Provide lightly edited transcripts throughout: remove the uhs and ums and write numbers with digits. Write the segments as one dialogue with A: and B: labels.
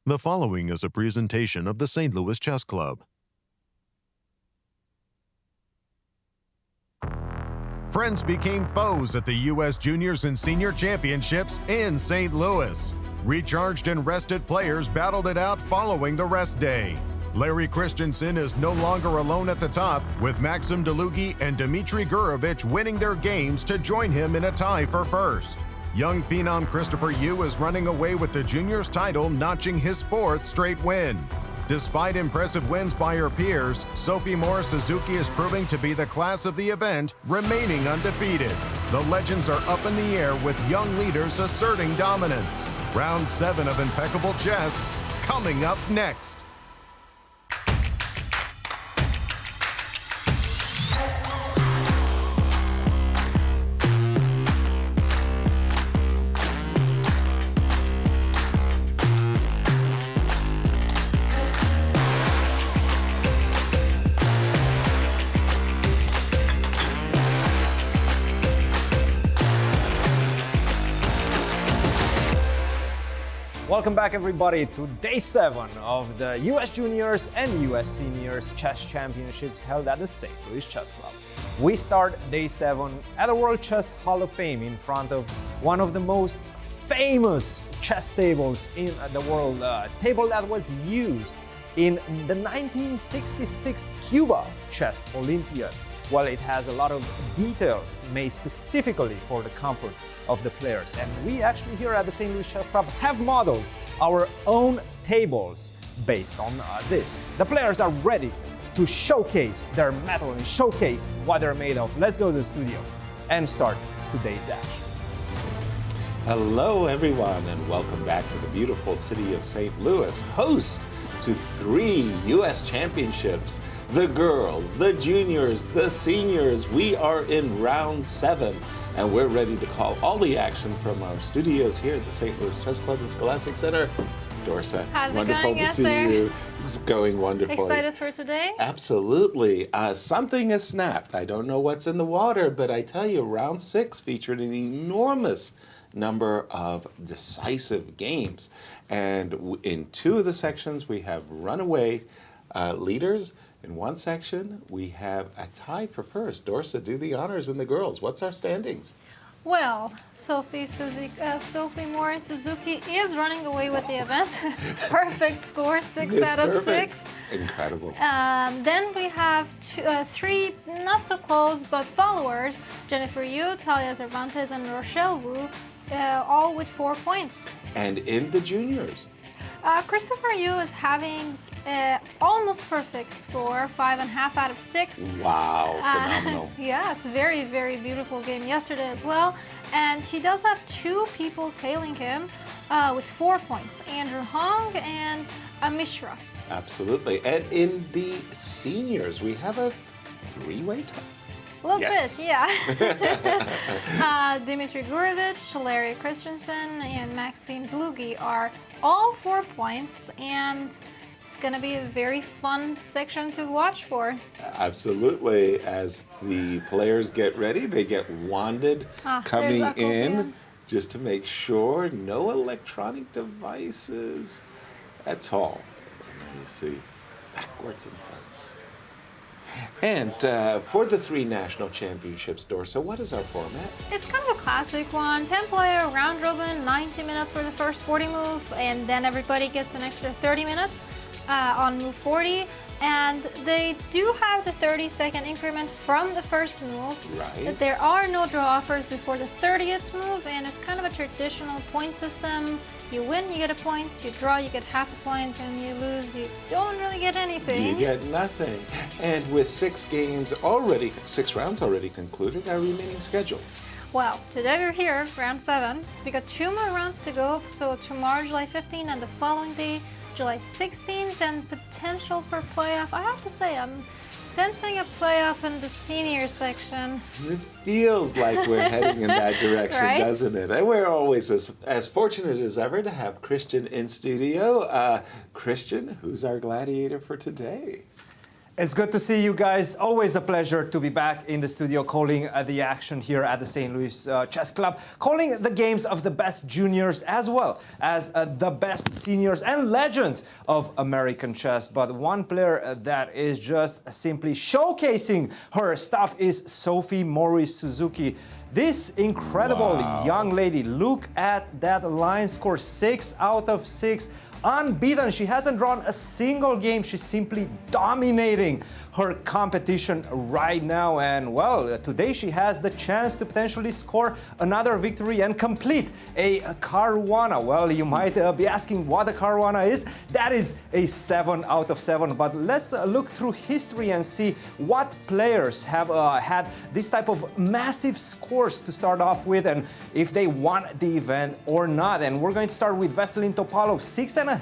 A: The following is a presentation of the St. Louis Chess Club. Friends became foes at the U.S. Juniors and Senior Championships in St. Louis. Recharged and rested players battled it out following the rest day. Larry Christiansen is no longer alone at the top, with Maxim Dlugy and Dmitry Gurevich winning their games to join him in a tie for first. Young phenom Christopher Yu is running away with the juniors title, notching his fourth straight win. Despite impressive wins by her peers, Sophie Morris-Suzuki is proving to be the class of the event, remaining undefeated. The legends are up in the air with young leaders asserting dominance. Round 7 of impeccable chess coming up next.
B: Welcome back, everybody, to Day 7 of the US Juniors and US Seniors Chess Championships held at the St. Louis Chess Club. We start Day 7 at the World Chess Hall of Fame in front of one of the most famous chess tables in the world, a table that was used in the 1966 Cuba Chess Olympiad. Well, it has a lot of details made specifically for the comfort of the players. And we actually here at the St. Louis Chess Club have modeled our own tables based on this. The players are ready to showcase their mettle and showcase what they're made of. Let's go to the studio and start today's action.
C: Hello, everyone, and welcome back to the beautiful city of St. Louis, host to 3 U.S. championships. The girls, the juniors, the seniors. We are in round 7, and we're ready to call all the action from our studios here at the St. Louis Chess Club and Scholastic Center. Dorsa,
D: how's it
C: wonderful
D: going,
C: to
D: Yasser?
C: see you. It's going wonderful.
D: Excited for today?
C: Absolutely. Something has snapped. I don't know what's in the water, but I tell you, round 6 featured an enormous number of decisive games. And in 2 of the sections, we have runaway leaders. In 1 section, we have a tie for first. Dorsa, do the honors in the girls. What's our standings?
D: Well, Sophie Morris-Suzuki is running away with the event. Perfect score, 6 out of 6.
C: Incredible.
D: Then we have 3 not so close but followers: Jennifer Yu, Thalia Cervantes, and Rochelle Wu, all with 4 points.
C: And in the juniors,
D: Christopher Yu is having almost perfect score, 5.5 out of 6.
C: wow, phenomenal.
D: Yes, very, very beautiful game yesterday as well. And he does have 2 people tailing him with 4 points, Andrew Hong and Mishra.
C: Absolutely. And in the seniors, we have a 3-way tie.
D: A little
C: Yes.
D: bit, yeah. Dmitry Gurevich, Larry Christiansen, and Maxim Dlugy are all 4 points, and it's going to be a very fun section to watch for.
C: Absolutely. As the players get ready, they get wanded coming in just to make sure no electronic devices at all. And you see backwards and fronts. And for the 3 national championships, Dorsa, what is our format?
D: It's kind of a classic one. 10-player round robin, 90 minutes for the first 40 move, and then everybody gets an extra 30 minutes on move 40. And they do have the 30-second increment from the first move.
C: Right.
D: But there are no draw offers before the 30th move, and it's kind of a traditional point system. You win, you get a point. You draw, you get half a point, and you lose, you don't really get anything.
C: You get nothing. And with 6 rounds already concluded, our remaining schedule.
D: Well, today we're here, round 7. We got 2 more rounds to go, so tomorrow, July 15th, and the following day, July 16th, and potential for playoff. I have to say, I'm sensing a playoff in the senior section.
C: It feels like we're heading in that direction,
D: Right?
C: doesn't it? And we're always as fortunate as ever to have Christian in studio. Christian, who's our gladiator for today?
B: It's good to see you guys. Always a pleasure to be back in the studio calling the action here at the St. Louis Chess Club, calling the games of the best juniors as well as the best seniors and legends of American chess. But one player that is just simply showcasing her stuff is Sophie Morris-Suzuki. This incredible young lady, look at that line score, 6 out of 6. Unbeaten. She hasn't drawn a single game. She's simply dominating her competition right now. And well, today she has the chance to potentially score another victory and complete a caruana. Well, you might be asking what a caruana is. That is a 7 out of 7. But let's look through history and see what players have had this type of massive scores to start off with and if they won the event or not. And we're going to start with Veselin Topalov, 6.5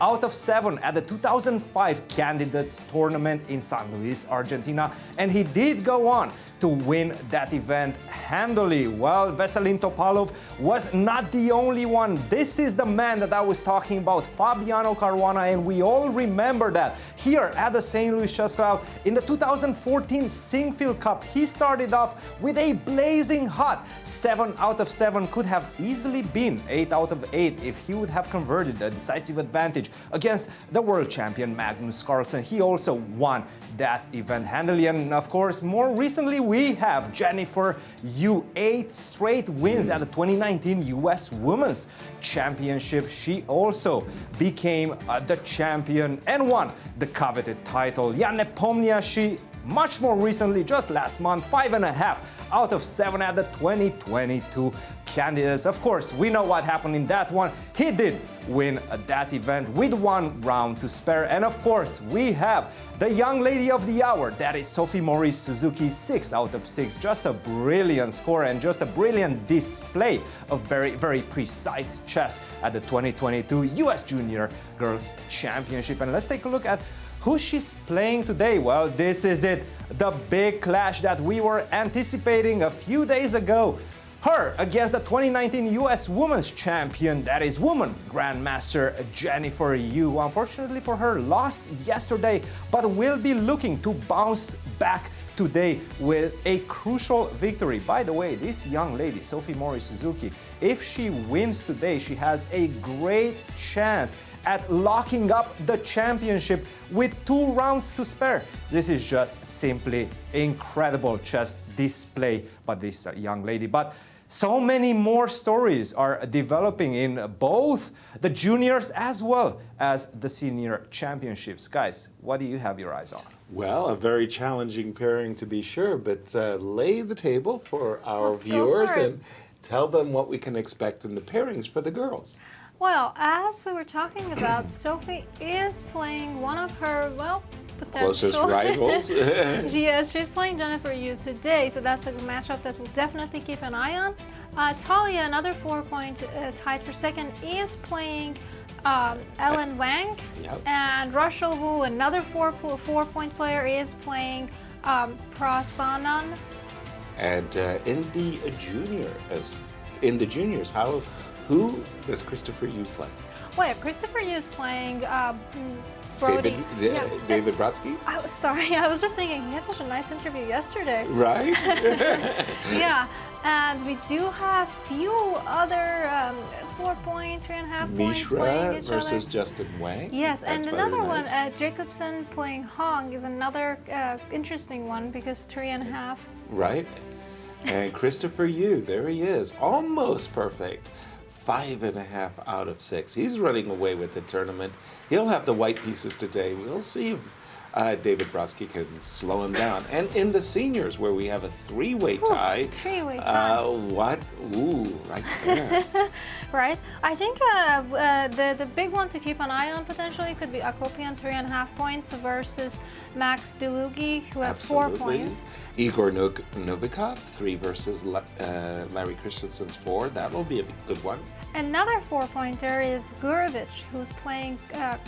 B: out of 7 at the 2005 Candidates Tournament in San Luis, Argentina. And he did go on to win that event handily. Well, Veselin Topalov was not the only one. This is the man that I was talking about, Fabiano Caruana, and we all remember that here at the St. Louis Chess Club in the 2014 Singfield Cup. He started off with a blazing hot 7 out of 7, could have easily been 8 out of 8 if he would have converted a decisive advantage against the world champion Magnus Carlsen. He also won that event handily, and of course, more recently we have Jennifer Yu, 8 straight wins at the 2019 US Women's Championship. She also became the champion and won the coveted title. Jan Nepomnia, she much more recently, just last month, 5.5 out of 7 at the 2022 Candidates. Of course, we know what happened in that one. He did win that event with 1 round to spare. And of course, we have the young lady of the hour. That is Sophie Morris-Suzuki, 6 out of 6. Just a brilliant score and just a brilliant display of very, very precise chess at the 2022 US Junior Girls Championship. And let's take a look at who she's playing today. Well, this is it, the big clash that we were anticipating a few days ago. Her against the 2019 US Women's Champion, that is woman Grandmaster Jennifer Yu. Unfortunately for her, lost yesterday, but will be looking to bounce back today with a crucial victory. By the way, this young lady, Sophie Morris-Suzuki, if she wins today, she has a great chance at locking up the championship with 2 rounds to spare. This is just simply incredible chess display by this young lady. But so many more stories are developing in both the juniors as well as the senior championships. Guys, what do you have your eyes on?
C: Well, a very challenging pairing to be sure, but lay the table for our viewers and tell them what we can expect in the pairings for the girls.
D: Well, as we were talking about, Sophie is playing one of her, well, potential
C: closest rivals.
D: Yes, she's playing Jennifer Yu today, so that's a matchup that we'll definitely keep an eye on. Thalia, another 4-point tied for second, is playing Ellen Wang.
C: Yep.
D: And Rochelle Wu, another 4-point player, is playing Prasanna.
C: And in the juniors, who does Christopher Yu play?
D: Well, Christopher Yu is playing Brody.
C: David Brodsky?
D: Sorry, I was just thinking, he had such a nice interview yesterday.
C: Right?
D: Yeah, and we do have few other 4-point, 3.5 points playing
C: Mishra
D: each
C: versus
D: other.
C: Justin Wang.
D: Yes,
C: That's
D: and another
C: very
D: one,
C: nice.
D: Jacobson playing Hong is another interesting one because 3.5.
C: Right? And Christopher Yu, there he is, almost perfect. 5.5 out of 6. He's running away with the tournament. He'll have the white pieces today. We'll see if David Brodsky can slow him down. And in the seniors, where we have a 3-way tie.
D: 3-way tie.
C: Right there.
D: Right. I think the big one to keep an eye on potentially could be Akopian, 3.5 points versus Max Dlugy, who has 4 points.
C: Igor Novikov, 3 versus Larry Christiansen's 4. That will be a good one.
D: Another 4-pointer is Gurevich, who's playing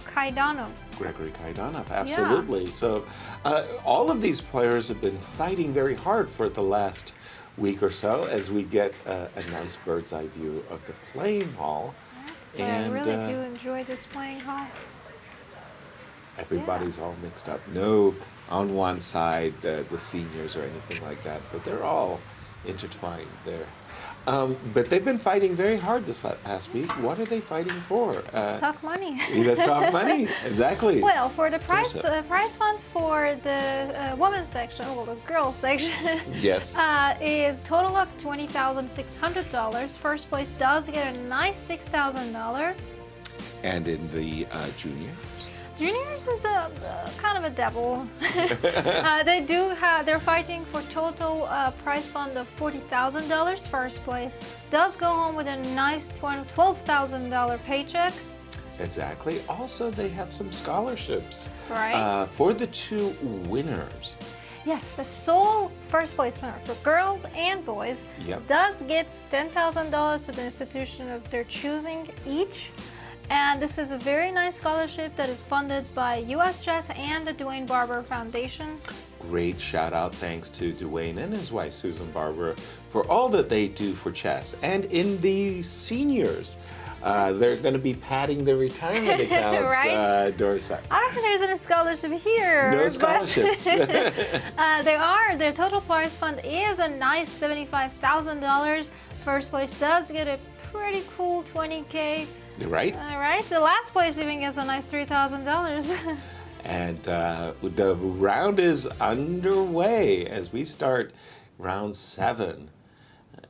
D: Kaidanov.
C: Gregory Kaidanov, absolutely. Yeah. So all of these players have been fighting very hard for the last week or so as we get a nice bird's eye view of the playing hall.
D: I really do enjoy this playing hall.
C: Everybody's all mixed up. No, on one side, the seniors or anything like that, but they're all intertwined there. But they've been fighting very hard this past week. What are they fighting for?
D: Let's talk money.
C: Let's talk money. Exactly.
D: Well, for the prize fund for the women's section, well, the girls section,
C: Yes.
D: is total of $20,600. First place does get a nice $6,000.
C: And in the junior?
D: Juniors is a kind of a devil. They're fighting for total prize fund of $40,000. First place does go home with a nice $12,000 paycheck.
C: Exactly. Also, they have some scholarships.
D: Right.
C: For the two winners.
D: Yes, the sole first place winner for girls and boys
C: Yep.
D: does get $10,000 to the institution of their choosing each. And this is a very nice scholarship that is funded by U.S. Chess and the Dwayne Barber Foundation.
C: Great shout out thanks to Dwayne and his wife Susan Barber for all that they do for chess. And in the seniors, they're going to be padding their retirement accounts,
D: Right?
C: Dorsa.
D: I don't think there's any scholarship here.
C: No
D: but
C: scholarships.
D: Their total prize fund is a nice $75,000. First place does get a pretty cool $20K.
C: Right?
D: All right, the last place even gets a nice $3,000.
C: And the round is underway as we start round 7.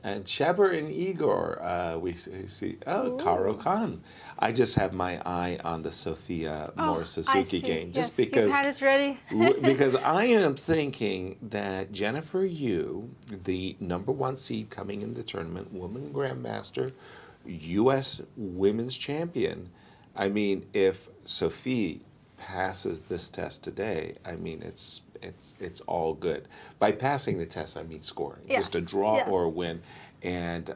C: And Sheber and Igor, we see, Karo Khan. I just have my eye on the Sophie Morris-Suzuki game. Just
D: yes,
C: because
D: you've had it ready.
C: because I am thinking that Jennifer Yu, the #1 seed coming in the tournament, woman grandmaster, U.S. women's champion. I mean, if Sophie passes this test today, I mean, it's all good. By passing the test, I mean scoring.
D: Yes,
C: Just a draw
D: yes.
C: or a win. And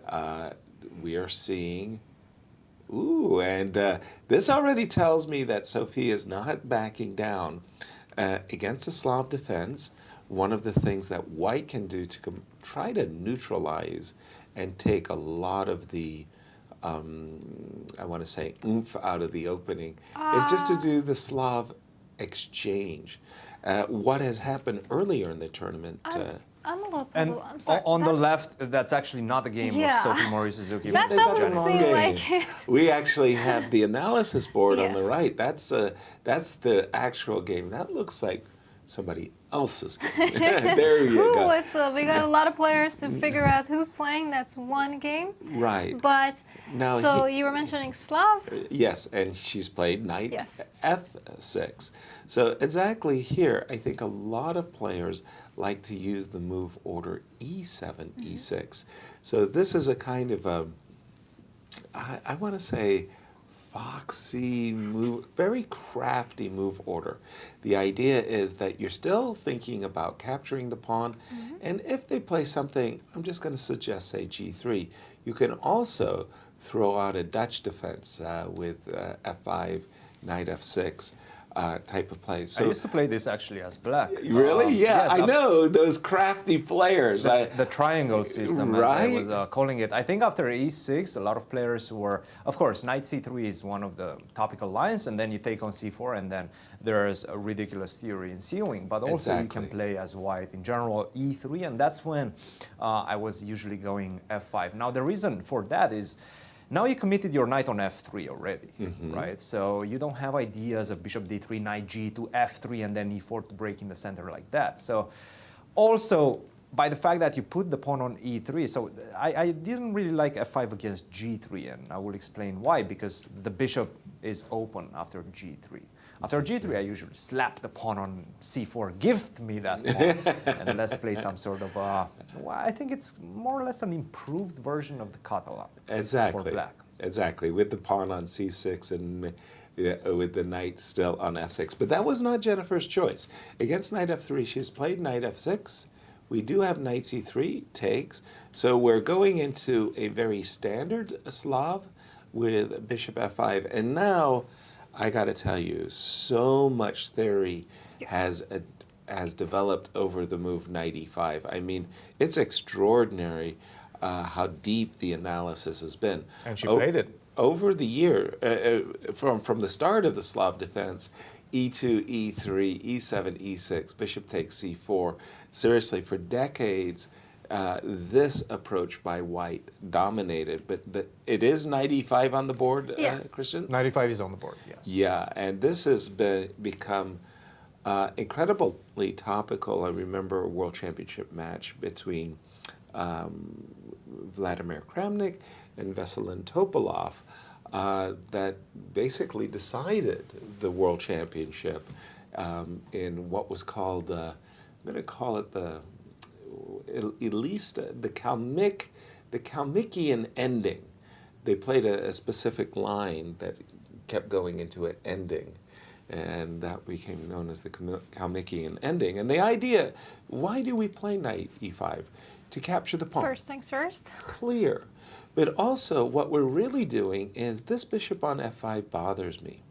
C: we are seeing, this already tells me that Sophie is not backing down. Against the Slav defense, one of the things that white can do to try to neutralize and take a lot of the I want to say oomph out of the opening is just to do the Slav exchange. What has happened earlier in the tournament?
D: I'm a little
B: And
D: puzzled. I'm sorry.
B: on the left, that's actually not the game
D: Yeah.
B: of Sophie Morris-Suzuki.
D: That
C: They got
D: doesn't
C: the wrong
D: seem
C: game.
D: like it.
C: We actually have the analysis board on the
D: Yes.
C: right. That's the actual game. That looks like somebody else's game. There you
D: Ooh,
C: go.
D: we got a lot of players to figure out who's playing. That's one game.
C: Right.
D: But
C: Now
D: so you were mentioning Slav.
C: Yes, and she's played knight
D: Yes.
C: f6. So exactly here, I think a lot of players like to use the move order e7, e6. So this is a kind of a, I want to say, foxy move, very crafty move order. The idea is that you're still thinking about capturing the pawn, and if they play something, I'm just going to suggest, say, g3, you can also throw out a Dutch defense with f5, knight f6 type of play.
B: I
C: So
B: used to play this actually as black.
C: really, yeah,
B: yes,
C: I know those crafty players.
B: The triangle system, as I
C: Right.
B: was calling it. I think after e6, a lot of players were, of course, knight c3 is one of the topical lines, and then you take on c4, and then there's a ridiculous theory ensuing. But also you can
C: Exactly.
B: play as white in general e3, and that's when I was usually going f5. Now the reason for that is, now you committed your knight on f3 already, right? So you don't have ideas of bishop d3, knight g to f3, and then e4 to break in the center like that. So also, by the fact that you put the pawn on e3, so I didn't really like f5 against g3, and I will explain why, because the bishop is open after g3. After g3, I usually slap the pawn on c4, gift me that pawn, and let's play some sort of, well, I think it's more or less an improved version of the Catalan
C: Exactly.
B: for black.
C: Exactly, with the pawn on c6 and with the knight still on f6. But that was not Jennifer's choice. Against knight f3, she's played knight f6. We do have knight c3, takes. So we're going into a very standard Slav with bishop f5. And now, I got to tell you, so much theory has developed over the move knight e5. I mean, it's extraordinary how deep the analysis has been.
B: And she played it.
C: Over the year, from the start of the Slav defense, e2, e3, e7, e6, bishop takes c4. Seriously, for decades, this approach by white dominated, but it is knight e5 on the board,
D: Yes.
C: Christian?
B: 95 is on the board, yes.
C: Yeah, and this has become incredibly topical. I remember a world championship match between Vladimir Kramnik and Veselin Topalov that basically decided the world championship in what was called, I'm going to call it at least the Kalmykian ending. They played a specific line that kept going into an ending, and that became known as the Kalmykian ending. And the idea, why do we play knight e5? To capture the pawn.
D: First things first.
C: Clear. But also, what we're really doing is this bishop on f5 bothers me.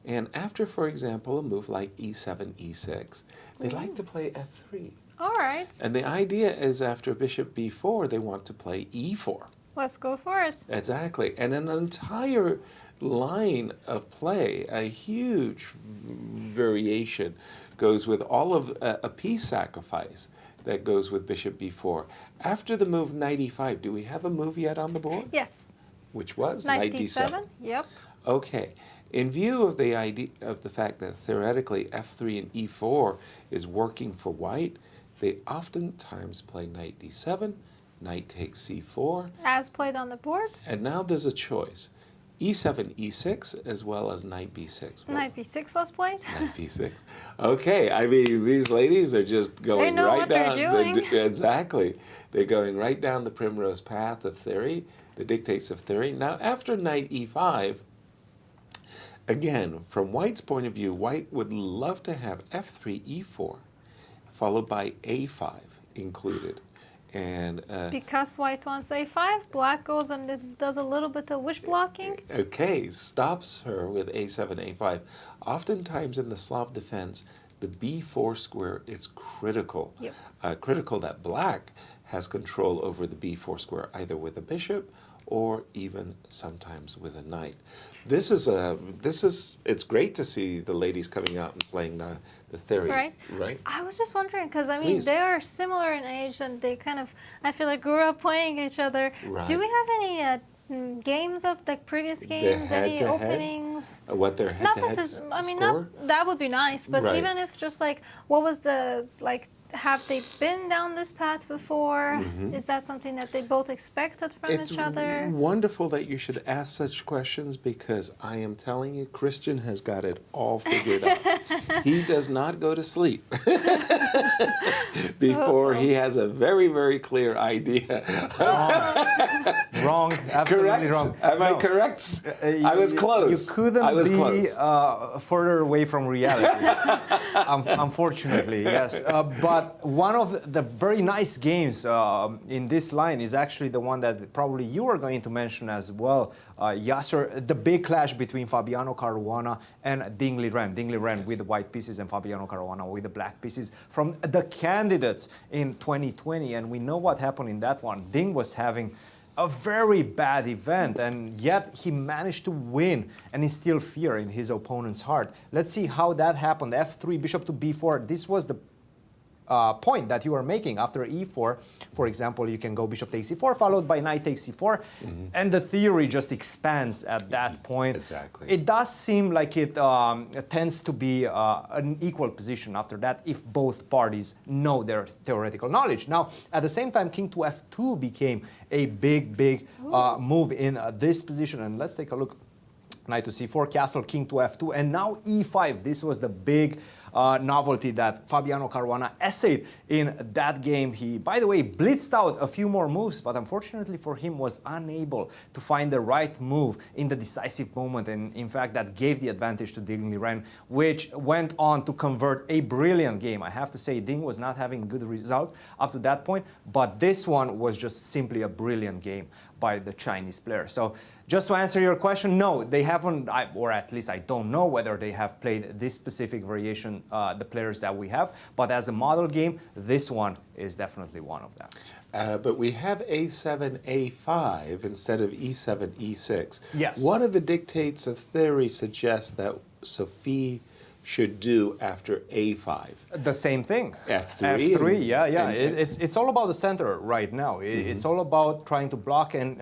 C: And after, for example, a move like e7, e6, they like to play f3.
D: All right.
C: And the idea is after bishop b4, they want to play e4.
D: Let's go for it.
C: Exactly. And an entire line of play, a huge variation, goes with all of a piece sacrifice that goes with bishop b4. After the move knight e5, do we have a move yet on the board?
D: Yes.
C: Which was
D: Knight
C: knight d7.
D: d7. Yep.
C: Okay. In view of the idea of the fact that theoretically f3 and e4 is working for white, they oftentimes play knight d7, knight takes c4,
D: As played on the board.
C: and now there's a choice. e7, e6, as well as knight b6. Well,
D: Knight b6 was played.
C: Knight b6. Okay, I mean, these ladies are just going
D: know
C: right
D: what they're
C: down.
D: doing.
C: Exactly. They're going right down the primrose path of theory, the dictates of theory. Now, after knight e5, again, from white's point of view, white would love to have f3, e4, followed by a5 included. And
D: Because white wants a5, black goes and it does a little bit of wish blocking.
C: okay, stops her with a7, a5. Oftentimes in the Slav defense, the b4 square is critical.
D: Yep.
C: Critical that black has control over the b4 square, either with a bishop or even sometimes with a knight. It's great to see the ladies coming out and playing the theory.
D: Right. I was just wondering, because I mean,
C: Please.
D: they are similar in age and they kind of, I feel like, grew up playing each other.
C: Right.
D: Do we have any games of the previous games? Any
C: head-to-head?
D: openings?
C: What their
D: Not
C: head-to-head
D: necessarily. I mean,
C: score?
D: not that would be nice, but
C: Right.
D: even if just like, what was the like? Have they been down this path before? Is that something that they both expected from
C: It's
D: each other?
C: wonderful that you should ask such questions, because I am telling you, Christian has got it all figured out. He does not go to sleep before he has a very, very clear idea.
B: Wrong, absolutely
C: Correct?
B: wrong.
C: Am I
B: No.
C: correct? I was close.
B: You couldn't
C: I was
B: be
C: close.
B: further away from reality, unfortunately, yes. But one of the very nice games in this line is actually the one that probably you are going to mention as well, Yasser, the big clash between Fabiano Caruana and Ding Liren. Ding Liren with the white pieces and Fabiano Caruana with the black pieces from the candidates in 2020. And we know what happened in that one. Ding was having a very bad event, and yet he managed to win and instill fear in his opponent's heart. Let's see how that happened. F3, bishop to b4. This was the point that you are making. After e4, for example, you can go bishop takes e4, followed by knight takes e4, and the theory just expands at that point.
C: Exactly.
B: It does seem like it tends to be an equal position after that if both parties know their theoretical knowledge. Now, at the same time, king to f2 became a big move in this position, and let's take a look. Knight to c4, castle, king to f2, and now e5. This was the big novelty that Fabiano Caruana essayed in that game. He, by the way, blitzed out a few more moves, but unfortunately for him was unable to find the right move in the decisive moment, and in fact that gave the advantage to Ding Liren, which went on to convert a brilliant game. I have to say, Ding was not having a good result up to that point, but this one was just simply a brilliant game by the Chinese player. So just to answer your question, no, they haven't, or at least I don't know whether they have played this specific variation, the players that we have, but as a model game, this one is definitely one of them.
C: But we have a7, a5 instead of e7, e6.
B: Yes.
C: One of the dictates of theory suggests that Sophie should do after a5?
B: The same thing.
C: F3.
B: F3, yeah. It's all about the center right now. It's all about trying to block and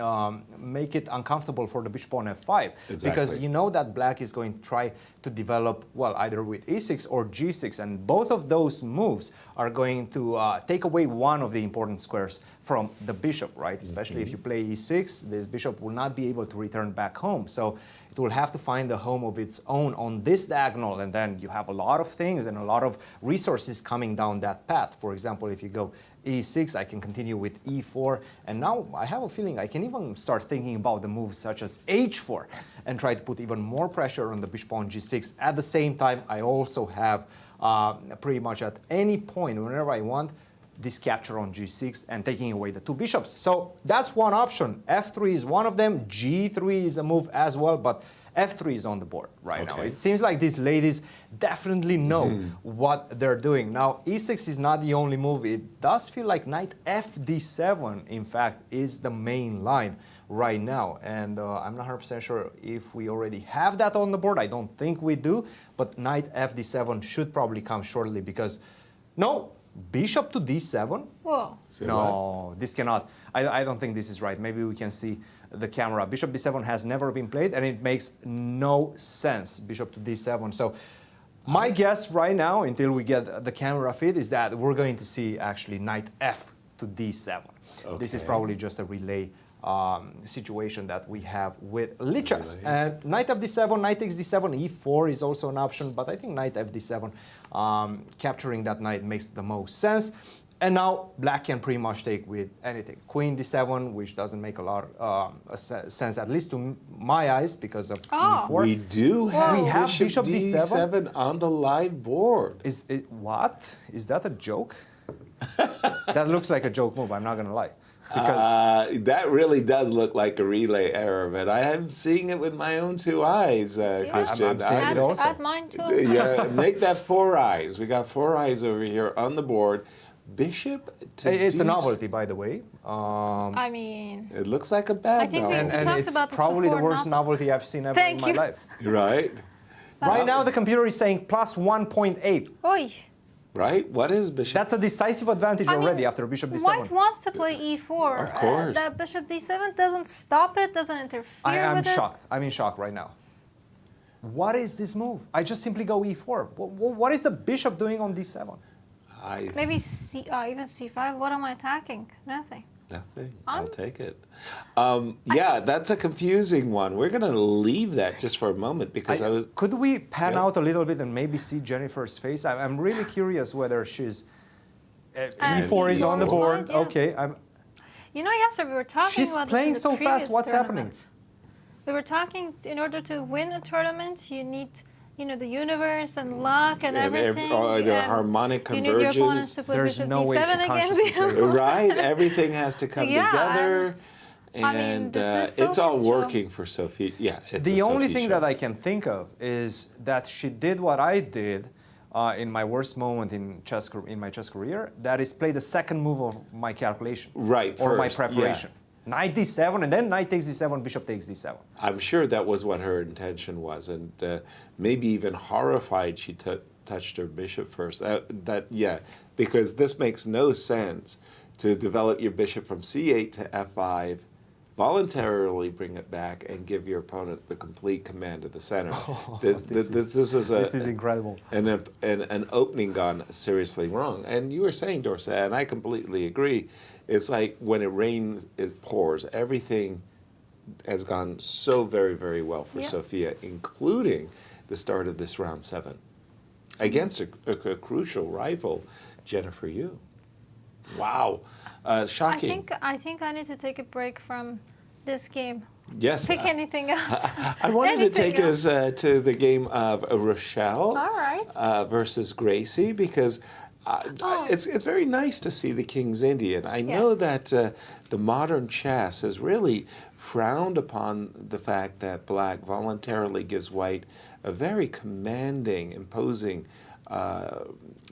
B: make it uncomfortable for the bishop on F5.
C: Exactly.
B: Because you know that black is going to try to develop, well, either with E6 or G6, and both of those moves are going to take away one of the important squares from the bishop, right? Especially if you play E6, this bishop will not be able to return back home. So it will have to find the home of its own on this diagonal, and then you have a lot of things and a lot of resources coming down that path. For example, if you go E6, I can continue with E4, and now I have a feeling I can even start thinking about the moves such as H4 and try to put even more pressure on the bishop on G6. At the same time, I also have pretty much at any point, whenever I want, this capture on G6 and taking away the two bishops. So that's one option. F3 is one of them. G3 is a move as well, but F3 is on the board right now. It seems like these ladies definitely know what they're doing. Now, E6 is not the only move. It does feel like knight FD7, in fact, is the main line right now. And I'm not 100% sure if we already have that on the board. I don't think we do, but knight FD7 should probably come shortly because, no, bishop to D7?
D: Whoa.
B: No, this cannot. I don't think this is right. Maybe we can see the camera. Bishop D7 has never been played, and it makes no sense, bishop to D7. So my guess right now, until we get the camera feed, is that we're going to see actually knight F to D7. This is probably just a relay situation that we have with Lichess. And knight FD7, knight takes D7, E4 is also an option, but I think knight FD7, capturing that knight makes the most sense. And now black can pretty much take with anything. Queen D7, which doesn't make a lot of sense, at least to my eyes, because of E4.
C: We do have,
B: we have
C: bishop D7 on the live board.
B: Is it what? Is that a joke? That looks like a joke move, I'm not going to lie. Because
C: that really does look like a relay error, but I am seeing it with my own two eyes, Christian.
B: I'm seeing it also.
D: Add mine too.
C: Yeah, make that 4 eyes. We got 4 eyes over here on the board. Bishop to
B: it's a
C: D7.
B: novelty, by the way.
D: I mean,
C: It looks like a bad
D: I think we
C: novelty.
B: And
D: talked
B: it's
D: about this
B: probably the
D: before,
B: worst
D: not-
B: novelty I've seen ever
D: Thank
B: in my
D: you.
B: life.
C: Right?
B: Right now, the computer is saying plus 1.8.
D: oi.
C: Right? What is bishop?
B: That's a decisive advantage
D: I mean,
B: already after bishop d7.
D: White wants to play E4.
C: Of course.
D: That bishop D7 doesn't stop it, doesn't interfere
B: I'm
D: with
B: shocked. I'm in shock right now. What is this move? I just simply go E4. What is the bishop doing on D7?
D: it. Maybe even C5. What am I attacking? Nothing.
C: Nothing. I'll take it. Yeah, that's a confusing one. We're going to leave that just for a moment because I was...
B: Could we pan out a little bit and maybe see Jennifer's face? I'm really curious whether she's... E4 is on the board.
D: Yeah.
B: Okay.
D: You know, Yasser, we were talking
B: She's
D: about
B: playing
D: this in the
B: so fast.
D: previous
B: What's
D: tournament.
B: happening?
D: We were talking, in order to win a tournament, you need, the universe and luck and everything.
C: The
D: and
C: harmonic
D: you need your opponents
C: convergence.
D: to play
B: There's
D: bishop
B: no way she
D: D7 against
B: consciously played
D: you.
B: it.
C: Right? Everything has to come together.
D: I mean, this is
C: it's all
D: Sophie's
C: working for Sophie. Yeah, it's
B: The
C: a
B: only
C: Sophie
B: thing
C: show.
B: that I can think of is that she did what I did in my worst moment in my chess career. That is, play the second move of my calculation,
C: Right,
B: or my
C: first,
B: preparation. Knight d7, and then knight takes d7, bishop takes d7.
C: I'm sure that was what her intention was, and maybe even horrified she touched her bishop first. Yeah, because this makes no sense to develop your bishop from c8 to f5, voluntarily bring it back, and give your opponent the complete command of the center. This is
B: Incredible.
C: an opening gone seriously wrong. And you were saying, Dorsa, and I completely agree, it's like when it rains, it pours. Everything has gone so very, very well for Sophia, including the start of this round 7 against a crucial rival, Jennifer Yu. Wow. Shocking.
D: I think I need to take a break from this game.
C: Yes.
D: Pick anything else.
C: I wanted to
D: Anything
C: take
D: else.
C: us to the game of Rochelle
D: All right.
C: versus Gracie, because it's very nice to see the King's Indian. I know
D: Yes.
C: that the modern chess has really frowned upon the fact that black voluntarily gives white a very commanding, imposing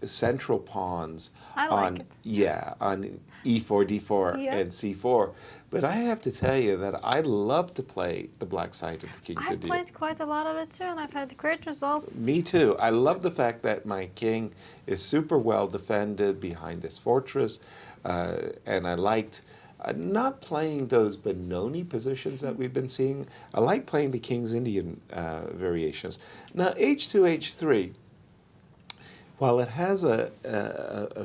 C: central pawns
D: I like it.
C: on e4, d4,
D: Yeah.
C: and c4. But I have to tell you that I love to play the black side of the King's
D: I've
C: Indian.
D: played quite a lot of it too, and I've had great results.
C: Me too. I love the fact that my king is super well defended behind this fortress, and I liked not playing those Benoni positions that we've been seeing. I like playing the King's Indian variations. Now, h2, h3, while it has a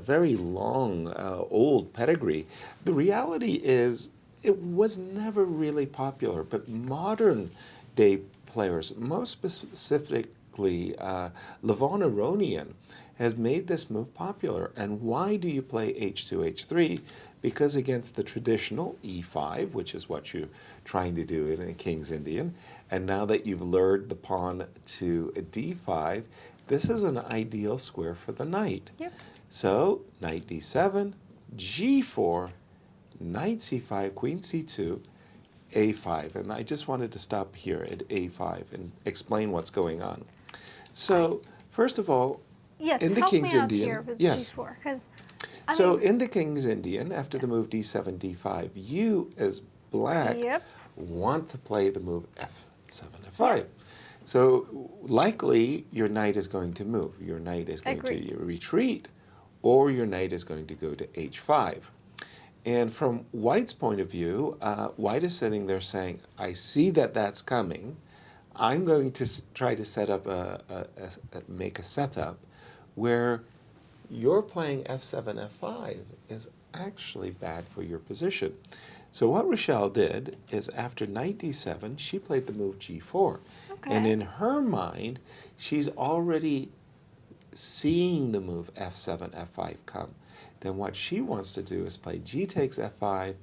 C: very long, old pedigree, the reality is it was never really popular. But modern day players, most specifically Levon Aronian, has made this move popular. And why do you play h2, h3? Because against the traditional e5, which is what you're trying to do in a King's Indian, and now that you've lured the pawn to a d5, this is an ideal square for the knight.
D: Yep.
C: So, knight d7, g4, knight c5, queen c2, a5. And I just wanted to stop here at a5 and explain what's going on. So, first of all,
D: Yes,
C: in the
D: help
C: King's
D: me out
C: Indian,
D: here with
C: yes.
D: c4, because
C: So in the King's Indian, after the
D: Yes.
C: move d7, d5, you as black
D: Yep.
C: want to play the move f7, f5. So likely your knight is going to move. Your knight is going
D: Agreed.
C: to retreat, or your knight is going to go to h5. And from White's point of view, White is sitting there saying, I see that that's coming. I'm going to try to set up make a setup where you're playing f7, f5 is actually bad for your position. So what Rochelle did is after knight d7, she played the move g4. And
D: Okay.
C: in her mind, she's already seeing the move f7, f5 come. Then what she wants to do is play g takes f5,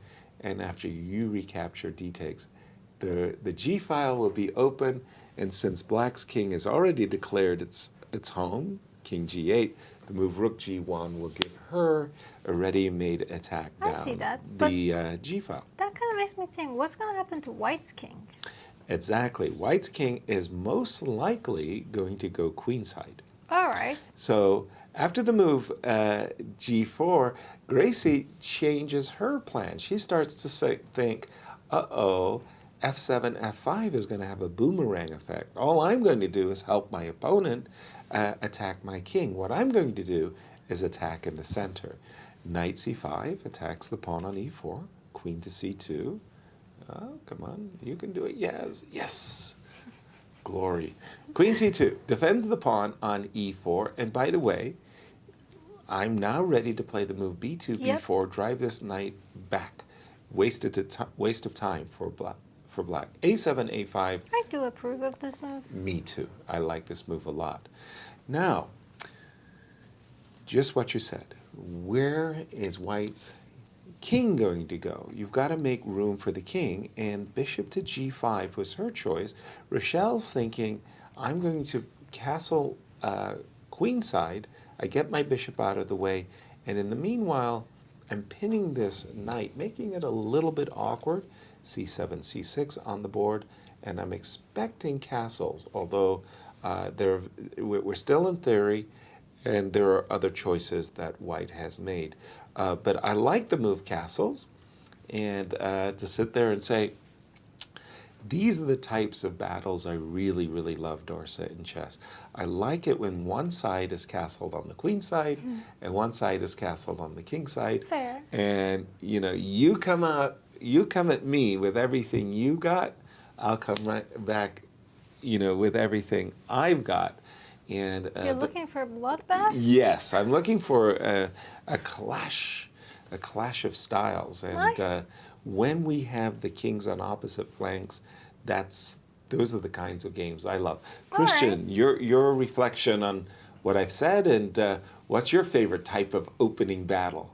C: and after you recapture d takes, the g file will be open, and since black's king has already declared its home, king g8, the move rook g1 will give her a ready-made attack
D: I
C: down
D: see that, but-
C: the g file.
D: that kind of makes me think, what's going to happen to White's king?
C: Exactly. White's king is most likely going to go queenside.
D: All right.
C: So after the move g4, Gracie changes her plan. She starts to think, uh-oh, f7, f5 is going to have a boomerang effect. All I'm going to do is help my opponent attack my king. What I'm going to do is attack in the center. Knight c5 attacks the pawn on e4, queen to c2. Oh, come on, you can do it. Yes, yes. Glory. Queen c2 defends the pawn on e4. And by the way, I'm now ready to play the move b2,
D: Yep.
C: b4, drive this knight back. Waste of time for black. a7, a5.
D: I do approve of this move.
C: Me too. I like this move a lot. Now, just what you said. Where is White's king going to go? You've got to make room for the king, and bishop to g5 was her choice. Rochelle's thinking, I'm going to castle queenside. I get my bishop out of the way, and in the meanwhile, I'm pinning this knight, making it a little bit awkward. c7, c6 on the board, and I'm expecting castles, although we're still in theory, and there are other choices that White has made. But I like the move castles, and to sit there and say, these are the types of battles I really, really love, Dorsa, in chess. I like it when one side is castled on the queen side, and one side is castled on the king side.
D: Fair.
C: And, you come at me with everything you got, I'll come right back, with everything I've got. And
D: You're looking for a bloodbath?
C: yes, I'm looking for a clash of styles. And
D: Nice.
C: when we have the kings on opposite flanks, those are the kinds of games I love.
D: All
C: Christian,
D: right.
C: your reflection on what I've said, and what's your favorite type of opening battle?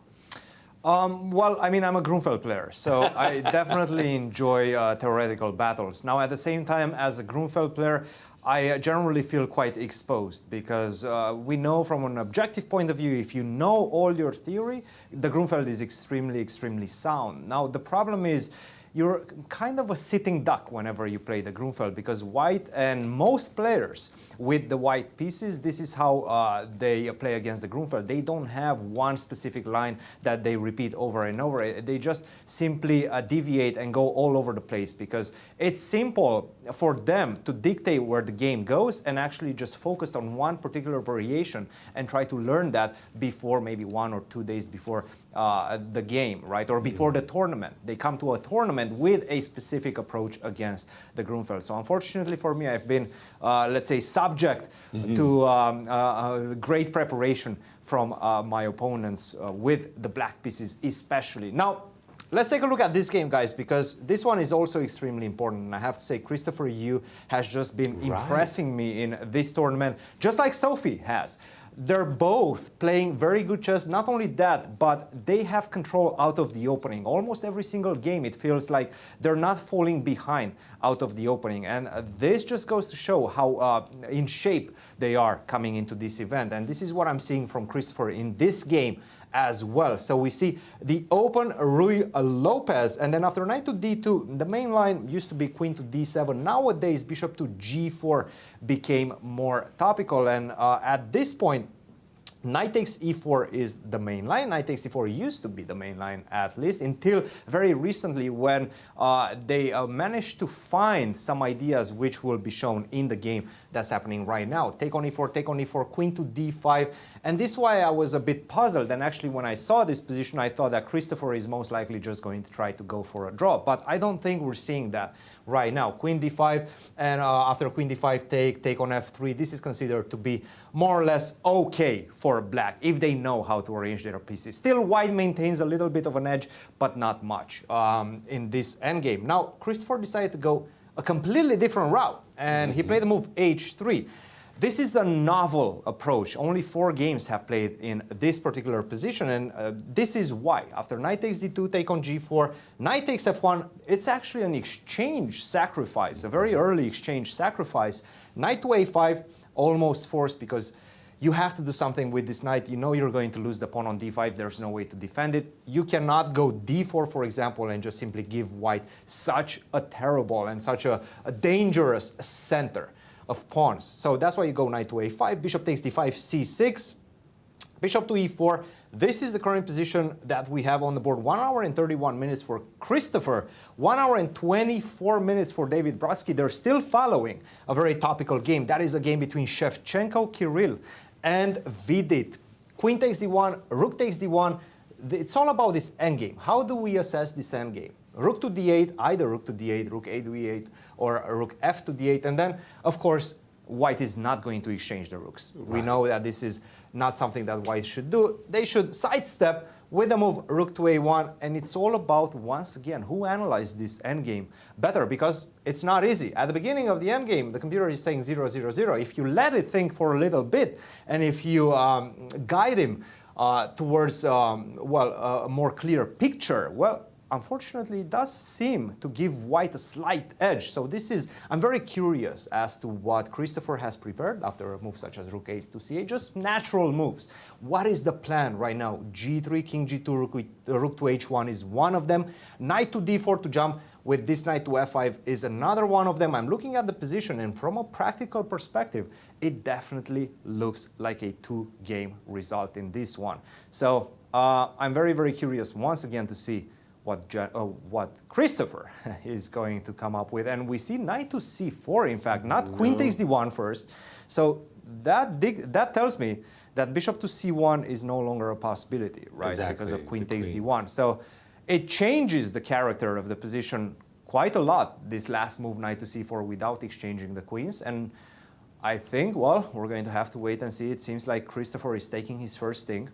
B: Well, I mean, I'm a Grunfeld player, so I definitely enjoy theoretical battles. Now, at the same time, as a Grunfeld player, I generally feel quite exposed because we know from an objective point of view, if you know all your theory, the Grunfeld is extremely, extremely sound. Now, the problem is, you're kind of a sitting duck whenever you play the Grunfeld, because white and most players with the white pieces, this is how they play against the Grunfeld. They don't have one specific line that they repeat over and over. They just simply deviate and go all over the place, because it's simple for them to dictate where the game goes and actually just focus on one particular variation and try to learn that before, maybe 1 or 2 days before the game, right? Or before the tournament. They come to a tournament with a specific approach against the Grunfeld. So unfortunately for me, I've been, let's say, subject to great preparation from my opponents with the black pieces especially. Now, let's take a look at this game, guys, because this one is also extremely important. And I have to say, Christopher Yu has just been impressing me in this tournament, just like Sophie has. They're both playing very good chess. Not only that, but they have control out of the opening. Almost every single game, it feels like they're not falling behind out of the opening. And this just goes to show how in shape they are coming into this event. And this is what I'm seeing from Christopher in this game as well. So we see the open Ruy Lopez, and then after knight to d2, the main line used to be queen to d7. Nowadays, bishop to g4 became more topical, and at this point, knight takes e4 is the main line. Knight takes e4 used to be the main line, at least, until very recently when they managed to find some ideas which will be shown in the game that's happening right now. Take on e4, queen to d5. And this is why I was a bit puzzled. And actually, when I saw this position, I thought that Christopher is most likely just going to try to go for a draw. But I don't think we're seeing that right now. Queen d5, and after queen d5, take on f3. This is considered to be more or less okay for black if they know how to arrange their pieces. Still, white maintains a little bit of an edge, but not much in this endgame. Now, Christopher decided to go a completely different route, and he played the move h3. This is a novel approach. Only 4 games have played in this particular position, and this is why. After knight takes d2, take on g4, knight takes f1, it's actually an exchange sacrifice, a very early exchange sacrifice. Knight to a5, almost forced, because you have to do something with this knight. You know you're going to lose the pawn on d5. There's no way to defend it. You cannot go d4, for example, and just simply give white such a terrible and such a dangerous center of pawns. So that's why you go knight to a5, bishop takes d5, c6, bishop to e4. This is the current position that we have on the board. 1 hour and 31 minutes for Christopher, 1 hour and 24 minutes for David Brodsky. They're still following a very topical game. That is a game between Shevchenko, Kirill, and Vidit. Queen takes d1, rook takes d1. It's all about this endgame. How do we assess this endgame? Rook to d8, either rook to d8, rook a to e8, or rook f to d8. And then, of course, white is not going to exchange the rooks. Right. We know that this is not something that white should do. They should sidestep with the move rook to a1. And it's all about, once again, who analyzed this endgame better, because it's not easy. At the beginning of the endgame, the computer is saying 0, 0, 0. If you let it think for a little bit, and if you guide him towards, well, a more clear picture, well, unfortunately, it does seem to give white a slight edge. So this is, I'm very curious as to what Christopher has prepared after a move such as rook a to c8, just natural moves. What is the plan right now? g3, king g2, rook to h1 is one of them. Knight to d4 to jump with this knight to f5 is another one of them. I'm looking at the position, and from a practical perspective, it definitely looks like a 2-game result in this one. So I'm very, very curious once again to see what Christopher is going to come up with. And we see knight to c4, in fact, not queen takes d1 first. So that tells me that bishop to c1 is no longer a possibility, right? Exactly. Because of queen takes d1. So it changes the character of the position quite a lot, this last move, knight to c4, without exchanging the queens. And I think, well, we're going to have to wait and see. It seems like Christopher is taking his first sting.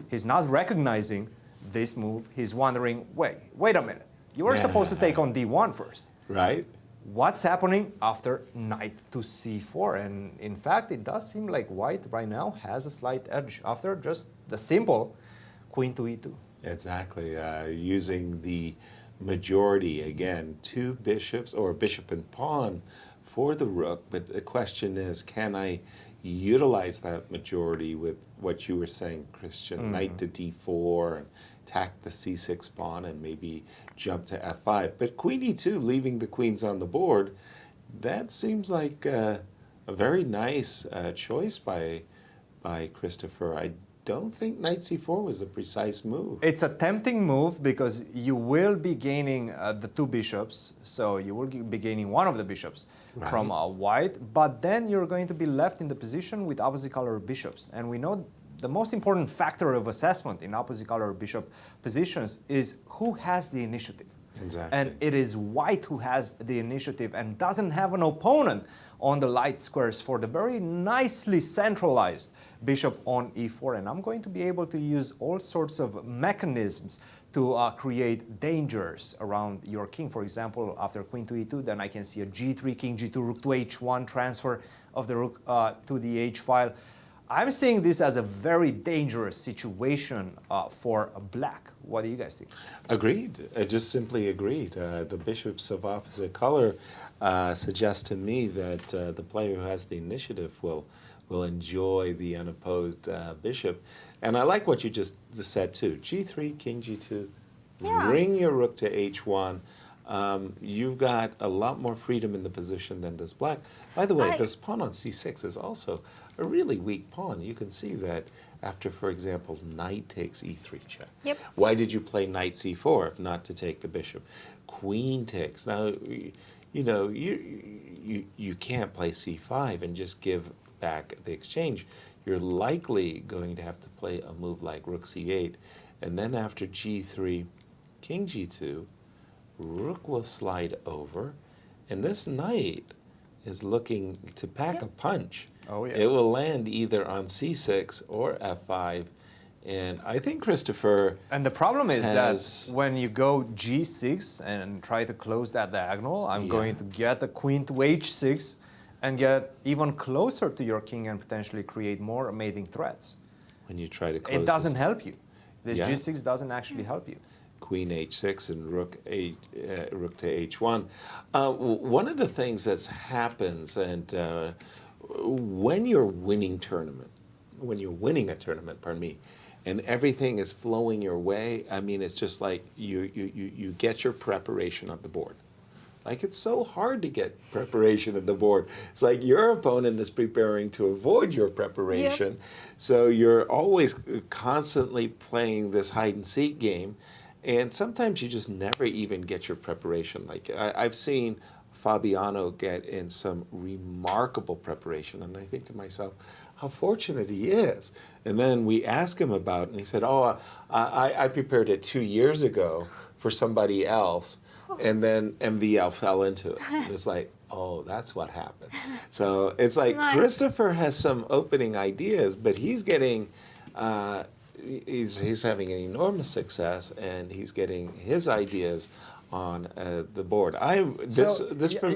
B: He's not recognizing this move. He's wondering, wait a minute. You were supposed to take on d1 first.
C: Right.
B: What's happening after knight to c4? And in fact, it does seem like white right now has a slight edge after just the simple queen to e2.
C: Exactly. Using the majority, again, 2 bishops, or bishop and pawn for the rook. But the question is, can I utilize that majority with what you were saying, Christian, knight to d4 and attack the c6 pawn and maybe jump to f5. But queen e2, leaving the queens on the board, that seems like a very nice choice by Christopher. I don't think knight c4 was the precise move.
B: It's a tempting move because you will be gaining the two bishops, so you will be gaining one of the bishops from white, but then you're going to be left in the position with opposite color bishops. And we know the most important factor of assessment in opposite color bishop positions is who has the initiative.
C: Exactly.
B: And it is white who has the initiative and doesn't have an opponent on the light squares for the very nicely centralized bishop on e4. And I'm going to be able to use all sorts of mechanisms to create dangers around your king. For example, after queen to e2, then I can see a g3, king g2, rook to h1, transfer of the rook to the h file. I'm seeing this as a very dangerous situation for black. What do you guys think?
C: Agreed. I just simply agreed. The bishops of opposite color suggest to me that the player who has the initiative will enjoy the unopposed bishop. And I like what you just said too. g3, king g2, bring your rook to h1. You've got a lot more freedom in the position than does black. By the way, this pawn on c6 is also a really weak pawn. You can see that after, for example, knight takes e3 check.
D: Yep.
C: Why did you play knight c4 if not to take the bishop? Queen takes. Now, you know, you can't play c5 and just give back the exchange. You're likely going to have to play a move like rook c8, and then after g3, king g2, rook will slide over, and this knight is looking to pack a punch.
B: Oh, yeah.
C: It will land either on c6 or f5, and I think Christopher
B: And the problem is that when you go g6 and try to close that diagonal, I'm going to get the queen to h6 and get even closer to your king and potentially create more mating threats.
C: when you try to close
B: It doesn't
C: this.
B: help you. This g6 doesn't actually help you.
C: Queen h6 and rook to h1. One of the things that happens, and when you're winning a tournament, pardon me, and everything is flowing your way, I mean, it's just like you get your preparation on the board. Like, it's so hard to get preparation at the board. It's like your opponent is preparing to avoid your preparation. So you're always constantly playing this hide-and-seek game. And sometimes you just never even get your preparation. Like, I've seen Fabiano get in some remarkable preparation. And I think to myself, how fortunate he is. And then we ask him about it, and he said, oh, I prepared it 2 years ago for somebody else. And then MVL fell into it. And it's like, oh, that's what happened. So it's like Christopher has some opening ideas, but he's getting, he's having an enormous success, and he's getting his ideas on the board. This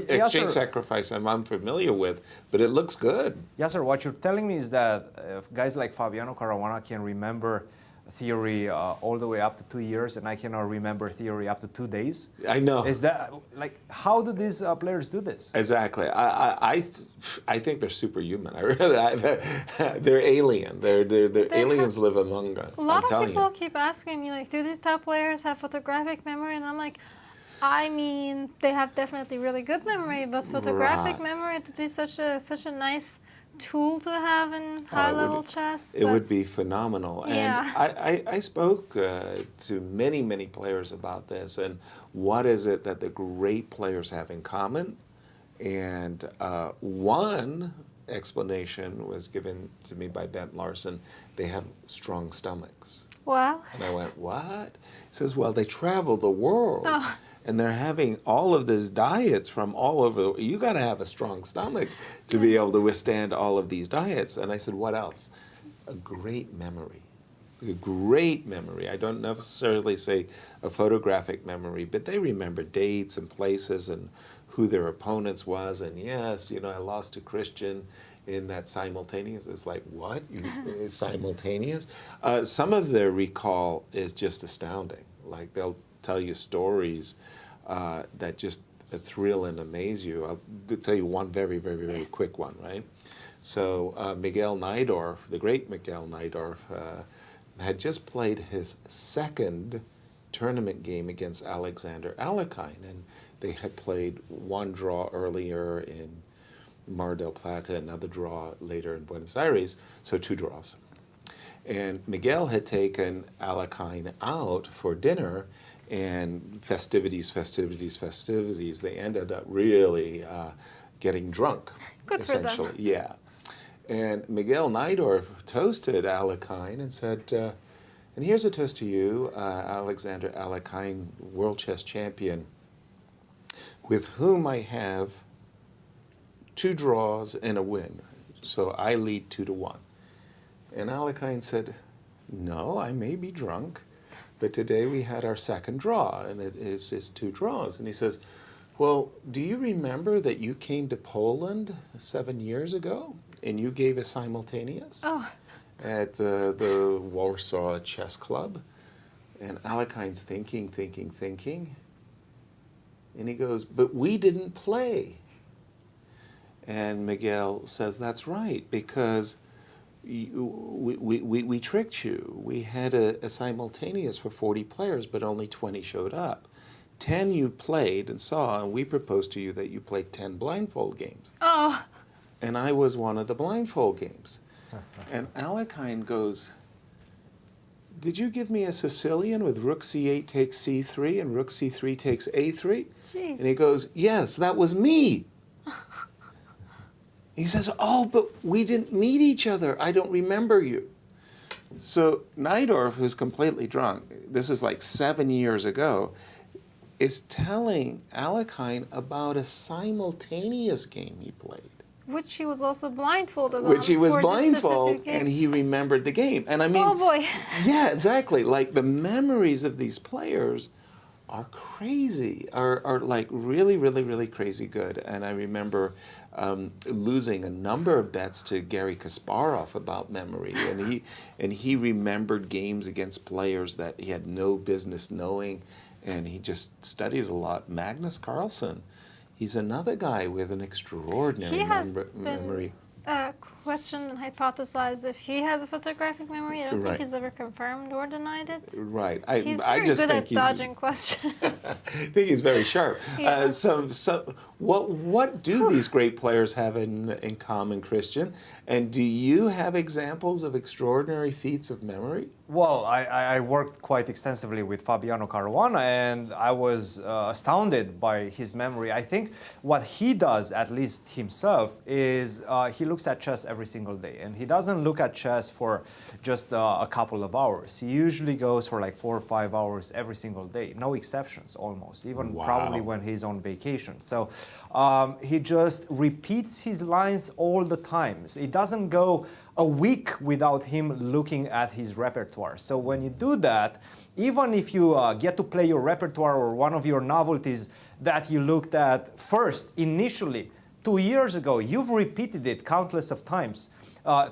C: exchange sacrifice I'm unfamiliar with, but it looks good.
B: Yasser, what you're telling me is that guys like Fabiano Caruana can remember theory all the way up to 2 years, and I cannot remember theory up to 2 days.
C: I know.
B: Is that like, how do these players do this?
C: Exactly. I think they're superhuman. They're alien. They're aliens live among us.
D: A lot of people keep asking me, like, do these top players have photographic memory? And I'm like, I mean, they have definitely really good memory, but photographic memory would be such a nice tool to have in high-level chess.
C: It would be phenomenal. And I spoke to many players about this, and what is it that the great players have in common? And one explanation was given to me by Bent Larson. They have strong stomachs.
D: Wow.
C: And I went, what? He says, well, they travel the world. Oh. And they're having all of these diets from all over. You got to have a strong stomach to be able to withstand all of these diets. And I said, what else? A great memory. A great memory. I don't necessarily say a photographic memory, but they remember dates and places and who their opponents was. And yes, you know, I lost to Christian in that simultaneous. It's like, what? Simultaneous? Some of their recall is just astounding. Like, they'll tell you stories that just thrill and amaze you. I'll tell you one very quick one, right? So Miguel Najdorf, the great Miguel Najdorf, had just played his second tournament game against Alexander Alekhine, and they had played one draw earlier in Mar del Plata, another draw later in Buenos Aires, so 2 draws. And Miguel had taken Alekhine out for dinner, and festivities. They ended up really getting drunk,
D: Good
C: essentially.
D: for them.
C: Yeah. And Miguel Najdorf toasted Alekhine and said, and here's a toast to you, Alexander Alekhine, world chess champion, with whom I have 2 draws and a win. So I lead 2-1. And Alekhine said, no, I may be drunk, but today we had our second draw, and it is 2 draws. And he says, well, do you remember that you came to Poland 7 years ago, and you gave a simultaneous at the Warsaw Chess Club? And Alekhine's thinking, and he goes, but we didn't play. And Miguel says, that's right, because we tricked you. We had a simultaneous for 40 players, but only 20 showed up. 10 you played and saw, and we proposed to you that you played 10 blindfold games.
D: Oh.
C: And I was one of the blindfold games. And Alekhine goes, did you give me a Sicilian with rook c8 takes c3 and rook c3 takes a3?
D: Jeez.
C: And he goes, yes, that was me. He says, oh, but we didn't meet each other. I don't remember you. So Najdorf, who's completely drunk, this is like 7 years ago, is telling Alekhine about a simultaneous game he played.
D: Which he was also blindfolded on.
C: Which he was
D: for this
C: blindfolded,
D: specific game.
C: and he remembered the game. And I mean,
D: Oh boy.
C: yeah, exactly. Like the memories of these players are crazy, are like really crazy good. And I remember losing a number of bets to Garry Kasparov about memory, and he remembered games against players that he had no business knowing, and he just studied a lot. Magnus Carlsen, he's another guy with an extraordinary
D: He has
C: memory.
D: questioned and hypothesized if he has a photographic memory. I don't
C: Right.
D: think he's ever confirmed or denied it.
C: Right.
D: He's
C: I
D: very
C: just
D: good
C: think
D: at
C: he's,
D: dodging questions.
C: I think he's very sharp.
D: Yeah.
C: So what do these great players have in common, Christian? And do you have examples of extraordinary feats of memory?
B: Well, I worked quite extensively with Fabiano Caruana, and I was astounded by his memory. I think what he does, at least himself, is he looks at chess every single day. And he doesn't look at chess for just a couple of hours. He usually goes for like 4 or 5 hours every single day. No exceptions, almost, even
C: Wow.
B: probably when he's on vacation. So he just repeats his lines all the time. It doesn't go a week without him looking at his repertoire. So when you do that, even if you get to play your repertoire or one of your novelties that you looked at first, initially, 2 years ago, you've repeated it countless of times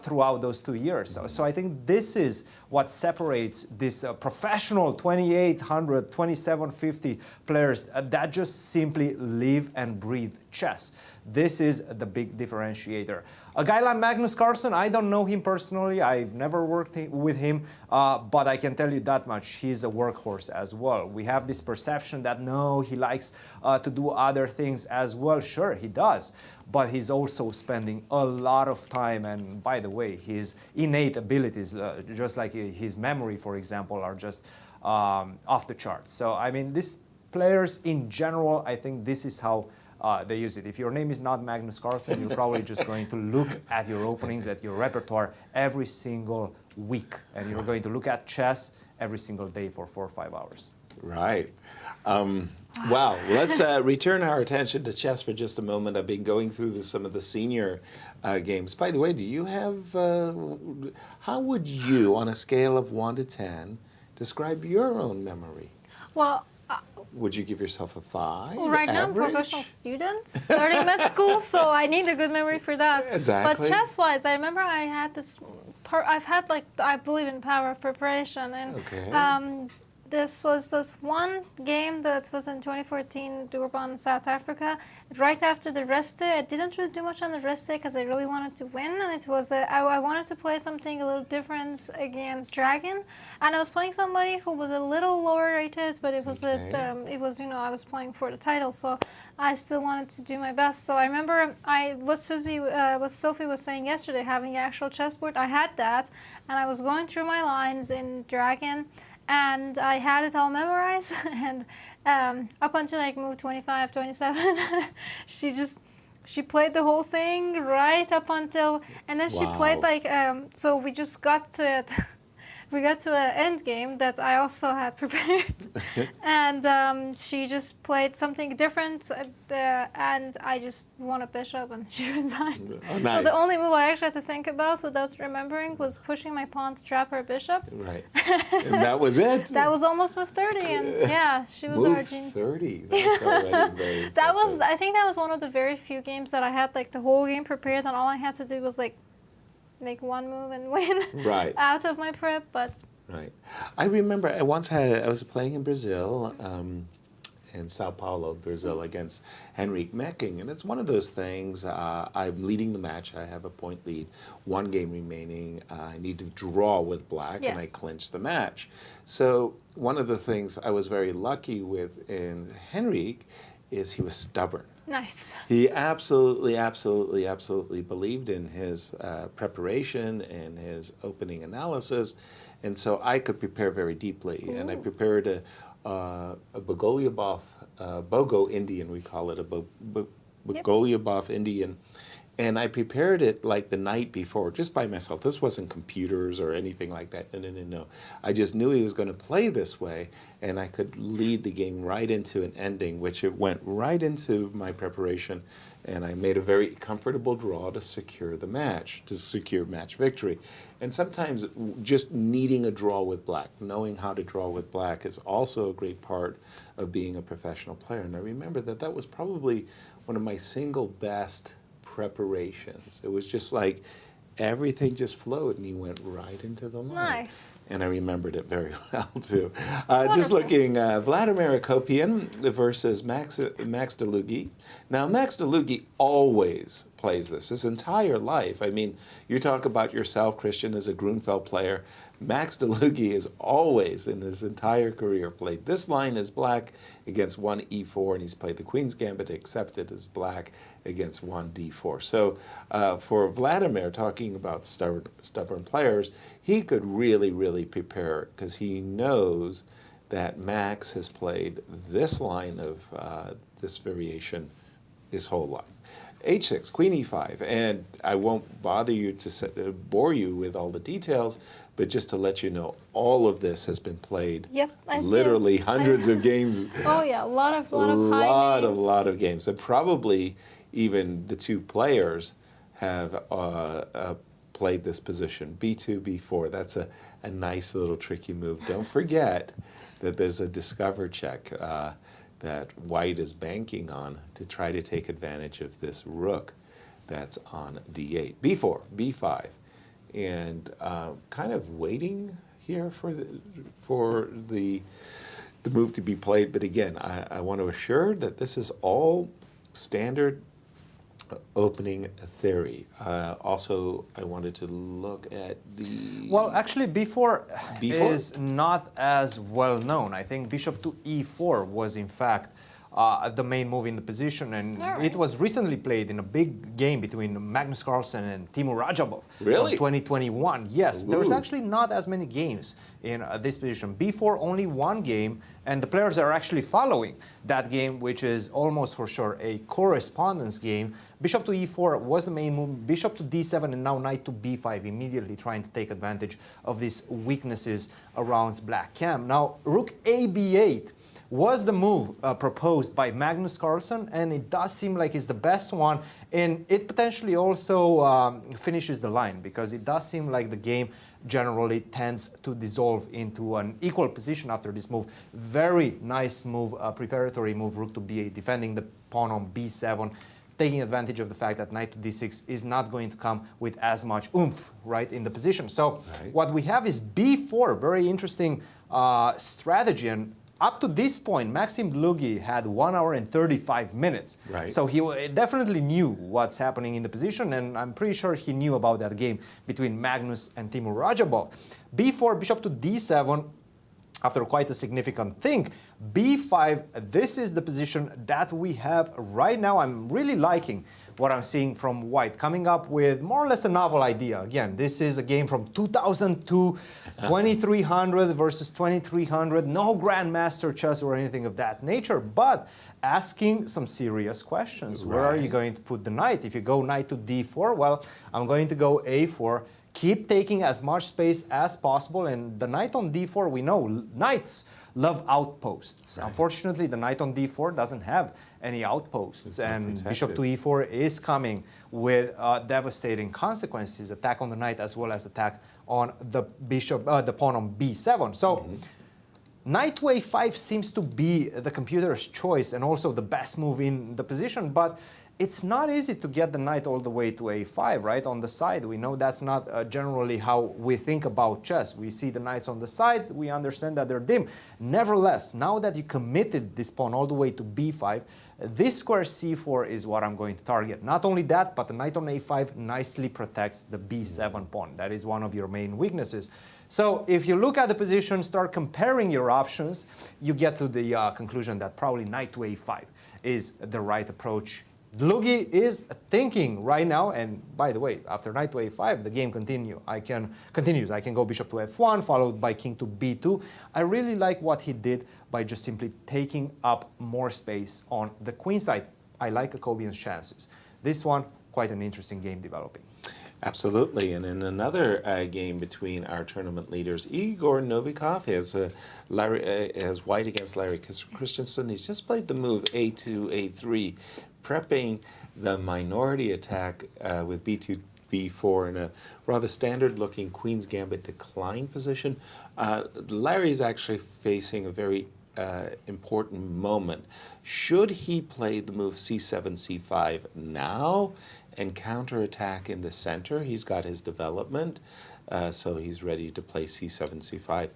B: throughout those 2 years. So I think this is what separates these professional 2800, 2750 players that just simply live and breathe chess. This is the big differentiator. A guy like Magnus Carlsen, I don't know him personally. I've never worked with him, but I can tell you that much. He's a workhorse as well. We have this perception that no, he likes to do other things as well. Sure, he does, but he's also spending a lot of time. And by the way, his innate abilities, just like his memory, for example, are just off the charts. So I mean, these players in general, I think this is how they use it. If your name is not Magnus Carlsen, you're probably just going to look at your openings, at your repertoire every single week. And you're going to look at chess every single day for 4 or 5 hours.
C: Right. Wow. Let's return our attention to chess for just a moment. I've been going through some of the senior games. By the way, do you have, how would you, on a scale of 1 to 10, describe your own memory?
D: Well,
C: Would you give yourself a 5?
D: right now I'm a
C: Average?
D: professional student starting med school, so I need a good memory for that.
C: Exactly.
D: But chess-wise, I remember I had this I've had like, I believe in power of preparation, and
C: Okay.
D: this was this one game that was in 2014 Durban, South Africa. Right after the rest day, I didn't really do much on the rest day because I really wanted to win, and it was I wanted to play something a little different against Dragon, and I was playing somebody who was a little lower rated, but it was it was I was playing for the title, so I still wanted to do my best. So I remember what Sophie was saying yesterday, having an actual chessboard. I had that, and I was going through my lines in Dragon. And I had it all memorized, and up until like move 25, 27, she played the whole thing right up until, and then she played like, so we just got to it. We got to an end game that I also had prepared, and she just played something different, and I just won a bishop, and she resigned.
C: Oh, nice.
D: So the only move I actually had to think about without remembering was pushing my pawn to trap her bishop.
C: Right. And that was it?
D: That was almost move 30, and yeah, she was
C: move
D: our genius.
C: 30, that's already very
D: That was,
C: impressive.
D: I think that was one of the very few games that I had like the whole game prepared, and all I had to do was like make one move and win out of my prep, but...
C: Right. I remember I was playing in Brazil, in Sao Paulo, Brazil, against Henrik Mecking, and it's one of those things, I'm leading the match, I have a point lead, one game remaining, I need to draw with black, and I clinch the match. So one of the things I was very lucky with in Henrik is he was stubborn.
D: Nice.
C: He absolutely believed in his preparation and his opening analysis, and so I could prepare very deeply. And I prepared a Bogolyubov, Bogo Indian, we call it, a Bogolyubov Indian. And I prepared it like the night before, just by myself. This wasn't computers or anything like that. No. I just knew he was going to play this way, and I could lead the game right into an ending, which it went right into my preparation, and I made a very comfortable draw to secure the match, to secure match victory. And sometimes just needing a draw with black, knowing how to draw with black is also a great part of being a professional player. And I remember that was probably one of my single best preparations. It was just like everything just flowed, and he went right into the line.
D: Nice.
C: And I remembered it very well too. Just looking, Vladimir Akopian versus Max Dlugy. Now Max Dlugy always plays this his entire life. I mean, you talk about yourself, Christian, as a Grunfeld player. Max Dlugy has always, in his entire career, played this line as black against one e4, and he's played the Queen's Gambit accepted as black against one d4. So for Vladimir, talking about stubborn players, he could really prepare, because he knows that Max has played this line of this variation his whole life. H6, Queen e5, and I won't bother you to bore you with all the details, but just to let you know, all of this has been played.
D: Yep, I see.
C: Literally hundreds of games.
D: Oh yeah, a lot of high names.
C: lot of games, and probably even the two players have played this position. B2, B4. That's a nice little tricky move. Don't forget that there's a discover check that white is banking on to try to take advantage of this rook that's on d8. B4, b5, and kind of waiting here for the move to be played. But again, I want to assure that this is all standard opening theory. Also, I wanted to look at the...
B: Well, actually, b4 is not as well known. I think bishop to e4 was, in fact, the main move in the position, and it was recently played in a big game between Magnus Carlsen and Timur Radjabov.
C: Really?
B: In 2021. Yes, there's actually not as many games in this position. b4, only one game, and the players are actually following that game, which is almost for sure a correspondence game. Bishop to e4 was the main move. Bishop to d7, and now knight to b5, immediately trying to take advantage of these weaknesses around black camp. Now, rook a b8 was the move proposed by Magnus Carlsen, and it does seem like it's the best one, and it potentially also finishes the line, because it does seem like the game generally tends to dissolve into an equal position after this move. Very nice move, preparatory move, rook to b8, defending the pawn on b7, taking advantage of the fact that knight to d6 is not going to come with as much oomph right in the position. So what we have is b4, very interesting strategy. And up to this point, Maxim Dlugy had 1 hour and 35 minutes.
C: Right.
B: So he definitely knew what's happening in the position, and I'm pretty sure he knew about that game between Magnus and Timur Radjabov. B4, bishop to D7, after quite a significant thing. B5, this is the position that we have right now. I'm really liking what I'm seeing from White, coming up with more or less a novel idea. Again, this is a game from 2002, 2300 versus 2300, no grandmaster chess or anything of that nature, but asking some serious questions. Where are you going to put the knight? If you go knight to D4, well, I'm going to go A4, keep taking as much space as possible, and the knight on D4, we know knights love outposts. Right. Unfortunately, the knight on D4 doesn't have any outposts, and bishop to E4 is coming with devastating consequences, attack on the knight as well as attack on the bishop, the pawn on B7. So knight to A5 seems to be the computer's choice and also the best move in the position, but it's not easy to get the knight all the way to A5, right? On the side, we know that's not generally how we think about chess. We see the knights on the side, we understand that they're dim. Nevertheless, now that you committed this pawn all the way to B5, this square C4 is what I'm going to target. Not only that, but the knight on A5 nicely protects the B7 pawn. That is one of your main weaknesses. So if you look at the position, start comparing your options, you get to the conclusion that probably knight to A5 is the right approach. Dlugy is thinking right now, and by the way, after knight to A5, the game continues. I can go bishop to F1, followed by king to B2. I really like what he did by just simply taking up more space on the queen side. I like Akopian's chances. This one, quite an interesting game developing.
C: Absolutely, and in another game between our tournament leaders, Igor Novikov has White against Larry Christiansen. He's just played the move A2, A3, prepping the minority attack with B2, B4 in a rather standard-looking Queen's Gambit decline position. Larry's actually facing a very important moment. Should he play the move C7, C5 now and counterattack in the center? He's got his development, so he's ready to play C7, C5.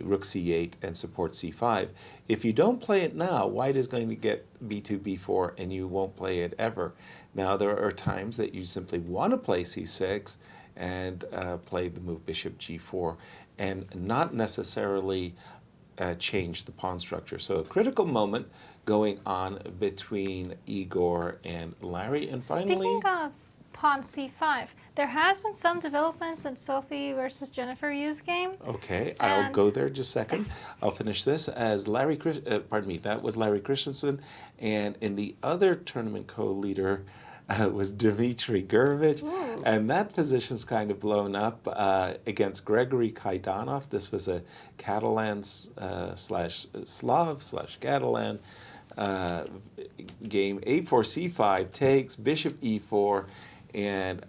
C: Rook C8 and support C5. If you don't play it now, White is going to get B2, B4, and you won't play it ever. Now, there are times that you simply want to play C6 and play the move Bishop G4 and not necessarily change the pawn structure. So a critical moment going on between Igor and Larry. And finally,
D: speaking of pawn C5, there has been some developments in Sophie versus Jennifer Yu's game.
C: Okay, I'll go there just a second. I'll finish this as that was Larry Christiansen, and in the other tournament co-leader was Dmitry Gurevich, and that position's kind of blown up against Gregory Kaidanov. This was a Catalan slash Slav slash Catalan game. A4, C5 takes, bishop E4, and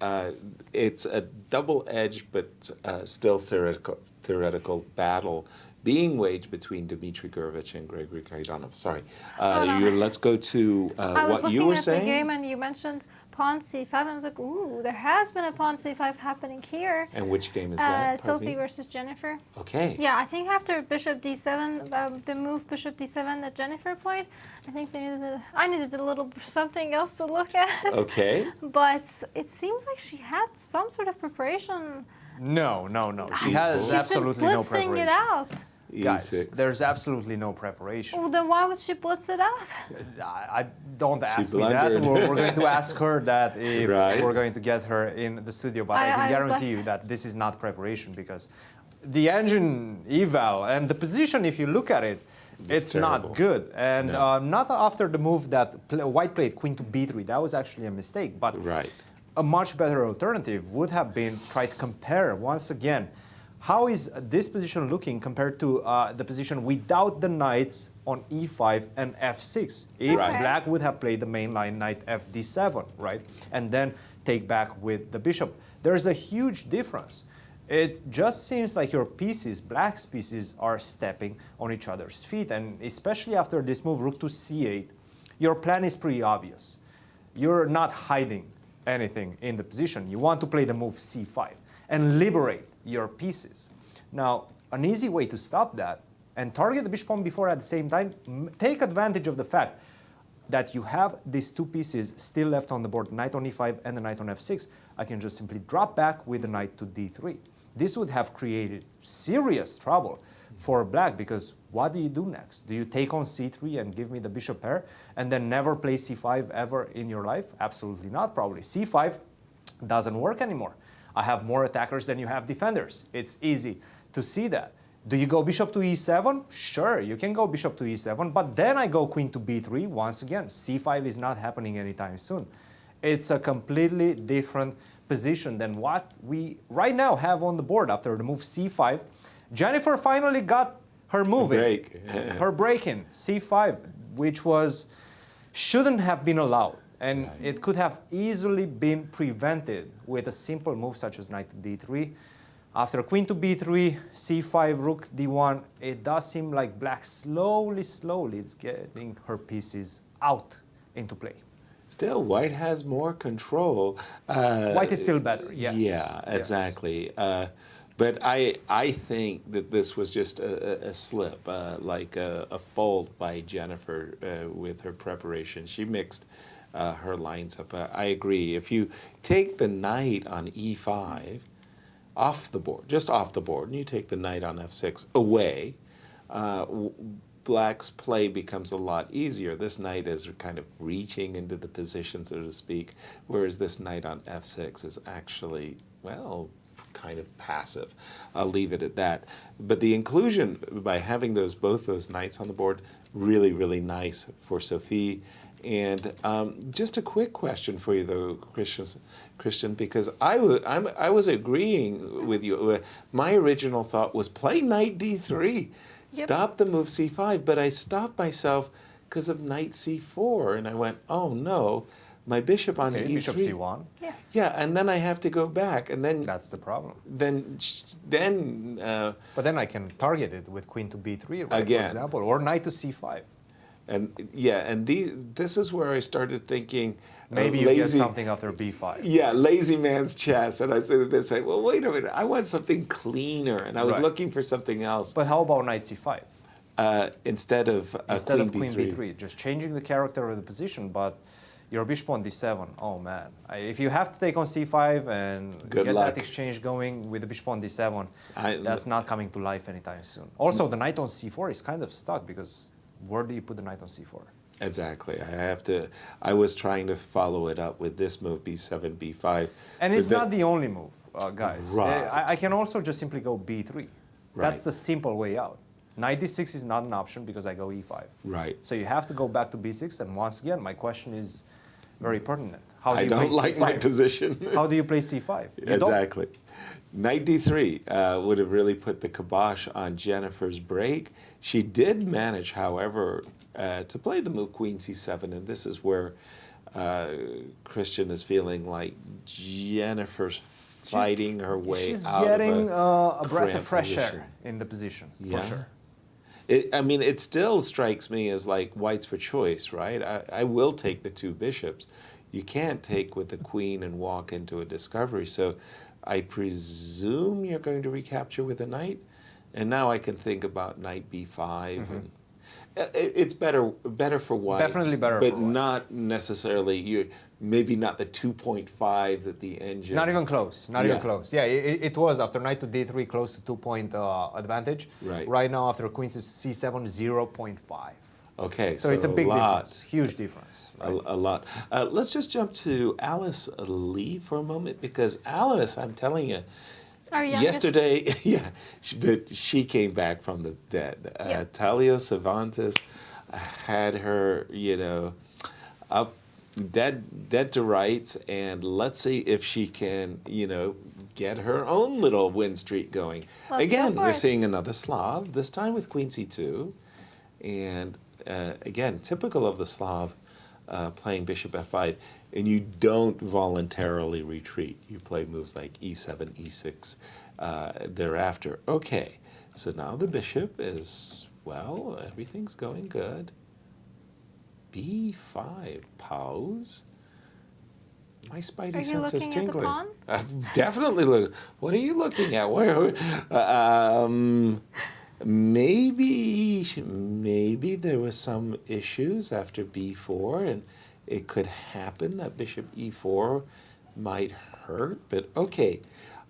C: it's a double-edged but still theoretical battle being waged between Dmitry Gurevich and Gregory Kaidanov. Sorry. Let's go to what you were saying. I was looking at the
D: game and you mentioned pawn C5. I was like, ooh, there has been a pawn C5 happening here.
C: And which game is that?
D: Sophie versus Jennifer.
C: Okay.
D: Yeah, I think after bishop D7, the move bishop D7 that Jennifer played, I think I needed a little something else to look at.
C: Okay.
D: But it seems like she had some sort of preparation.
B: No. She has absolutely no preparation.
D: She's been blitzing it out.
B: Guys,
C: E6.
B: there's absolutely no preparation.
D: Well, then why would she blitz it out?
B: I don't ask me that. We're going to ask her that if we're going to get her in the studio. But I can guarantee you that this is not preparation, because the engine eval and the position, if you look at it, it's not good. And not after the move that White played Queen to B3. That was actually a mistake. But a much better alternative would have been try to compare once again. How is this position looking compared to the position without the knights on E5 and F6? If Black would have played the main line knight FD7, right? And then take back with the bishop. There's a huge difference. It just seems like your pieces, Black's pieces, are stepping on each other's feet. And especially after this move, Rook to C8, your plan is pretty obvious. You're not hiding anything in the position. You want to play the move C5 and liberate your pieces. Now, an easy way to stop that and target the bishop pawn b4 at the same time, take advantage of the fact that you have these two pieces still left on the board, knight on e5 and the knight on f6, I can just simply drop back with the knight to d3. This would have created serious trouble for black, because what do you do next? Do you take on c3 and give me the bishop pair and then never play c5 ever in your life? Absolutely not, probably. c5 doesn't work anymore. I have more attackers than you have defenders. It's easy to see that. Do you go bishop to e7? Sure, you can go bishop to e7, but then I go queen to b3. Once again, c5 is not happening anytime soon. It's a completely different position than what we right now have on the board after the move c5. Jennifer finally got her move in, her break in, c5, which shouldn't have been allowed. And it could have easily been prevented with a simple move such as knight to d3. After queen to b3, c5, rook d1, it does seem like black slowly is getting her pieces out into play.
C: Still, white has more control.
B: White is still better, yes.
C: Yeah, exactly. Yes. But I think that this was just a slip, like a fold by Jennifer with her preparation. She mixed her lines up. I agree. If you take the knight on e5 off the board, just off the board, and you take the knight on f6 away, black's play becomes a lot easier. This knight is kind of reaching into the position, so to speak, whereas this knight on f6 is actually, well, kind of passive. I'll leave it at that. But the inclusion, by having both those knights on the board, really, really nice for Sophie. And just a quick question for you, though, Christian, because I was agreeing with you. My original thought was play knight d3, stop the move c5, but I stopped myself because of knight c4, and I went, oh no, my bishop on e3.
B: Bishop c1.
D: Yeah.
C: Yeah, and then I have to go back, and then
B: that's the problem.
C: Then.
B: But then I can target it with queen to b3, right,
C: again,
B: for example, or knight to c5.
C: And yeah, and this is where I started thinking
B: maybe you get something after b5.
C: Yeah, lazy man's chess. And I started to say, well, wait a minute, I want something cleaner, and I was looking for something else.
B: But how about knight c5?
C: Instead of queen b3.
B: Just changing the character of the position, but your bishop on d7, oh man. If you have to take on c5 and get that exchange going with the bishop on d7, that's not coming to life anytime soon. Also, the knight on c4 is kind of stuck, because where do you put the knight on c4?
C: Exactly. I was trying to follow it up with this move, b7, b5.
B: And it's not the only move, guys.
C: Right.
B: I can also just simply go b3. Right. That's the simple way out. Knight d6 is not an option because I go e5.
C: Right.
B: So you have to go back to b6. And once again, my question is very pertinent. How do
C: I
B: you
C: don't
B: play
C: like
B: c5?
C: my position.
B: How do you play c5?
C: Exactly. Knight d3 would have really put the kibosh on Jennifer's break. She did manage, however, to play the move queen c7, and this is where Christian is feeling like Jennifer's fighting her way out of
B: She's getting a breath of fresh
C: position.
B: air in the position,
C: Yeah.
B: for sure.
C: It still strikes me as like white's for choice, right? I will take the two bishops. You can't take with the queen and walk into a discovery. So I presume you're going to recapture with a knight. And now I can think about knight b5. Mm-hmm. And it's better for white.
B: Definitely better
C: but
B: for white.
C: Not necessarily, maybe not the 2.5 that the engine.
B: Not even close. Not even close. Yeah, it was after knight to d3 close to 2-point advantage.
C: Right.
B: Right now after queen to c7 0.5.
C: Okay,
B: so it's a big difference, huge difference. Right?
C: A lot. Let's just jump to Alice Lee for a moment, because Alice, I'm telling you, yesterday, she came back from the dead. Thalia Cervantes had her, up dead to rights, and let's see if she can, get her own little win streak going. Again, we're seeing another Slav, this time with queen c2, and again, typical of the Slav, playing bishop f5, and you don't voluntarily retreat. You play moves like e7, e6 thereafter. Okay, so now the bishop is, well, everything's going good. b5, pause. My spidey
D: Are you
C: sense is
D: looking at the
C: tingling.
D: pawn?
C: I've definitely look. What are you looking at? Maybe there were some issues after b4, and it could happen that bishop e4 might hurt. But okay,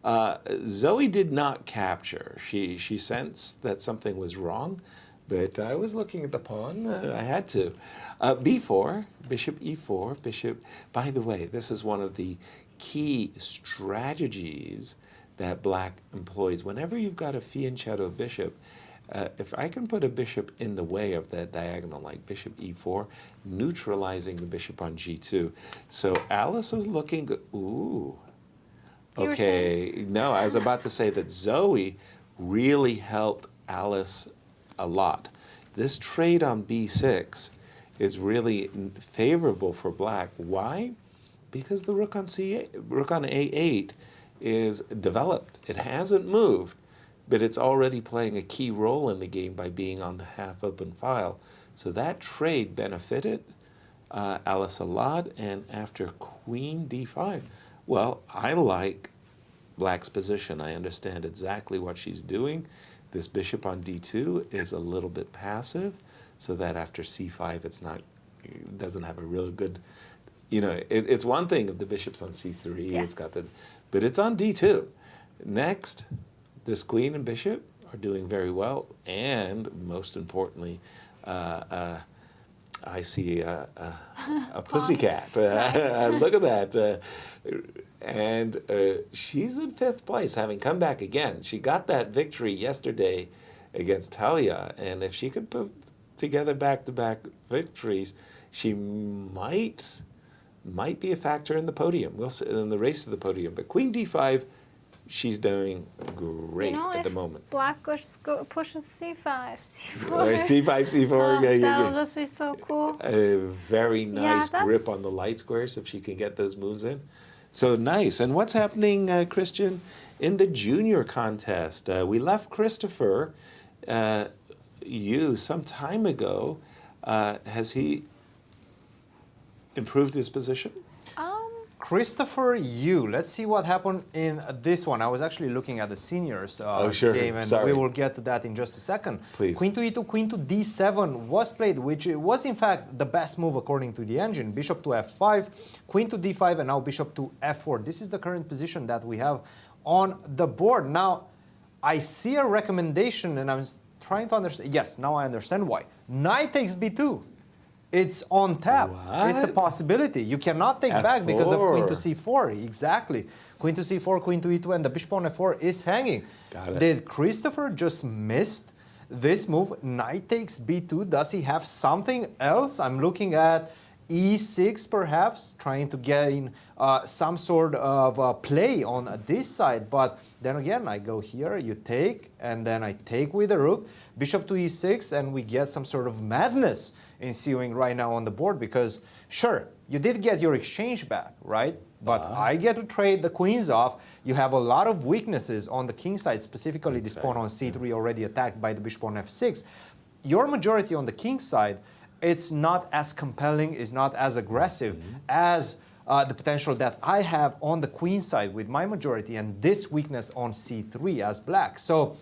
C: Zoey did not capture. She sensed that something was wrong, but I was looking at the pawn. I had to. b4, bishop e4, bishop. By the way, this is one of the key strategies that black employs. Whenever you've got a fianchetto bishop, if I can put a bishop in the way of that diagonal, like bishop e4, neutralizing the bishop on g2. So Alice is looking good. Ooh. Okay. No, I was about to say that Zoey really helped Alice a lot. This trade on b6 is really favorable for black. Why? Because the rook on a8 is developed. It hasn't moved, but it's already playing a key role in the game by being on the half-open file. So that trade benefited Alice a lot. And after queen d5, well, I like black's position. I understand exactly what she's doing. This bishop on d2 is a little bit passive, so that after c5, it doesn't have a real good, it's one thing if the bishop's on c3,
D: Yes.
C: it's got the, but it's on d2. Next, this queen and bishop are doing very well, and most importantly, I see a pussycat.
D: Nice.
C: Look at that. And she's in 5th place, having come back again. She got that victory yesterday against Thalia, and if she could put together back-to-back victories, she might be a factor in the podium. We'll see, in the race to the podium. But queen d5, she's doing great at the moment.
D: Black pushes c5, c4.
C: Or c5, c4.
D: Oh,
C: yeah.
D: that would just be so cool.
C: A very nice
D: that-
C: grip on the light squares if she can get those moves in. So nice. And what's happening, Christian, in the junior contest? We left Christopher Yu some time ago. Has he improved his position?
B: Christopher Yu. Let's see what happened in this one. I was actually looking at the seniors
C: Sure.
B: game, and
C: Sorry.
B: we will get to that in just a second.
C: Please.
B: Queen to e2, queen to d7 was played, which was in fact the best move according to the engine. Bishop to f5, queen to d5, and now bishop to f4. This is the current position that we have on the board. Now, I see a recommendation, and I'm trying to understand. Yes, now I understand why. Knight takes b2. It's on tap.
C: What?
B: It's a possibility. You cannot take back because of queen to
C: F4.
B: c4. Exactly. Queen to c4, queen to e2, and the bishop on f4 is hanging.
C: Got it.
B: Did Christopher just missed this move? Knight takes b2. Does he have something else? I'm looking at e6 perhaps, trying to gain some sort of play on this side. But then again, I go here, you take, and then I take with the rook. Bishop to e6, and we get some sort of madness ensuing right now on the board, because sure, you did get your exchange back, right? But I get to trade the queens off. You have a lot of weaknesses on the king side, specifically this pawn on c3 already attacked by the bishop on f6. Your majority on the king side, it's not as compelling, is not as aggressive as the potential that I have on the queen side with my majority, and this weakness on c3 as black. So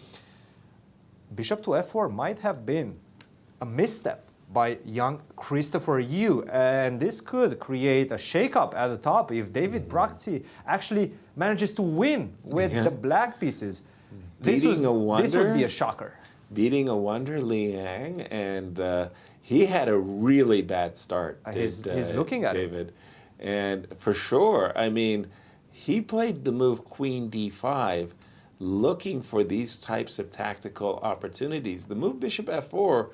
B: bishop to f4 might have been a misstep by young Christopher Yu, and this could create a shakeup at the top if David Brodsky actually manages to win with the black pieces. This would be a shocker.
C: Beating Awonder Liang, and he had a really bad start.
B: He's looking at
C: David, and for sure, I mean, he played the move queen d5, looking for these types of tactical opportunities. The move bishop f4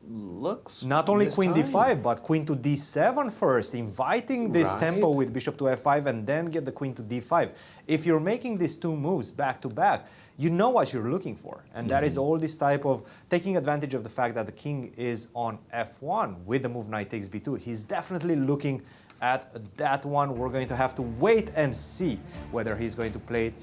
C: looks
B: Not only queen
C: mistimed.
B: d5, but queen to d7 first, inviting this
C: Right.
B: tempo with bishop to f5 and then get the queen to d5. If you're making these two moves back to back, you know what you're looking for. And that is all this type of taking advantage of the fact that the king is on f1 with the move knight takes b2. He's definitely looking at that one. We're going to have to wait and see whether he's going to play it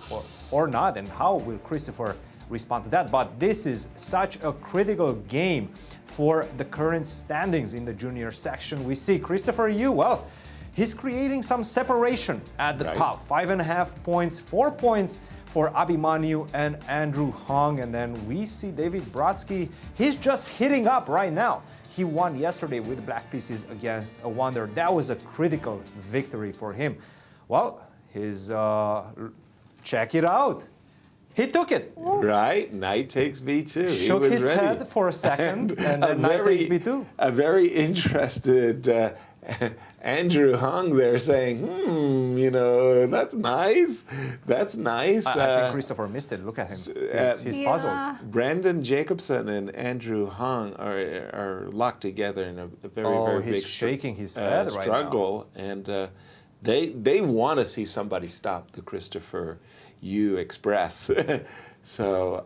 B: or not, and how will Christopher respond to that. But this is such a critical game for the current standings in the junior section. We see Christopher Yu, well, he's creating some separation at the
C: Right.
B: top. 5.5 points, 4 points for Abhimanyu and Andrew Hung. And then we see David Brodsky. He's just hitting up right now. He won yesterday with black pieces against Awonder. That was a critical victory for him. Well, check it out. He took it.
C: Right, knight takes b2.
B: Shook
C: he was
B: his
C: ready.
B: head for a second, and then knight takes b2.
C: A very interested Andrew Hung there saying, that's nice. That's nice.
B: I think Christopher missed it. Look at him. He's puzzled.
C: Brandon Jacobson and Andrew Hung are locked together in a very
B: he's
C: big
B: shaking his head right now.
C: struggle. And they want to see somebody stop the Christopher Yu Express. So,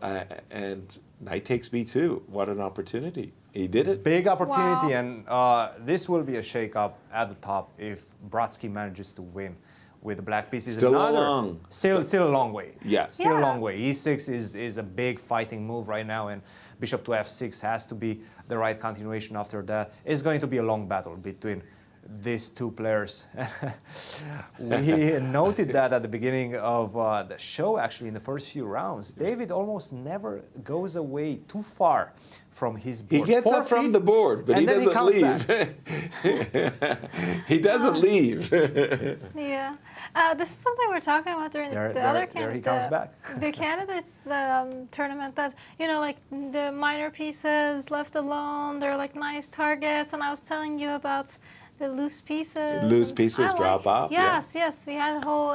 C: and knight takes b2. What an opportunity. He did it.
B: Big opportunity,
D: Wow.
B: and this will be a shake-up at the top if Brodsky manages to win with the black pieces.
C: Still a long.
B: Still a long way.
C: Yeah.
B: Still a
D: Yeah.
B: long way. E6 is a big fighting move right now, and bishop to f6 has to be the right continuation after that. It's going to be a long battle between these two players. We noted that at the beginning of the show, actually, in the first few rounds. David almost never goes away too far from his
C: He
B: board.
C: gets
B: 4
C: up from
B: feet,
C: the board, but
B: and
C: he
B: then
C: doesn't
B: comes
C: leave.
B: back.
C: He doesn't leave.
D: Yeah. This is something we're talking about during the other
B: there
D: candidate.
B: he comes back.
D: The candidates tournament that, like the minor pieces left alone, they're like nice targets. And I was telling you about the loose pieces.
C: Loose
D: and
C: pieces
D: I
C: drop off, yeah.
D: Yes. We had a whole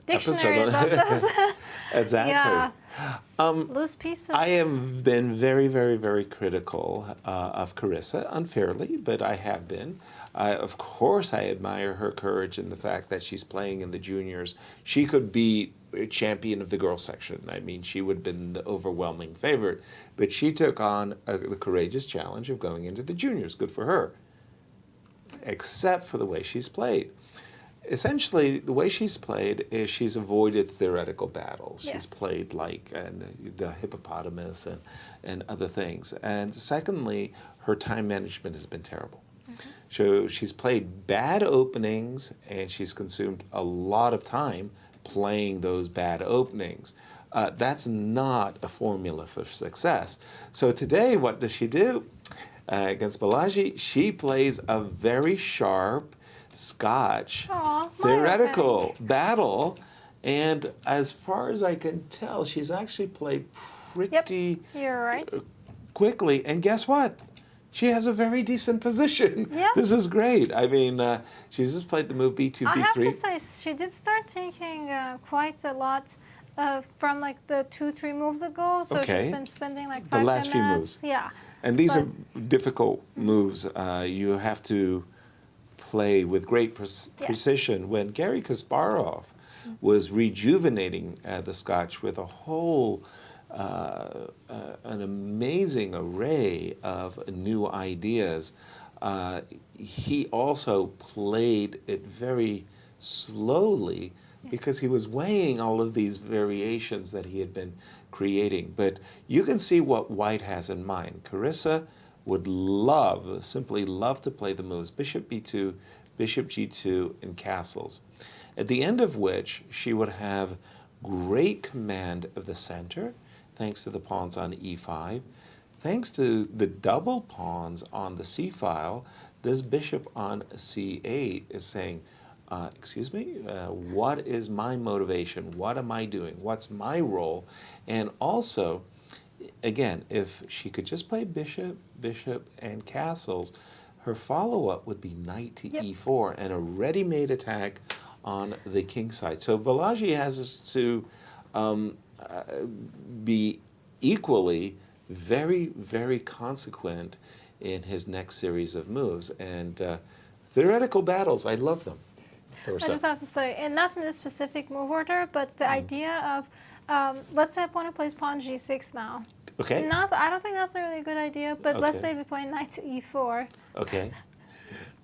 D: dictionary
C: Episode on
D: about this.
C: Exactly.
D: Yeah. Loose pieces.
C: I have been very, very, very critical of Carissa, unfairly, but I have been. Of course, I admire her courage and the fact that she's playing in the juniors. She could be a champion of the girls section. I mean, she would have been the overwhelming favorite, but she took on the courageous challenge of going into the juniors. Good for her. Except for the way she's played. Essentially, the way she's played is she's avoided theoretical battles.
D: Yes.
C: She's played like the hippopotamus and other things. And secondly, her time management has been terrible. So she's played bad openings, and she's consumed a lot of time playing those bad openings. That's not a formula for success. So today, what does she do? Against Balaji, she plays a very sharp Scotch
D: Aw,
C: theoretical battle, and as far as I can tell, she's actually played pretty
D: You're right.
C: quickly. And guess what? She has a very decent position.
D: Yeah.
C: This is great. I mean, she's just played the move b2, b3.
D: I have to say, she did start taking quite a lot from like the 2-3 moves ago. So
C: Okay.
D: she's been spending like
C: The
D: 5-10
C: last few
D: minutes.
C: moves.
D: Yeah.
C: And these
D: But-
C: are difficult moves. You have to play with great precision. When Garry Kasparov was rejuvenating the Scotch with a whole, an amazing array of new ideas, he also played it very slowly because he was weighing all of these variations that he had been creating. But you can see what White has in mind. Carissa would simply love to play the moves bishop b2, bishop g2, and castles, at the end of which she would have great command of the center, thanks to the pawns on e5. Thanks to the double pawns on the c-file, this bishop on c8 is saying, excuse me, what is my motivation? What am I doing? What's my role? And also, again, if she could just play bishop, bishop, and castles, her follow-up would be knight to e4 and a ready-made attack on the king side. So Balaji has us to be equally very, very consequent in his next series of moves. And theoretical battles, I love them.
D: I just have to say, and not in this specific move order, but the idea of, let's say opponent plays pawn g6 now.
C: Okay.
D: I don't think that's a really good idea, but let's
C: Okay.
D: say we play knight to e4.
C: Okay.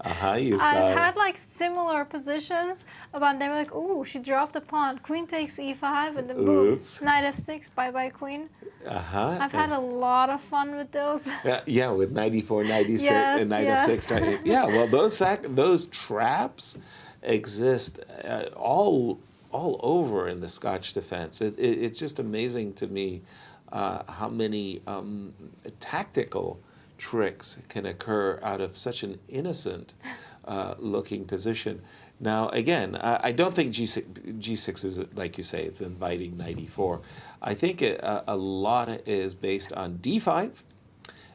C: You
D: I've
C: saw
D: had like similar positions, but they were like, ooh, she dropped a pawn. Queen takes e5, and then boom,
C: Oops.
D: knight f6, bye-bye queen. I've had a lot of fun with those.
C: Yeah, with 94, 96,
D: Yes,
C: and 96.
D: yes.
C: Yeah, well, those traps exist all over in the Scotch defense. It's just amazing to me how many tactical tricks can occur out of such an innocent looking position. Now, again, I don't think G6 is, like you say, it's inviting 94. I think a lot is based on D5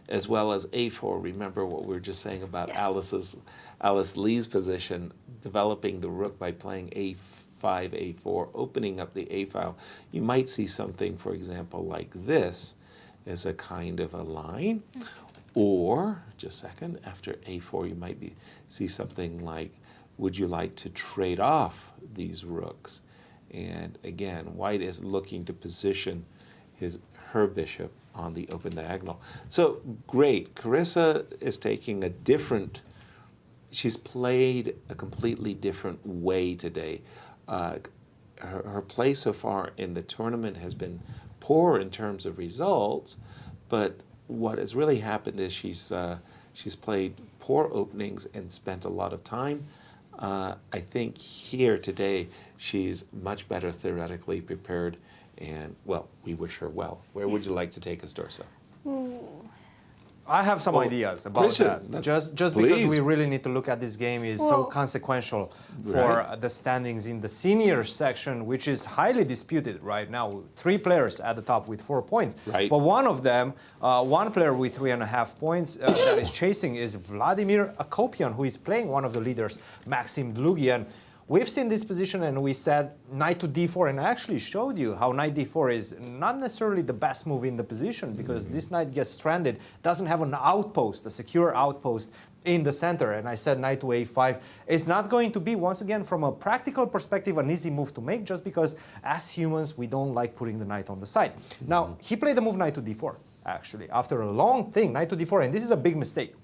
C: as well as A4. Remember what we were just saying about
D: Yes.
C: Alice Lee's position, developing the rook by playing A5, A4, opening up the A file. You might see something, for example, like this as a kind of a line. Or, just a second, after A4, you might see something like, would you like to trade off these rooks? And again, white is looking to position her bishop on the open diagonal. So great, Carissa is taking a different, she's played a completely different way today. Her play so far in the tournament has been poor in terms of results, but what has really happened is she's played poor openings and spent a lot of time. I think here today she's much better theoretically prepared, and well, we wish her well. Where would you like to take us, Dorsa?
B: I have some ideas about
C: Christian,
B: that. Just because
C: please.
B: we really need to look at this game is so consequential for the standings in the senior section, which is highly disputed right now. 3 players at the top with 4 points.
C: Right.
B: But one of them, one player with 3.5 points that is chasing is Vladimir Akopian, who is playing one of the leaders, Maxim Dlugy. And we've seen this position and we said knight to d4, and I actually showed you how knight d4 is not necessarily the best move in the position because this knight gets stranded, doesn't have an outpost, a secure outpost in the center. And I said knight to a5 is not going to be, once again, from a practical perspective, an easy move to make, just because as humans, we don't like putting the knight on the side. Now, he played the move knight to d4, actually, after a long thing, knight to d4, and this is a big mistake.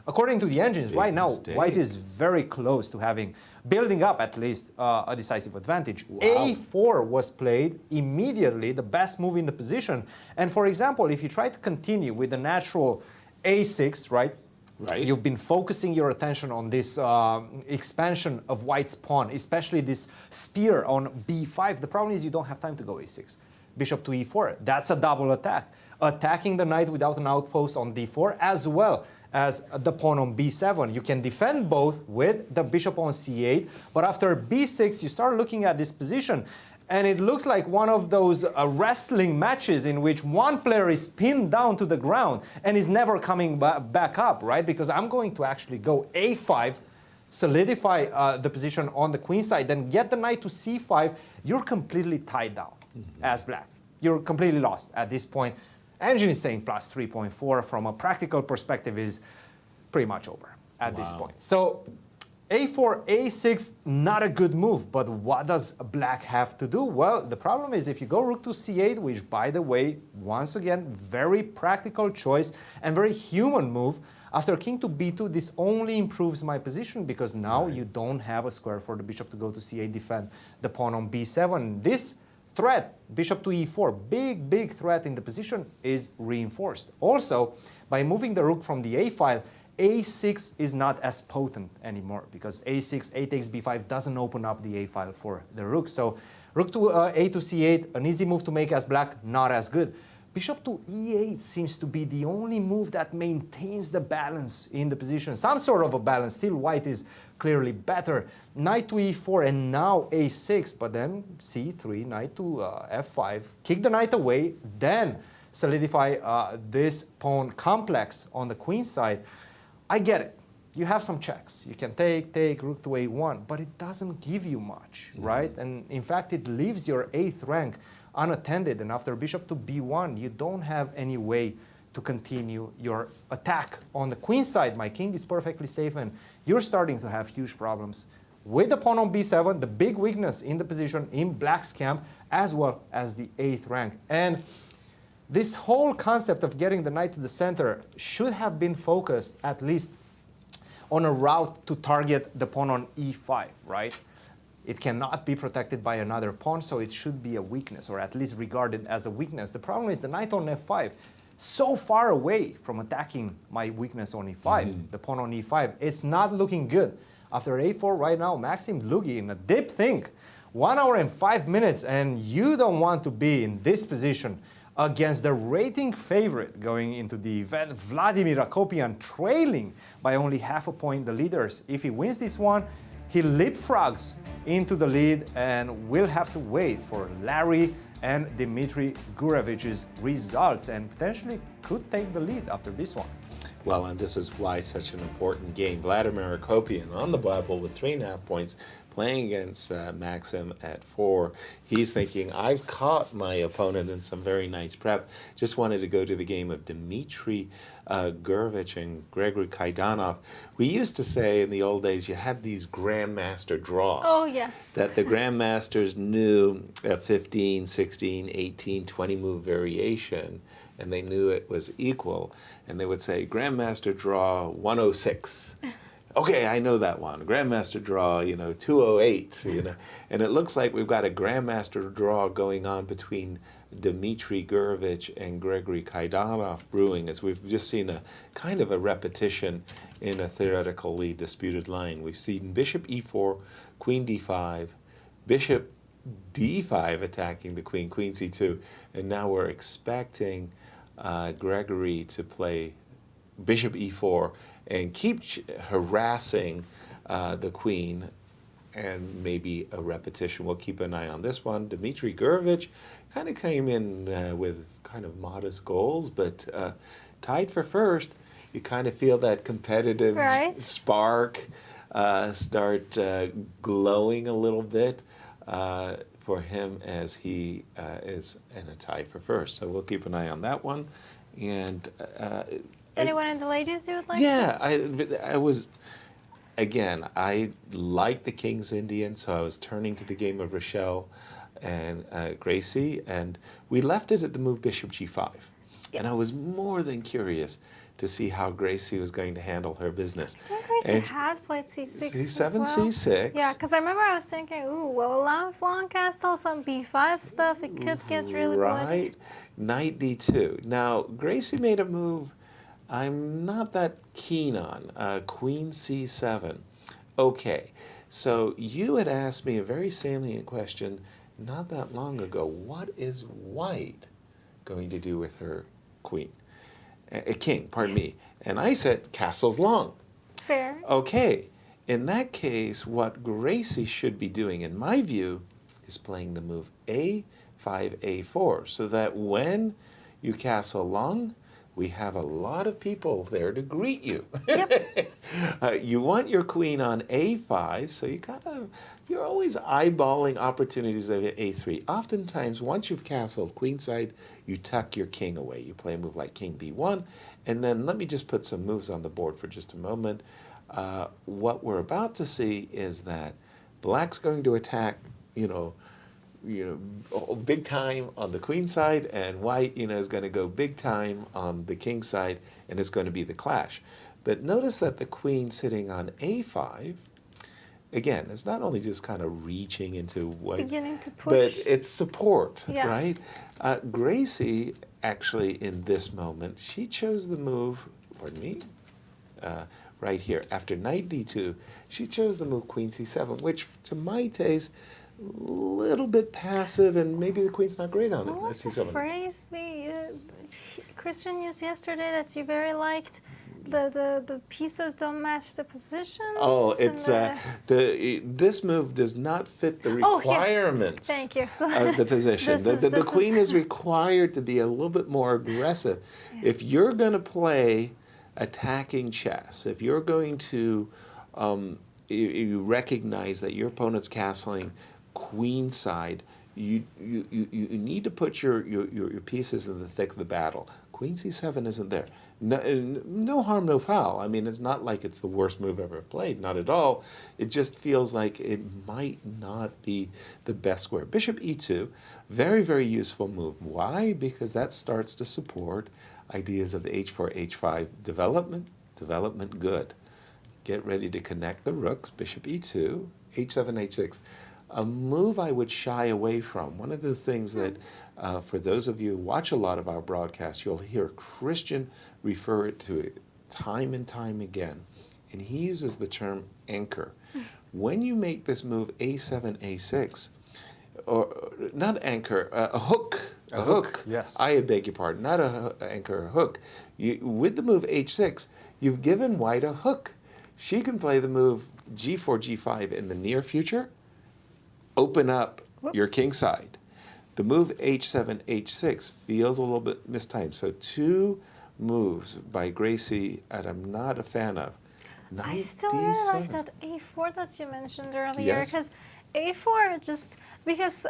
B: According to the engines, right now, white is very close to building up at least a decisive advantage.
C: Wow.
B: A4 was played immediately, the best move in the position. And for example, if you try to continue with the natural A6, right? You've been focusing your attention on this expansion of white's pawn, especially this spear on B5. The problem is you don't have time to go A6. Bishop to E4, that's a double attack. Attacking the knight without an outpost on D4, as well as the pawn on B7. You can defend both with the bishop on C8, but after B6, you start looking at this position, and it looks like one of those wrestling matches in which one player is pinned down to the ground and is never coming back up, right? Because I'm going to actually go A5, solidify the position on the queen side, then get the knight to C5. You're completely tied down as black. You're completely lost at this point. Engine is saying plus 3.4. From a practical perspective is pretty much over at this point. So A4, A6, not a good move, but what does black have to do? Well, the problem is if you go rook to C8, which by the way, once again, very practical choice and very human move, after king to B2, this only improves my position because now you don't have a square for the bishop to go to C8, defend the pawn on B7. This threat, bishop to E4, big threat in the position is reinforced. Also, by moving the rook from the A file, A6 is not as potent anymore because A6, A takes B5 doesn't open up the A file for the rook. So rook to A to C8, an easy move to make as black, not as good. Bishop to E8 seems to be the only move that maintains the balance in the position. Some sort of a balance, still white is clearly better. Knight to E4 and now A6, but then C3, knight to F5, kick the knight away, then solidify this pawn complex on the queen side. I get it. You have some checks. You can take rook to A1, but it doesn't give you much, right? And in fact, it leaves your 8th rank unattended, and after bishop to B1, you don't have any way to continue your attack on the queen side. My king is perfectly safe, and you're starting to have huge problems with the pawn on B7, the big weakness in the position in black's camp, as well as the 8th rank. And this whole concept of getting the knight to the center should have been focused at least on a route to target the pawn on E5, right? It cannot be protected by another pawn, so it should be a weakness, or at least regarded as a weakness. The problem is the knight on f5, so far away from attacking my weakness on e5, the pawn on e5. It's not looking good. After a4 right now, Maxim Dlugy in a deep think. 1 hour and 5 minutes, and you don't want to be in this position against the rating favorite going into the event, Vladimir Akopian, trailing by only half a point the leaders. If he wins this one, he leapfrogs into the lead, and we'll have to wait for Larry and Dmitry Gurevich's results, and potentially could take the lead after this one.
C: Well, and this is why such an important game. Vladimir Akopian on the bubble with 3.5 points, playing against Maxim at 4. He's thinking, I've caught my opponent in some very nice prep. Just wanted to go to the game of Dmitry Gurevich and Gregory Kaidanov. We used to say in the old days you had these grandmaster draws.
D: Oh, yes.
C: That the grandmasters knew a 15, 16, 18, 20 move variation, and they knew it was equal. And they would say, Grandmaster draw 106. Okay, I know that one. Grandmaster draw, 208, And it looks like we've got a Grandmaster draw going on between Dmitry Gurevich and Gregory Kaidanov brewing, as we've just seen a kind of a repetition in a theoretically disputed line. We've seen bishop e4, queen d5, bishop d5 attacking the queen, queen c2, and now we're expecting Gregory to play bishop e4 and keep harassing the queen, and maybe a repetition. We'll keep an eye on this one. Dmitry Gurevich kind of came in with kind of modest goals, but tied for first. You kind of feel that competitive spark start glowing a little bit for him as he is in a tie for first. So we'll keep an eye on that one. And
D: anyone in the ladies you would like
C: yeah,
D: to?
C: I was, again, I like the King's Indian, so I was turning to the game of Rochelle and Gracie, and we left it at the move bishop g5.
D: Yep.
C: And I was more than curious to see how Gracie was going to handle her business.
D: I think Gracie had played c6
C: c7,
D: as well.
C: c6.
D: Yeah, because I remember I was thinking, ooh, well, long castle, some b5 stuff, it could get really
C: right.
D: bloody.
C: Knight d2. Now, Gracie made a move I'm not that keen on, queen c7. Okay, so you had asked me a very salient question not that long ago. What is white going to do with her queen? King, pardon me. And I said, castle's long.
D: Fair.
C: Okay, in that case, what Gracie should be doing, in my view, is playing the move a5, a4, so that when you castle long, we have a lot of people there to greet you.
D: Yep.
C: You want your queen on a5, so you're always eyeballing opportunities of a3. Oftentimes, once you've castled queenside, you tuck your king away. You play a move like king b1, and then let me just put some moves on the board for just a moment. What we're about to see is that black's going to attack, big time on the queen side, and white, is going to go big time on the king side, and it's going to be the clash. But notice that the queen sitting on a5, again, it's not only just kind of reaching into white,
D: beginning to push.
C: but it's support,
D: Yeah.
C: right? Gracie, actually, in this moment, she chose the move, pardon me, right here. After knight d2, she chose the move queen c7, which, to my taste, little bit passive, and maybe the queen's not great on it.
D: What was the phrase Christian used yesterday that you very liked? The pieces don't match the positions.
C: Oh, it's this move does not fit the requirements
D: Thank you.
C: of the position. The queen is required to be a little bit more aggressive. Yeah. If you're going to play attacking chess, if you're going to you recognize that your opponent's castling queen side, you need to put your pieces in the thick of the battle. Queen c7 isn't there. No harm, no foul. I mean, it's not like it's the worst move ever played. Not at all. It just feels like it might not be the best square. Bishop e2, very, very useful move. Why? Because that starts to support ideas of h4, h5 development good. Get ready to connect the rooks, bishop e2, h7, h6. a move I would shy away from. One of the things that, for those of you who watch a lot of our broadcasts, you'll hear Christian refer to it time and time again, and he uses the term anchor. When you make this move a7, a6, or not anchor, a hook. A hook.
B: Yes.
C: I beg your pardon, not a anchor, a hook. With the move h6, you've given white a hook. She can play the move g4, g5 in the near future, open up your king side. The move h7, h6 feels a little bit mistimed. So two moves by Gracie that I'm not a fan of.
D: I still really like that a4 that you mentioned earlier,
C: Yes.
D: because a4 just because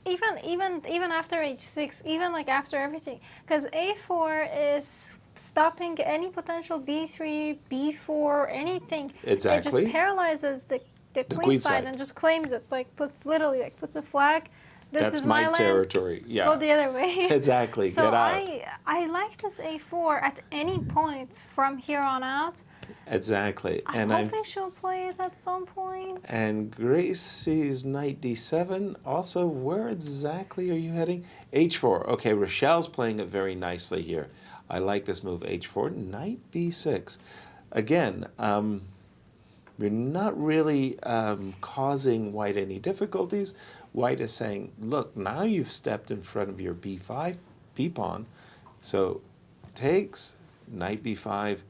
D: even after h6, even like after everything, because a4 is stopping any potential b3, b4, anything.
C: Exactly.
D: It just paralyzes the queen side and just claims it. Like literally puts a flag. This
C: That's
D: is my land.
C: territory. Yeah.
D: Go the other way.
C: Exactly.
D: So
C: Get out.
D: I like this a4 at any point from here on out.
C: Exactly.
D: I'm hoping she'll play it at some point.
C: And Gracie's knight d7. Also, where exactly are you heading? h4. Okay, Rochelle's playing it very nicely here. I like this move, h4. Knight b6. Again, you're not really causing white any difficulties. White is saying, look, now you've stepped in front of your b5, b-pawn. So takes, knight b5.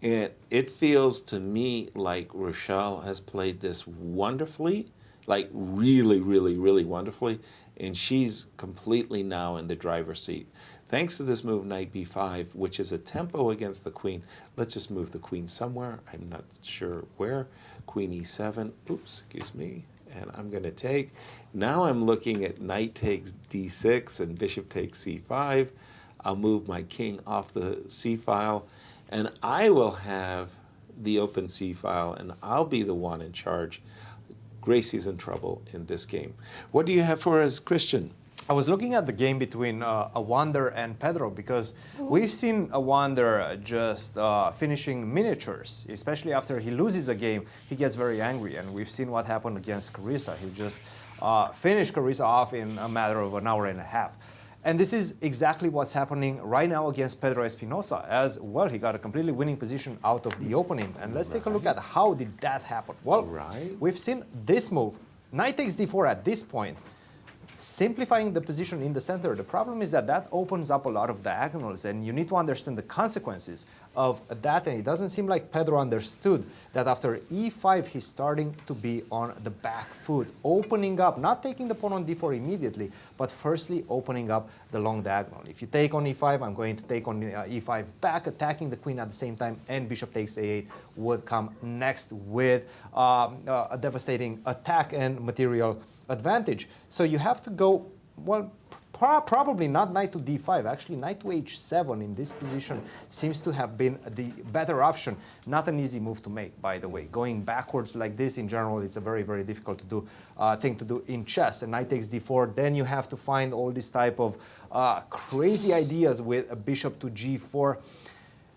C: And it feels to me like Rochelle has played this wonderfully, like really, really, really wonderfully. And she's completely now in the driver's seat. Thanks to this move, knight b5, which is a tempo against the queen. Let's just move the queen somewhere. I'm not sure where. Queen e7. Oops, excuse me. And I'm going to take. Now I'm looking at knight takes d6 and bishop takes c5. I'll move my king off the c file. And I will have the open c file, and I'll be the one in charge. Gracie's in trouble in this game. What do you have for us, Christian?
B: I was looking at the game between Awonder and Pedro, because we've seen Awonder just finishing miniatures, especially after he loses a game, he gets very angry, and we've seen what happened against Carissa. He just finished Carissa off in a matter of an hour and a half. And this is exactly what's happening right now against Pedro Espinosa as well. He got a completely winning position out of the opening. And let's take a look at how did that happen. Well, we've seen this move. Knight takes d4 at this point, simplifying the position in the center. The problem is that that opens up a lot of diagonals, and you need to understand the consequences of that. And it doesn't seem like Pedro understood that after e5, he's starting to be on the back foot, opening up, not taking the pawn on d4 immediately, but firstly opening up the long diagonal. If you take on e5, I'm going to take on e5 back, attacking the queen at the same time, and bishop takes a8 would come next with a devastating attack and material advantage. So you have to go, well, probably not knight to d5. Actually, knight to h7 in this position seems to have been the better option. Not an easy move to make, by the way. Going backwards like this in general is a very, very difficult thing to do in chess. And knight takes d4, then you have to find all this type of crazy ideas with a bishop to g4.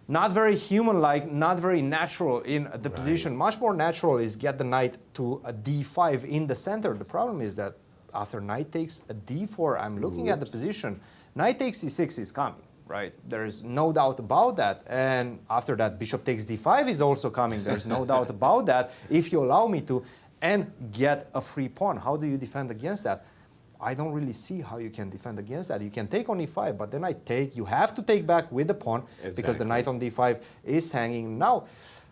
B: Not very human-like, not very natural in the position. Much more natural is get the knight to a d5 in the center. The problem is that after knight takes a d4, I'm looking at the position. Knight takes e6 is coming, right? There is no doubt about that. And after that, bishop takes d5 is also coming. There's no doubt about that, if you allow me to, and get a free pawn. How do you defend against that? I don't really see how you can defend against that. You can take on e5, but then you have to take back with the pawn, because the knight on d5 is hanging. Now,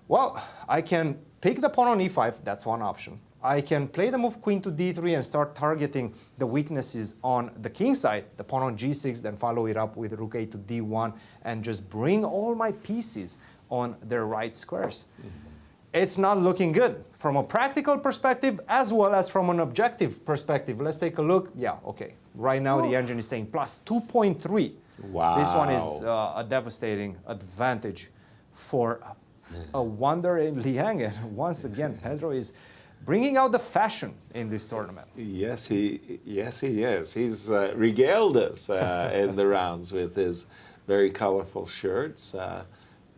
B: well, I can pick the pawn on e5, that's one option. I can play the move queen to d3 and start targeting the weaknesses on the king side, the pawn on g6, then follow it up with rook a to d1, and just bring all my pieces on their right squares. It's not looking good from a practical perspective as well as from an objective perspective. Let's take a look. Yeah, okay. Right now the engine is saying plus 2.3.
C: Wow.
B: This one is a devastating advantage for Awonder Liang. And once again, Pedro is bringing out the fashion in this tournament.
C: Yes, he is. He's regaled us in the rounds with his very colorful shirts.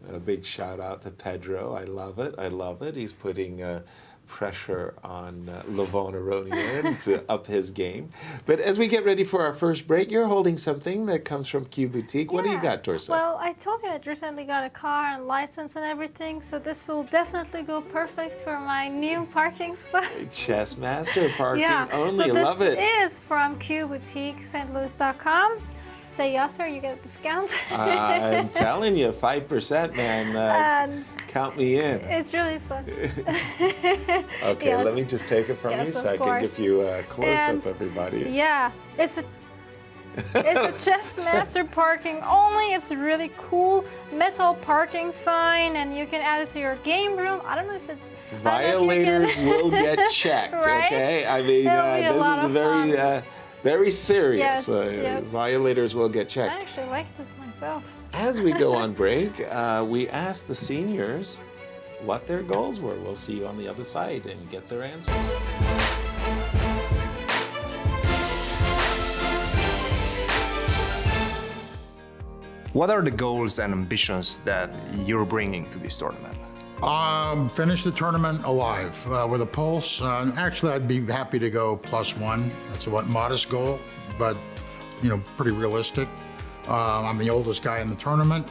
C: A big shout out to Pedro. I love it. I love it. He's putting pressure on Levon Aronian to up his game. But as we get ready for our first break, you're holding something that comes from Q Boutique. What do you got, Dorsa?
D: Well, I told you I recently got a car and license and everything, so this will definitely go perfect for my new parking spot.
C: Chess Master parking only.
D: So this
C: Love it.
D: is from Q Boutique, stlouis.com. Say Yasser, you get a discount.
C: I'm telling you, 5%, man. Count me in.
D: It's really fun.
C: Okay, let me just take it from you so I can give you a close-up, everybody.
D: Yeah, it's a Chess Master parking only. It's really cool metal parking sign, and you can add it to your game room. I don't know if it's
C: Violators will get checked.
D: Right?
C: Okay, I mean this is very serious.
D: Yes.
C: Violators will get checked.
D: I actually like this myself.
C: As we go on break, we asked the seniors what their goals were. We'll see you on the other side and get their answers.
B: What are the goals and ambitions that you're bringing to this tournament?
E: Finish the tournament alive with a pulse. Actually, I'd be happy to go +1. That's a modest goal, but pretty realistic. I'm the oldest guy in the tournament,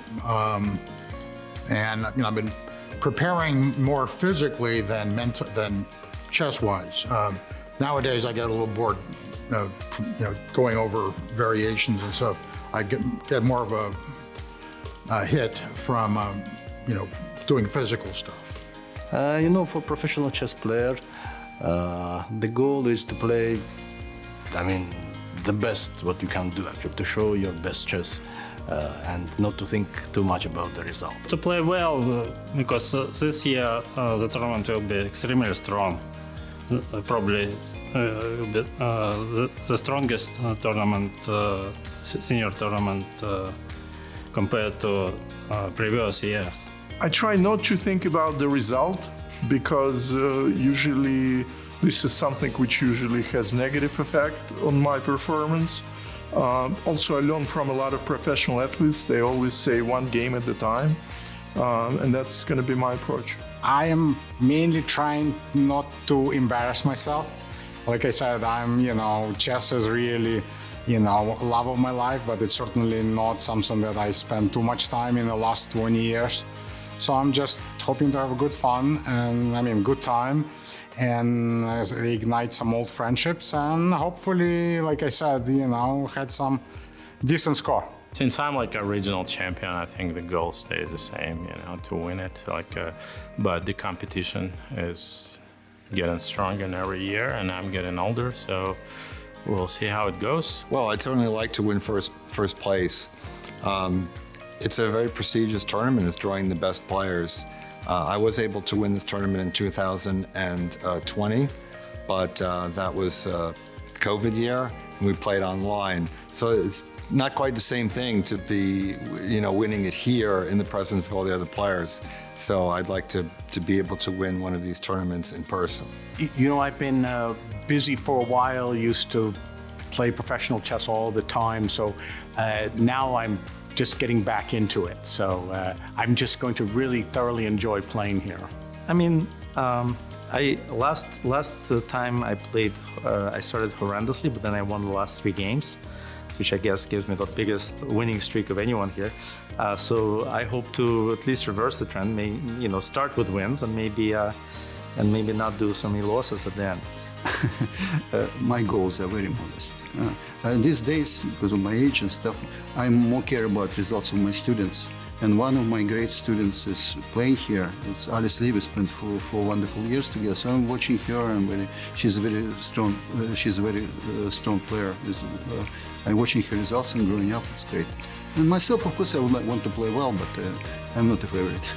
E: and I've been preparing more physically than chess-wise. Nowadays, I get a little bored, going over variations and stuff. I get more of a hit from doing physical stuff.
F: For professional chess player, the goal is to play, the best what you can do actually, to show your best chess and not to think too much about the result.
G: To play well, because this year the tournament will be extremely strong. Probably will be the strongest tournament, senior tournament compared to previous years.
H: I try not to think about the result because usually this is something which usually has negative effect on my performance. Also, I learned from a lot of professional athletes. They always say one game at a time, and that's going to be my approach.
I: I am mainly trying not to embarrass myself. Like I said, chess is really, love of my life, but it's certainly not something that I spend too much time in the last 20 years. So I'm just hoping to have good fun and good time and reignite some old friendships and hopefully, like I said, had some decent score.
G: Since I'm like a regional champion, I think the goal stays the same, to win it. But the competition is getting stronger every year, and I'm getting older, so we'll see how it goes.
J: Well, I'd certainly like to win first place. It's a very prestigious tournament. It's drawing the best players. I was able to win this tournament in 2020, but that was COVID year, and we played online. So it's not quite the same thing to be, winning it here in the presence of all the other players. So I'd like to be able to win one of these tournaments in person.
K: I've been busy for a while, used to play professional chess all the time. So now I'm just getting back into it. So I'm just going to really thoroughly enjoy playing here.
L: Last time I played, I started horrendously, but then I won the last 3 games, which I guess gives me the biggest winning streak of anyone here. So I hope to at least reverse the trend, start with wins and maybe not do so many losses at the end.
M: My goals are very modest. These days, because of my age and stuff, I'm more care about results of my students. And one of my great students is playing here. It's Alice Lee. We spent for wonderful years together. So I'm watching her, and she's a very strong. She's a very strong player. I'm watching her results and growing up. It's great. And myself, of course, I would want to play well, but I'm not a favorite.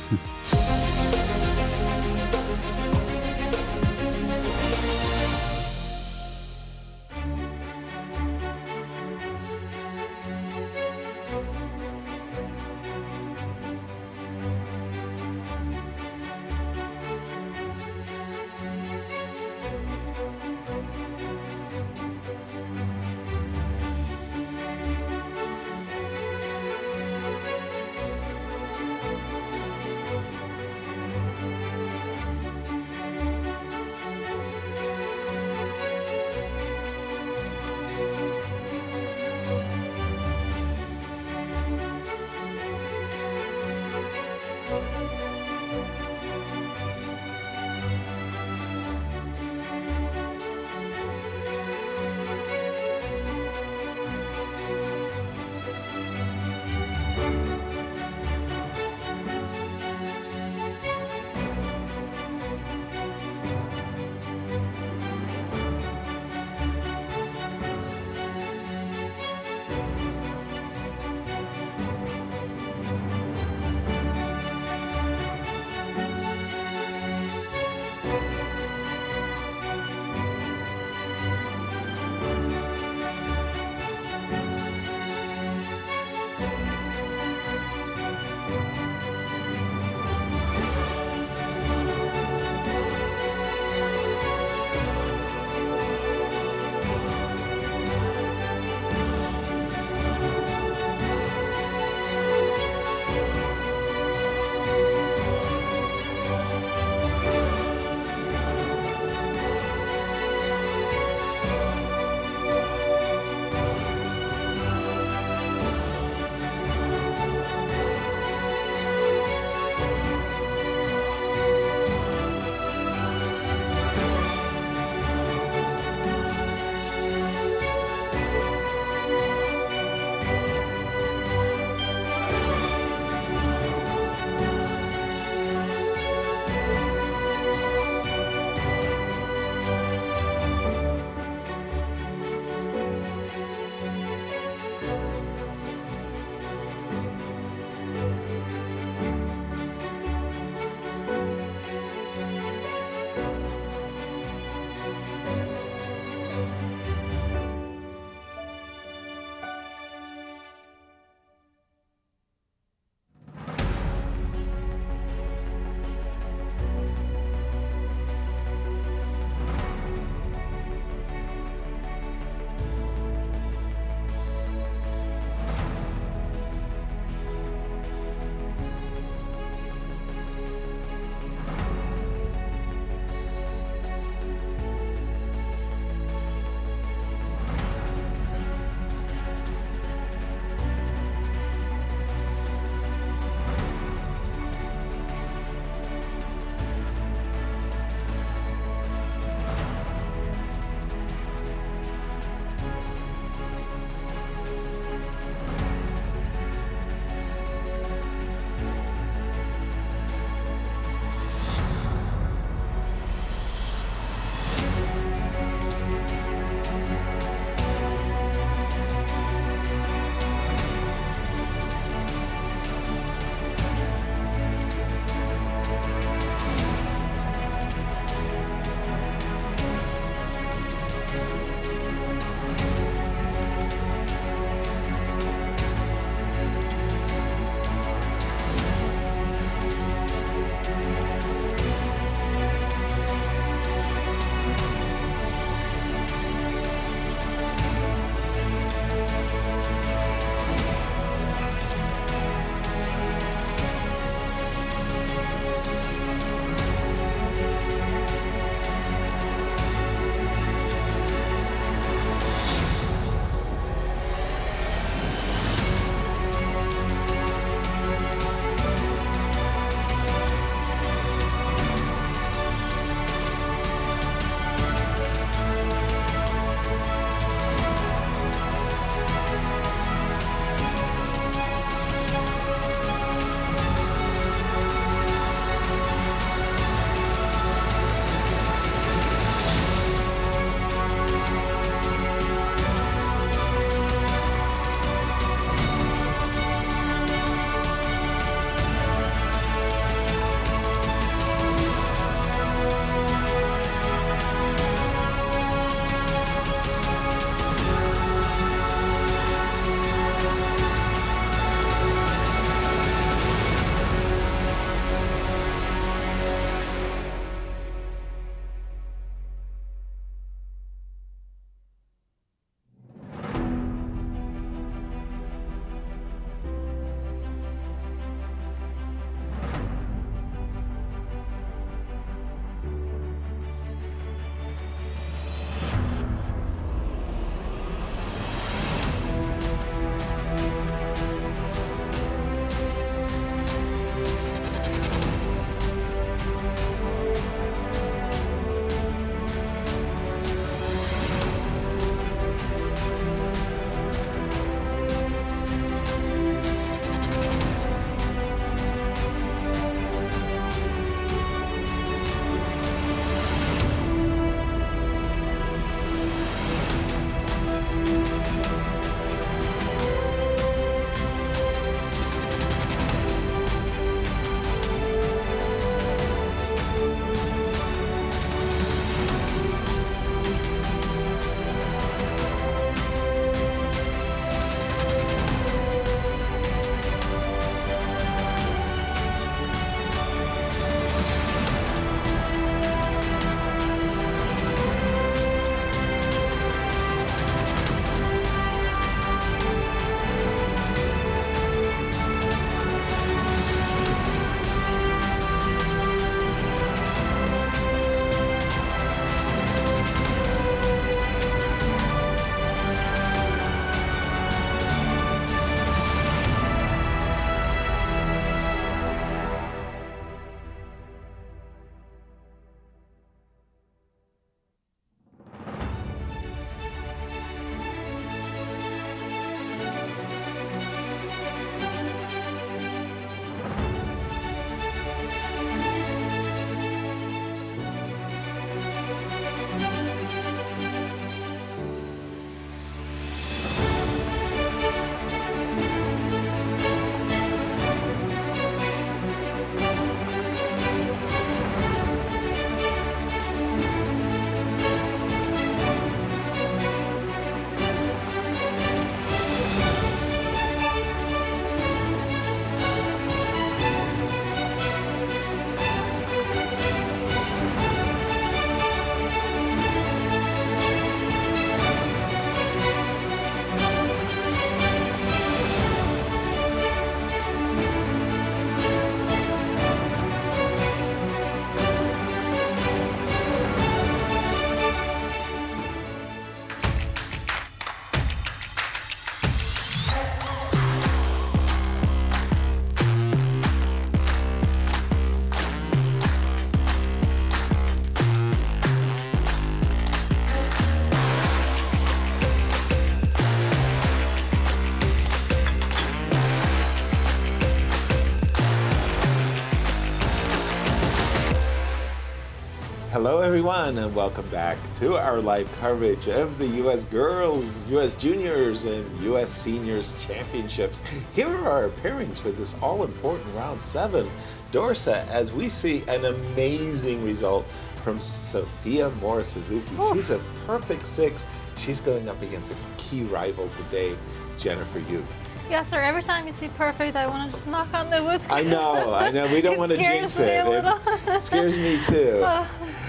C: everyone, and welcome back to our live coverage of the U.S. Girls, U.S. Juniors, and U.S. Seniors Championships. Here are our pairings for this all-important round 7. Dorsa, as we see an amazing result from Sophie Morris-Suzuki. She's a perfect 6. She's going up against a key rival today, Jennifer Yu.
D: Yes, sir. Every time you see perfect, I want to just knock on the wood.
C: I know. We don't want to jinx it. It scares me too.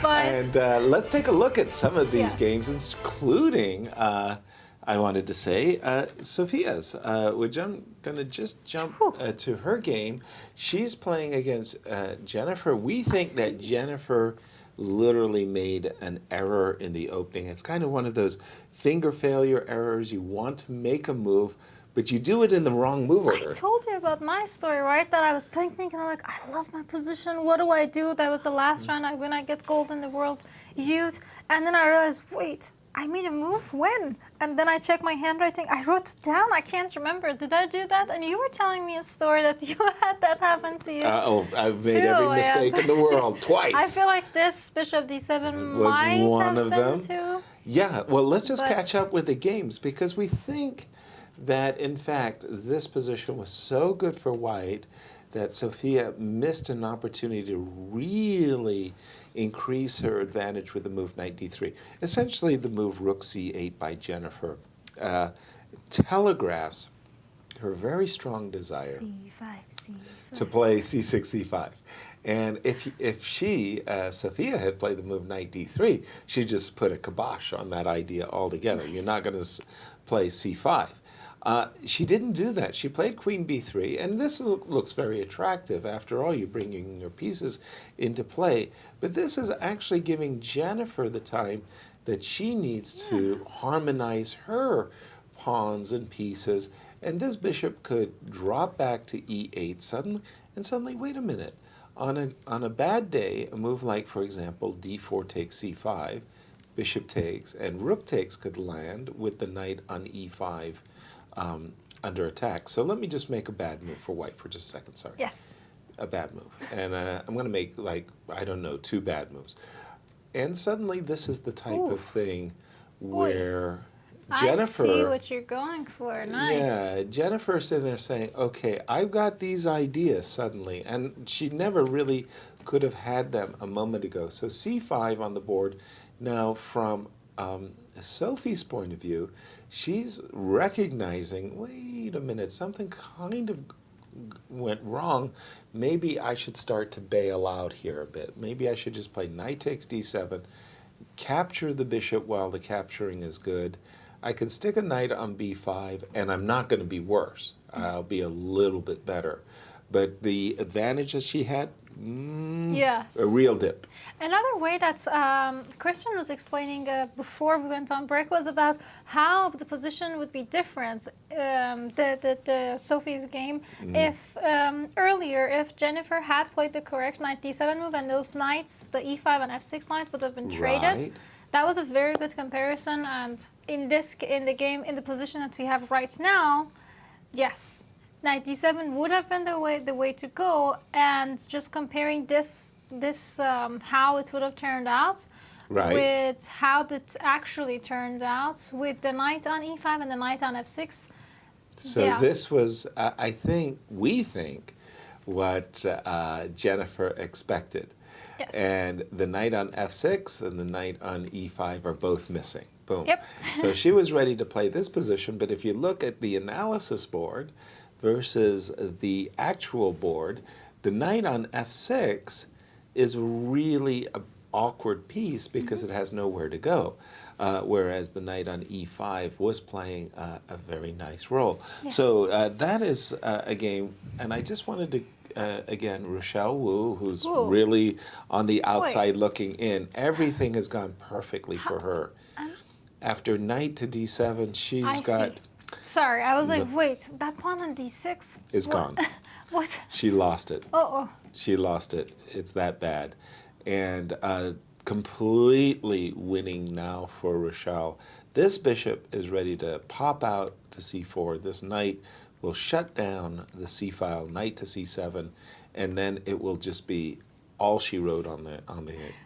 C: And let's take a look at some of these games, including, I wanted to say, Sophia's, which I'm going to just jump to her game. She's playing against Jennifer. We think that Jennifer literally made an error in the opening. It's kind of one of those finger failure errors. You want to make a move, but you do it in the wrong move order.
D: I told you about my story, right? That I was thinking, I'm like, I love my position. What do I do? That was the last round I win. I get gold in the World Youth. And then I realized, wait, I made a move? When? And then I checked my handwriting. I wrote it down. I can't remember. Did I do that? And you were telling me a story that you had that happen to you.
C: I've made every mistake in the world twice.
D: I feel like this Bishop D7
C: was
D: might
C: one
D: have
C: of
D: been
C: them.
D: too.
C: Yeah, well, let's just catch up with the games, because we think that, in fact, this position was so good for white that Sophia missed an opportunity to really increase her advantage with the move knight d3. Essentially, the move rook c8 by Jennifer telegraphs her very strong desire
D: C5.
C: to play c6, c5. And if she, Sophia, had played the move knight d3, she just put a kibosh on that idea altogether. You're not going to play c5. She didn't do that. She played queen b3, and this looks very attractive. After all, you're bringing your pieces into play. But this is actually giving Jennifer the time that she needs to harmonize her pawns and pieces. And this bishop could drop back to e8 suddenly, wait a minute. On a bad day, a move like, for example, d4 takes c5, bishop takes, and rook takes could land with the knight on e5 under attack. So let me just make a bad move for white for just a second, sorry.
D: Yes.
C: A bad move. And I'm going to make, like, I don't know, 2 bad moves. And suddenly this is the type of thing where Jennifer...
D: I see what you're going for. Nice.
C: Yeah, Jennifer's sitting there saying, okay, I've got these ideas suddenly. And she never really could have had them a moment ago. So c5 on the board. Now, from Sophie's point of view, she's recognizing, wait a minute, something kind of went wrong. Maybe I should start to bail out here a bit. Maybe I should just play knight takes d7, capture the bishop while the capturing is good. I can stick a knight on b5, and I'm not going to be worse. I'll be a little bit better. But the advantage that she had,
D: yes,
C: a real dip.
D: Another way that Christian was explaining before we went on break was about how the position would be different, the Sophie's game, if earlier, if Jennifer had played the correct knight d7 move and those knights, the e5 and f6 knight, would have been traded.
C: Right.
D: That was a very good comparison, and in the game, in the position that we have right now, yes, knight d7 would have been the way to go. And just comparing this how it would have turned out with how it actually turned out with the knight on e5 and the knight on f6.
C: So this was, we think, what Jennifer expected.
D: Yes.
C: And the knight on f6 and the knight on e5 are both missing. Boom.
D: Yep.
C: So she was ready to play this position, but if you look at the analysis board versus the actual board, the knight on f6 is really an awkward piece because it has nowhere to go, whereas the knight on e5 was playing a very nice role.
D: Yes.
C: So that is a game, and I just wanted to again, Rochelle Wu, who's really on the outside looking in. Everything has gone perfectly for her. After knight to d7, she's got...
D: Sorry, I was like, wait, that pawn on d6?
C: Is gone.
D: What?
C: She lost it.
D: Oh.
C: She lost it. It's that bad. And completely winning now for Rochelle. This bishop is ready to pop out to c4. This knight will shut down the c-file, knight to c7, and then it will just be all she wrote on the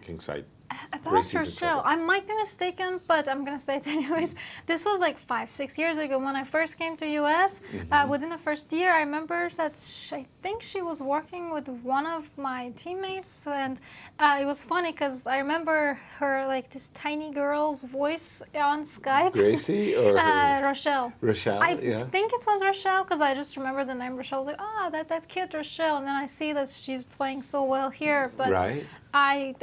C: kingside
D: About
C: Gracie's
D: Rochelle, I might be mistaken, but I'm gonna say it anyways. This was like 5-6 years ago when I first came to US. Within the first year, I remember that I think she was working with one of my teammates, and it was funny because I remember her like this tiny girl's voice on Skype.
C: Gracie or
D: Rochelle.
C: Rochelle?
D: I
C: Yeah.
D: think it was Rochelle because I just remember the name Rochelle. I was like, that kid Rochelle, and then I see that she's playing so well here, but.
C: Right.
D: I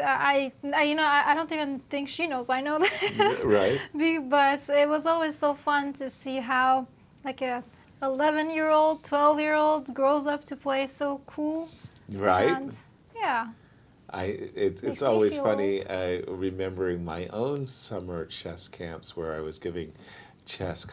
D: don't even think she knows I know this.
C: Right.
D: But it was always so fun to see how like a 11-year-old, 12-year-old grows up to play so cool.
C: Right.
D: And yeah.
C: It's
D: Makes me
C: always
D: feel
C: funny remembering my own summer chess camps where I was giving chess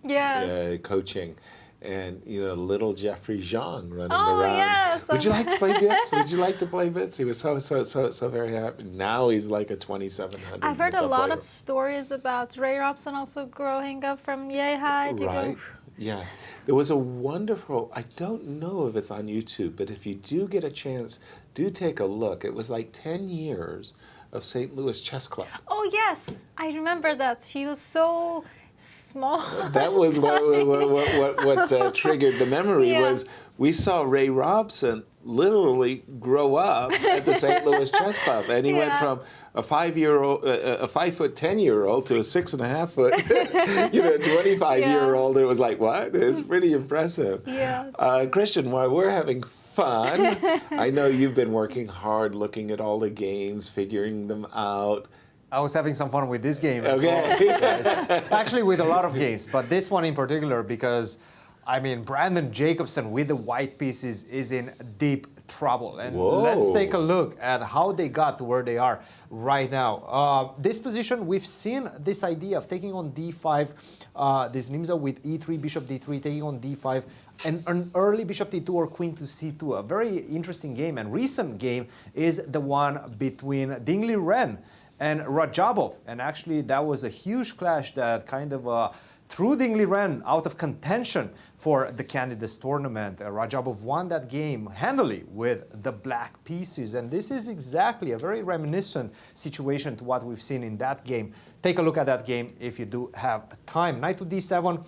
D: Yes.
C: coaching. And, little Jeffrey Zhang running
D: Oh,
C: around.
D: yes.
C: Would you like to play bits? Would you like to play bits? He was so very happy. Now he's like a 2,700.
D: I've heard a
C: top
D: lot
C: player.
D: of stories about Ray Robson also growing up from Yeehai to
C: Right.
D: go.
C: Yeah. There was a wonderful, I don't know if it's on YouTube, but if you do get a chance, do take a look. It was like 10 years of St. Louis Chess Club.
D: Oh, yes. I remember that. He was so small.
C: That was what triggered the memory.
D: Yeah.
C: Was we saw Ray Robson literally grow up at the St. Louis Chess Club, and he went from a 5-year-old, a 5'10" to a 6.5 25-year-old. It was like, what? It's pretty impressive.
D: Yes.
C: Christian, while we're having fun, I know you've been working hard looking at all the games, figuring them out.
B: I was having some fun with this game as
C: Okay.
B: well, guys. Actually, with a lot of games, but this one in particular because, Brandon Jacobson with the white pieces is in deep trouble. And let's take a look at how they got to where they are right now. This position, we've seen this idea of taking on d5, this Nimzo with e3, bishop d3, taking on d5, and an early bishop d2 or queen to c2. A very interesting game and recent game is the one between Dingley Ren and Radjabov, and actually that was a huge clash that kind of threw Dingley Ren out of contention for the Candidates tournament. Radjabov won that game handily with the black pieces, and this is exactly a very reminiscent situation to what we've seen in that game. Take a look at that game if you do have time. Knight to d7,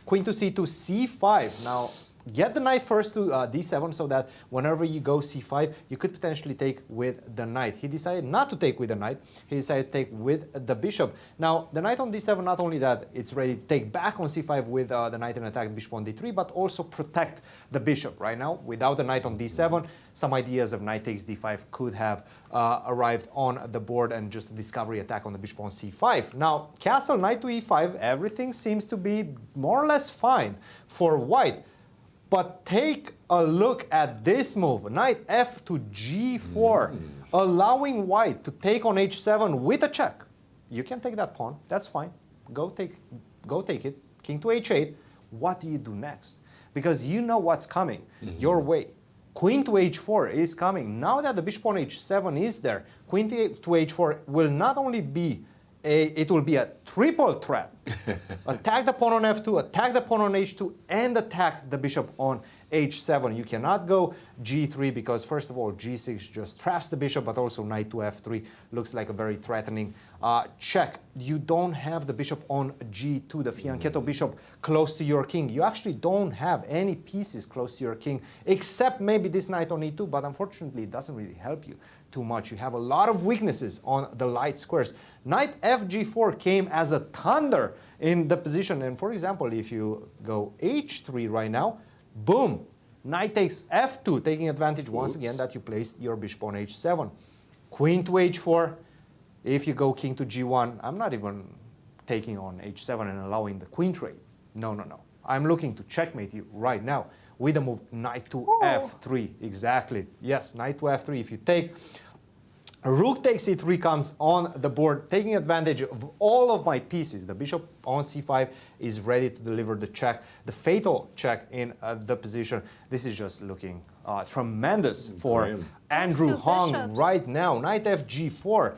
B: queen to c2, c5. Now, get the knight first to d7 so that whenever you go c5, you could potentially take with the knight. He decided not to take with the knight. He decided to take with the bishop. Now, the knight on d7, not only that it's ready to take back on c5 with the knight and attack the bishop on d3, but also protect the bishop. Right now, without the knight on d7, some ideas of knight takes d5 could have arrived on the board and just a discovery attack on the bishop on c5. Now, castle, knight to e5, everything seems to be more or less fine for white. But take a look at this move, knight f to g4, allowing white to take on h7 with a check. You can take that pawn, that's fine. Go take it. King to h8. What do you do next? Because you know what's coming your way. Queen to h4 is coming. Now that the bishop on h7 is there, queen to h4 will not only be it will be a triple threat. Attack the pawn on f2, attack the pawn on h2, and attack the bishop on h7. You cannot go g3 because, first of all, g6 just traps the bishop, but also knight to f3 looks like a very threatening check. You don't have the bishop on g2, the fianchetto bishop close to your king. You actually don't have any pieces close to your king, except maybe this knight on e2, but unfortunately it doesn't really help you too much. You have a lot of weaknesses on the light squares. Knight f g4 came as a thunder in the position, and for example, if you go h3 right now, boom, knight takes f2, taking advantage once again that you placed your bishop on h7. Queen to h4. If you go king to g1, I'm not even taking on h7 and allowing the queen trade. No, no, no. I'm looking to checkmate you right now with the move knight to f3. Exactly. Yes, knight to f3. If you take, rook takes c3 comes on the board, taking advantage of all of my pieces. The bishop on c5 is ready to deliver the check, the fatal check in the position. This is just looking tremendous for Andrew Hong right now. Knight f g4.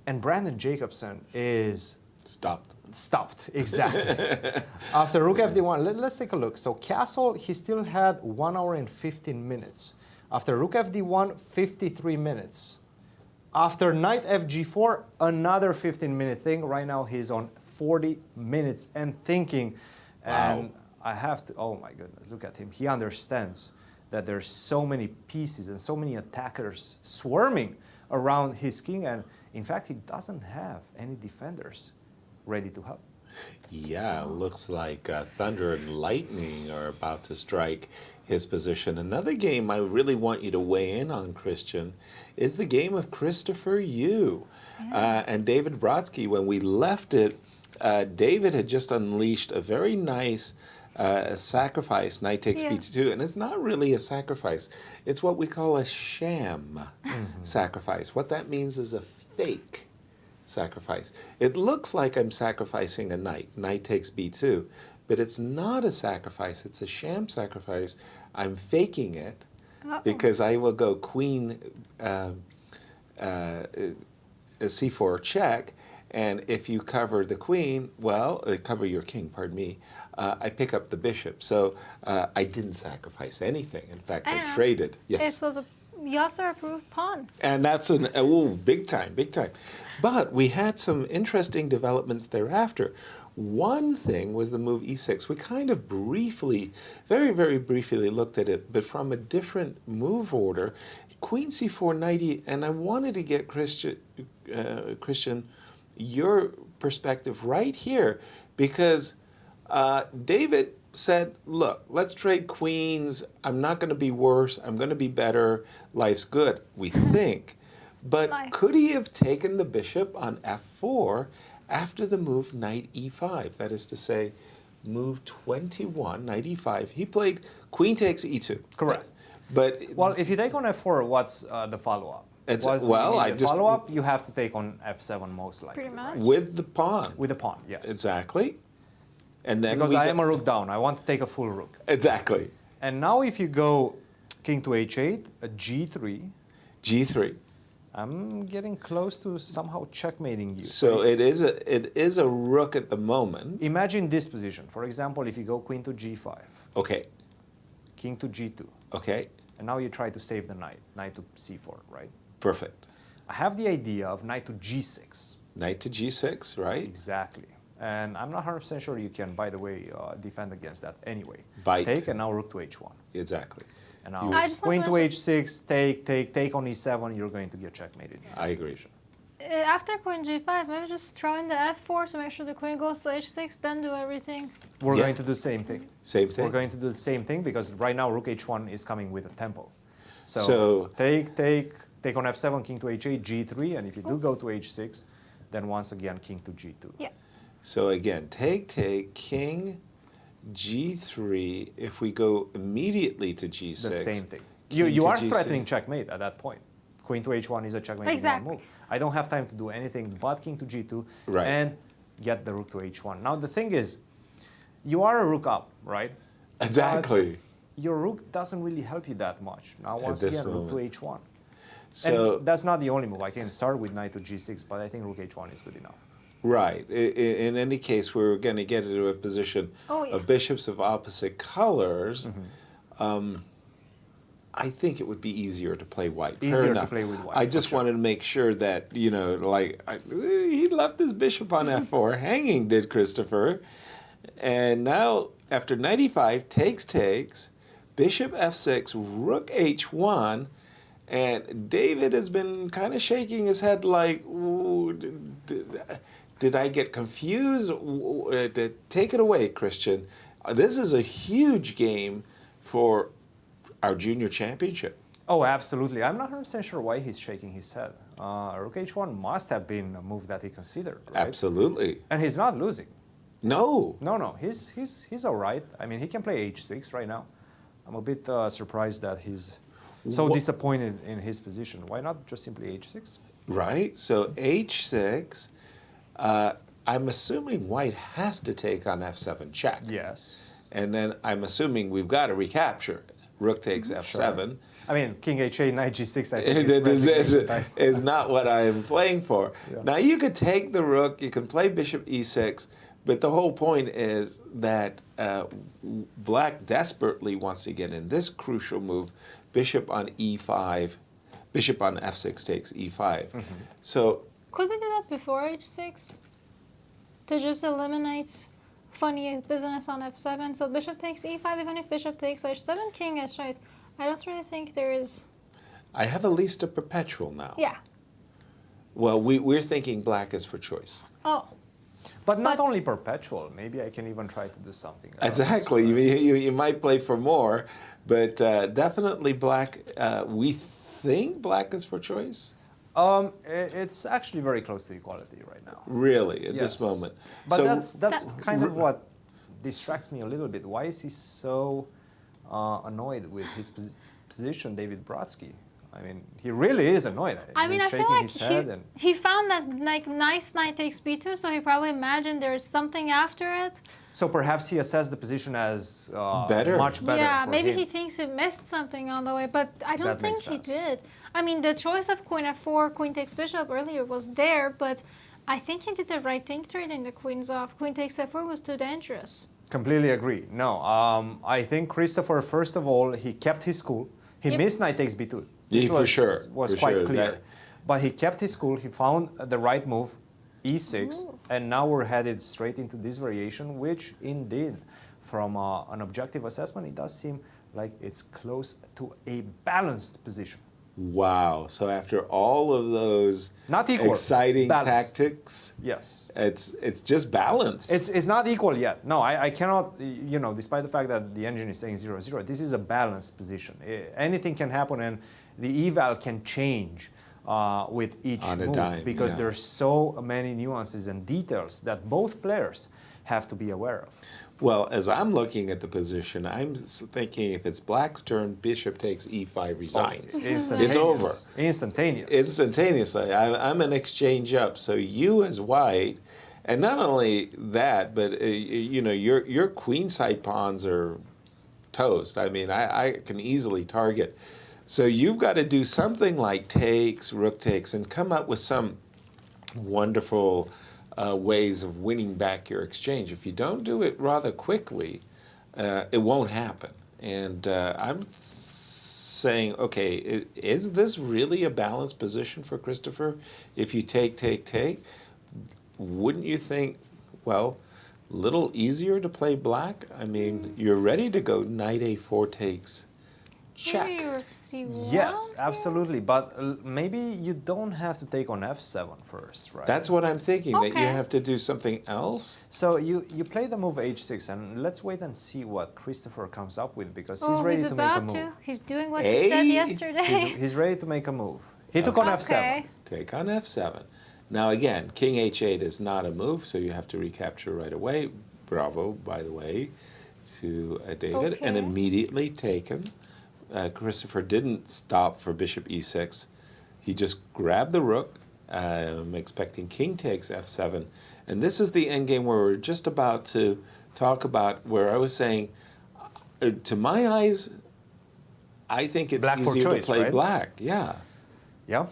B: And Brandon Jacobson is stopped, exactly. After rook f d1, let's take a look. So castle, he still had 1 hour and 15 minutes. After rook f d1, 53 minutes. After knight fg4, another 15-minute thing. Right now he's on 40 minutes and thinking. And I have to, oh my goodness, look at him. He understands that there's so many pieces and so many attackers swarming around his king. And in fact, he doesn't have any defenders ready to help.
C: Yeah, looks like thunder and lightning are about to strike his position. Another game I really want you to weigh in on, Christian, is the game of Christopher Yu and David Brodsky. When we left it, David had just unleashed a very nice sacrifice, knight takes b2, and it's not really a sacrifice. It's what we call a sham sacrifice. What that means is a fake sacrifice. It looks like I'm sacrificing a knight. Knight takes b2, but it's not a sacrifice. It's a sham sacrifice. I'm faking it because I will go queen c4 check, and if you cover the queen, well, cover your king, pardon me, I pick up the bishop. So I didn't sacrifice anything. In fact, I traded. Yes.
D: It was a Yasser approved pawn.
C: And that's big time, big time. But we had some interesting developments thereafter. One thing was the move e6. We kind of briefly, very, very briefly looked at it, but from a different move order. Queen c4, knight e, and I wanted to get Christian, your perspective right here, because David said, look, let's trade queens. I'm not going to be worse. I'm going to be better. Life's good, we think. But could he have taken the bishop on f4 after the move knight e5? That is to say, move 21, knight e5. He played queen takes e2.
B: Correct.
C: But
B: well, if you take on f4, what's the follow-up? Follow-up, you have to take on f7 most likely.
D: Pretty much.
B: Right?
C: With the pawn.
B: With the pawn, yes.
C: Exactly. And then
B: because I am a rook down, I want to take a full rook.
C: Exactly.
B: And now if you go king to h8, a g3.
C: G3.
B: I'm getting close to somehow checkmating you.
C: So it is a rook at the moment.
B: Imagine this position. For example, if you go queen to g5.
C: Okay.
B: King to g2.
C: Okay.
B: And now you try to save the knight. Knight to c4, right?
C: Perfect.
B: I have the idea of knight to g6.
C: Knight to g6, right?
B: Exactly. And I'm not 100% sure you can, by the way, defend against that anyway.
C: Bite.
B: Take, and now rook to h1.
C: Exactly.
B: And now queen to h6, take on e7, you're going to get checkmated.
C: I agree.
D: After queen g5, maybe just throw in the f4 to make sure the queen goes to h6, then do everything.
B: We're going to do the same thing.
C: Same thing?
B: We're going to do the same thing because right now rook h1 is coming with a tempo. So take on f7, king to h8, g3, and if you do go to h6, then once again king to g2.
D: Yeah.
C: So again, take, king, g3. If we go immediately to g6.
B: The same thing. You are threatening checkmate at that point. Queen to h1 is a checkmate move. I don't have time to do anything but king to g2 and get the rook to h1. Now the thing is, you are a rook up, right?
C: Exactly.
B: But your rook doesn't really help you that much. Now once again, rook to h1.
C: So
B: and that's not the only move. I can start with knight to g6, but I think rook h1 is good enough.
C: Right. In any case, we're going to get into a position of bishops of opposite colors. I think it would be easier to play white.
B: Easier to play with white.
C: I just wanted to make sure that, you know, like, he left his bishop on f4 hanging, did Christopher. And now, after knight e5, takes, bishop f6, rook h1, and David has been kind of shaking his head like, did I get confused? Take it away, Christian. This is a huge game for our junior championship.
B: Oh, absolutely. I'm not 100% sure why he's shaking his head. Rook h1 must have been a move that he considered, right?
C: Absolutely.
B: And he's not losing.
C: No.
B: No. He's all right. I mean, he can play h6 right now. I'm a bit surprised that he's so disappointed in his position. Why not just simply h6?
C: Right. So h6. I'm assuming white has to take on f7 check.
B: Yes.
C: And then I'm assuming we've got to recapture it. Rook takes f7.
B: Sure. I mean, king h8, knight g6, I think
C: is not what I am playing for. Yeah. Now, you could take the rook, you can play bishop e6, but the whole point is that black desperately wants to get in this crucial move, bishop on e5, bishop on f6 takes e5. So
D: Could we do that before h6? To just eliminate funny business on f7. So bishop takes e5, even if bishop takes h7, king h8. I don't really think there is...
C: I have at least a perpetual now.
D: Yeah.
C: Well, we're thinking black is for choice.
D: Oh.
B: But not only perpetual. Maybe I can even try to do something else.
C: Exactly. You might play for more, but definitely black. We think black is for choice.
B: It's actually very close to equality right now.
C: Really, at this moment.
B: But
C: So
B: that's kind of what distracts me a little bit. Why is he so annoyed with his position, David Brodsky? I mean, he really is annoyed.
D: I mean,
B: He's
D: I feel
B: shaking
D: like
B: his head and
D: he found that like nice knight takes b2, so he probably imagined there's something after it.
B: so perhaps he assessed the position as
C: Better.
B: much better.
D: Yeah,
B: for
D: maybe
B: him.
D: he thinks he missed something on the way, but I don't
B: That
D: think
B: makes
D: he
B: sense.
D: did. I mean, the choice of queen f4, queen takes bishop earlier was there, but I think he did the right thing trading the queens off. Queen takes f4 was too dangerous.
B: Completely agree. No, I think Christopher, first of all, he kept his cool. He
D: Yep.
B: missed knight takes b2.
C: Yeah, for sure,
B: Was
C: for
B: quite
C: sure.
B: clear.
C: That-
B: But he kept his cool. He found the right move, e6, and now we're headed straight into this variation, which indeed, from an objective assessment, it does seem like it's close to a balanced position.
C: wow. So after all of those
B: Not equal,
C: exciting
B: balanced.
C: tactics,
B: Yes.
C: it's just balanced.
B: It's not equal yet. No, I cannot, you know, despite the fact that the engine is saying 0-0, this is a balanced position. Anything can happen and the eval can change with each
C: On a
B: move
C: dime,
B: because
C: yeah.
B: there's so many nuances and details that both players have to be aware of.
C: Well, as I'm looking at the position, I'm thinking if it's black's turn, bishop takes e5, resigns.
B: Instantaneous.
C: It's over.
B: Instantaneous.
C: Instantaneously. I'm an exchange up. So you as white, and not only that, but you know your queenside pawns are toast. I mean, I can easily target. So you've got to do something like takes, rook takes, and come up with some wonderful ways of winning back your exchange. If you don't do it rather quickly, it won't happen. And I'm saying, okay, is this really a balanced position for Christopher? If you take, wouldn't you think, well, little easier to play black? I mean, you're ready to go knight a4 takes. Check.
D: Maybe rook c1.
B: Yes, absolutely. But maybe you don't have to take on f7 first, right?
C: That's what I'm thinking, that you
D: Okay.
C: have to do something else.
B: So you play the move h6, and let's wait and see what Christopher comes up with, because he's
D: Oh,
B: ready
D: he's
B: to make a
D: about
B: move.
D: to. He's doing what he said
C: Hey.
D: yesterday.
B: He's ready to make a move. He took on f7.
D: Okay.
C: Take on f7. Now again, king h8 is not a move, so you have to recapture right away. Bravo, by the way, to David, and
D: Okay.
C: immediately taken. Christopher didn't stop for bishop e6. He just grabbed the rook. I'm expecting king takes f7. And this is the endgame where we're just about to talk about, where I was saying, to my eyes, I think it's
B: Black for
C: easier
B: choice,
C: to play
B: right?
C: black. Yeah.
B: Yeah,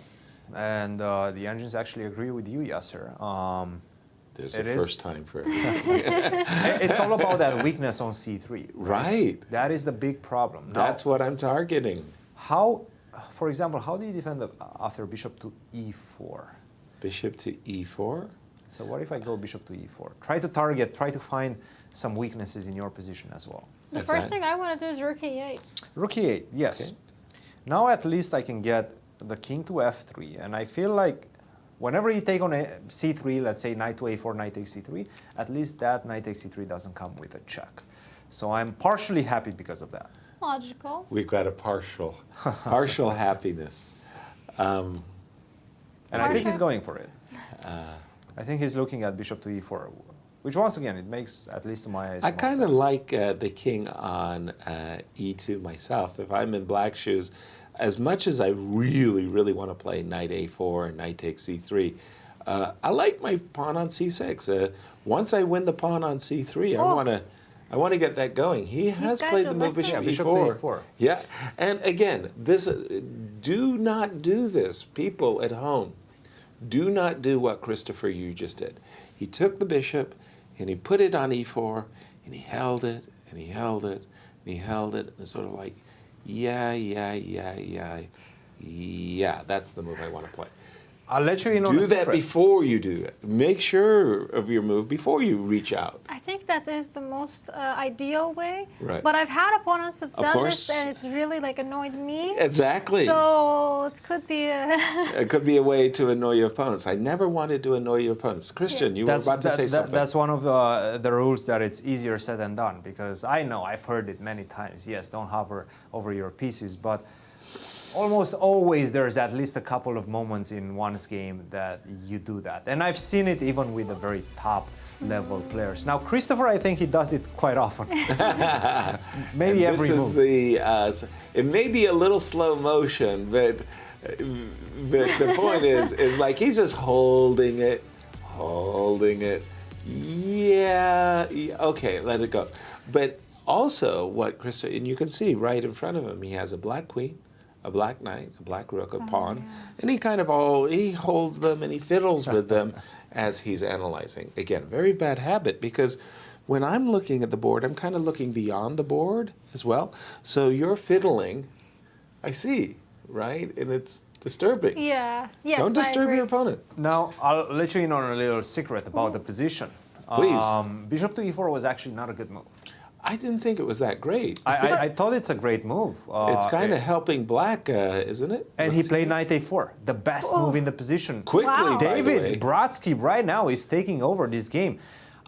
B: and the engines actually agree with you, Yasser.
C: There's
B: It
C: a
B: is.
C: first time for everything.
B: It's all about that weakness on c3.
C: Right.
B: That is the big problem. Now,
C: That's what I'm targeting.
B: how, for example, how do you defend after bishop to e4?
C: Bishop to e4.
B: So what if I go bishop to e4? Try to target, try to find some weaknesses in your position as well.
D: The
C: That's
D: first
C: it.
D: thing I want to do is rook e8.
B: Rook e8, yes.
C: Okay.
B: Now at least I can get the king to f3, and I feel like whenever you take on a c3, let's say knight to a4, knight takes c3, at least that knight takes c3 doesn't come with a check. So I'm partially happy because of that.
D: Logical.
C: We've got a partial happiness.
B: And I think he's
D: Partial.
B: going for it. I think he's looking at bishop to e4, which once again, it makes, at least to my eyes,
C: I
B: more
C: kind of
B: sense.
C: like the king on e2 myself. If I'm in black shoes, as much as I really, really want to play knight a4 and knight takes c3, I like my pawn on c6. Once I win the pawn on c3,
D: Oh.
C: I want to get that going. He has
D: guys
C: played
D: are
C: the move bishop
D: listening.
B: Bishop to
C: e4.
B: e4.
C: Yeah, and again, this do not do this, people at home. Do not do what Christopher you just did. He took the bishop and he put it on e4 and he held it and he held it and he held it. And it's sort of like, yeah. Yeah, that's the move I want to play.
B: I'll let you in on
C: Do
B: a
C: that
B: secret.
C: before you do it. Make sure of your move before you reach out.
D: I think that is the most ideal way.
C: Right.
D: But I've had opponents who've done
C: course.
D: this, and it's really like annoyed me.
C: Exactly.
D: So it could be a
C: It could be a way to annoy your opponents. I never wanted to annoy your opponents. Christian, you were about to say something.
B: That's one of the rules that it's easier said than done, because I know, I've heard it many times. Yes, don't hover over your pieces, but almost always there's at least a couple of moments in one's game that you do that. And I've seen it even with the very top level players. Now, Christopher, I think he does it quite often. Maybe
C: And
B: every
C: this
B: move.
C: is it may be a little slow motion, but the point is like he's just holding it. Yeah, okay, let it go. But also what Chris, and you can see right in front of him, he has a black queen, a black knight, a black rook, a pawn, and he kind of he holds them and he fiddles with them as he's analyzing. Again, very bad habit, because when I'm looking at the board, I'm kind of looking beyond the board as well. So you're fiddling, I see, right? And it's disturbing.
D: yeah. Yes,
C: Don't
D: I
C: disturb
D: agree.
C: your opponent.
B: Now, I'll let you in on a little secret about the position.
C: Please.
B: Bishop to e4 was actually not a good move.
C: I didn't think it was that great.
B: I thought it's a great move.
C: It's kind of helping black, isn't it?
B: And he played knight a4, the best move in the position.
C: Quickly,
D: Wow.
C: by the way.
B: David Brodsky right now is taking over this game.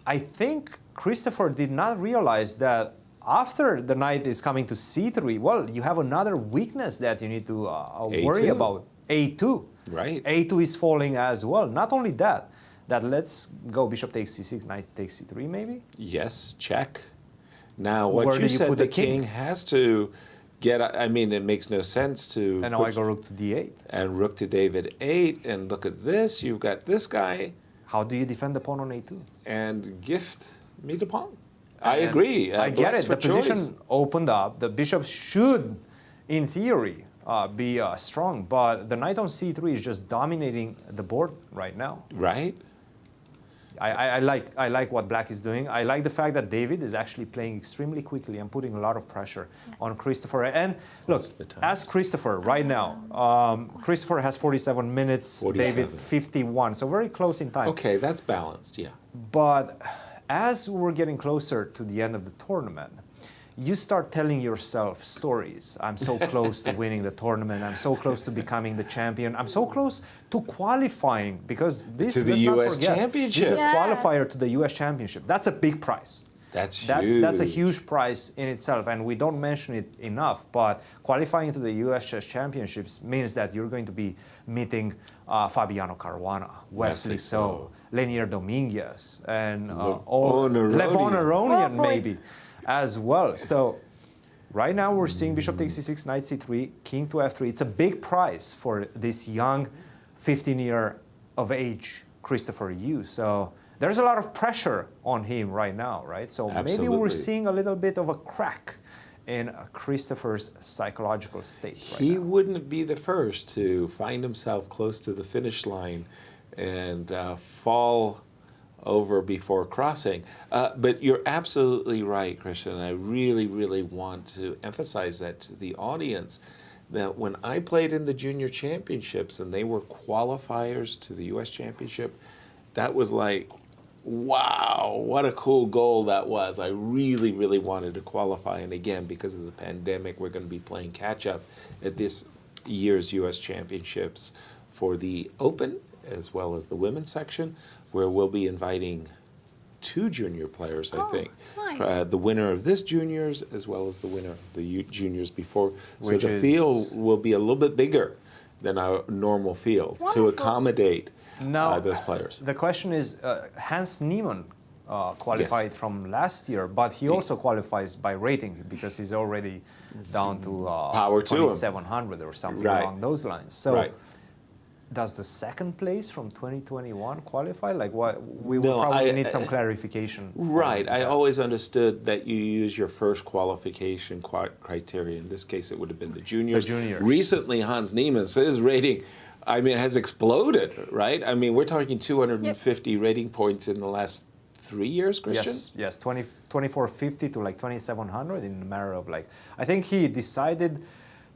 B: I think Christopher did not realize that after the knight is coming to c3, well, you have another weakness that you need to worry
C: A2.
B: about. A2.
C: Right.
B: A2 is falling as well. Not only that, let's go bishop takes c6, knight takes c3 maybe?
C: Yes, check. Now, what
B: Where do
C: you
B: you
C: said,
B: put
C: the
B: the king?
C: king has to get, I mean, it makes no sense to...
B: And now I go rook to d8.
C: And rook to David 8, and look at this, you've got this guy,
B: How do you defend the pawn on a2?
C: and gift me the pawn. I
B: And
C: agree.
B: I get
C: black's
B: it. The
C: for choice.
B: position opened up. The bishop should, in theory, be strong, but the knight on c3 is just dominating the board right now.
C: Right?
B: I like what black is doing. I like the fact that David is actually playing extremely quickly and putting a lot of pressure on Christopher. And look, as Christopher right now, Christopher has 47 minutes,
C: 47.
B: David 51, so very close in time.
C: Okay, that's balanced, yeah.
B: But as we're getting closer to the end of the tournament, you start telling yourself stories. I'm so close to winning the tournament. I'm so close to becoming the champion. I'm so close to qualifying, because this
C: To the
B: let's not
C: US
B: forget,
C: Championship.
B: This is a
D: Yes.
B: qualifier to the US Championship. That's a big prize.
C: That's
B: That's a
C: huge.
B: huge prize in itself, and we don't mention it enough. But qualifying to the U.S. Chess Championships means that you're going to be meeting Fabiano Caruana, Wesley So, Lenier Dominguez, and Levon Aronian
D: Oh, boy.
B: maybe as well. So right now we're seeing bishop takes c6, knight c3, king to f3. It's a big prize for this young 15-year of age Christopher Yu. So there's a lot of pressure on him right now, right? So maybe we're
C: Absolutely.
B: seeing a little bit of a crack in Christopher's psychological state right
C: He
B: now.
C: wouldn't be the first to find himself close to the finish line and fall over before crossing. But you're absolutely right, Christian. I really, really want to emphasize that to the audience, that when I played in the junior championships and they were qualifiers to the U.S. Championship, that was like, wow, what a cool goal that was. I really, really wanted to qualify. And again, because of the pandemic, we're going to be playing catch-up at this year's U.S. Championships for the Open as well as the women's section, where we'll be inviting 2 junior players, I think.
D: nice.
C: The winner of this juniors as well as the winner of the juniors before. So
B: Which
C: the
B: is-
C: field will be a little bit bigger than our normal field to
D: Wonderful.
C: accommodate
B: Now,
C: those players.
B: the question is, Hans Niemann qualified from last year, but he also qualifies by rating because he's already down to
C: Power to him.
B: 2,700 or something
C: Right.
B: along those lines. So
C: Right.
B: does the second place from 2021 qualify? Like what? We will
C: No,
B: probably
C: I-
B: need some clarification.
C: Right. I always understood that you use your first qualification criteria. In this case, it would have been the juniors.
B: The juniors.
C: Recently, Hans Niemann, so his rating, I mean, has exploded, right? I mean, we're talking 250 rating points in the last 3 years, Christian?
B: Yes, 2450 to like 2,700 in a matter of like, I think he decided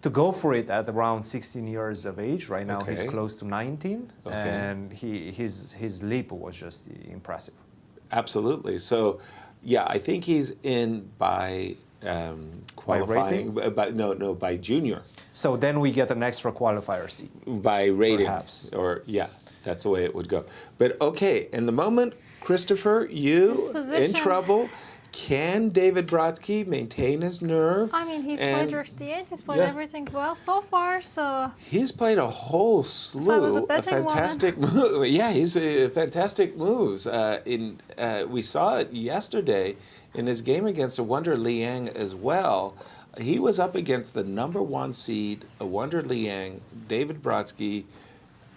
B: to go for it at around 16 years of age. Right now he's
C: Okay.
B: close to 19,
C: Okay.
B: and his leap was just impressive.
C: Absolutely. So, yeah, I think he's in by qualifying. By junior.
B: So then we get an extra qualifier seat.
C: By rating.
B: Perhaps.
C: Or, yeah, that's the way it would go. But, okay, in the moment, Christopher, you
D: His
C: in
D: position.
C: trouble. Can David Brodsky maintain his nerve?
D: I mean, he's
C: And
D: played Rook D8, he's played
C: yeah.
D: everything well so far, so
C: He's played a whole
D: I was
C: slew
D: a
C: of
D: betting woman.
C: fantastic moves. Yeah, he's fantastic moves. We saw it yesterday in his game against Awonder Liang as well. He was up against the #1 seed, Awonder Liang, David Brodsky,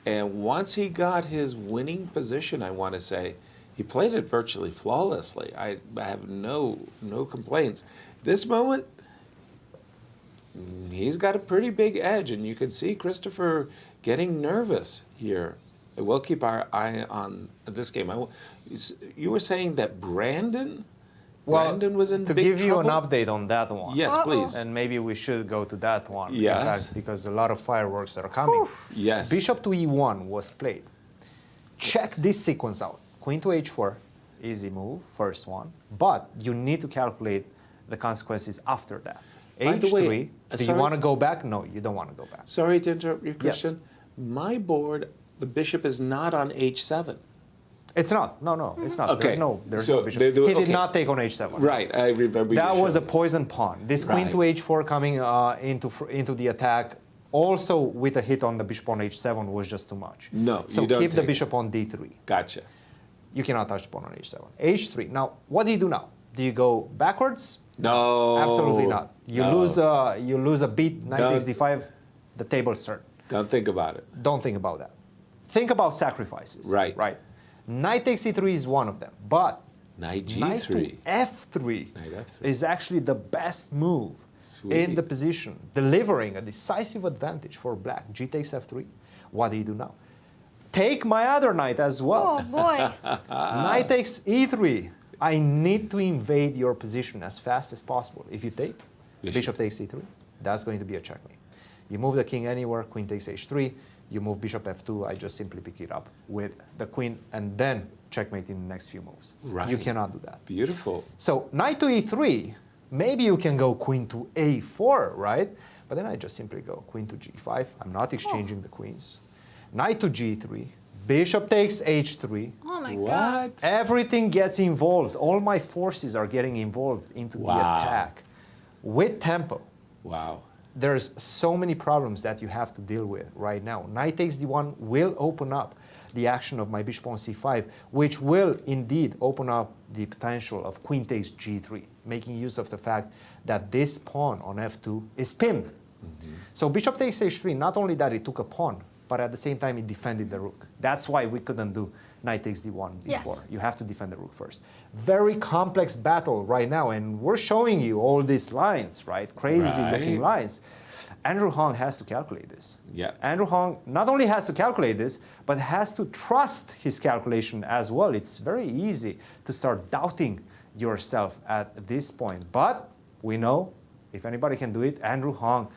C: and once he got his winning position, I want to say, he played it virtually flawlessly. I have no complaints. This moment, he's got a pretty big edge, and you can see Christopher getting nervous here. We'll keep our eye on this game. You were saying that Brandon was in
B: to
C: big
B: give you an
C: trouble?
B: update on that one.
C: Yes, please.
B: And maybe we should go to that one.
C: Yes.
B: In fact, because a lot of fireworks are coming.
C: Yes.
B: Bishop to E1 was played. Check this sequence out. Queen to H4, easy move, first one. But you need to calculate the consequences after that.
C: By the
B: H3,
C: way,
B: do you
C: sorry-
B: want to go back? No, you don't want to go back.
C: Sorry to interrupt you, Christian. My board, the bishop is not on H7.
B: It's not. No, it's not.
C: Okay.
B: There's
C: So
B: no bishop.
C: they do-
B: He did
C: okay.
B: not take on H7.
C: Right, I remember you
B: That was a
C: showed.
B: poison pawn. This queen
C: Right.
B: to H4 coming into the attack, also with a hit on the bishop on H7 was just too much.
C: No,
B: so
C: you don't
B: keep the
C: take it.
B: bishop on D3.
C: Gotcha.
B: You cannot touch the pawn on H7. H3. Now, what do you do now? Do you go backwards?
C: No.
B: Absolutely not. You
C: No.
B: lose a beat. Knight
C: Don't.
B: takes D5. The table's turn.
C: Don't think about it.
B: Don't think about that. Think about sacrifices.
C: Right.
B: Right. Knight takes E3 is one of them, but
C: Knight G3.
B: Knight to F3
C: Knight F3.
B: is actually the best move in the position, delivering a decisive advantage for black. G takes F3. What do you do now? Take my other knight as well.
D: oh boy.
B: Knight takes E3. I need to invade your position as fast as possible. If you take, bishop takes E3, that's going to be a checkmate. You move the king anywhere, queen takes H3. You move bishop F2, I just simply pick it up with the queen and then checkmate in the next few moves.
C: Right.
B: You cannot do that.
C: Beautiful.
B: So knight to E3, maybe you can go queen to A4, right? But then I just simply go queen to G5. I'm not exchanging the queens. Knight to G3, bishop takes H3.
D: Oh my god.
C: What?
B: Everything gets involved. All my forces are getting involved into the attack with tempo.
C: Wow.
B: There's so many problems that you have to deal with right now. Knight takes D1 will open up the action of my bishop on C5, which will indeed open up the potential of queen takes G3, making use of the fact that this pawn on F2 is pinned. So bishop takes H3, not only that it took a pawn, but at the same time it defended the rook. That's why we couldn't do knight takes D1 before.
D: Yes.
B: You have to defend the rook first. Very complex battle right now, and we're showing you all these lines, right? Crazy looking lines. Andrew Hong has to calculate this.
C: Yeah.
B: Andrew Hong not only has to calculate this, but has to trust his calculation as well. It's very easy to start doubting yourself at this point. But we know if anybody can do it, Andrew Hong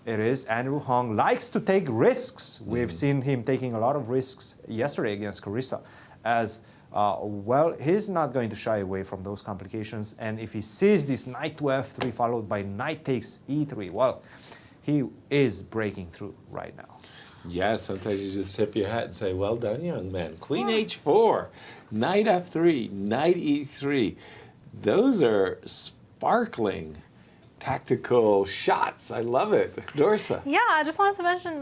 B: it is. Andrew Hong likes to take risks. We've seen him taking a lot of risks yesterday against Carissa. As well, he's not going to shy away from those complications. And if he sees this knight to F3 followed by knight takes E3, well, he is breaking through right now.
C: Yeah, sometimes you just tip your hat and say, well done, young man. Queen H4, knight F3, knight E3. Those are sparkling tactical shots. I love it. Dorsa.
D: Yeah, I just wanted to mention,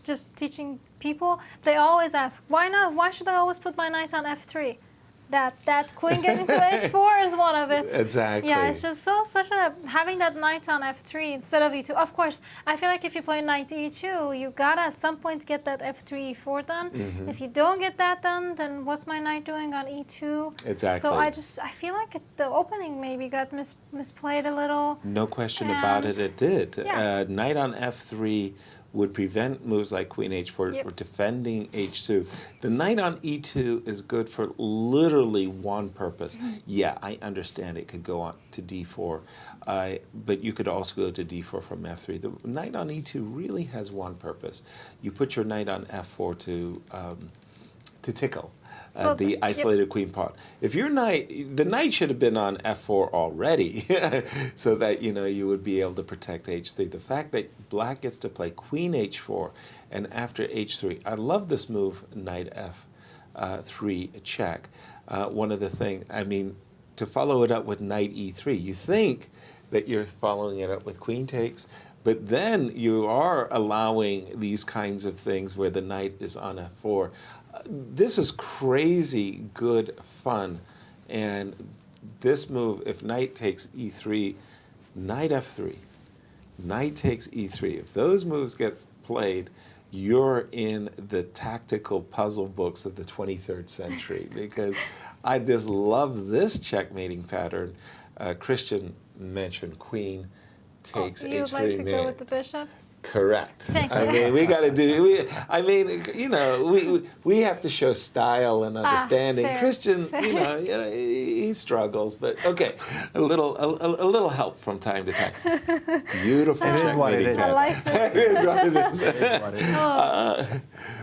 D: just teaching people, they always ask, why not? Why should I always put my knight on F3? That queen getting to H4 is one of it.
C: Exactly.
D: Yeah, it's just having that knight on F3 instead of E2. Of course, I feel like if you play knight E2, you gotta at some point get that F3, E4 done. If you don't get that done, then what's my knight doing on E2?
C: Exactly.
D: So I feel like the opening maybe got misplayed a little.
C: No question about it, it did.
D: Yeah.
C: Knight on F3 would prevent moves like queen h4 or defending h2. The knight on e2 is good for literally one purpose. Yeah, I understand it could go on to d4, but you could also go to d4 from f3. The knight on e2 really has one purpose. You put your knight on f4 to tickle the isolated queen pawn. If your knight, the knight should have been on f4 already, so that you would be able to protect h3. The fact that black gets to play queen h4 and after h3, I love this move, knight f3 check. One of the things, I mean, to follow it up with knight e3, you think that you're following it up with queen takes, but then you are allowing these kinds of things where the knight is on f4. This is crazy good fun. And this move, if knight takes e3, knight f3, knight takes e3, if those moves get played, you're in the tactical puzzle books of the 23rd century, because I just love this checkmating pattern. Christian mentioned queen takes h3.
D: You'd like to go with the bishop?
C: Correct.
D: Thank
C: I
D: you.
C: mean, we got to do. We have to show style and understanding.
D: Fair.
C: Christian, he struggles, but okay, a little help from time to time. Beautiful checkmating.
B: I
D: like this.
C: It is what it is.
B: It is what it is.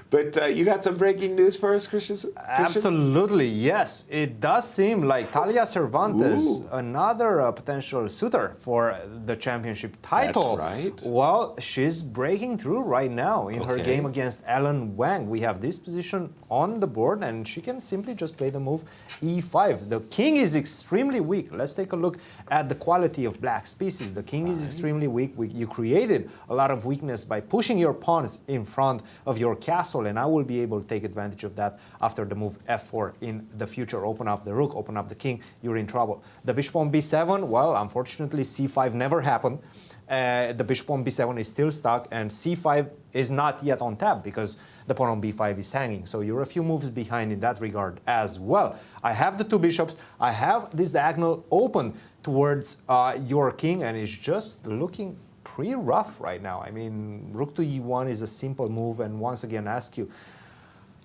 C: But you got some breaking news for us, Christian?
B: Absolutely, yes. It does seem like Thalia Cervantes, another potential suitor for the championship title.
C: That's right.
B: Well, she's breaking through right now in her game against Ellen Wang. We have this position on the board, and she can simply just play the move e5. The king is extremely weak. Let's take a look at the quality of black's pieces. The king is extremely weak. You created a lot of weakness by pushing your pawns in front of your castle, and I will be able to take advantage of that after the move f4 in the future. Open up the rook, open up the king, you're in trouble. The bishop on b7, well, unfortunately c5 never happened. The bishop on b7 is still stuck, and c5 is not yet on tap because the pawn on b5 is hanging. So you're a few moves behind in that regard as well. I have the two bishops. I have this diagonal open towards your king, and it's just looking pretty rough right now. I mean, rook to e1 is a simple move, and once again ask you,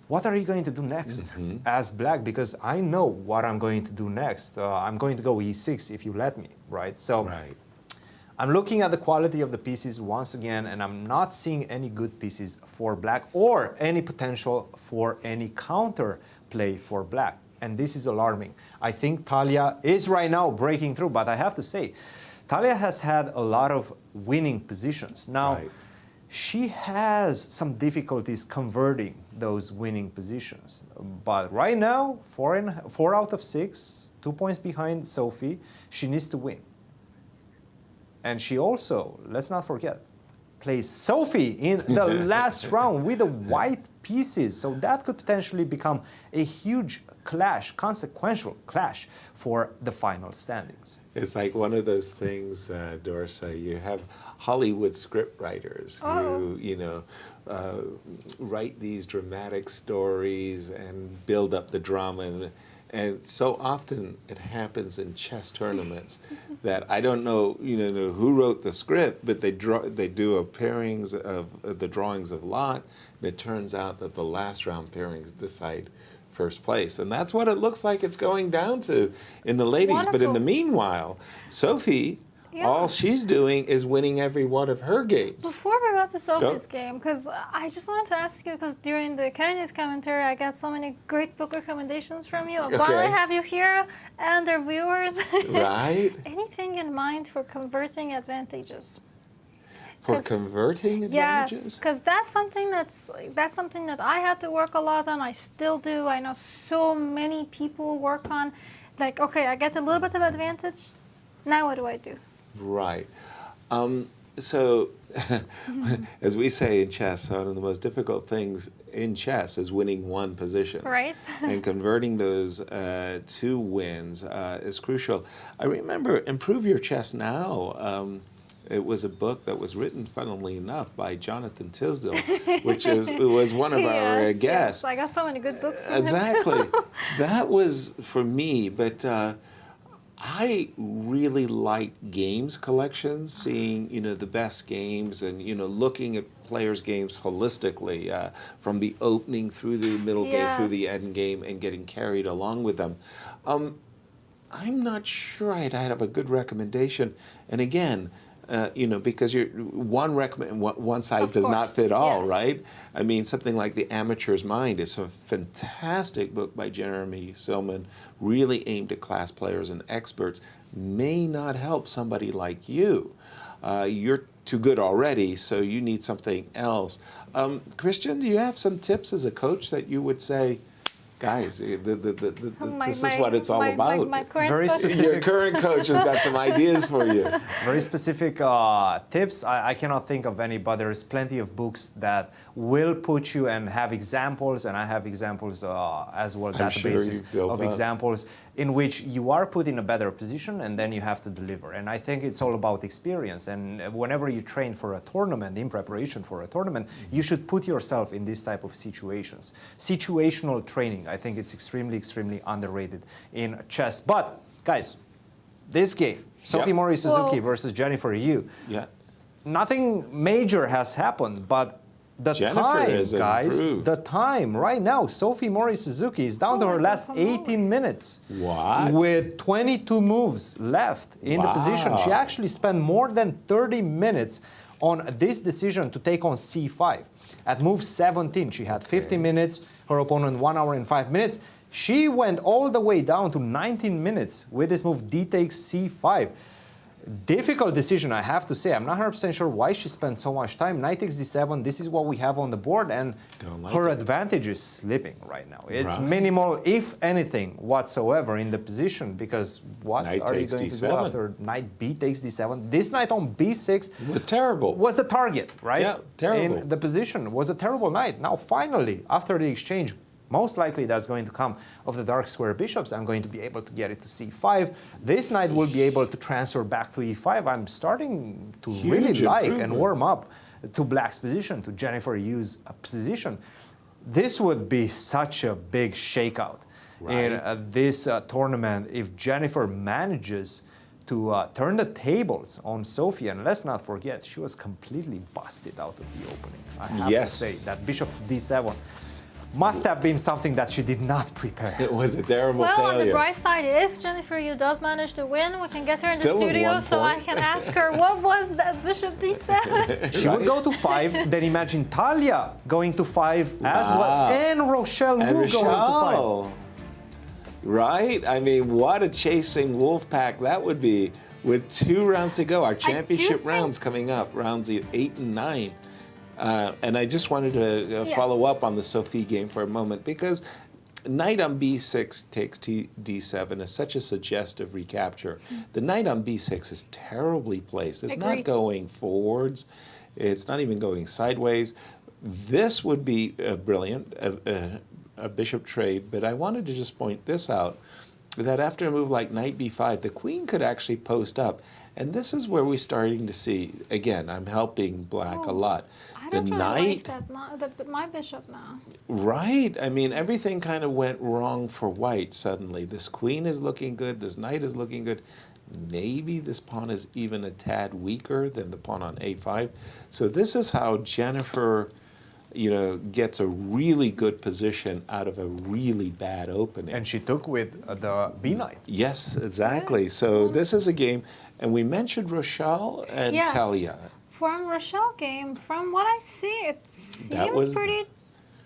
B: what are you going to do next as black? Because I know what I'm going to do next. I'm going to go e6 if you let me, right? So I'm looking at the quality of the pieces once again, and I'm not seeing any good pieces for black or any potential for any counter play for black. And this is alarming. I think Thalia is right now breaking through, but I have to say, Thalia has had a lot of winning positions. Now, she has some difficulties converting those winning positions. But right now, 4 out of 6, 2 points behind Sophie, she needs to win. And she also, let's not forget, plays Sophie in the last round with the white pieces. So that could potentially become a huge clash, consequential clash for the final standings.
C: It's like one of those things, Dorsa, you have Hollywood script writers who, write these dramatic stories and build up the drama. And so often it happens in chess tournaments that I don't know, who wrote the script, but they do a pairings of the drawings of lot, and it turns out that the last round pairings decide first place. And that's what it looks like it's going down to in the ladies.
D: Wonderful.
C: But in the meanwhile, Sophie, all she's doing is winning every one of her games.
D: Before we go to Sophie's game, because I just wanted to ask you, because during the candidates commentary, I got so many great book recommendations from you. While I have you here and our viewers, anything in mind for converting advantages?
C: For converting advantages?
D: Yes, because that's something that I had to work a lot on. I still do. I know so many people work on, like, okay, I get a little bit of advantage. Now what do I do?
C: Right. So, as we say in chess, one of the most difficult things in chess is winning one position.
D: Right.
C: And converting those two wins is crucial. I remember Improve Your Chess Now. It was a book that was written, funnily enough, by Jonathan Tisdale, which was one of our guests.
D: Yes, I got so many good books from him
C: Exactly.
D: too.
C: That was for me, but I really like games collections, seeing the best games and looking at players' games holistically, from the opening through the middle game through the end game, and getting carried along with them. I'm not sure I'd have a good recommendation, and again, because one size does not fit all, right? I mean, something like The Amateur's Mind is a fantastic book by Jeremy Silman, really aimed at class players and experts, may not help somebody like you. You're too good already, so you need something else. Christian, do you have some tips as a coach that you would say, guys, this is what it's all about?
D: My current
B: Very
D: coach.
B: specific.
C: Your current coach has got some ideas for you.
B: Very specific tips. I cannot think of any, but there's plenty of books that will put you and have examples, and I have examples as well, databases of examples in which you are put in a better position, and then you have to deliver. And I think it's all about experience. And whenever you train for a tournament, in preparation for a tournament, you should put yourself in this type of situations. Situational training, I think it's extremely, extremely underrated in chess. But guys, this game, Sophie Morris-Suzuki versus Jennifer Yu. Nothing major has happened, but the time, guys, the time right now, Sophie Morris-Suzuki is down to her last 18 minutes.
C: What?
B: With 22 moves left in the position. She actually spent more than 30 minutes on this decision to take on c5. At move 17, she had 50 minutes, her opponent 1 hour and 5 minutes. She went all the way down to 19 minutes with this move d takes c5. Difficult decision, I have to say. I'm not 100% sure why she spent so much time. Knight takes d7, this is what we have on the board, and her advantage is slipping right now. It's minimal, if anything, whatsoever in the position, because what
C: Knight
B: are you
C: takes
B: going to do
C: d7.
B: after knight b takes d7? This knight on b6
C: was terrible.
B: Was the target, right?
C: Yeah, terrible.
B: In the position, was a terrible knight. Now, finally, after the exchange, most likely that's going to come of the dark square bishops. I'm going to be able to get it to c5. This knight will be able to transfer back to e5. I'm starting to really like and warm up to black's position, to Jennifer Yu's position. This would be such a big shakeout in this tournament if Jennifer manages to turn the tables on Sophie. And let's not forget, she was completely busted out of the opening. I have to say that bishop d7 must have been something that she did not prepare.
C: It was a terrible
D: failure.
C: failure.
D: On the bright side, if Jennifer Yu does manage to win, we can get her in the studio so I can ask her what was that bishop d7.
B: She would go to 5, then imagine Thalia going to 5 as well, and Rochelle Wu going to 5.
C: Right? I mean, what a chasing wolf pack that would be with 2 rounds to go. Our championship rounds coming up, rounds 8 and 9. And I just wanted to follow up on the Sophie game for a moment, because knight on b6 takes d7 is such a suggestive recapture. The knight on b6 is terribly placed. It's not going forwards. It's not even going sideways. This would be brilliant, a bishop trade, but I wanted to just point this out, that after a move like knight b5, the queen could actually post up. And this is where we're starting to see, again, I'm helping black a lot.
D: I don't really like my bishop now.
C: Right. I mean, everything kind of went wrong for white suddenly. This queen is looking good. This knight is looking good. Maybe this pawn is even a tad weaker than the pawn on a5. So this is how Jennifer, gets a really good position out of a really bad opening.
B: And she took with the b knight.
C: Yes, exactly. So this is a game, and we mentioned Rochelle and Thalia.
D: From Rochelle game, from what I see, it seems pretty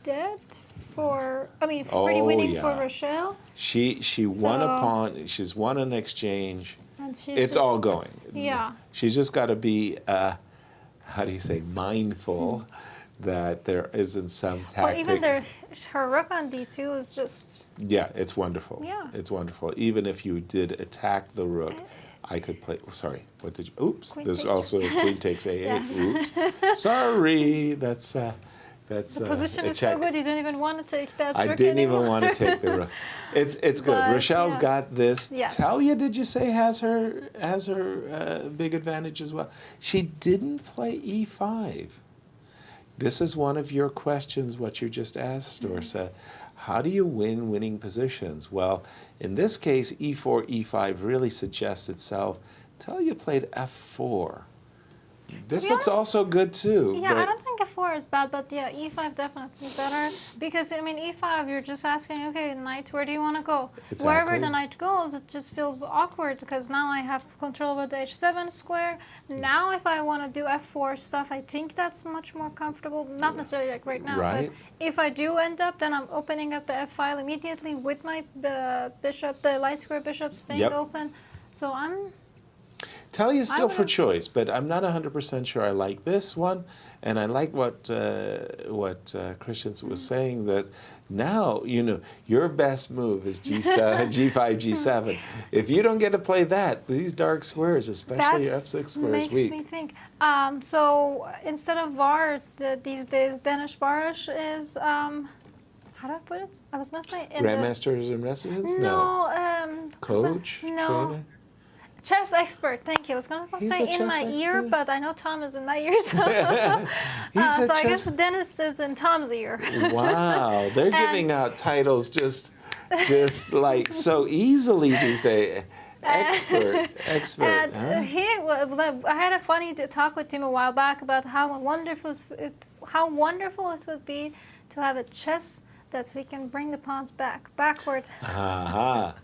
D: dead for, pretty winning for Rochelle.
C: She won a pawn, she's won an exchange.
D: And
C: it's all going.
D: Yeah.
C: She's just got to be, mindful that there isn't some tactic.
D: Well, even her rook on d2 is just...
C: Yeah, it's wonderful.
D: Yeah.
C: It's wonderful. Even if you did attack the rook, I could play. Sorry, what did you? Oops. There's also queen takes a8.
D: Yes.
C: Oops. Sorry. That's
D: the position is so good you don't even want to take that rook
C: I didn't
D: anymore.
C: even want to take the rook. It's good.
D: But,
C: Rochelle's got this.
D: Yes.
C: Thalia, did you say has her big advantage as well? She didn't play e5. This is one of your questions, what you just asked, Dorsa. how do you win winning positions? Well, in this case, e4, e5 really suggests itself. Thalia played f4. This looks also good too.
D: Yeah, I don't think f4 is bad, but yeah, e5 definitely better. Because, I mean, e5, you're just asking, okay, knight, where do you want to go?
C: Exactly.
D: Wherever the knight goes, it just feels awkward because now I have control over the h7 square. Now, if I want to do f4 stuff, I think that's much more comfortable. Not necessarily like right now,
C: Right.
D: but if I do end up, then I'm opening up the f file immediately with my bishop, the light square bishop staying open. So I'm...
C: Thalia's still for choice, but I'm not 100% sure I like this one. And I like what Christiansen was saying, that now, you know, your best move is G7, G5, G7. If you don't get to play that, these dark squares, especially your f6 square, is weak.
D: Makes me think. So instead of VAR, these days, Danish Barish is, how do I put it? I was going to say...
C: Grandmasters in Residence?
D: No.
C: Coach?
D: No.
C: Trainer?
D: Chess expert, thank you. I was going to say in my ear, but I know Tom is in my ear, so, so I guess Dennis is in Tom's ear.
C: Wow, they're giving out titles just like so easily these days. Expert.
D: And I had a funny talk with him a while back about how wonderful it would be to have a chess that we can bring the pawns backward.
C: Well,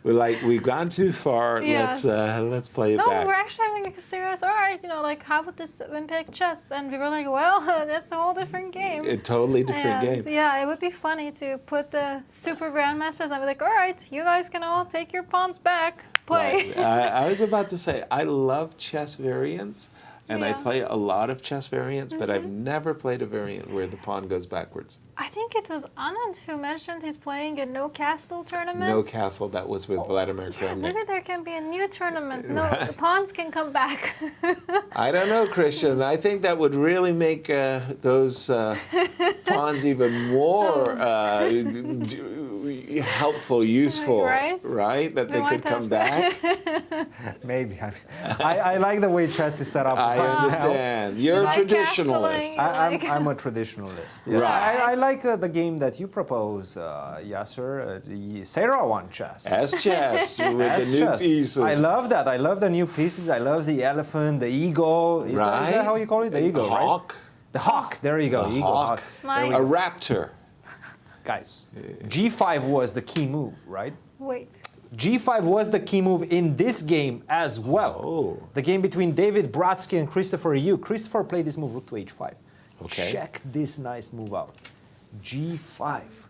C: like we've gone too far.
D: Yes.
C: Let's play it
D: No,
C: back.
D: we're actually having a serious. All right, you know, like how about this Olympic chess? And we were like, well, that's a whole different game.
C: A totally different game.
D: Yeah, it would be funny to put the super grandmasters and be like, all right, you guys can all take your pawns back, play.
C: Right. I was about to say, I love chess variants. And I play a lot of chess variants, but I've never played a variant where the pawn goes backwards.
D: I think it was Anand who mentioned he's playing a no castle tournament.
C: No castle, that was with Vladimir Akopian.
D: Maybe there can be a new tournament. No, the pawns can come back.
C: I don't know, Christian. I think that would really make those pawns even more helpful, useful, right? That they could come back.
B: Maybe. I like the way chess is set up.
C: I understand. You're a traditionalist.
B: I'm a traditionalist. Yes.
C: Right.
B: I like the game that you propose, Yasser, the Seirawan chess.
C: S-chess with the new pieces.
B: I love that. I love the new pieces. I love the elephant, the eagle. Is that how you call it? The eagle,
C: hawk.
B: Right? The hawk. There you go.
C: The
B: Eagle,
C: hawk.
D: Nice.
C: A raptor.
B: Guys, G5 was the key move, right?
D: Wait.
B: G5 was the key move in this game as well.
C: Oh.
B: The game between David Brodsky and Christopher Yu. Christopher played this move, rook to h5.
C: Okay.
B: Check this nice move out. G5.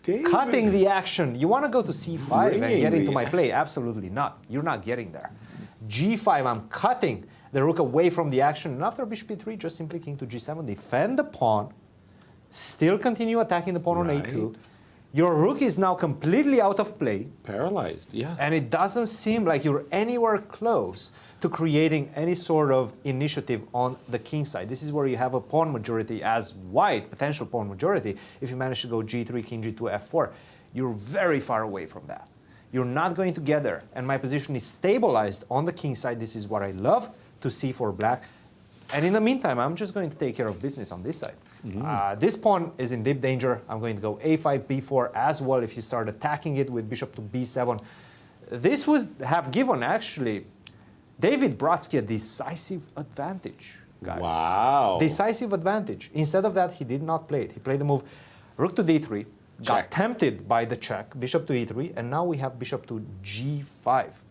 C: David.
B: Cutting the action. You want to go to c5 and get into my
C: Really?
B: play? Absolutely not. You're not getting there. G5, I'm cutting the rook away from the action. And after bishop e3, just simply king to g7. Defend the pawn. Still continue attacking the pawn on a2. Your rook is now completely out of play.
C: Paralyzed, yeah.
B: And it doesn't seem like you're anywhere close to creating any sort of initiative on the king side. This is where you have a pawn majority as white, potential pawn majority. If you manage to go g3, king g2, f4, you're very far away from that. You're not going to get there. And my position is stabilized on the king side. This is what I love to see for black. And in the meantime, I'm just going to take care of business on this side. This pawn is in deep danger. I'm going to go a5, b4 as well if you start attacking it with bishop to b7. This would have given, actually, David Brodsky a decisive advantage, guys.
C: Wow.
B: Decisive advantage. Instead of that, he did not play it. He played the move rook to d3, got tempted by the check, bishop to e3, and now we have bishop to g5.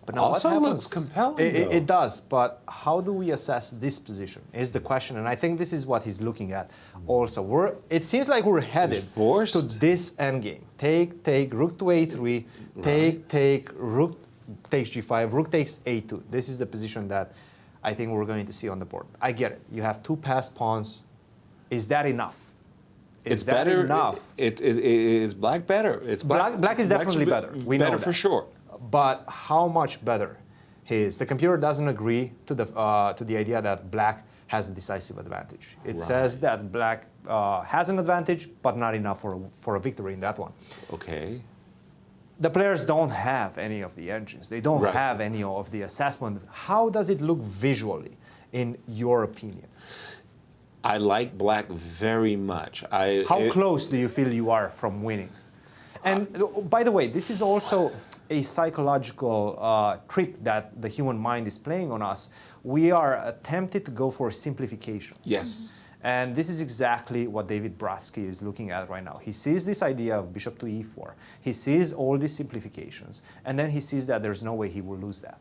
B: But now
C: Also
B: what happens?
C: looks compelling,
B: It does, but how do we assess this position is the question, and I think this is what he's looking at also. It seems like we're headed to this endgame. Take, rook to a3, take, rook takes g5, rook takes a2. This is the position that I think we're going to see on the board. I get it. You have two passed pawns. Is that enough?
C: It's better.
B: Enough?
C: Is black better? It's
B: Black is definitely better. We know
C: better
B: that.
C: for sure.
B: But how much better is the computer doesn't agree to the idea that black has a decisive advantage. It says that black has an advantage, but not enough for a victory in that one.
C: Okay.
B: The players don't have any of the engines. They don't have any of the assessment. How does it look visually, in your opinion?
C: I like black very much.
B: How close do you feel you are from winning? And by the way, this is also a psychological trick that the human mind is playing on us. We are tempted to go for simplifications.
C: Yes.
B: And this is exactly what David Brodsky is looking at right now. He sees this idea of bishop to e4. He sees all these simplifications, and then he sees that there's no way he will lose that.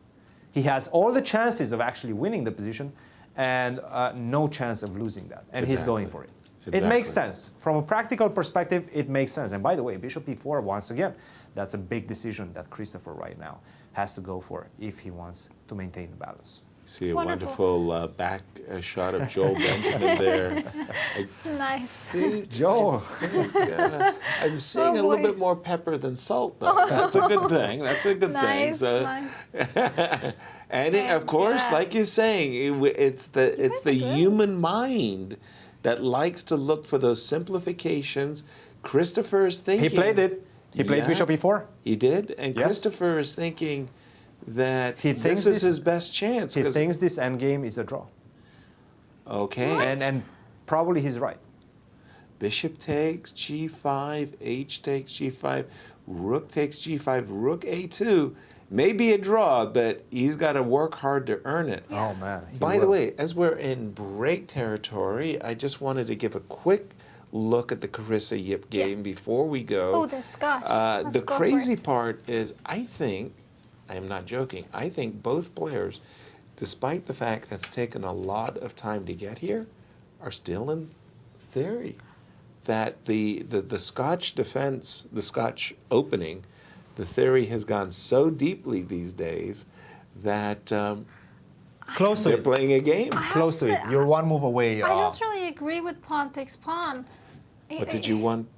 B: He has all the chances of actually winning the position and no chance of losing that. And he's going for it. It makes sense. From a practical perspective, it makes sense. And by the way, bishop e4, once again, that's a big decision that Christopher right now has to go for if he wants to maintain the balance.
C: See a wonderful back shot of Joel Benjamin there.
D: Nice.
C: See,
B: Joel.
C: I'm seeing a little bit more pepper than salt, though. That's a good thing. That's a good thing. So,
D: Nice.
C: and of course, like you're saying, it's the human mind that likes to look for those simplifications. Christopher is thinking.
B: He played it. He played bishop e4.
C: He did, and Christopher is thinking that this is his best chance.
B: He thinks this endgame is a draw.
C: Okay.
B: And probably he's right.
C: Bishop takes g5, h takes g5, rook takes g5, rook a2. Maybe a draw, but he's got to work hard to earn it.
B: Oh, man.
C: By the way, as we're in break territory, I just wanted to give a quick look at the Carissa Yip game before we go.
D: Oh, the Scotch.
C: The crazy part is, I am not joking, I think both players, despite the fact they've taken a lot of time to get here, are still in theory. That the Scotch defense, the Scotch opening, the theory has gone so deeply these days that
B: close to
C: they're playing a game.
B: Close to it. You're one move away.
D: I don't really agree with pawn takes pawn.
C: What did you want?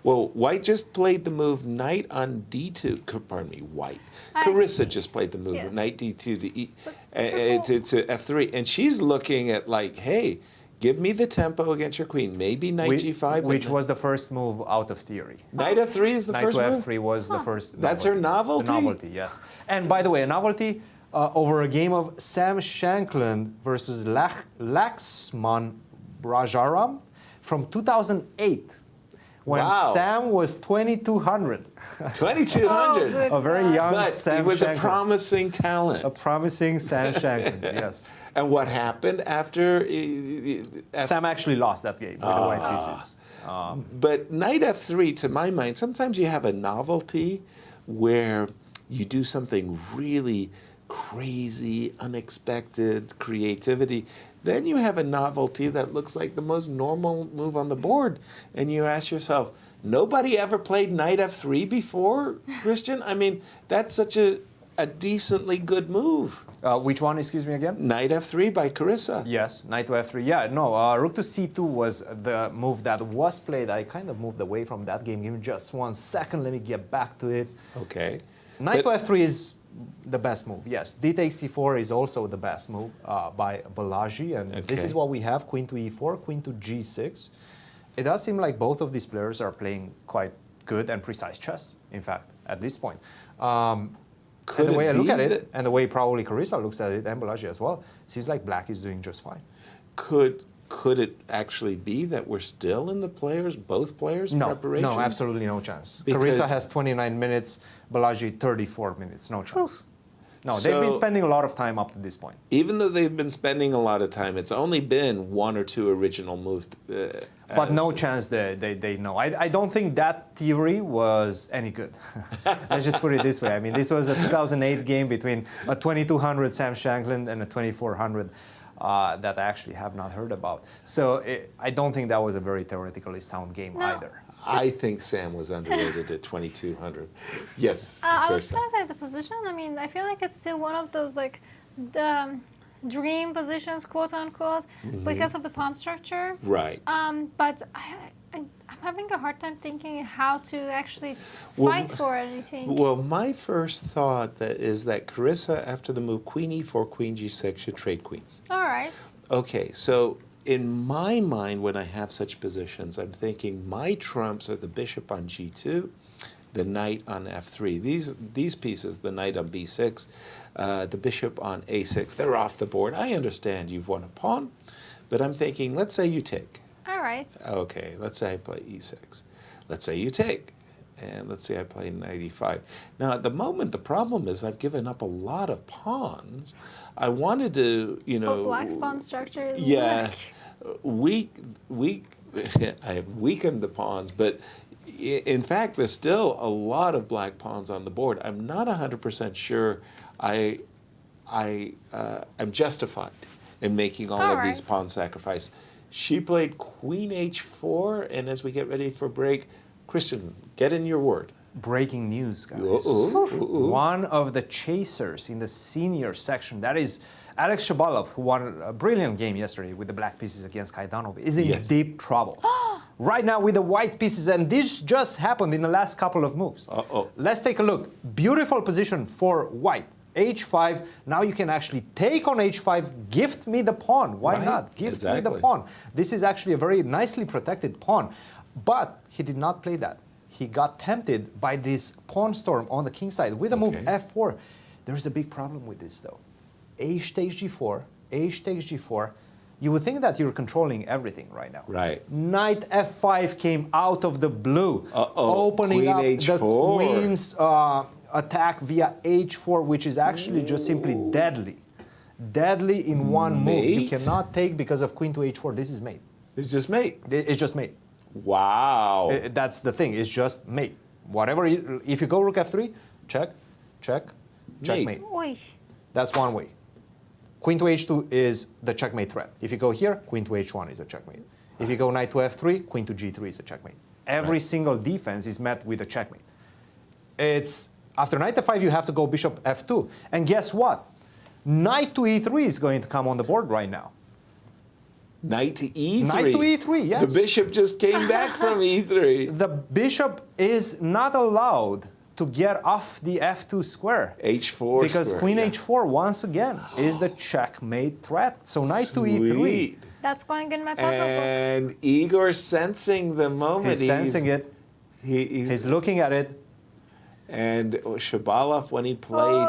C: Well, white just played the move knight on d2. Pardon me, white. Carissa just played the move knight d2 to f3. And she's looking at like, hey, give me the tempo against your queen. Maybe knight g5.
B: Which was the first move out of theory.
C: Knight f3 is the first move?
B: Knight to f3 was the first
C: That's her novelty?
B: The novelty, yes. And by the way, a novelty over a game of Sam Shankland versus Laxman Brajaram from 2008, when Sam was 2,200.
C: 2,200.
B: A very young Sam Shankland.
C: He was a promising talent.
B: A promising Sam Shankland, yes.
C: And what happened after?
B: Sam actually lost that game with the white pieces.
C: But knight f3, to my mind, sometimes you have a novelty where you do something really crazy, unexpected, creativity. Then you have a novelty that looks like the most normal move on the board. And you ask yourself, nobody ever played knight f3 before, Christian? I mean, that's such a decently good move.
B: Which one, excuse me again?
C: Knight f3 by Carissa.
B: Yes, knight to f3. Yeah, no, rook to c2 was the move that was played. I kind of moved away from that game. Give me just 1 second. Let me get back to it.
C: Okay.
B: Knight to f3 is the best move, yes. D takes c4 is also the best move by Balaji. And this is what we have, queen to e4, queen to g6. It does seem like both of these players are playing quite good and precise chess, in fact, at this point. And the way I look at it, and the way probably Carissa looks at it, and Balaji as well, it seems like black is doing just fine.
C: Could it actually be that we're still in the both players' preparation?
B: No, absolutely no chance. Carissa has 29 minutes, Balaji 34 minutes, no chance. No, they've been spending a lot of time up to this point.
C: Even though they've been spending a lot of time, it's only been 1 or 2 original moves.
B: But no chance they know. I don't think that theory was any good. Let's just put it this way. I mean, this was a 2008 game between a 2,200 Sam Shankland and a 2,400 that I actually have not heard about. So I don't think that was a very theoretically sound game either.
C: I think Sam was underrated at 2,200. Yes.
D: I was going to say the position. I mean, I feel like it's still one of those like dream positions, quote unquote, because of the pawn structure.
C: Right.
D: But I'm having a hard time thinking how to actually fight for it. I think.
C: Well, my first thought is that Carissa, after the move queen e4, queen g6, should trade queens.
D: All right.
C: Okay, so in my mind, when I have such positions, I'm thinking my trumps are the bishop on g2, the knight on f3. These pieces, the knight on b6, the bishop on a6, they're off the board. I understand you've won a pawn, But I'm thinking, let's say you take.
D: All right.
C: Okay, let's say I play e6. Let's say you take. And let's say I play knight e5. Now, at the moment, the problem is I've given up a lot of pawns. I wanted to,
D: Black's pawn structure is
C: weak. I have weakened the pawns, but in fact, there's still a lot of black pawns on the board. I'm not 100% sure I'm justified in making all of these pawn sacrifices. She played queen h4, and as we get ready for break, Christian, get in your word.
B: Breaking news, guys. One of the chasers in the senior section, that is Alex Shabalov, who won a brilliant game yesterday with the black pieces against Kaidanov, is in deep trouble. Right now with the white pieces, and this just happened in the last couple of moves. Let's take a look. Beautiful position for white. h5, now you can actually take on h5, gift me the pawn. Why not? Gift me the pawn. This is actually a very nicely protected pawn. But he did not play that. He got tempted by this pawn storm on the king side with the move f4. There's a big problem with this though. H takes g4, h takes g4. You would think that you're controlling everything right now.
C: Right.
B: Knight f5 came out of the blue, opening
C: queen
B: up
C: h4.
B: the queen's attack via h4, which is actually just simply deadly. Deadly in one move. You cannot take because of queen to h4. This is mate.
C: It's just mate.
B: It's just mate.
C: Wow.
B: That's the thing. It's just mate. Whatever. If you go rook f3, check, checkmate. That's one way. Queen to h2 is the checkmate threat. If you go here, queen to h1 is a checkmate. If you go knight to f3, queen to g3 is a checkmate. Every single defense is met with a checkmate. It's after knight f5, you have to go bishop f2. And guess what? Knight to e3 is going to come on the board right now.
C: Knight to e3.
B: Knight to e3, yes.
C: The bishop just came back from e3.
B: The bishop is not allowed to get off the f2 square.
C: h4
B: because
C: square,
B: queen h4, once again, is the checkmate threat. So knight to e3.
D: That's going in my puzzle book.
C: And Igor sensing the moment.
B: He's sensing it. He's looking at it.
C: And Shabalov, when he played,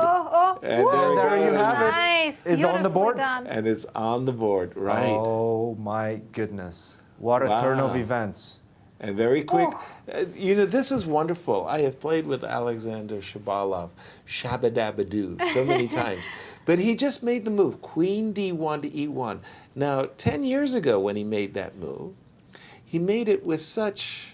B: and there you have it.
D: Nice,
B: it's on the board.
D: Done.
C: And it's on the board, right?
B: Oh my goodness! What a turn of events!
C: And very quick. This is wonderful. I have played with Alexander Shabalov, shabadabadoo, so many times. But he just made the move, queen d1 to e1. Now, 10 years ago when he made that move, he made it with such,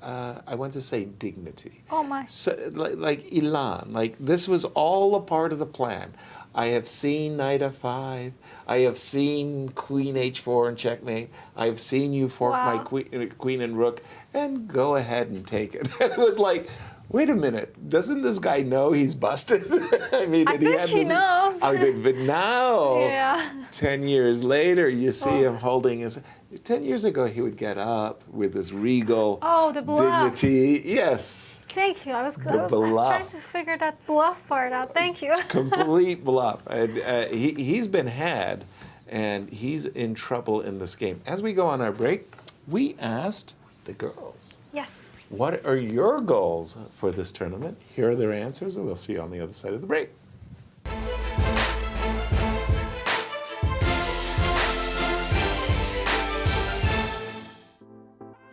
C: I want to say dignity.
D: Oh my.
C: So, like elan, like this was all a part of the plan. I have seen knight f5. I have seen queen h4 and checkmate. I have seen you fork my queen and rook, and go ahead and take it. And it was like, wait a minute, doesn't this guy know he's busted? I mean,
D: I think he knows.
C: But now, 10 years later, you see him holding his. 10 years ago, he would get up with his regal dignity. Yes.
D: Thank you. I was trying to figure that bluff part out. Thank you.
C: Complete bluff. And he's been had, and he's in trouble in this game. As we go on our break, we asked the girls.
D: Yes.
C: What are your goals for this tournament? Here are their answers, and we'll see you on the other side of the break.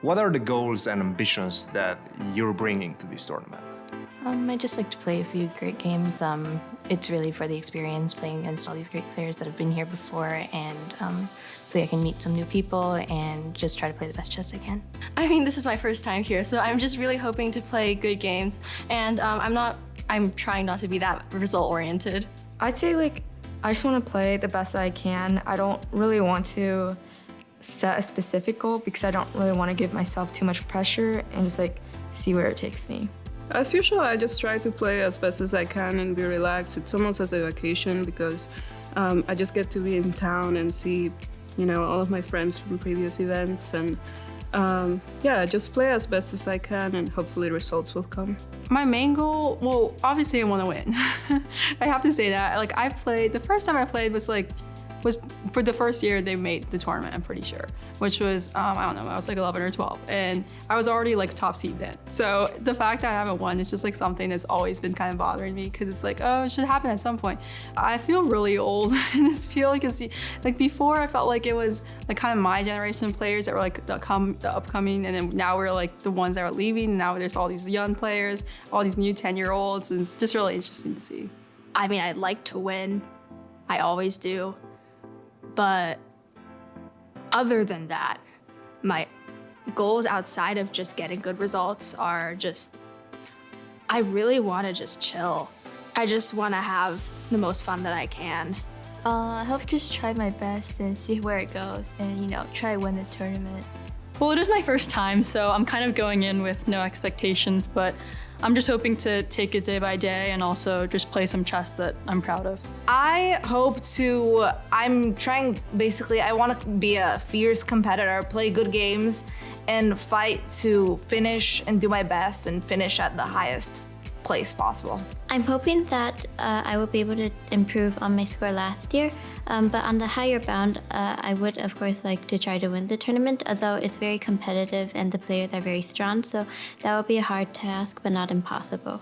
B: What are the goals and ambitions that you're bringing to this tournament?
N: I just like to play a few great games. It's really for the experience, playing against all these great players that have been here before, and hopefully I can meet some new people and just try to play the best chess I can.
O: I mean, this is my first time here, so I'm just really hoping to play good games, and I'm trying not to be that result-oriented.
P: I'd say, I just want to play the best I can. I don't really want to set a specific goal because I don't really want to give myself too much pressure and just see where it takes me.
Q: As usual, I just try to play as best as I can and be relaxed. It's almost as a vacation because I just get to be in town and see, all of my friends from previous events, and just play as best as I can, and hopefully results will come.
R: My main goal, well, obviously I want to win. I have to say that. The first time I played was was for the first year they made the tournament, I'm pretty sure, which was, I don't know, I was like 11 or 12, and I was already like top seed then. So the fact that I haven't won is just like something that's always been kind of bothering me, because it's like, oh, it should happen at some point. I feel really old in this field, because like before I felt like it was like kind of my generation of players that were like the upcoming, and then now we're like the ones that are leaving. Now there's all these young players, all these new 10-year-olds, and it's just really interesting to see.
O: I mean, I'd like to win. I always do. But other than that, my goals outside of just getting good results are just, I really want to just chill. I just want to have the most fun that I can.
N: I hope just try my best and see where it goes and, you know, try to win the tournament.
S: Well, it is my first time, so I'm kind of going in with no expectations, but I'm just hoping to take it day by day and also just play some chess that I'm proud of.
T: I want to be a fierce competitor, play good games, and fight to finish and do my best and finish at the highest place possible.
U: I'm hoping that I will be able to improve on my score last year, but on the higher bound, I would of course like to try to win the tournament, although it's very competitive and the players are very strong, so that will be a hard task, but not impossible.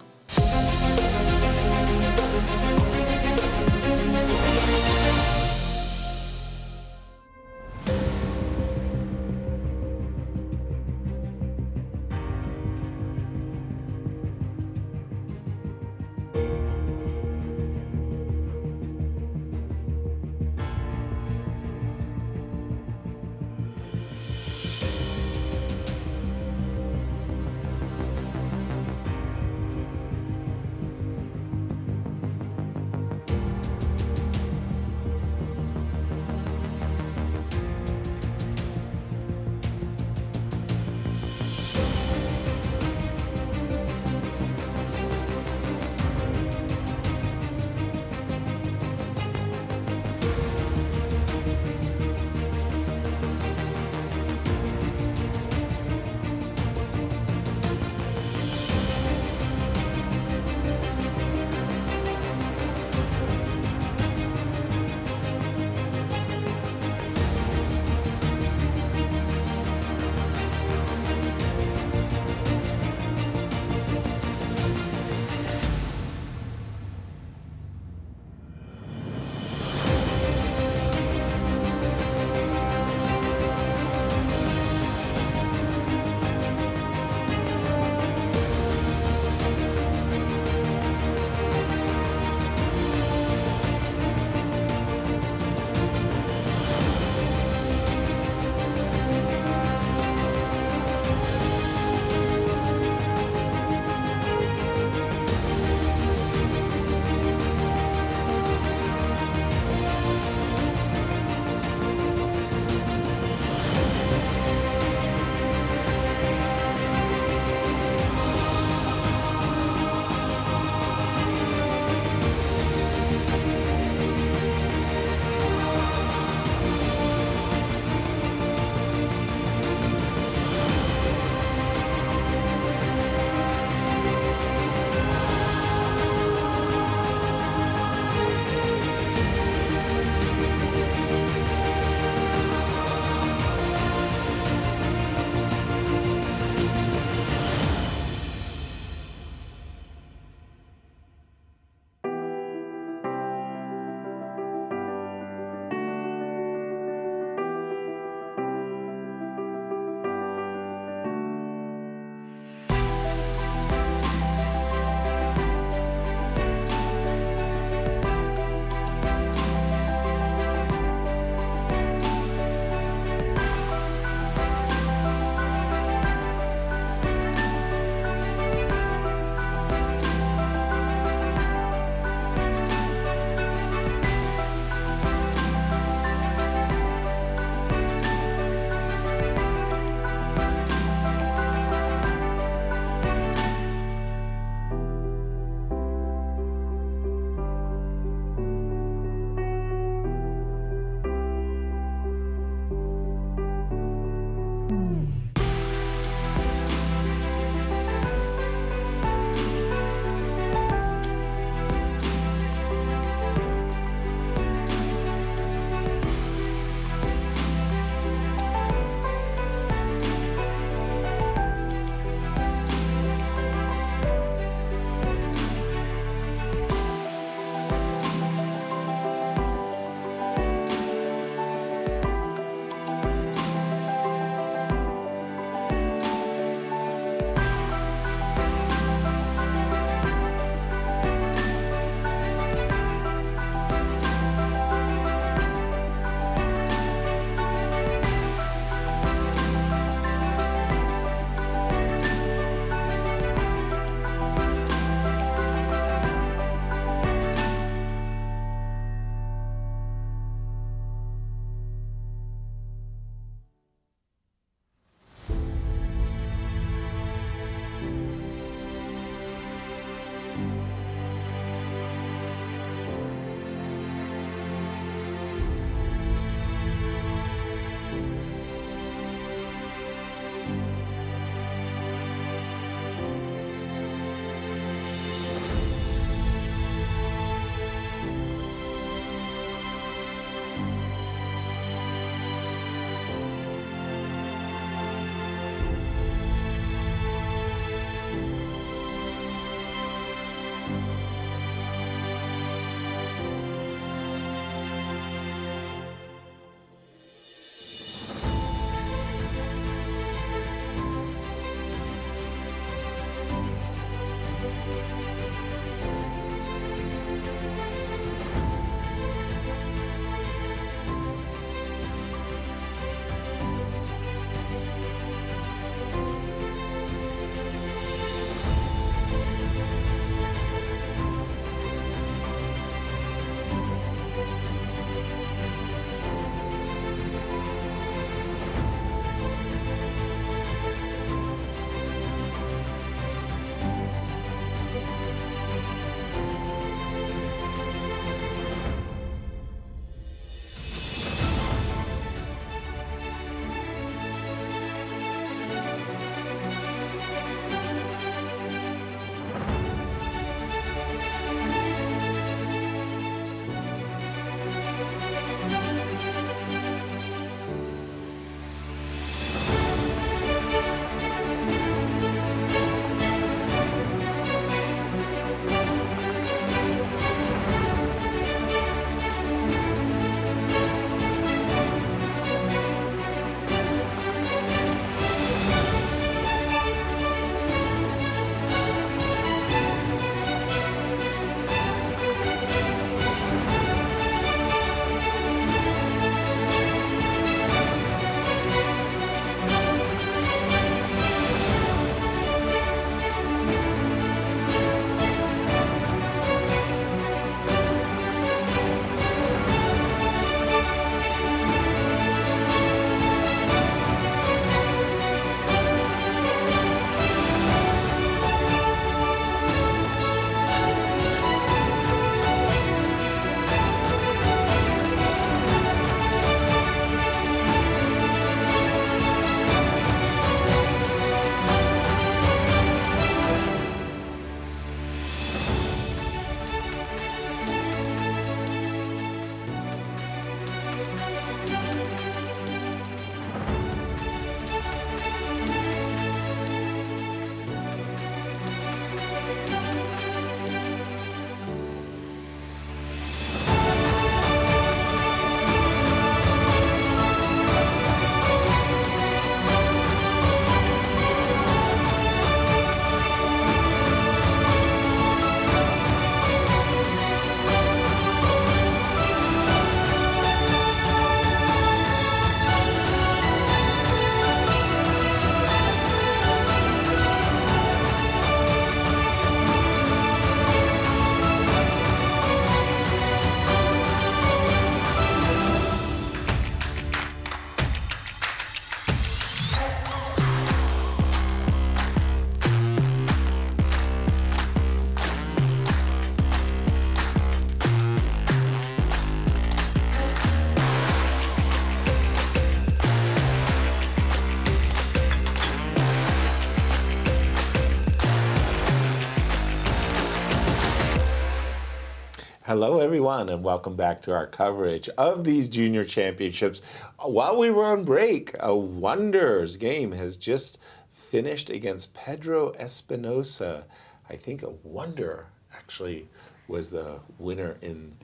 C: Hello, everyone, and welcome back to our coverage of these junior championships. While we were on break, Awonder's game has just finished against Pedro Espinosa. I think Awonder actually was the winner in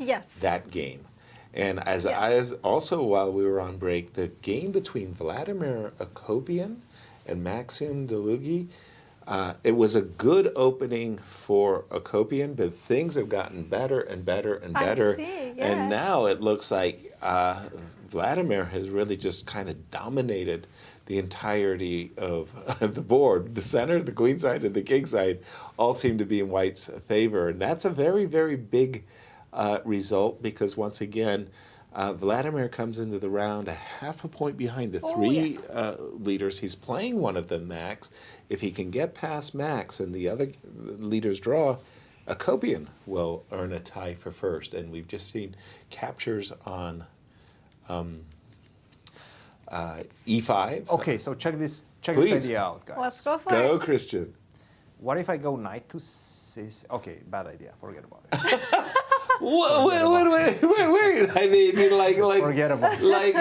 C: that game. And as also while we were on break, the game between Vladimir Akopian and Maxim Dlugy, it was a good opening for Akopian, but things have gotten better and better and better.
D: I see, yes.
C: And now it looks like Vladimir has really just kind of dominated the entirety of the board. The center, the queen side, and the king side all seem to be in white's favor. And that's a very, very big result because, once again, Vladimir comes into the round a half a point behind the three leaders. He's playing one of them, Max. If he can get past Max and the other leaders draw, Akopian will earn a tie for first. And we've just seen captures on E5.
B: Okay, so check this idea out, guys.
D: Let's go for it.
C: Go, Christian.
B: What if I go knight to c6? Okay, bad idea. Forget about it.
C: Wait. I mean, like,
B: forget about it.
C: Like,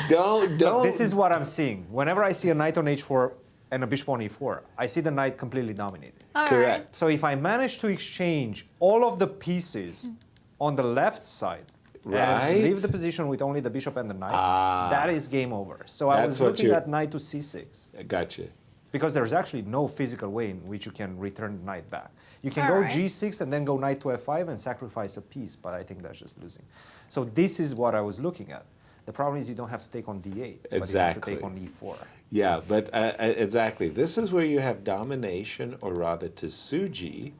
C: don't.
B: Look, this is what I'm seeing. Whenever I see a knight on h4 and a bishop on e4, I see the knight completely dominated.
C: Correct.
B: So if I manage to exchange all of the pieces on the left side, and leave the position with only the bishop and the knight, that is game over. So I was looking at knight to c6.
C: Gotcha.
B: Because there's actually no physical way in which you can return the knight back. You can go g6 and then go knight to f5 and sacrifice a piece, but I think that's just losing. So this is what I was looking at. The problem is you don't have to take on d8, but you have to take on e4.
C: Yeah, but exactly. This is where you have domination, or rather tsuji,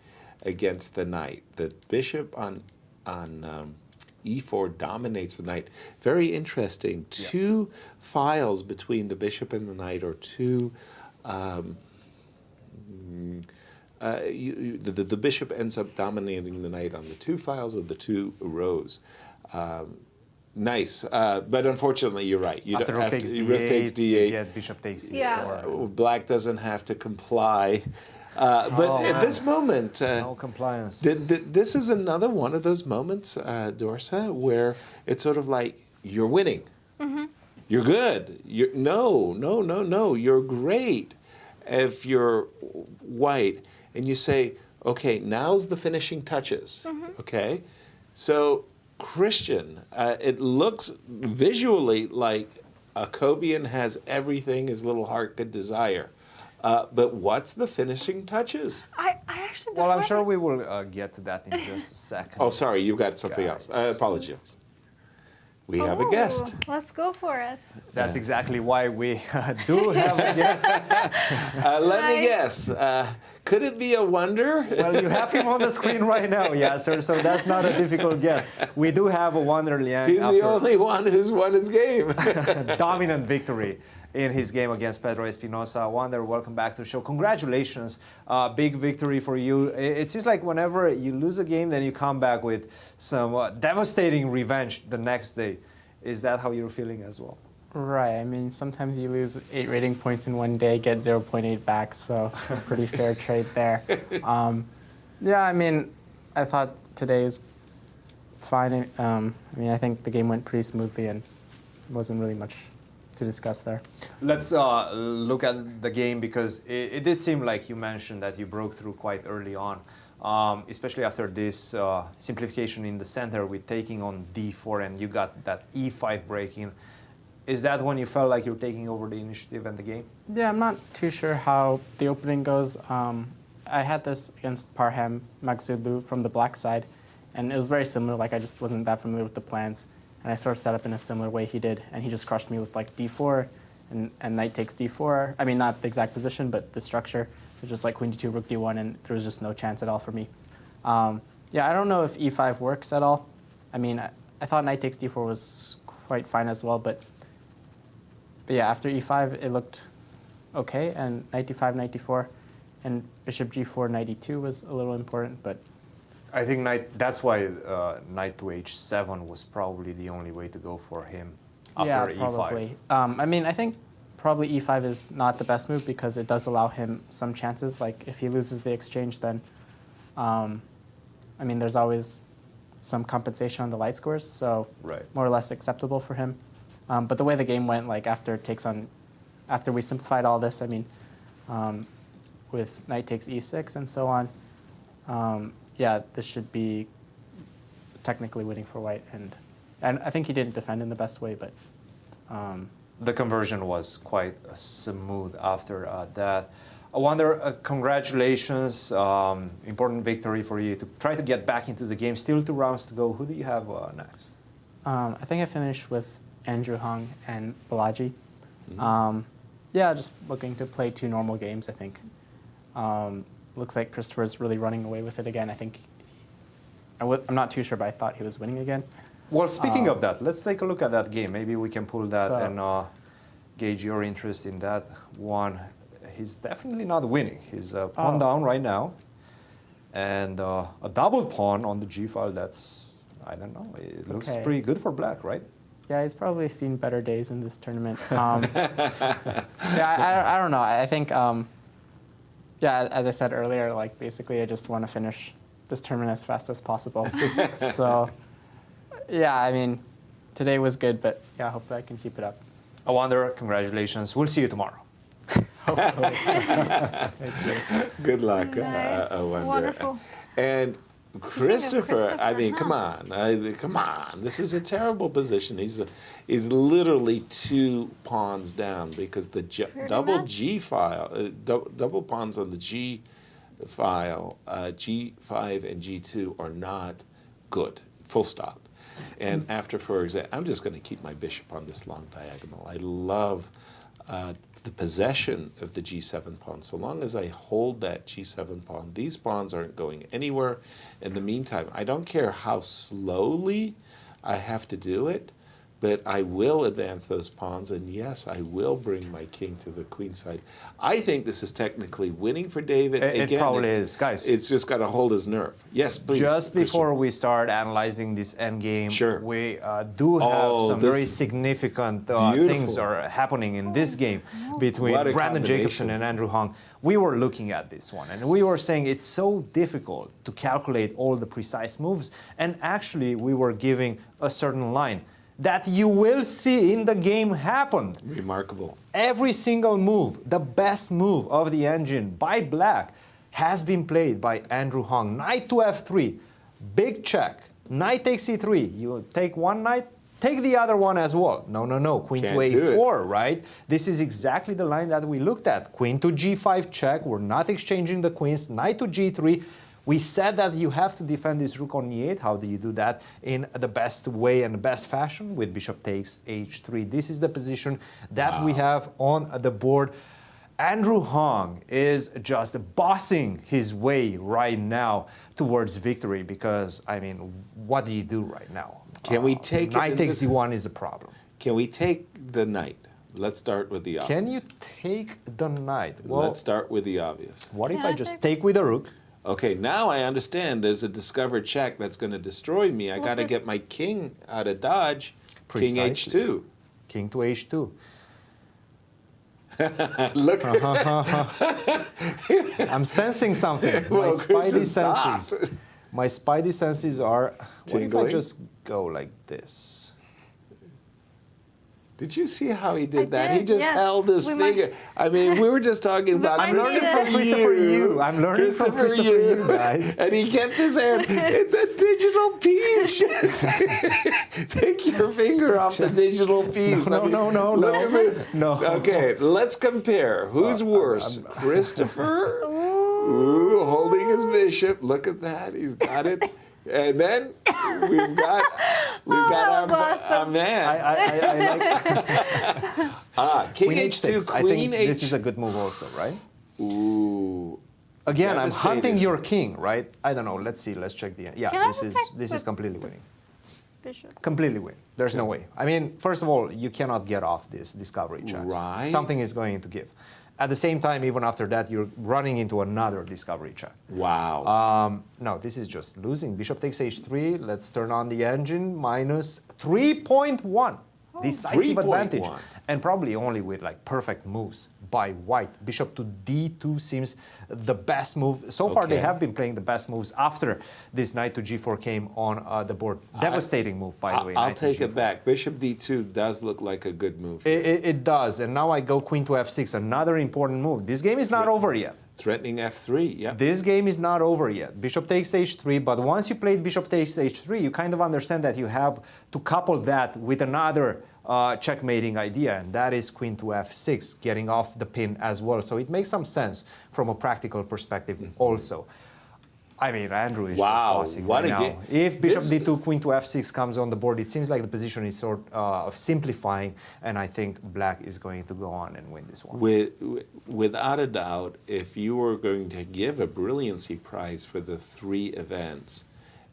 C: against the knight. The bishop on e4 dominates the knight. Very interesting. Two files between the bishop and the knight, or two. The bishop ends up dominating the knight on the two files of the two rows. Nice, but unfortunately, you're right. You
B: After
C: don't
B: rook
C: have
B: takes
C: to,
B: d8,
C: rook takes d8.
B: yeah, bishop takes e4.
D: Yeah.
C: Black doesn't have to comply. But at this moment,
B: no compliance.
C: This is another one of those moments, Dorsa, where it's sort of like you're winning.
D: Mm-hmm.
C: You're good. No. You're great. If you're white and you say, okay, now's the finishing touches. Okay, so Christian, it looks visually like Akopian has everything his little heart could desire. But what's the finishing touches?
D: I actually.
B: Well, I'm sure we will get to that in just a second.
C: Oh, sorry, you've got something else. Apologies. We have a guest.
D: Let's go for it.
B: That's exactly why we do have a guest.
C: Let me guess. Could it be Awonder?
B: Well, you have him on the screen right now, Yasser, so that's not a difficult guess. We do have Awonder Liang.
C: He's the only one who's won his game.
B: Dominant victory in his game against Pedro Espinosa. Awonder, welcome back to the show. Congratulations. Big victory for you. It seems like whenever you lose a game, then you come back with some devastating revenge the next day. Is that how you're feeling as well?
A: Right. I mean, sometimes you lose 8 rating points in one day, get 0.8 back, so a pretty fair trade there. Yeah, I mean, I thought today was fine. I mean, I think the game went pretty smoothly and wasn't really much to discuss there.
B: Let's look at the game, because it did seem like you mentioned that you broke through quite early on, especially after this simplification in the center with taking on d4, and you got that e5 breaking. Is that when you felt like you're taking over the initiative and the game?
A: Yeah, I'm not too sure how the opening goes. I had this against Parham Magsudu from the black side, and it was very similar. Like, I just wasn't that familiar with the plans. And I sort of set up in a similar way he did, and he just crushed me with like d4, and knight takes d4. I mean, not the exact position, but the structure. It was just like queen d2, rook d1, and there was just no chance at all for me. Yeah, I don't know if e5 works at all. I mean, I thought knight takes d4 was quite fine as well, but yeah, after e5, it looked okay, and knight d5, knight d4, and bishop g4, knight e2 was a little important, but
B: I think that's why knight to h7 was probably the only way to go for him after
A: yeah, probably. E5. I mean, I think probably e5 is not the best move because it does allow him some chances. Like, if he loses the exchange, then, I mean, there's always some compensation on the light scores, so
B: Right.
A: more or less acceptable for him. But the way the game went, like after we simplified all this, I mean, with knight takes e6 and so on, yeah, this should be technically winning for white, and I think he didn't defend in the best way, but
B: the conversion was quite smooth after that. Awonder, congratulations, important victory for you to try to get back into the game. Still 2 rounds to go. Who do you have next?
A: I think I finished with Andrew Hung and Balaji. Yeah, just looking to play 2 normal games, I think. Looks like Christopher's really running away with it again. I think, I'm not too sure, but I thought he was winning again.
B: Well, speaking of that, let's take a look at that game. Maybe we can pull that and gauge your interest in that one. He's definitely not winning. He's pawn down right now. And a double pawn on the g file, that's, I don't know, it looks pretty good for black, right?
A: Yeah, he's probably seen better days in this tournament. Yeah, I don't know. I think, yeah, as I said earlier, like basically I just want to finish this tournament as fast as possible. So, yeah, I mean, today was good, but yeah, I hope that I can keep it up.
B: Awonder, congratulations. We'll see you tomorrow.
A: Hopefully.
C: Good luck,
D: Nice.
C: Awonder.
D: Wonderful.
C: And Christopher, I mean, come on, come on. This is a terrible position. He's literally 2 pawns down because the double G file, double pawns on the G file, G5 and G2 are not good. Full stop. And after, for example, I'm just going to keep my bishop on this long diagonal. I love the possession of the G7 pawn. So long as I hold that G7 pawn, these pawns aren't going anywhere. In the meantime, I don't care how slowly I have to do it, but I will advance those pawns, and yes, I will bring my king to the queen side. I think this is technically winning for David.
B: It probably is, guys.
C: It's just got to hold his nerve. Yes, please.
B: Just before we start analyzing this endgame, we do have some very significant things are happening in this game between Brandon Jacobson and Andrew Hung. We were looking at this one, and we were saying it's so difficult to calculate all the precise moves, and actually we were giving a certain line that you will see in the game happened.
C: Remarkable.
B: Every single move, the best move of the engine by black, has been played by Andrew Hung. Knight to f3, big check. Knight takes e3. You take one knight, take the other one as well. No, no, no. Queen to a4, right? This is exactly the line that we looked at. Queen to g5 check. We're not exchanging the queens. Knight to g3. We said that you have to defend this rook on e8. How do you do that in the best way and the best fashion? With bishop takes h3. This is the position that we have on the board. Andrew Hung is just bossing his way right now towards victory because, I mean, what do you do right now?
C: Can we take
B: knight takes d1 is a problem.
C: Can we take the knight? Let's start with the obvious.
B: Can you take the knight? Well,
C: let's start with the obvious.
B: What if I just take with a rook?
C: Okay, now I understand there's a discovered check that's going to destroy me. I got to get my king out of dodge.
B: Precisely.
C: King h2.
B: King to h2.
C: Look.
B: I'm sensing something.
C: Well,
B: My spidey
C: Christian,
B: senses.
C: stop.
B: My spidey senses are. What if I
C: Tingling?
B: just go like this?
C: Did you see how he did that?
D: did,
C: He just
D: yes.
C: held his finger. I mean, we were just talking about
B: I'm learning from Christopher Yu. I'm learning from Christopher Yu, guys.
C: And he kept his hand. It's a digital piece. Take your finger off the digital piece.
B: No,
C: look at this.
B: No.
C: Okay, let's compare. Who's worse, Christopher? Ooh, holding his bishop. Look at that. He's got it. And then we've got our man.
B: I like
C: King
B: Queen
C: h2,
B: h6. I
C: Queen
B: think
C: h.
B: this is a good move also, right?
C: Ooh.
B: Again, I'm hunting
C: Devastating.
B: your king, right? I don't know. Let's see. Let's check the. Yeah,
D: Can I
B: this
D: just
B: is
D: check
B: this is completely winning.
D: Bishop.
B: Completely win. There's no way. I mean, first of all, you cannot get off this discovery checks.
C: Right.
B: Something is going to give. At the same time, even after that, you're running into another discovery check.
C: Wow.
B: No, this is just losing. Bishop takes h3. Let's turn on the engine. Minus 3.1. decisive
C: 3.1.
B: advantage, and probably only with like perfect moves by white. Bishop to d2 seems the best move. So far, they
C: Okay.
B: have been playing the best moves after this knight to g4 came on the board. Devastating move, by the way.
C: I'll
B: knight to
C: take it
B: g4.
C: back. Bishop d2 does look like a good move.
B: It does, and now I go queen to f6, another important move. This game is not over yet.
C: Threatening f3, yeah.
B: This game is not over yet. Bishop takes h3, but once you played bishop takes h3, you kind of understand that you have to couple that with another checkmating idea, and that is queen to f6, getting off the pin as well. So it makes some sense from a practical perspective also. I mean, Andrew is just bossing
C: what
B: right
C: a
B: now.
C: game.
B: If bishop
C: This-
B: d2, queen to f6 comes on the board, it seems like the position is sort of simplifying, and I think black is going to go on and win this one.
C: Without a doubt, if you were going to give a brilliancy prize for the 3 events,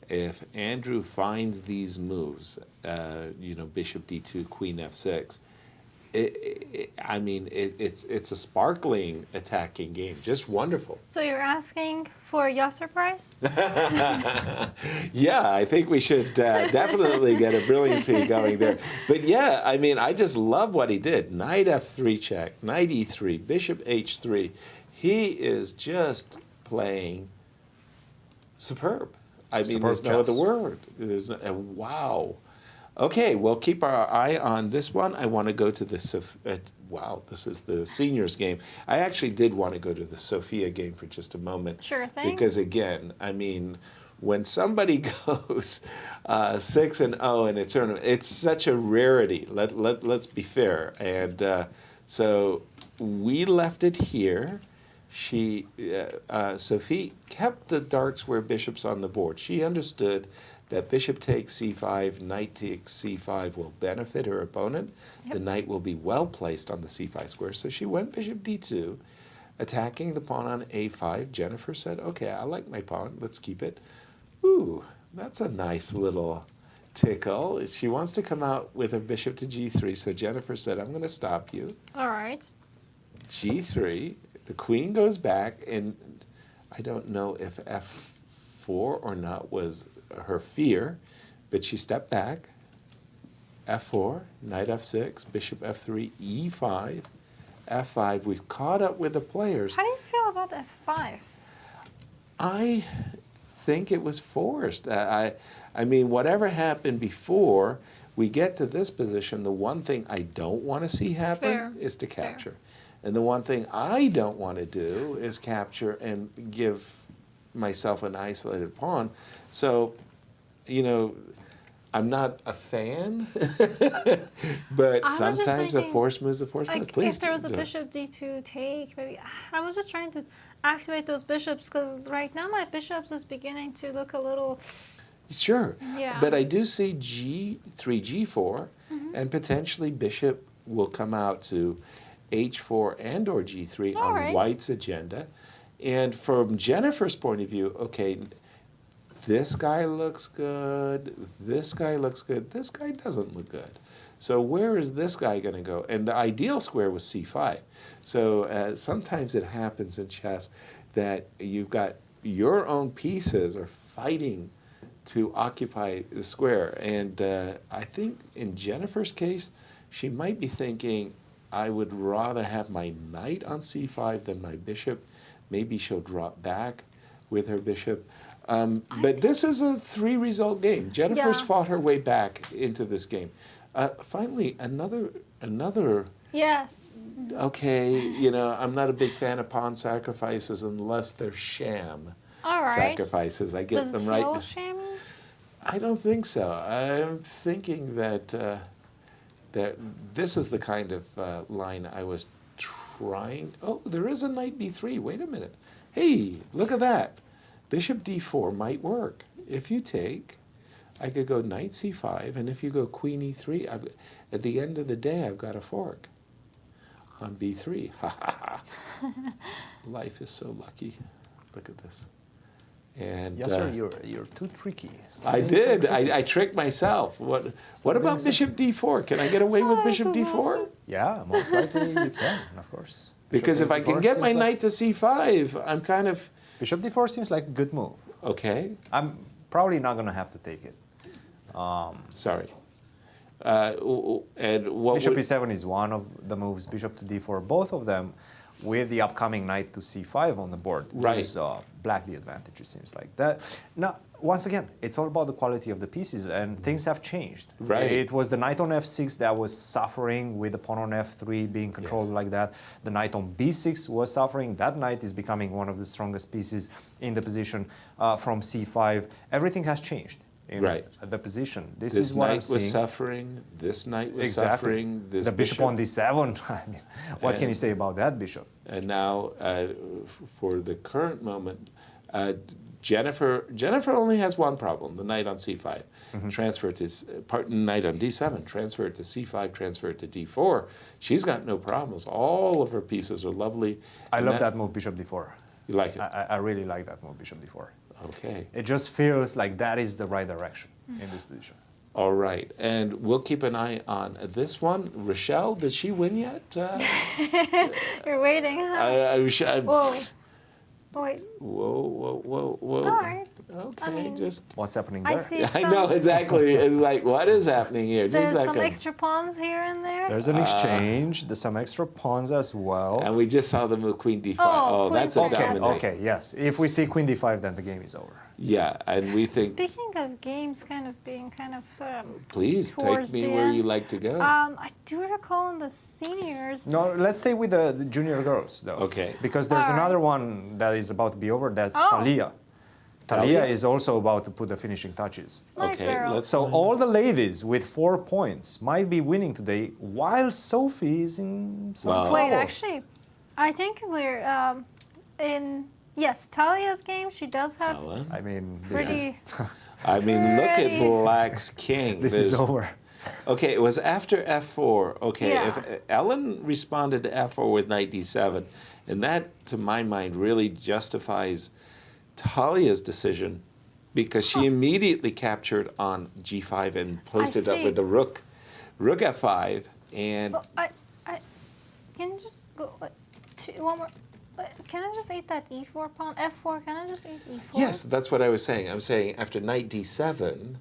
C: if Andrew finds these moves, bishop d2, queen f6, it's a sparkling attacking game, just wonderful.
D: So you're asking for a Yasser prize?
C: Yeah, I think we should definitely get a brilliancy going there. But yeah, I just love what he did. Knight f3 check, knight e3, bishop h3. He is just playing superb. There's no other word. Wow. Okay, we'll keep our eye on this one. I want to go to the, wow, this is the seniors game. I actually did want to go to the Sofia game for just a moment.
D: Sure thing.
C: Because again, when somebody goes 6-0 in a tournament, it's such a rarity. Let's be fair. And so we left it here. Sophie kept the dark square bishops on the board. She understood that bishop takes c5, knight takes c5 will benefit her opponent. Yep. The knight will be well placed on the c5 square. So she went bishop d2, attacking the pawn on a5. Jennifer said, okay, I like my pawn. Let's keep it. Ooh, that's a nice little tickle. She wants to come out with her bishop to g3. So Jennifer said, I'm going to stop you.
D: All right.
C: g3. The queen goes back, and I don't know if f4 or not was her fear, but she stepped back. f4, knight f6, bishop f3, e5, f5. We've caught up with the players.
D: How do you feel about f5?
C: I think it was forced. Whatever happened before we get to this position, the one thing I don't want to see happen is to capture. And the one thing I don't want to do is capture and give myself an isolated pawn. So, I'm not a fan, but sometimes a force move is a force move. Please,
D: if there was a bishop d2 take, maybe. I was just trying to activate those bishops because right now my bishops is beginning to look a little.
C: Sure.
D: Yeah.
C: But I do see g3, g4, and potentially bishop will come out to h4 and or g3 on white's agenda. And from Jennifer's point of view, okay, this guy looks good, this guy looks good, this guy doesn't look good. So where is this guy going to go? And the ideal square was c5. So sometimes it happens in chess that you've got your own pieces are fighting to occupy the square. And I think in Jennifer's case, she might be thinking, I would rather have my knight on c5 than my bishop. Maybe she'll drop back with her bishop. But this is a 3-result game. Jennifer's fought her way back into this game. Finally, another.
D: Yes.
C: Okay, I'm not a big fan of pawn sacrifices unless they're sham sacrifices. I get them right.
D: Does it feel shammy?
C: I don't think so. I'm thinking that that this is the kind of line I was trying. Oh, there is a knight b3. Wait a minute. Hey, look at that. Bishop d4 might work. If you take, I could go knight c5, and if you go queen e3, at the end of the day, I've got a fork on b3. Ha ha ha. Life is so lucky. Look at this. And
B: yes, sir, you're too tricky.
C: I did. I tricked myself. What about bishop d4? Can I get away with bishop d4?
B: Awesome. Yeah, most likely you can, of course.
C: Because if I can get my knight to c5, I'm kind of...
B: Bishop d4 seems like a good move.
C: Okay.
B: I'm probably not going to have to take it.
C: Sorry. And what
B: Bishop
C: would,
B: e7 is one of the moves. Bishop to d4. Both of them, with the upcoming knight to c5 on the board,
C: Right.
B: gives black the advantage. It seems like that. Now, once again, it's all about the quality of the pieces, and things have changed.
C: Right.
B: It was the knight on f6 that was suffering, with the pawn on f3 being controlled like that. The knight on b6 was suffering. That knight is becoming one of the strongest pieces in the position from c5. Everything has changed. In
C: Right.
B: the position. This
C: this
B: is what I'm
C: knight was
B: seeing.
C: suffering. This knight was
B: Exactly.
C: suffering. This
B: the bishop on d7. I mean, what can you say about that bishop?
C: And now, for the current moment, Jennifer only has one problem: the knight on c5. Transfer to knight on d7. Transfer it to c5. Transfer it to d4. She's got no problems. All of her pieces are lovely.
B: I
C: And
B: love that move, bishop d4.
C: You like it?
B: I really like that move, bishop d4.
C: Okay.
B: It just feels like that is the right direction in this position.
C: All right, and we'll keep an eye on this one. Rochelle, did she win yet?
D: You're waiting, huh? Whoa. Wait.
C: Whoa.
D: All right.
C: Okay,
D: I mean,
C: just
B: what's happening
D: I
B: there?
D: see
C: I know
D: some-
C: exactly. It's like, what is happening here? Just
D: There's
C: a
D: some
C: second.
D: extra pawns here and there.
B: There's an exchange. There's some extra pawns as well.
C: And we just saw the move queen d5.
D: Oh,
C: that's
D: queen
C: a
D: d5.
C: domination.
B: Okay, yes. If we see queen d5, then the game is over.
C: Yeah, and we think,
D: Speaking of games kind of being kind of
C: please take
D: towards
C: me
D: the
C: where you
D: end,
C: like to go.
D: I do recall in the seniors.
B: No, let's stay with the junior girls, though.
C: Okay.
B: Because there's
D: All right.
B: another one that is about to be over. That's
D: Oh.
B: Thalia. Thalia
C: Thalia?
B: is also about to put the finishing touches.
D: My
C: Okay,
D: girl.
C: let's
B: So
C: find-
B: all the ladies with 4 points might be winning today, while Sophie is in some
C: Wow.
B: trouble.
D: Wait, actually, I think we're in. Yes, Talia's game. She does have
C: Ellen?
B: I mean, this is,
D: pretty.
C: I mean, look at
D: Pretty.
C: Black's king.
B: this is
C: There's-
B: over.
C: Okay, it was after f4. Okay,
D: Yeah.
C: if Ellen responded to f4 with knight d7, and that, to my mind, really justifies Talia's decision, because she immediately captured on g5 and posted up
D: see.
C: with the rook f5, and
D: Oh, I can you just go one more. Can I just eat that e4 pawn? f4. Can I just eat e4?
C: yes, that's what I was saying. I'm saying after knight d7,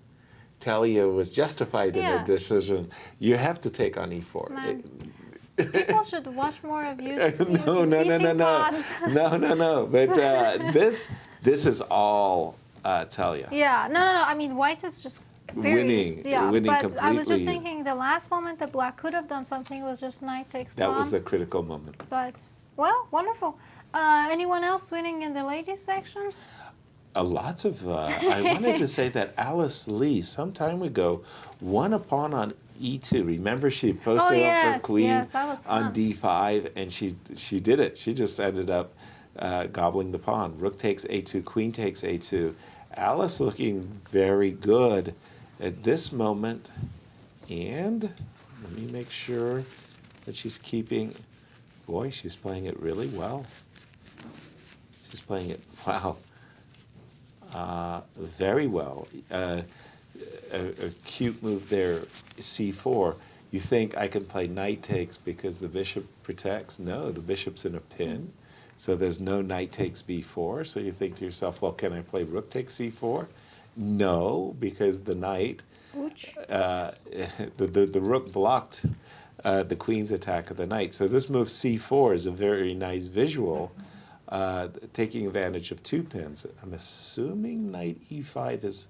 C: Thalia was justified in her
D: Yes.
C: decision. You have to take on e4.
D: Man. People should watch more of you to see
C: No.
D: eating pawns.
C: No. But this is all Thalia.
D: Yeah, no. I mean, white is just very
C: Winning
D: but I was just
C: completely.
D: thinking the last moment that black could have done something was just knight takes
C: That
D: pawn.
C: was the critical moment.
D: But well, wonderful. Anyone else winning in the ladies section?
C: Lots of. I wanted to say that Alice Lee some time ago won a pawn on e2. Remember, she posted up
D: yes,
C: her queen
D: yes, that was
C: on
D: fun.
C: d5, and she did it. She just ended up gobbling the pawn. Rook takes a2, queen takes a2. Alice looking very good at this moment, and let me make sure that she's keeping. Boy, she's playing it really well. She's playing it. Wow. Very well. A cute move there, c4. You think I can play knight takes because the bishop protects? No, the bishop's in a pin, so there's no knight takes b4. So you think to yourself, well, can I play rook takes c4? No, because the knight, the rook blocked the queen's attack of the knight. So this move c4 is a very nice visual. Taking advantage of 2 pins. I'm assuming knight e5 is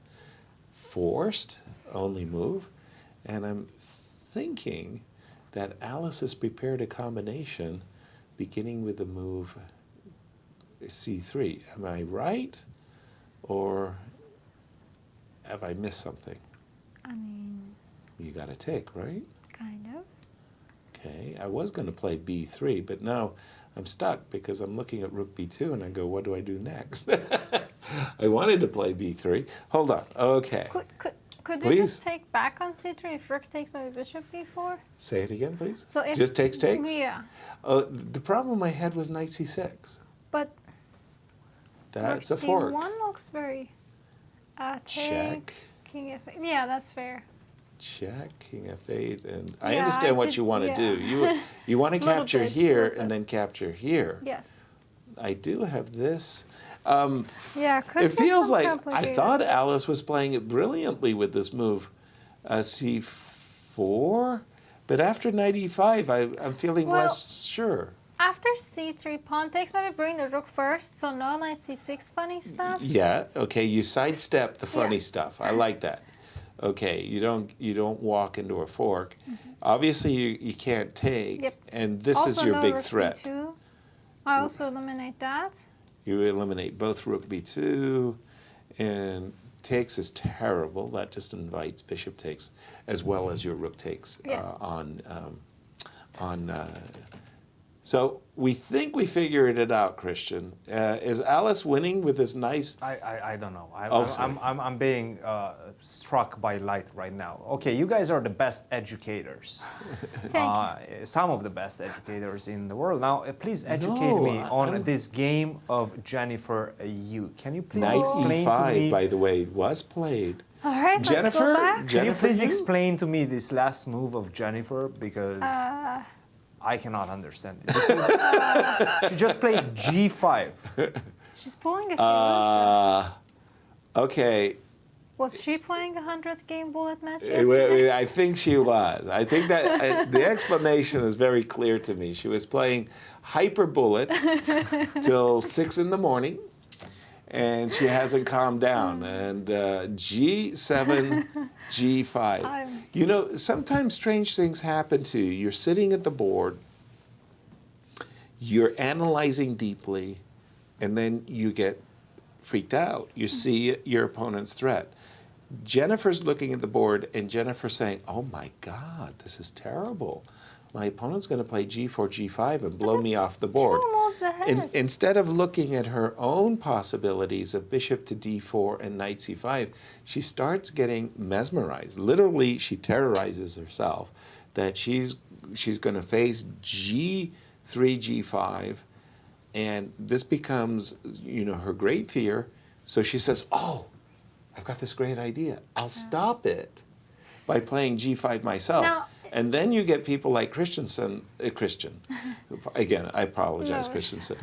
C: forced only move, and I'm thinking that Alice has prepared a combination beginning with the move c3. Am I right, or have I missed something?
D: I mean,
C: You got to take, right?
D: kind of.
C: Okay, I was going to play b3, but now I'm stuck because I'm looking at rook b2 and I go, what do I do next? I wanted to play b3. Hold on. Okay.
D: Could we
C: Please.
D: just take back on c3 if rook takes my bishop b4?
C: Say it again, please.
D: So if
C: Just takes?
D: Yeah,
C: The problem I had was knight c6.
D: but
C: That's a
D: rook
C: fork.
D: d1 looks very.
C: Check.
D: King f8. Yeah, that's fair.
C: Check, king f8, and I
D: Yeah,
C: understand
D: I
C: what
D: did-
C: you want to
D: yeah.
C: do. You want to
D: Little
C: capture
D: bit,
C: here
D: little
C: and
D: bit.
C: then capture here.
D: Yes.
C: I do have this.
D: Yeah, could
C: It
D: get
C: feels
D: some
C: like I
D: complicated.
C: thought Alice was playing it brilliantly with this move, e4, but after knight e5, I'm feeling less sure.
D: After c3 pawn takes, maybe bring the rook first, so no knight c6 funny stuff.
C: Yeah, okay, you sidestep the funny stuff. I like that. Okay, you don't walk into a fork. Obviously, you can't take, and this
D: also
C: is your
D: no
C: big
D: rook
C: threat.
D: b2. I also eliminate that.
C: You eliminate both rook b2, and takes is terrible. That just invites bishop takes, as well as your rook takes So we think we figured it out, Christian. Is Alice winning with this nice?
B: I don't know.
C: Sorry.
B: I'm being struck by light right now. Okay, you guys are the best educators. Some of the best educators in the world. Now, please educate me on this game of Jennifer Yu. Can you please explain to me?
C: E5, by the way, was played.
D: All right,
C: Jennifer,
D: let's go back.
B: Can you please explain to me this last move of Jennifer, because I cannot understand it. She just played g5.
D: She's pulling a Fuse.
C: Okay.
D: Was she playing a 100-game bullet match
C: Wait,
D: yesterday?
C: I think she was. I think that the explanation is very clear to me. She was playing hyper bullet till 6 in the morning, and she hasn't calmed down. And G7, G5. You know, sometimes strange things happen to you. You're sitting at the board, you're analyzing deeply, and then you get freaked out. You see your opponent's threat. Jennifer's looking at the board, and Jennifer's saying, oh my God, this is terrible. My opponent's going to play G4, G5 and blow me off the board.
D: 2 moves ahead.
C: Instead of looking at her own possibilities of bishop to D4 and knight C5, she starts getting mesmerized. Literally, she terrorizes herself that she's going to face G3, G5, and this becomes, you know, her great fear. So she says, oh, I've got this great idea. I'll stop it by playing G5 myself.
D: Now,
C: and then you get people like Christian. Again, I apologize,
D: No.
C: Christiansen.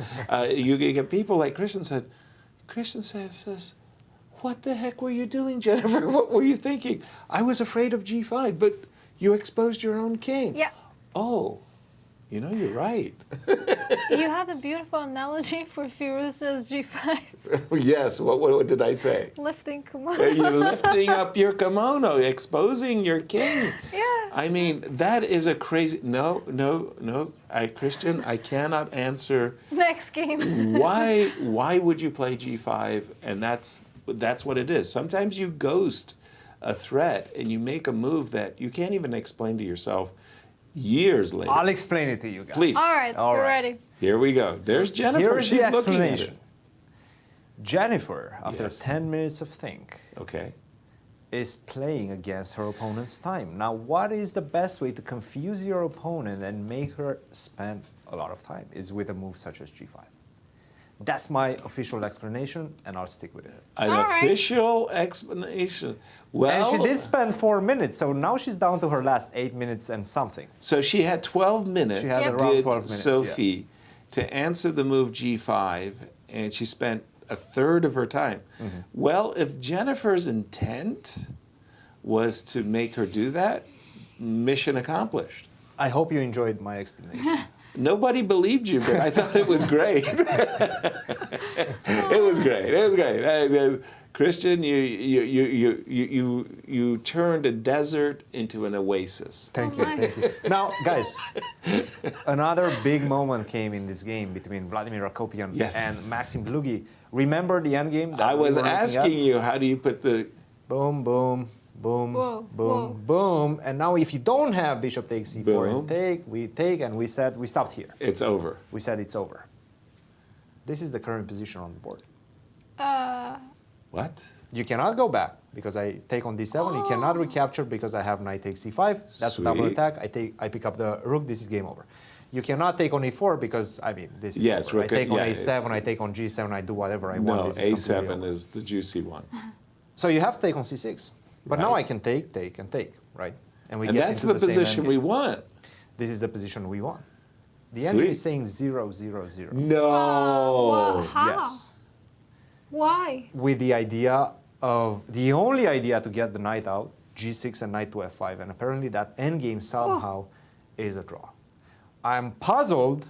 C: You get people like Christiansen. Christiansen says, what the heck were you doing, Jennifer? What were you thinking? I was afraid of G5, but you exposed your own king.
D: Yeah.
C: Oh, you know, you're right.
D: You had a beautiful analogy for Firuza's G5s.
C: Yes, what did I say?
D: Lifting kimono.
C: You're lifting up your kimono, exposing your king.
D: Yeah.
C: I mean, that is a crazy... No. Christian, I cannot answer.
D: Next game.
C: Why would you play G5? And that's what it is. Sometimes you ghost a threat and you make a move that you can't even explain to yourself years later.
B: I'll explain it to you guys.
C: Please.
D: All right, we're ready.
C: Here we go. There's Jennifer.
B: Here's
C: She's
B: the
C: looking at it.
B: explanation. Jennifer, after 10 minutes of think, is playing against her opponent's time. Now, what is the best way to confuse your opponent and make her spend a lot of time? Is with a move such as G5. That's my official explanation, and I'll stick with it.
C: An official explanation. Well,
B: and she did spend 4 minutes, so now she's down to her last 8 minutes and something.
C: So she had 12 minutes,
B: She had around 12 minutes,
C: Sophie, to answer the move G5, and she spent a third of her time. Well, if Jennifer's intent was to make her do that, mission accomplished.
B: I hope you enjoyed my explanation.
C: Nobody believed you, but I thought it was great. It was great. It was great. Christian, you turned a desert into an oasis.
B: Thank you. Thank you. Now, guys, another big moment came in this game between Vladimir Akopian and Maxim Dlugy. Remember the end game?
C: I was asking you, how do you put the
B: boom, boom, boom,
D: Whoa,
B: boom,
D: whoa.
B: boom, and now if you don't have bishop takes c4
C: Boom.
B: and we take, and we said we stopped here.
C: It's over.
B: We said it's over. This is the current position on the board.
C: What?
B: You cannot go back because I take on d7. You cannot recapture because I have knight takes c5. That's a double
C: Sweet.
B: attack. I pick up the rook. This is game over. You cannot take on e4 because this is
C: Yes,
B: over. I
C: rook-
B: take on
C: yeah,
B: a7. I take on g7. I do whatever I want.
C: No,
B: This is completely
C: A7
B: over.
C: is the juicy one.
B: So you have to take on c6. But now
C: Right.
B: I can take, and take, right?
C: And
B: get
C: that's
B: into
C: the
B: same
C: position
B: endgame.
C: we want.
B: This is the position we want. The entry
C: Sweet.
B: is saying 0, 0, 0.
C: No.
D: How?
B: Yes.
D: Why?
B: With the idea of, the only idea to get the knight out g6 and knight to f5, and apparently that endgame somehow is a draw. I'm puzzled.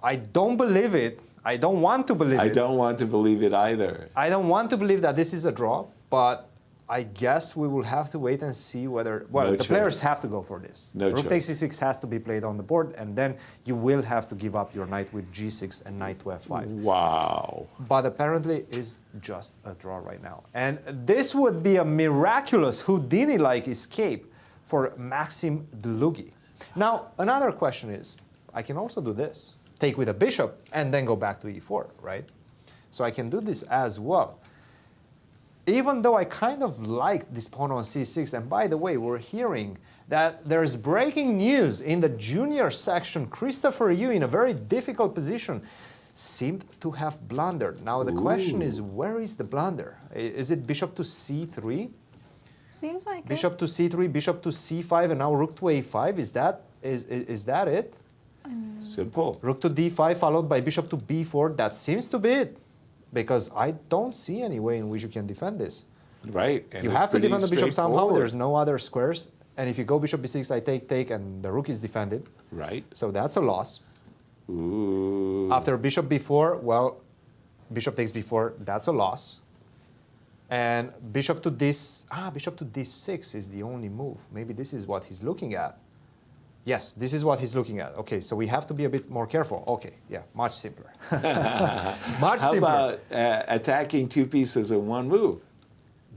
B: I don't believe it. I don't want to believe it.
C: I don't want to believe it either.
B: I don't want to believe that this is a draw, but I guess we will have to wait and see whether... Well, the players have to go for this. Rook takes c6 has to be played on the board, and then you will have to give up your knight with g6 and knight to f5.
C: Wow.
B: But apparently is just a draw right now. And this would be a miraculous Houdini-like escape for Maxim Dlugy. Now, another question is, I can also do this. Take with a bishop and then go back to e4, right? So I can do this as well. Even though I kind of like this pawn on c6, and by the way, we're hearing that there's breaking news in the junior section. Christopher Yu, in a very difficult position, seemed to have blundered. Now the question is, where is the blunder? Is it bishop to c3?
D: Seems like
B: Bishop to c3, bishop to c5, and now rook to a5. Is that it?
C: Simple.
B: Rook to d5 followed by bishop to b4. That seems to be it. Because I don't see any way in which you can defend this.
C: Right. And
B: you have to defend the bishop somehow. There's no other squares. And if you go bishop b6, I take, and the rook is defended.
C: Right.
B: So that's a loss.
C: Ooh.
B: After bishop b4, well, bishop takes b4, that's a loss. And bishop to d6 is the only move. Maybe this is what he's looking at. Yes, this is what he's looking at. Okay, so we have to be a bit more careful. Okay, yeah, much simpler. Much
C: How
B: simpler.
C: about attacking two pieces in one move?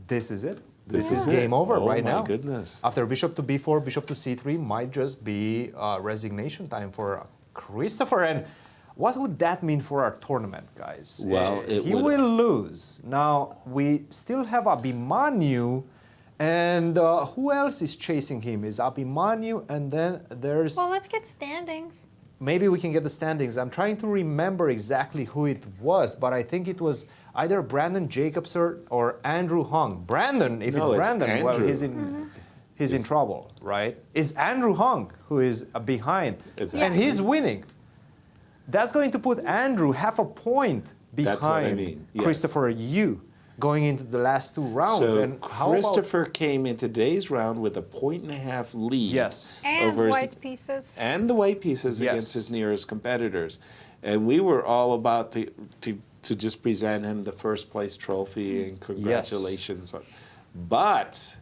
B: This is it.
C: This
B: is game over right now.
C: Oh my goodness.
B: After bishop to b4, bishop to c3 might just be resignation time for Christopher. And what would that mean for our tournament, guys?
C: Well,
B: he will lose. Now, we still have Abhimanyu. And who else is chasing him? Is Abhimanyu, and then there's...
D: Well, let's get standings.
B: Maybe we can get the standings. I'm trying to remember exactly who it was, but I think it was either Brandon Jacobson or Andrew Hung. Brandon, if it's Brandon, well, he's in trouble, right? It's Andrew Hung who is behind, and he's winning. That's going to put Andrew half a point behind Christopher Yu. Going into the last two rounds.
C: So
B: and
C: Christopher came in today's round with a 1.5 lead.
B: Yes.
D: And
C: over
D: white pieces.
C: And the white pieces against his nearest competitors. And we were all about to just present him the first place trophy and congratulations. But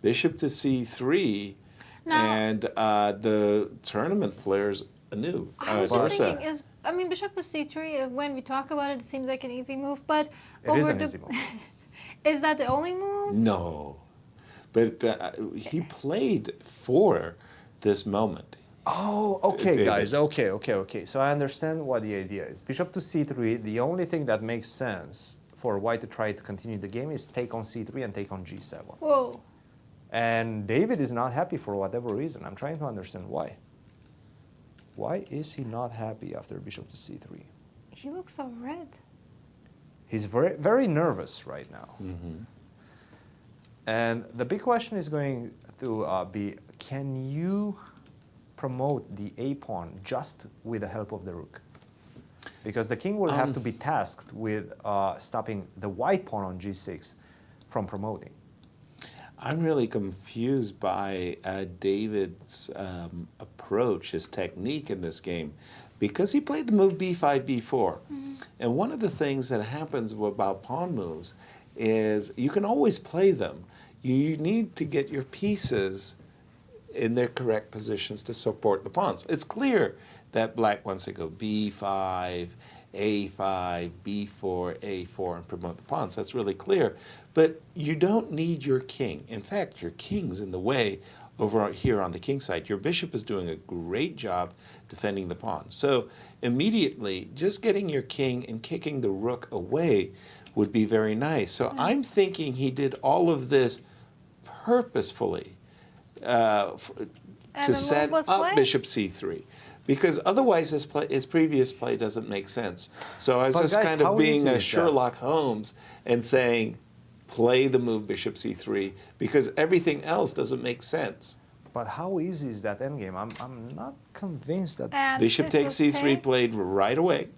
C: bishop to c3 and the tournament flares anew.
D: I was just thinking, bishop to c3, when we talk about it, it seems like an easy move, but...
B: It is an easy move.
D: Is that the only move?
C: No. But he played for this moment.
B: Oh, okay, guys. Okay. So I understand what the idea is. Bishop to c3, the only thing that makes sense for white to try to continue the game is take on c3 and take on g7.
D: Whoa.
B: And David is not happy for whatever reason. I'm trying to understand why. Why is he not happy after bishop to c3?
D: He looks so red.
B: He's very, very nervous right now.
C: Mm-hmm.
B: And the big question is going to be, can you promote the a-pawn just with the help of the rook? Because the king will have to be tasked with stopping the white pawn on g6 from promoting.
C: I'm really confused by David's approach, his technique in this game, because he played the move b5, b4. Mm-hmm. And one of the things that happens about pawn moves is you can always play them. You need to get your pieces in their correct positions to support the pawns. It's clear that black wants to go b5, a5, b4, a4, and promote the pawns. That's really clear. But you don't need your king. In fact, your king's in the way over here on the king side. Your bishop is doing a great job defending the pawn. So immediately, just getting your king and kicking the rook away would be very nice. So I'm thinking he did all of this purposefully to set up bishop c3. Because otherwise his previous play doesn't make sense. So I was just kind of being a Sherlock Holmes and saying, play the move bishop c3, because everything else doesn't make sense.
B: But how easy is that endgame? I'm not convinced that...
C: Bishop takes c3 played right away.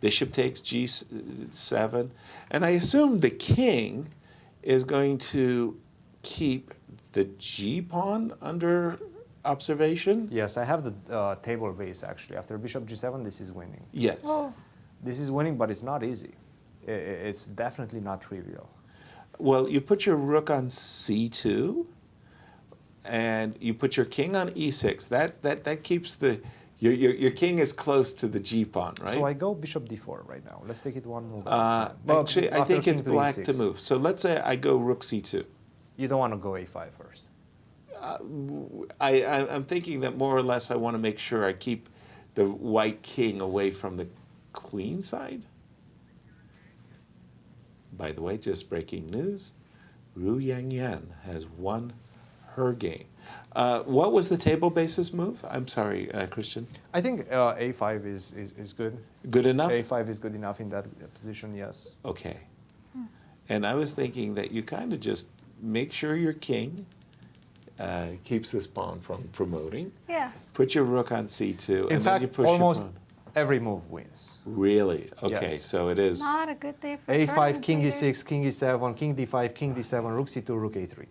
C: Bishop takes G7. And I assume the king is going to keep the G pawn under observation.
B: Yes, I have the table base actually. After Bishop G7, this is winning.
C: Yes.
D: Oh.
B: This is winning, but it's not easy. It's definitely not trivial.
C: Well, you put your rook on C2, and you put your king on E6. That keeps your king is close to the G pawn, right?
B: So I go Bishop D4 right now. Let's take it one move.
C: Actually, I think it's black to
B: E6.
C: move. So let's say I go rook C2.
B: You don't want to go A5 first.
C: I'm thinking that more or less I want to make sure I keep the white king away from the queen side. By the way, just breaking news, Ruiyang Yan has won her game. What was the table basis move? I'm sorry, Christian.
B: I think A5 is good.
C: Good enough?
B: A5 is good enough in that position, yes.
C: Okay. And I was thinking that you kind of just make sure your king keeps this pawn from promoting.
D: Yeah.
C: Put your rook on C2.
B: In
C: and
B: fact,
C: then you push
B: almost
C: your pawn.
B: every move wins.
C: Really? Okay,
B: Yes.
C: so it is.
D: Not a good day for
B: A5,
D: tournament
B: King
D: players.
B: E6, King E7, King D5, King D7, Rook C2, Rook A3.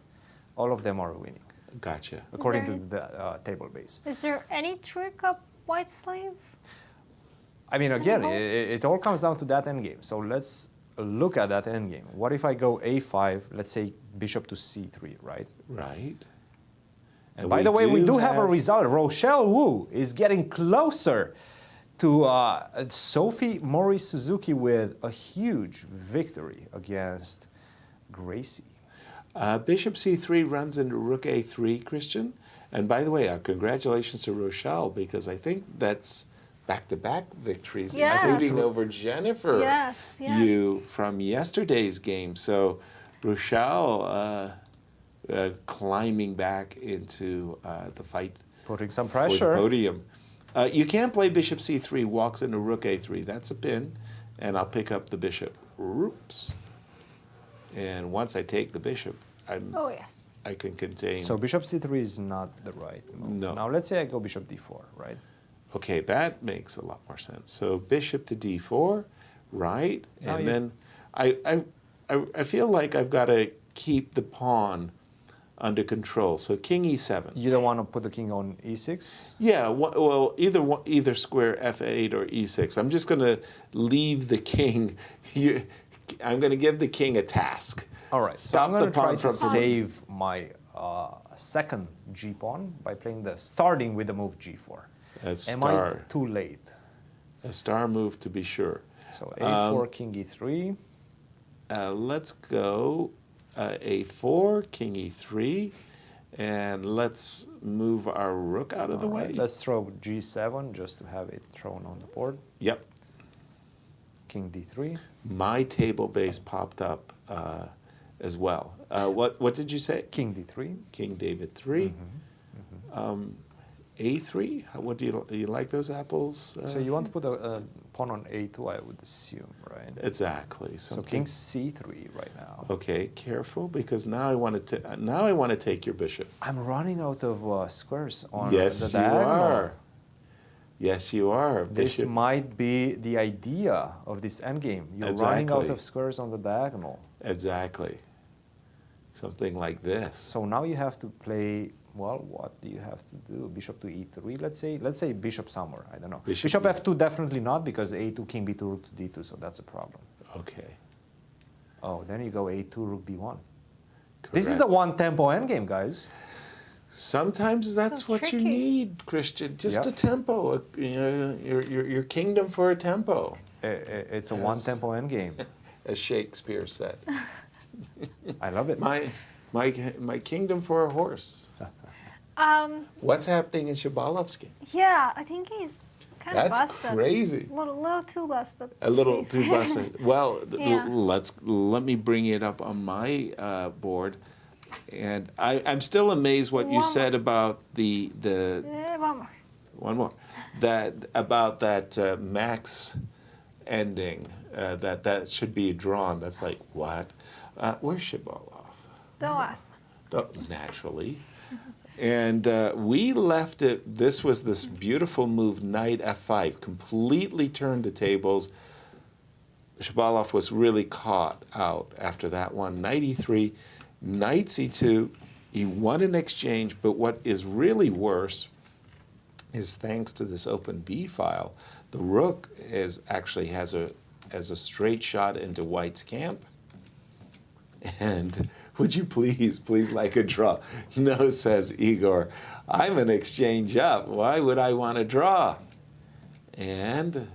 B: All of them are winning.
C: Gotcha.
B: According
D: there-
B: to the table base.
D: Is there any trick up white slave?
B: I mean, again, it all comes down to that endgame. So let's look at that endgame. What if I go A5, let's say Bishop to C3, right?
C: Right.
B: And by the way, we do have a result. Rochelle Wu is getting closer to Sophie Morris-Suzuki with a huge victory against Gracie.
C: Bishop C3 runs into Rook A3, Christian. And by the way, congratulations to Rochelle, because I think that's back-to-back victories,
D: Yes.
C: including over Jennifer
D: Yes, yes.
C: Yu from yesterday's game. So Rochelle climbing back into the fight.
B: Putting some
C: for the
B: pressure.
C: podium. You can't play Bishop C3, walks into Rook A3. That's a pin, and I'll pick up the bishop. Oops. And once I take the bishop,
D: Oh, yes.
C: I can contain.
B: So Bishop C3 is not the right move.
C: No.
B: Now let's say I go Bishop D4, right?
C: Okay, that makes a lot more sense. So bishop to D4, right?
B: Now
C: And
B: you-
C: then I feel like I've got to keep the pawn under control. So King E7.
B: You don't want to put the king on E6?
C: Yeah, well, either square F8 or E6. I'm just going to leave the king. I'm going to give the king a task.
B: All right, so
C: Stop
B: I'm going
C: the
B: to try
C: pawn
B: to
C: from
B: save my second G pawn by starting with the move G4.
C: A
B: Am I
C: star.
B: too late?
C: A star move to be sure.
B: So A4, King E3.
C: Let's go A4, King E3, and let's move our rook out of the way.
B: Let's throw G7 just to have it thrown on the board.
C: Yep.
B: King D3.
C: My table base popped up as well. What did you say?
B: King D3.
C: King David 3. A3. What do you like those apples?
B: So you want to put a pawn on A2, I would assume, right?
C: Exactly.
B: So King C3 right now.
C: Okay, careful, because now I want to take your bishop.
B: I'm running out of squares on
C: Yes,
B: the
C: you
B: diagonal.
C: are. Yes, you are.
B: This
C: Bishop.
B: might be the idea of this endgame. You're running out
C: Exactly.
B: of squares on the diagonal.
C: Exactly. Something like this.
B: So now you have to play, well, what do you have to do? Bishop to E3, let's say bishop somewhere, I don't know. Bishop F2 definitely not, because A2, King B2, Rook to D2, so that's a problem.
C: Okay.
B: Oh, then you go A2, Rook B1. This is a one-tempo endgame, guys.
C: Sometimes that's what you
D: tricky.
C: need, Christian. Just
B: Yep.
C: a tempo. Your kingdom for a tempo.
B: It's a
C: Yes.
B: one-tempo endgame.
C: As Shakespeare said.
B: I love it.
C: My kingdom for a horse. What's happening in Shabalov's game?
D: Yeah, I think he's kind of
C: That's
D: busted.
C: crazy.
D: Little too busted.
C: A little too busted. Well,
D: Yeah.
C: let me bring it up on my board, and I'm still amazed what you
D: One
C: said about the
D: One more.
C: one more that max ending that should be drawn. That's like what? Where's Shabalov?
D: The last one.
C: Naturally. And we left it, this was this beautiful move, knight f5, completely turned the tables. Shabalov was really caught out after that one. Knight e3, knight c2. He won an exchange, but what is really worse is thanks to this open b file, the rook actually has a straight shot into white's camp. And would you please like a draw? No, says Igor. I'm an exchange up. Why would I want to draw? And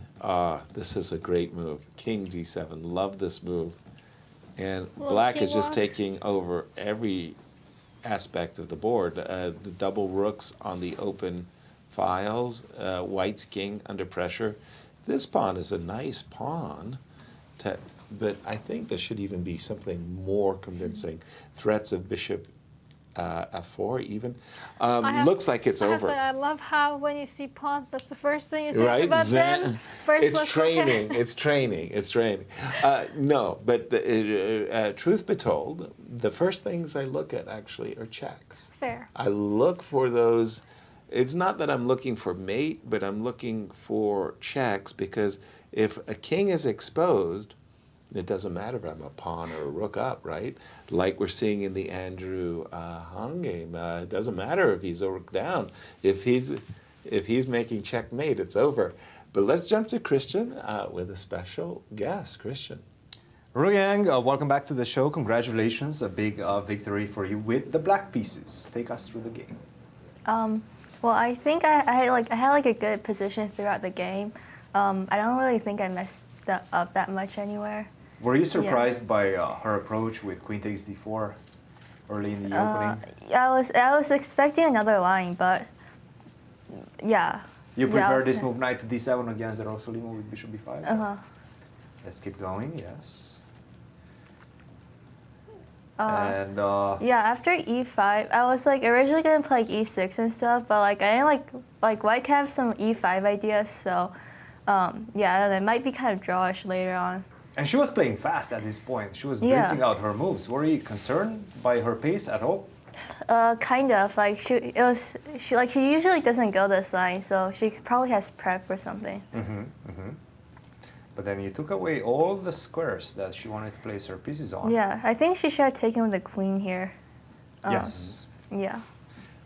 C: this is a great move. King d7. Love this move. And black is just taking over every aspect of the board. The double rooks on the open files. White's king under pressure. This pawn is a nice pawn, but I think there should even be something more convincing. Threats of bishop f4 even. Looks like it's over.
D: I love how when you see pawns, that's the first thing you think
C: right?
D: about. Then first
C: it's training. It's training. It's training. No, but truth be told, the first things I look at actually are checks.
D: Fair.
C: I look for those. It's not that I'm looking for mate, but I'm looking for checks, because if a king is exposed, it doesn't matter if I'm a pawn or a rook up, right? Like we're seeing in the Andrew Hung game. It doesn't matter if he's a rook down. If he's making checkmate, it's over. But let's jump to Christian with a special guest. Christian.
B: Ruiyang, welcome back to the show. Congratulations, a big victory for you with the black pieces. Take us through the game.
P: Well, I think I had a good position throughout the game. I don't really think I messed up that much anywhere.
B: Were you surprised by her approach with queen takes d4 early in the opening?
P: Yeah, I was expecting another line, but yeah.
B: You prepared this move knight to d7 against the Rossolimo with bishop b5? Let's keep going, yes. And
P: yeah, after e5, I was originally gonna play e6 and stuff, but I didn't like white can have some e5 ideas, so yeah, it might be kind of drawish later on.
B: And she was playing fast at this point. She was blitzing out her moves. Were you concerned by her pace at all?
P: Kind of. She usually doesn't go this line, so she probably has prep or something.
B: But then you took away all the squares that she wanted to place her pieces on.
P: Yeah, I think she should have taken with the queen here.
B: Yes.
P: Yeah.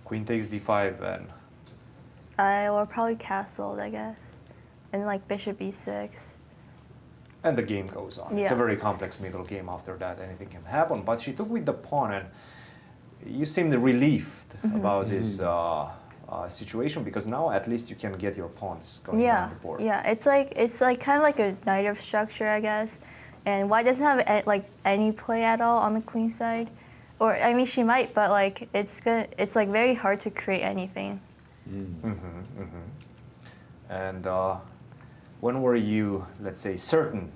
B: Queen takes d5 and...
P: Or probably castled, I guess. And bishop e6.
B: And the game goes on.
P: Yeah.
B: It's a very complex middle game. After that, anything can happen. But she took with the pawn, and you seemed relieved about this situation, because now at least you can get your pawns going down the board.
P: Yeah, it's kind of like a knight of structure, I guess. And white doesn't have any play at all on the queen side, or I mean she might, but it's very hard to create anything.
B: And when were you, let's say, certain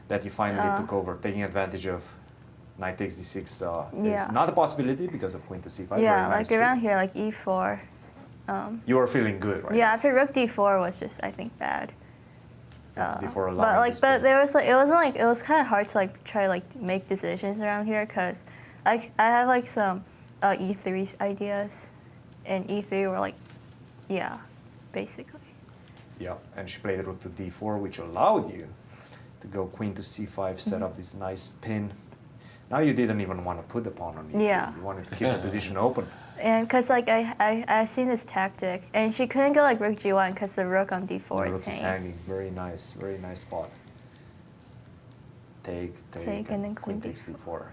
B: that you finally took over, taking advantage of knight takes d6 is not a possibility because of queen to c5?
P: Yeah, around here, e4.
B: You were feeling good, right?
P: Yeah, after rook d4 was just, I think, bad.
B: D4
P: but there was it was kind of hard to try to make decisions around here, because I have some e3 ideas, and e3 were yeah, basically.
B: Yeah, and she played rook to d4, which allowed you to go queen to c5, set up this nice pin. Now you didn't even want to put the pawn on e3.
P: Yeah.
B: You wanted to keep the position open.
P: And because I seen this tactic, and she couldn't go rook g1 because the rook on d4
B: is hanging. Very nice spot. Take,
P: and then queen
B: takes d4.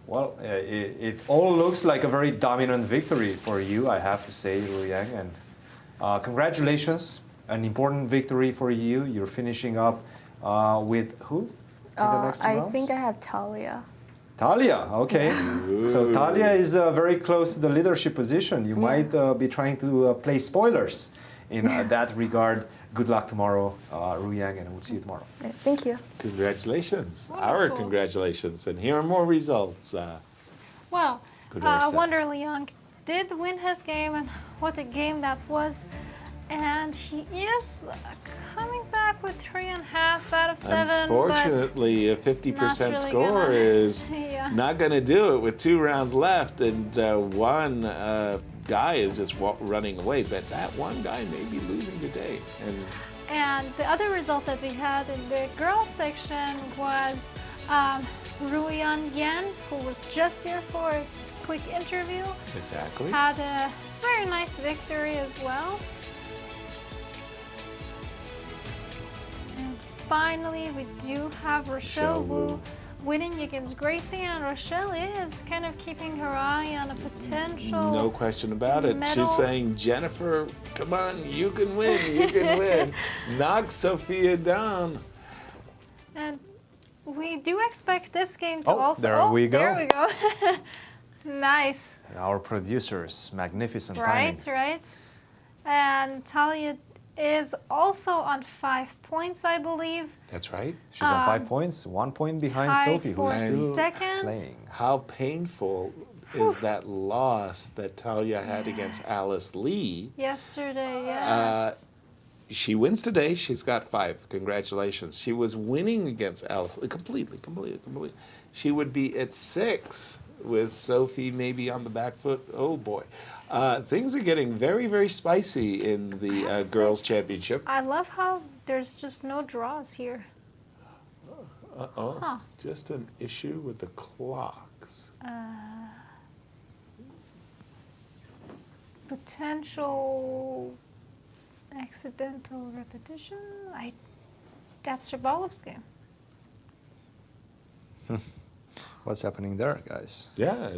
B: Well, it all looks like a very dominant victory for you, I have to say, Ruiyang. And congratulations, an important victory for you. You're finishing up with who in the next two rounds?
P: I think I have Thalia.
B: Thalia, okay. So Thalia is very close to the leadership position. You might be trying to play spoilers in that regard. Good luck tomorrow, Ruiyang, and we'll see you tomorrow.
P: Thank you.
C: Congratulations. Our congratulations. And here are more results.
D: Well, Awonder Liang did win his game, and what a game that was. And he is coming back with 3.5 out of 7.
C: Unfortunately, a 50% score is not going to do it with 2 rounds left, and one guy is just running away. But that one guy may be losing today. And
D: And the other result that we had in the girls section was Ruiyang Yan, who was just here for a quick interview.
C: Exactly.
D: Had a very nice victory as well. And finally, we do have Rochelle Wu winning against Gracie, and Rochelle is kind of keeping her eye on a potential
C: No question about it.
D: medal.
C: She's saying, Jennifer, come on, you can win, you can win. Knock Sophia down.
D: And we do expect this game to
B: Oh,
D: also...
B: there we go.
D: There we go. Nice.
B: Our producers, magnificent
D: Right,
B: timing.
D: right. And Thalia is also on 5 points, I believe.
C: That's right.
B: She's on 5 points, 1 point behind
D: tied
B: Sophie,
D: for
B: who's still
D: second.
B: playing.
C: How painful is that loss that Thalia had against Alice Lee?
D: Yesterday, yes.
C: She wins today. She's got 5. Congratulations. She was winning against Alice Lee completely. She would be at 6 with Sophie maybe on the back foot. Oh boy. Things are getting very, very spicy in the girls' championship.
D: I love how there's just no draws here.
C: Uh-oh.
D: Huh.
C: Just an issue with the clocks.
D: Potential accidental repetition? That's Shabalov's game.
B: What's happening there, guys?
C: Yeah,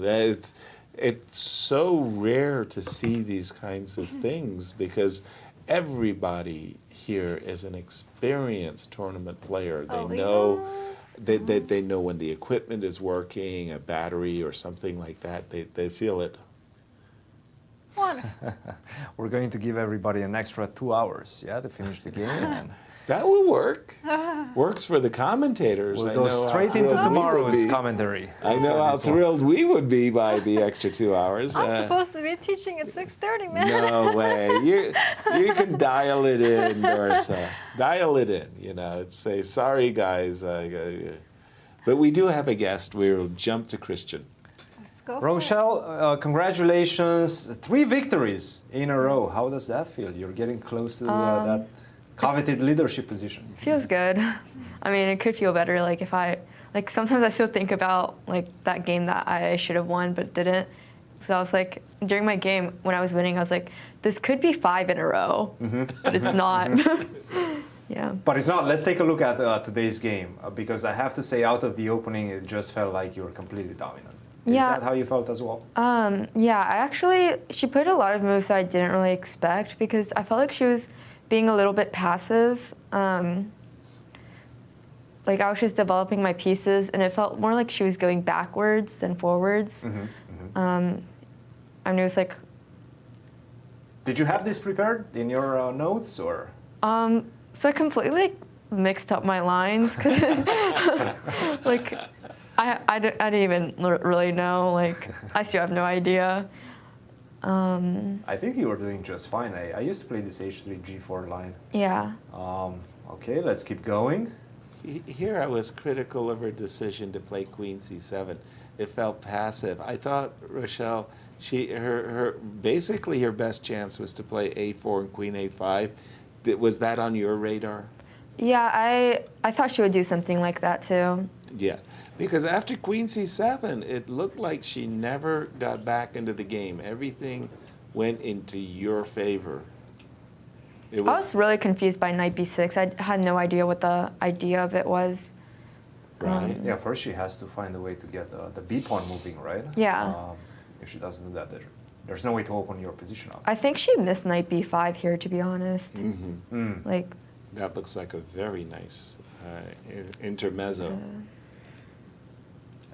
C: it's so rare to see these kinds of things because everybody here is an experienced tournament player. They know they know when the equipment is working, a battery or something like that. They feel it.
B: We're going to give everybody an extra 2 hours, yeah, to finish the game. And
C: that will work. Works for the commentators.
B: we'll
C: I
B: go
C: know how
B: straight into
C: thrilled we
B: tomorrow's
C: would be.
B: commentary.
C: I know how thrilled we would be by the extra 2 hours.
D: I'm supposed to be teaching at 6:30, man.
C: No way. You can dial it in, Dorsa. Dial it in, you know. Say, sorry, guys. But we do have a guest. We'll jump to Christian.
D: Let's go.
B: Rochelle, congratulations. 3 victories in a row. How does that feel? You're getting close to that coveted leadership position.
E: Feels good. I mean, it could feel better. Like if sometimes I still think about like that game that I should have won but didn't. So I was like, during my game when I was winning, I was like, this could be 5 in a row, but it's not. Yeah.
B: But it's not. Let's take a look at today's game because I have to say, out of the opening, it just felt like you were completely dominant. Is that how you felt as well?
E: Yeah, she played a lot of moves that I didn't really expect because I felt like she was being a little bit passive. Like I was just developing my pieces and it felt more like she was going backwards than forwards. I mean, it was like...
B: Did you have this prepared in your notes or?
E: So I completely mixed up my lines. Like, I didn't even really know. Like, I still have no idea.
B: I think you were doing just fine. I used to play this H3 G4 line.
E: Yeah.
B: Okay, let's keep going.
C: Here I was critical of her decision to play Queen C7. It felt passive. I thought Rochelle, basically her best chance was to play A4 and Queen A5. Was that on your radar?
E: Yeah, I thought she would do something like that too.
C: Yeah, because after Queen C7, it looked like she never got back into the game. Everything went into your favor.
E: I was really confused by Knight B6. I had no idea what the idea of it was.
B: Right. Yeah, first she has to find a way to get the B pawn moving, right?
E: Yeah.
B: If she doesn't do that, there's no way to open your position up.
E: I think she missed Knight B5 here, to be honest. Like.
C: That looks like a very nice intermezzo.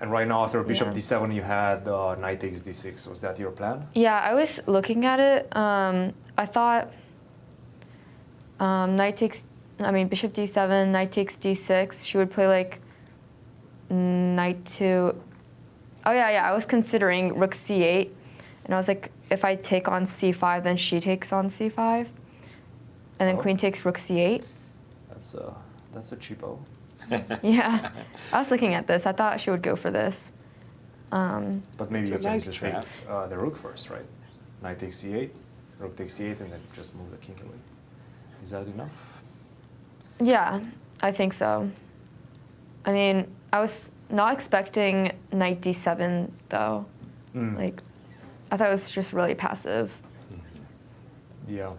B: And right now, after Bishop D7, you had Knight takes D6. Was that your plan?
E: Yeah, I was looking at it. I thought Bishop D7, Knight takes D6. She would play like Knight to... Oh yeah, I was considering Rook C8. And I was like, if I take on C5, then she takes on C5. And then Queen takes Rook C8.
B: That's a cheapo.
E: Yeah, I was looking at this. I thought she would go for this.
B: But maybe you can just take the rook first, right? Knight takes C8, rook takes C8, and then just move the king away. Is that enough?
E: Yeah, I think so. I mean, I was not expecting knight d7 though. Like, I thought it was just really passive.
B: Yeah.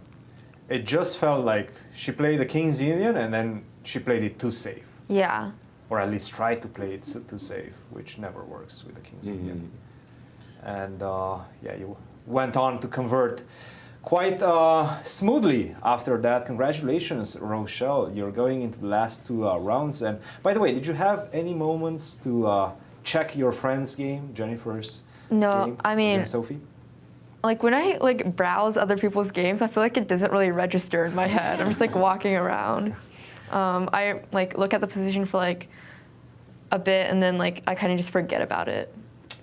B: It just felt like she played the King's Indian and then she played it too safe.
E: Yeah.
B: Or at least tried to play it too safe, which never works with the King's Indian. And yeah, you went on to convert quite smoothly after that. Congratulations, Rochelle. You're going into the last 2 rounds. And by the way, did you have any moments to check your friend's game, Jennifer's game?
E: I mean,
B: Sophie?
E: Like when I like browse other people's games, I feel like it doesn't really register in my head. I'm just like walking around. I like look at the position for like a bit and then like I kind of just forget about it.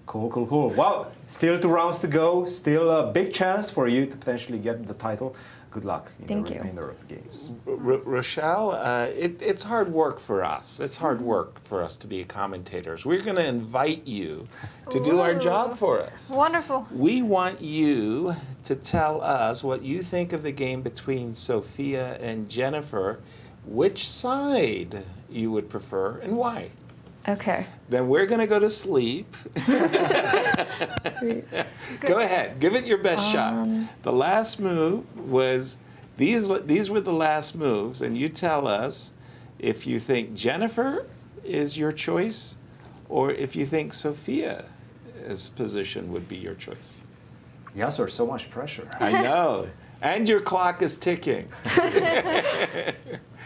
B: Cool, cool, cool. Well, still 2 rounds to go. Still a big chance for you to potentially get the title. Good luck in the remainder of the games.
C: Rochelle, it's hard work for us. It's hard work for us to be commentators. We're going to invite you to do our job for us.
D: Wonderful.
C: We want you to tell us what you think of the game between Sophia and Jennifer, which side you would prefer and why.
E: Okay.
C: Then we're going to go to sleep. Go ahead. Give it your best shot. The last move was, these were the last moves, and you tell us if you think Jennifer is your choice or if you think Sophia's position would be your choice.
B: Yes, sir. So much pressure.
C: I know. And your clock is ticking.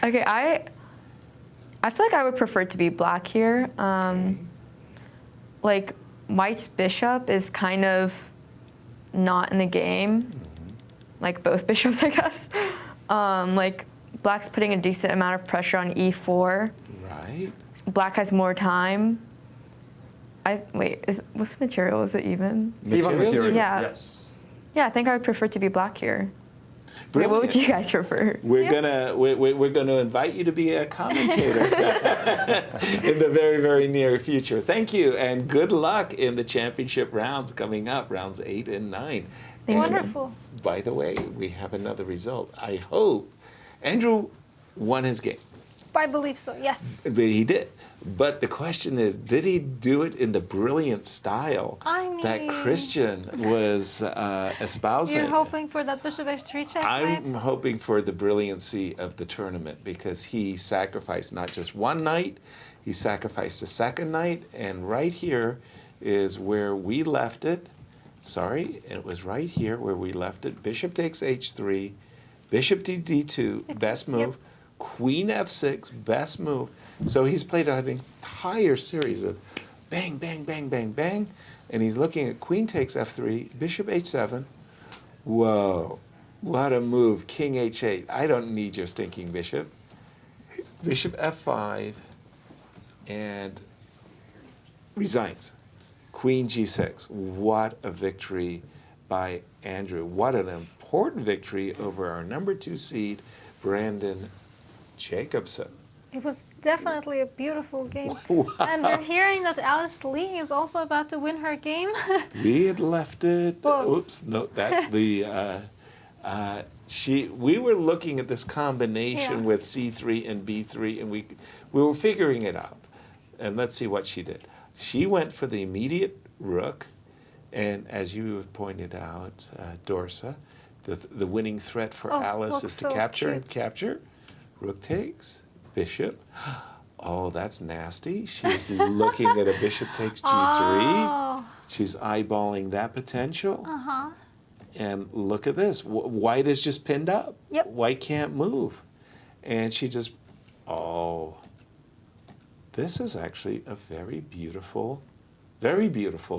E: Okay, I feel like I would prefer to be black here. Like, white's bishop is kind of not in the game. Like, both bishops, I guess. Like, black's putting a decent amount of pressure on e4.
C: Right.
E: Black has more time. What's the material? Is it even?
B: Even material,
E: yeah.
B: yes.
E: Yeah, I think I would prefer to be black here. Wait, what would you guys prefer?
C: We're gonna invite you to be a commentator in the very, very near future. Thank you, and good luck in the championship rounds coming up, rounds 8 and 9.
D: Wonderful.
C: By the way, we have another result. I hope Andrew won his game.
D: I believe so, yes.
C: But he did. But the question is, did he do it in the brilliant style that Christian was espousing?
D: You're hoping for that bishop h3 check, right?
C: I'm hoping for the brilliancy of the tournament because he sacrificed not just one knight, he sacrificed a second knight, and right here is where we left it. Sorry, it was right here where we left it. Bishop takes h3, bishop to d2, best move. Yep. Queen f6, best move. So he's played an entire series of bang, bang, bang, bang, bang. And he's looking at queen takes f3, bishop h7. Whoa, what a move. King h8. I don't need your stinking bishop. Bishop f5 and resigns. Queen g6. What a victory by Andrew. What an important victory over our number 2 seed, Brandon Jacobson.
D: It was definitely a beautiful game.
C: Wow.
D: And we're hearing that Alice Lee is also about to win her game.
C: We had left it.
D: Whoa.
C: Oops, no, that's the. We were looking at this combination with c3 and b3, and we were figuring it out. And let's see what she did. She went for the immediate rook, and as you have pointed out, Dorsa, the winning threat for Alice is to capture and capture. Rook takes, bishop. Oh, that's nasty. She's looking at a bishop takes g3.
D: Oh.
C: She's eyeballing that potential.
D: Uh-huh.
C: And look at this. White is just pinned up.
D: Yep.
C: White can't move. And she just, this is actually a very beautiful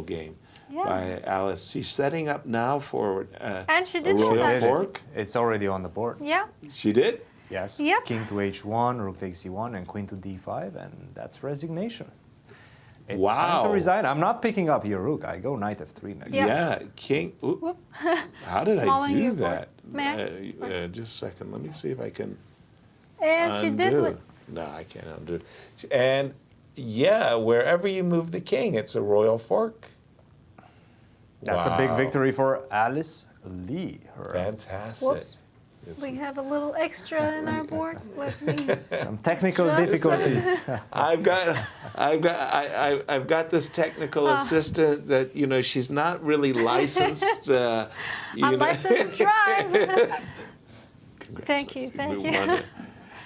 C: game by Alice. She's setting up now for
D: and she did
C: a royal
D: that.
C: fork.
B: It's already on the board.
D: Yeah.
C: She did?
B: Yes.
D: Yep.
B: King to h1, rook takes c1, and queen to d5, and that's resignation. It's time to resign. I'm not picking up your rook. I go knight f3 next.
D: Yes.
C: Yeah, king. How did
D: Smaller
C: I do
D: your board.
C: that?
D: May I?
C: Just a second. Let me see if I can.
D: And she did
C: undo.
D: what?
C: No, I can't undo. And yeah, wherever you move the king, it's a royal fork.
B: That's a big victory for Alice Lee.
C: Fantastic.
D: Whoops. We have a little extra in our board. Let me
B: Some technical
D: Just-
B: difficulties.
C: I've got this technical assistant that she's not really licensed.
D: Unlicensed to drive. Thank you.
C: We won it.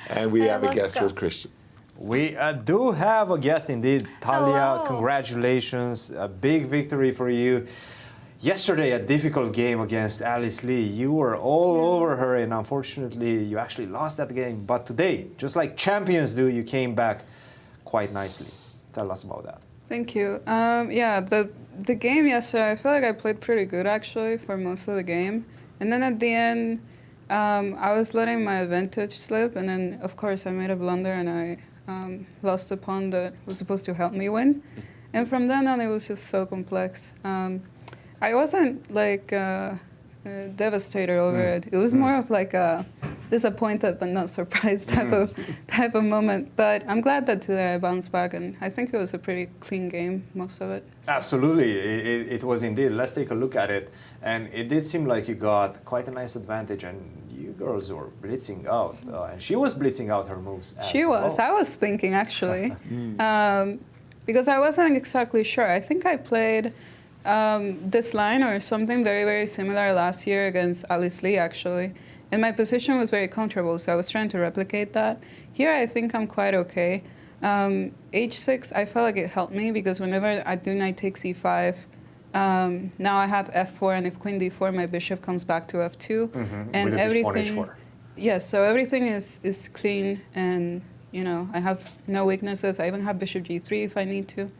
C: And we have a
D: let's
C: guest
D: go.
C: with Christian.
B: We do have a guest indeed. Thalia,
D: Hello.
B: congratulations. A big victory for you. Yesterday, a difficult game against Alice Lee. You were all over her, and unfortunately, you actually lost that game. But today, just like champions do, you came back quite nicely. Tell us about that.
Q: Thank you. Yeah, the game yesterday, I feel like I played pretty good actually for most of the game. And then at the end, I was letting my advantage slip, and then of course I made a blunder and I lost a pawn that was supposed to help me win. And from then on, it was just so complex. I wasn't like devastated over it. It was more of like a disappointed but not surprised type of moment. But I'm glad that today I bounced back, and I think it was a pretty clean game, most of it.
B: Absolutely, it was indeed. Let's take a look at it. And it did seem like you got quite a nice advantage, and you girls were blitzing out. And she was blitzing out her moves as
Q: She was.
B: well.
Q: I was thinking actually, because I wasn't exactly sure. I think I played this line or something very, very similar last year against Alice Lee actually. And my position was very comfortable, so I was trying to replicate that. Here I think I'm quite okay. H6, I felt like it helped me because whenever I do knight takes e5, now I have f4, and if queen d4, my bishop comes back to f2. And
B: With a pawn
Q: everything.
B: h4.
Q: Yes, so everything is clean, and I have no weaknesses. I even have bishop g3 if I need to.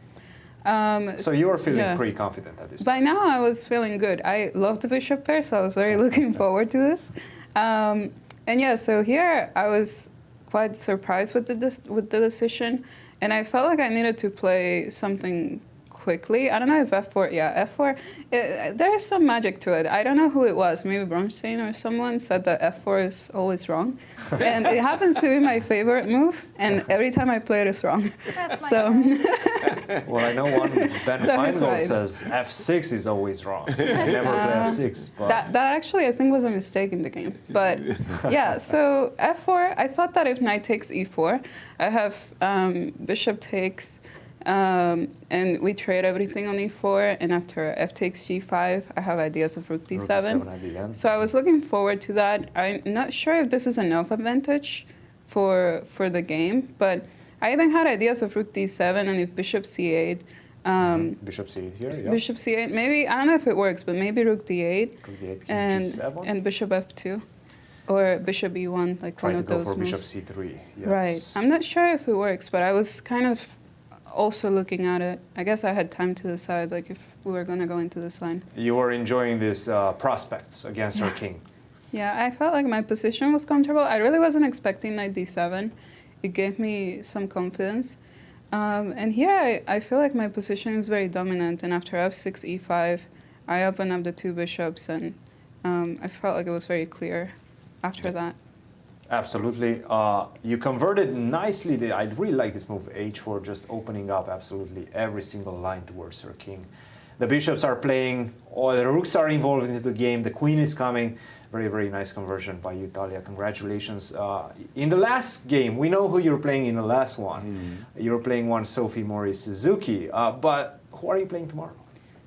B: So you were feeling
Q: yeah.
B: pretty confident at this point.
Q: By now I was feeling good. I love the bishop pair, so I was very looking forward to this. And yeah, so here I was quite surprised with the decision, and I felt like I needed to play something quickly. I don't know if f4, yeah, f4, there is some magic to it. I don't know who it was, maybe Bronstein or someone said that f4 is always wrong. And it happens to be my favorite move, and every time I play it, it's wrong. So.
B: Well, I know one Ben
Q: That's
B: Feingold
Q: right.
B: says f6 is always wrong. Never play f6. But
Q: That actually I think was a mistake in the game. But yeah, so f4, I thought that if knight takes e4, I have bishop takes, and we trade everything on e4, and after f takes g5, I have ideas of rook d7.
B: d7 at the end.
Q: So I was looking forward to that. I'm not sure if this is enough advantage for the game, but I even had ideas of rook d7, and if bishop c8,
B: Bishop c8 here, yeah.
Q: bishop c8, maybe, I don't know if it works, but maybe rook d8,
B: Rook d8, king
Q: and,
B: g7.
Q: and bishop f2, or bishop e1, like
B: Try
Q: one
B: to
Q: of
B: go
Q: those
B: for
Q: moves.
B: bishop c3. Yes.
Q: Right. I'm not sure if it works, but I was kind of also looking at it. I guess I had time to decide, like, if we were going to go into this line.
B: You were enjoying these prospects against her king.
Q: Yeah, I felt like my position was comfortable. I really wasn't expecting knight d7. It gave me some confidence. And here I feel like my position is very dominant. And after f6, e5, I opened up the two bishops, and I felt like it was very clear after that.
B: Absolutely. You converted nicely. I really like this move, h4, just opening up absolutely every single line towards her king. The bishops are playing, or the rooks are involved into the game, the queen is coming. Very, very nice conversion by you, Thalia. Congratulations. In the last game, we know who you're playing in the last one. You're playing one Sophie Morris-Suzuki. But who are you playing tomorrow?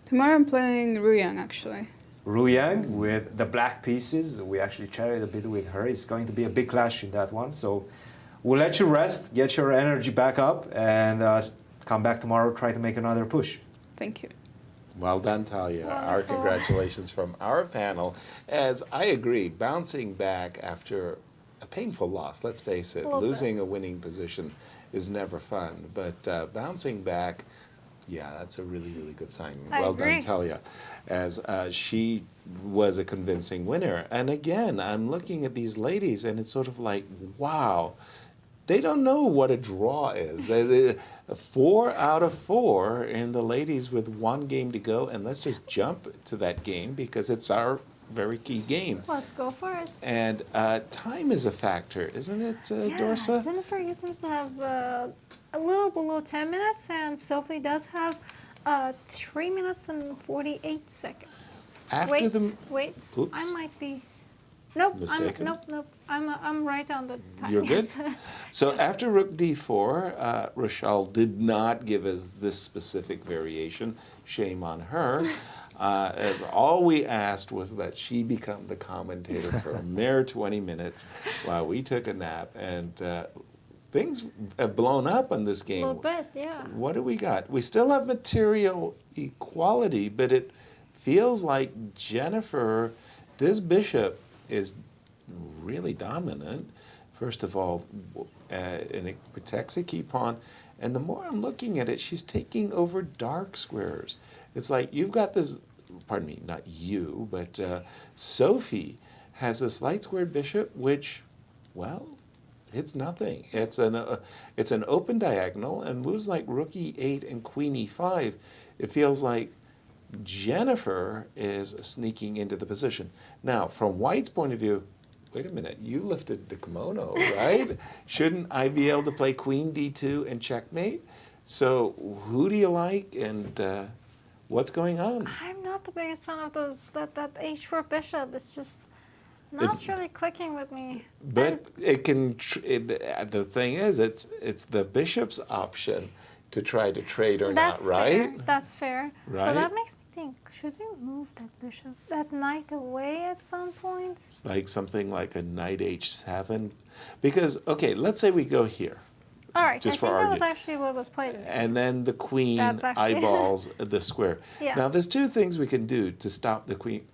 Q: Tomorrow I'm playing Ruiyang, actually.
B: Ruiyang with the black pieces. We actually chatted a bit with her. It's going to be a big clash in that one. So we'll let you rest, get your energy back up, and come back tomorrow, try to make another push.
Q: Thank you.
C: Well done, Thalia. Our congratulations from our panel. As I agree, bouncing back after a painful loss, let's face it, losing a winning position is never fun. But bouncing back, yeah, that's a really, really good sign. Well done, Thalia, as she was a convincing winner. And again, I'm looking at these ladies, and it's sort of like, wow. They don't know what a draw is. 4 out of 4 in the ladies with one game to go, and let's just jump to that game because it's our very key game.
D: Let's go for it.
C: And time is a factor, isn't it, Dorsa?
D: Jennifer seems to have a little below 10 minutes, and Sophie does have 3 minutes and 48 seconds.
C: After
D: wait,
C: the-
D: wait.
C: Oops.
D: I might be Nope,
C: mistaken?
D: nope. I'm right on the time.
C: You're good?
D: Yes.
C: So
D: Yes.
C: after rook d4, Rochelle did not give us this specific variation. Shame on her. As all we asked was that she become the commentator for a mere 20 minutes while we took a nap. And things have blown up on this
D: A
C: game.
D: little bit, yeah.
C: What do we got? We still have material equality, but it feels like Jennifer, this bishop is really dominant. First of all, and it protects a key pawn. And the more I'm looking at it, she's taking over dark squares. It's like you've got this, pardon me, not you, but Sophie has this light squared bishop, which, well, it's nothing. It's an open diagonal, and moves like rook e8 and queen e5. It feels like Jennifer is sneaking into the position. Now, from White's point of view, wait a minute, you lifted the kimono, right? Shouldn't I be able to play queen d2 and checkmate? So who do you like, and what's going on?
D: I'm not the biggest fan of those, that h4 bishop. It's just not really clicking with me.
C: But it can, the thing is, it's the bishop's option to try to trade or not, right?
D: Fair. That's fair.
C: Right?
D: So that makes me think, should we move that bishop, that knight away at some point?
C: It's like something like a knight h7. Because, okay, let's say we go here.
D: All right,
C: just
D: I
C: for
D: think that was
C: argument.
D: actually what was played.
C: And then the queen
D: That's actually-
C: eyeballs the square.
D: Yeah.
C: Now, there's two things we can do to stop the queen.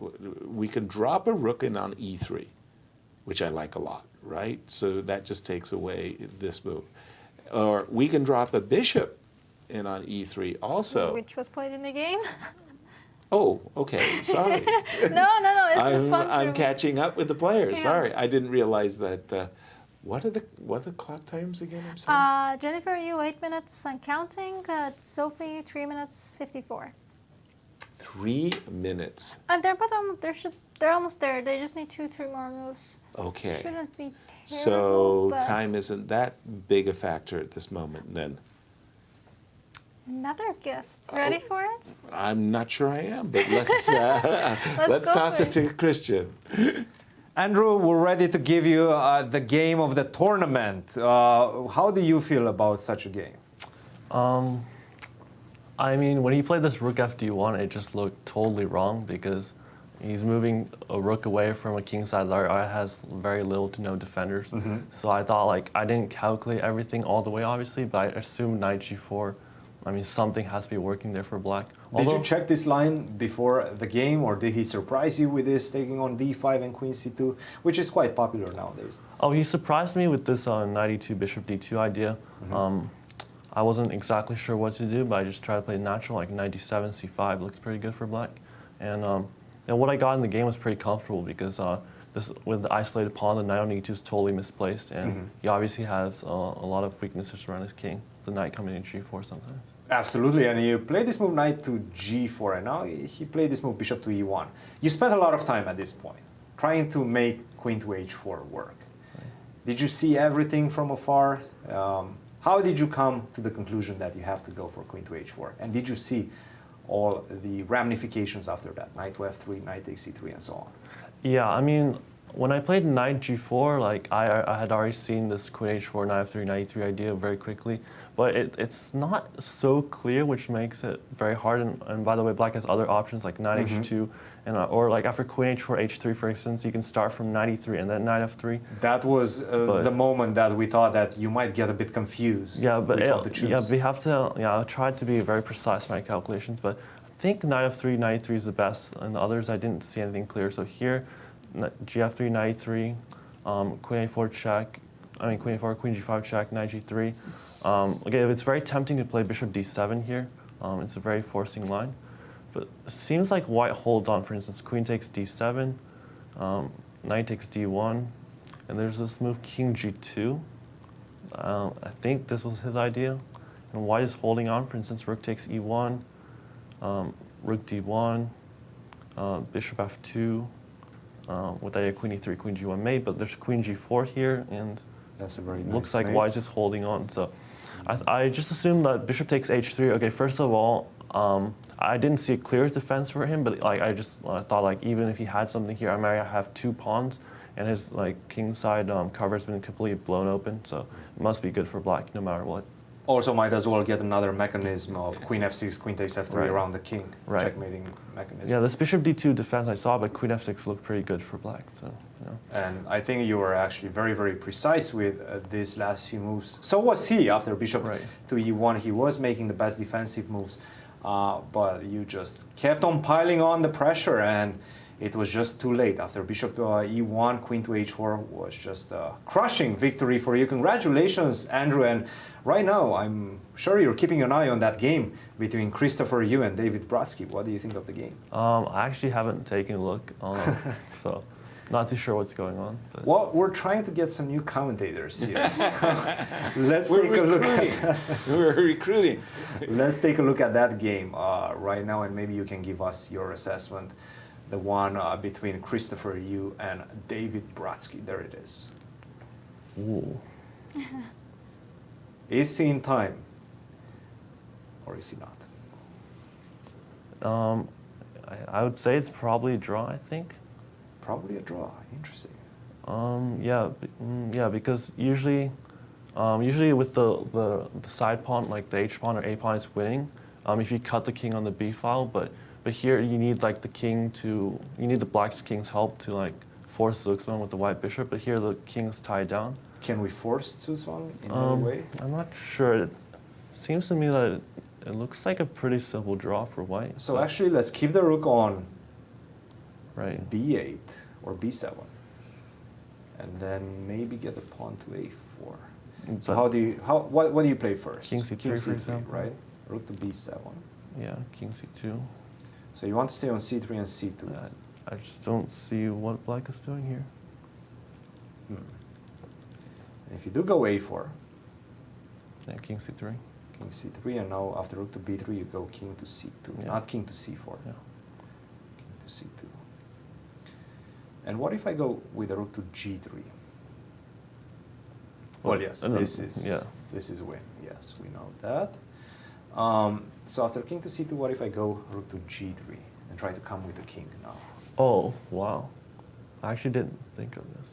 C: We can drop a rook in on e3, which I like a lot, right? So that just takes away this move. Or we can drop a bishop in on e3 also.
D: Which was played in the game.
C: Oh, okay, sorry.
D: no, it's just fun.
C: I'm
D: for me.
C: catching up with the players.
D: Yeah.
C: Sorry, I didn't realize that. What are the clock times again? I'm sorry.
D: Jennifer, you 8 minutes and counting. Sophie, 3 minutes 54.
C: 3 minutes.
D: And they're both they're almost there. They just need 2-3 more moves.
C: Okay.
D: Shouldn't be terrible.
C: So
D: but
C: time isn't that big a factor at this moment then.
D: Another guest. Ready for it?
C: I'm not sure I am, but let's let's
D: go
C: toss
D: for
C: it to Christian.
B: Andrew, we're ready to give you the game of the tournament. How do you feel about such a game?
F: I mean, when he played this rook fd1, it just looked totally wrong because he's moving a rook away from a kingside layer. It has very little to no defenders. So I thought, like, I didn't calculate everything all the way, obviously, but I assumed knight g4. I mean, something has to be working there for black.
B: Did you check this line before the game, or did he surprise you with this, taking on d5 and queen c2, which is quite popular nowadays?
F: Oh, he surprised me with this knight e2, bishop d2 idea. I wasn't exactly sure what to do, but I just tried to play natural, like knight d7, c5 looks pretty good for black. And what I got in the game was pretty comfortable because with the isolated pawn, the knight on e2 is totally misplaced, and he obviously has a lot of weaknesses around his king. The knight coming in g4 sometimes.
B: Absolutely, and you played this move knight to g4, and now he played this move bishop to e1. You spent a lot of time at this point trying to make queen to h4 work. Did you see everything from afar? How did you come to the conclusion that you have to go for queen to h4? And did you see all the ramifications after that? Knight to f3, knight takes c3, and so on.
F: Yeah, I mean, when I played knight g4, like I had already seen this queen h4, knight f3, knight e3 idea very quickly, but it's not so clear, which makes it very hard. And by the way, black has other options like knight h2, and or like after queen h4, h3, for instance, you can start from knight e3 and then knight f3.
B: That was the moment that we thought that you might get a bit confused.
F: Yeah, but
B: which one to choose.
F: yeah, we have to. Yeah, I tried to be very precise in my calculations, but I think knight f3, knight e3 is the best, and the others I didn't see anything clear. So here, gf3, knight e3, queen a4 check. I mean queen a4, queen g5 check, knight g3. Okay, it's very tempting to play bishop d7 here. It's a very forcing line. But it seems like white holds on. For instance, queen takes d7, knight takes d1, and there's this move king g2. I think this was his idea. And white is holding on. For instance, rook takes e1, rook d1, bishop f2, with idea queen e3, queen g1 mate, but there's queen g4 here, and
B: that's a very nice
F: looks like
B: mate.
F: white's just holding on. So I just assumed that bishop takes h3. Okay, first of all, I didn't see a clear defense for him, but like I thought like even if he had something here, I might have two pawns, and his king side cover has been completely blown open, so it must be good for black no matter what.
B: Also might as well get another mechanism of queen f6, queen takes f3 around the king, checkmating mechanism.
F: Yeah, this bishop d2 defense I saw, but queen f6 looked pretty good for black. So,
B: And I think you were actually very, very precise with these last few moves. So was he after bishop to e1. He was making the best defensive moves, but you just kept on piling on the pressure, and it was just too late. After bishop e1, queen to h4 was just a crushing victory for you. Congratulations, Andrew. And right now, I'm sure you're keeping an eye on that game between Christopher Yu and David Brodsky. What do you think of the game?
F: I actually haven't taken a look, so not too sure what's going on. But.
B: Well, we're trying to get some new commentators here. So let's take a look at that.
C: We're recruiting.
B: Let's take a look at that game right now, and maybe you can give us your assessment. The one between Christopher Yu and David Brodsky. There it is.
F: Ooh.
B: Is he in time? Or is he not?
F: I would say it's probably a draw, I think.
B: Probably a draw. Interesting.
F: Yeah, because usually with the side pawn, like the h pawn or a pawn, is winning. If you cut the king on the b file, but here you need you need the black king's help to force Zugzwang with the white bishop. But here the king's tied down.
B: Can we force Zugzwang in any way?
F: I'm not sure. It seems to me that it looks like a pretty simple draw for white.
B: So actually, let's keep the rook on b8 or b7, and then maybe get the pawn to a4. So what do you play first?
F: King c3, for example.
B: Right? Rook to b7.
F: Yeah, king c2.
B: So you want to stay on c3 and c2.
F: I just don't see what black is doing here.
B: If you do go a4,
F: yeah, king c3.
B: King c3, and now after rook to b3, you go king to c2, not king to c4.
F: Yeah.
B: King to c2. And what if I go with a rook to g3? Well, yes, this is a win. Yes, we know that. So after king to c2, what if I go rook to g3 and try to come with the king now?
F: Oh, wow. I actually didn't think of this.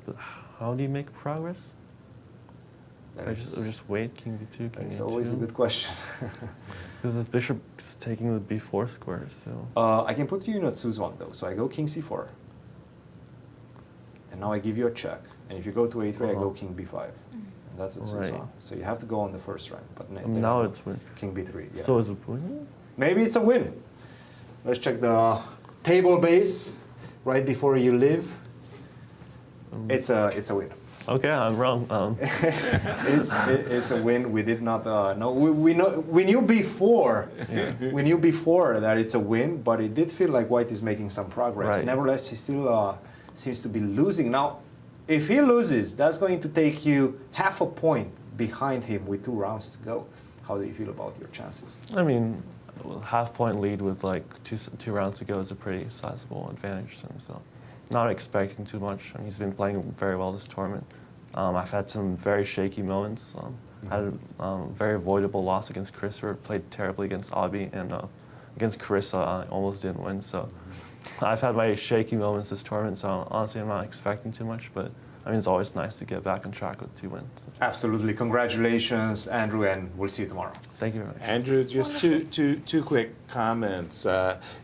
F: But how do you make progress? I just wait, king b2, king
B: It's
F: a2?
B: always a good question.
F: Because this bishop is taking the b4 square, so...
B: I can put you in at Zugzwang, though. So I go king c4. And now I give you a check. And if you go to a3, I go king b5. And that's at Zugzwang. So you have to go on the first rank. But
F: now it's win.
B: King b3, yeah.
F: So is it win?
B: Maybe it's a win. Let's check the table base right before you leave. It's a win.
F: Okay, I'm wrong.
B: It's a win. We did not know. We knew before.
F: Yeah.
B: We knew before that it's a win, but it did feel like white is making some progress.
F: Right.
B: Nevertheless, he still seems to be losing. Now, if he loses, that's going to take you half a point behind him with 2 rounds to go. How do you feel about your chances?
F: I mean, half-point lead with two rounds to go is a pretty sizable advantage to him. So, not expecting too much. I mean, he's been playing very well this tournament. I've had some very shaky moments. Had a very avoidable loss against Christopher. Played terribly against Abhi, and against Carissa, I almost didn't win. So, I've had my shaky moments this tournament. So honestly, I'm not expecting too much, but. I mean, it's always nice to get back on track with 2 wins.
B: Absolutely. Congratulations, Andrew, and we'll see you tomorrow.
F: Thank you very much.
C: Andrew, just two quick comments.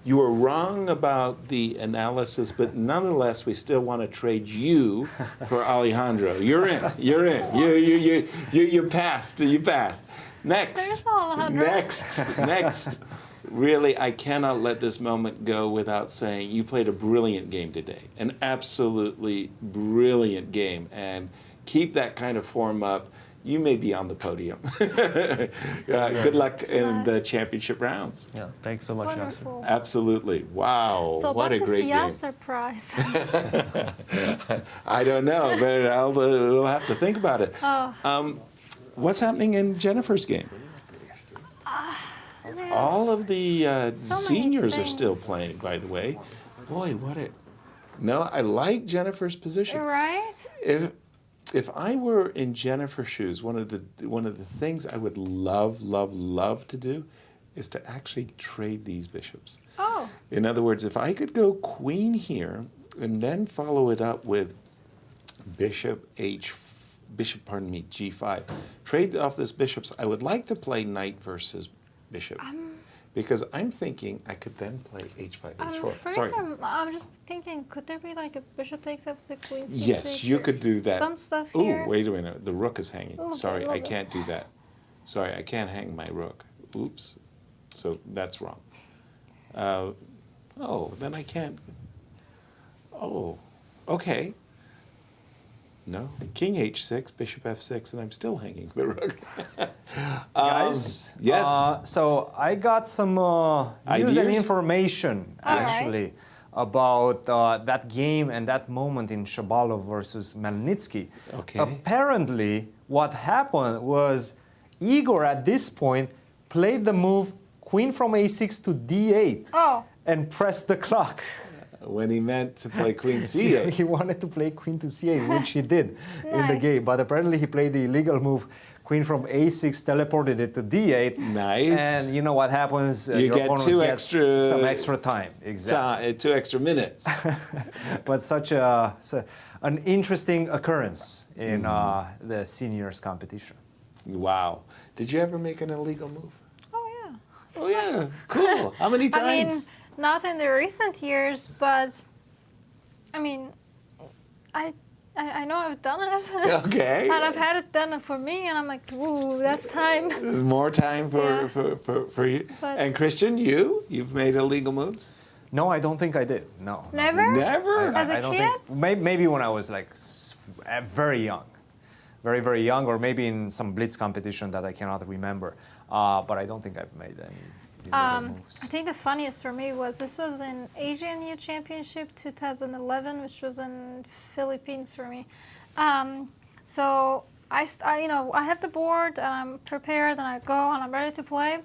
C: You were wrong about the analysis, but nonetheless, we still want to trade you for Alejandro. You're in. You're in. You passed. You passed. Next.
D: There's Alejandro.
C: Next. Really, I cannot let this moment go without saying you played a brilliant game today, an absolutely brilliant game, and keep that kind of form up. You may be on the podium. Good luck in the championship rounds.
F: Yeah, thanks so much, Yasser.
C: Absolutely. Wow,
D: so
C: what a great game.
D: Yasser prize?
C: I don't know, but we'll have to think about it. What's happening in Jennifer's game? All of the seniors are still playing, by the way. Boy, No, I like Jennifer's position.
D: Right?
C: If I were in Jennifer's shoes, one of the things I would love to do is to actually trade these bishops.
D: Oh. Oh.
C: In other words, if I could go queen here and then follow it up with G5, trade off this bishops, I would like to play knight versus bishop. Because I'm thinking I could then play H5, H4. Sorry.
D: I'm just thinking, could there be like a bishop takes f6, queen c6?
C: Yes, you could do that.
D: Some stuff here.
C: Oh, wait a minute. The rook is hanging.
D: Okay,
C: Sorry, I can't do that. Sorry, I can't hang my rook. Oops. So that's wrong. Then I can't. Oh, okay. No, king h6, bishop f6, and I'm still hanging the rook.
B: Guys,
C: yes.
B: So I got some news and information, actually, about that game and that moment in Shabalov versus Khmelnitsky.
C: Okay.
B: Apparently, what happened was Igor, at this point, played the move queen from a6 to d8 and pressed the clock.
C: When he meant to play queen c8.
B: He wanted to play queen to c8, which he did in the game. But apparently he played the illegal move, queen from a6, teleported it to d8.
C: Nice.
B: And you know what happens?
C: You
B: your
C: get
B: opponent gets some extra time. Exactly.
C: 2 extra minutes.
B: But such an interesting occurrence in the seniors competition.
C: Wow. Did you ever make an illegal move?
D: Oh, yeah.
C: Oh, yeah. Cool. How many times?
D: I mean, not in the recent years, but I mean, I know I've done it.
C: Okay.
D: And I've had it done for me, and I'm like, ooh, that's time.
C: More time for you.
D: But
C: and Christian, you've made illegal moves?
B: No, I don't think I did. No.
D: Never?
C: Never?
D: As a
B: I don't
D: kid?
B: think, maybe when I was like very young. Very, very young, or maybe in some blitz competition that I cannot remember. But I don't think I've made any.
D: I think the funniest for me was this was in Asian Youth Championship 2011, which was in Philippines for me. So I have the board and I'm prepared and I go and I'm ready to play.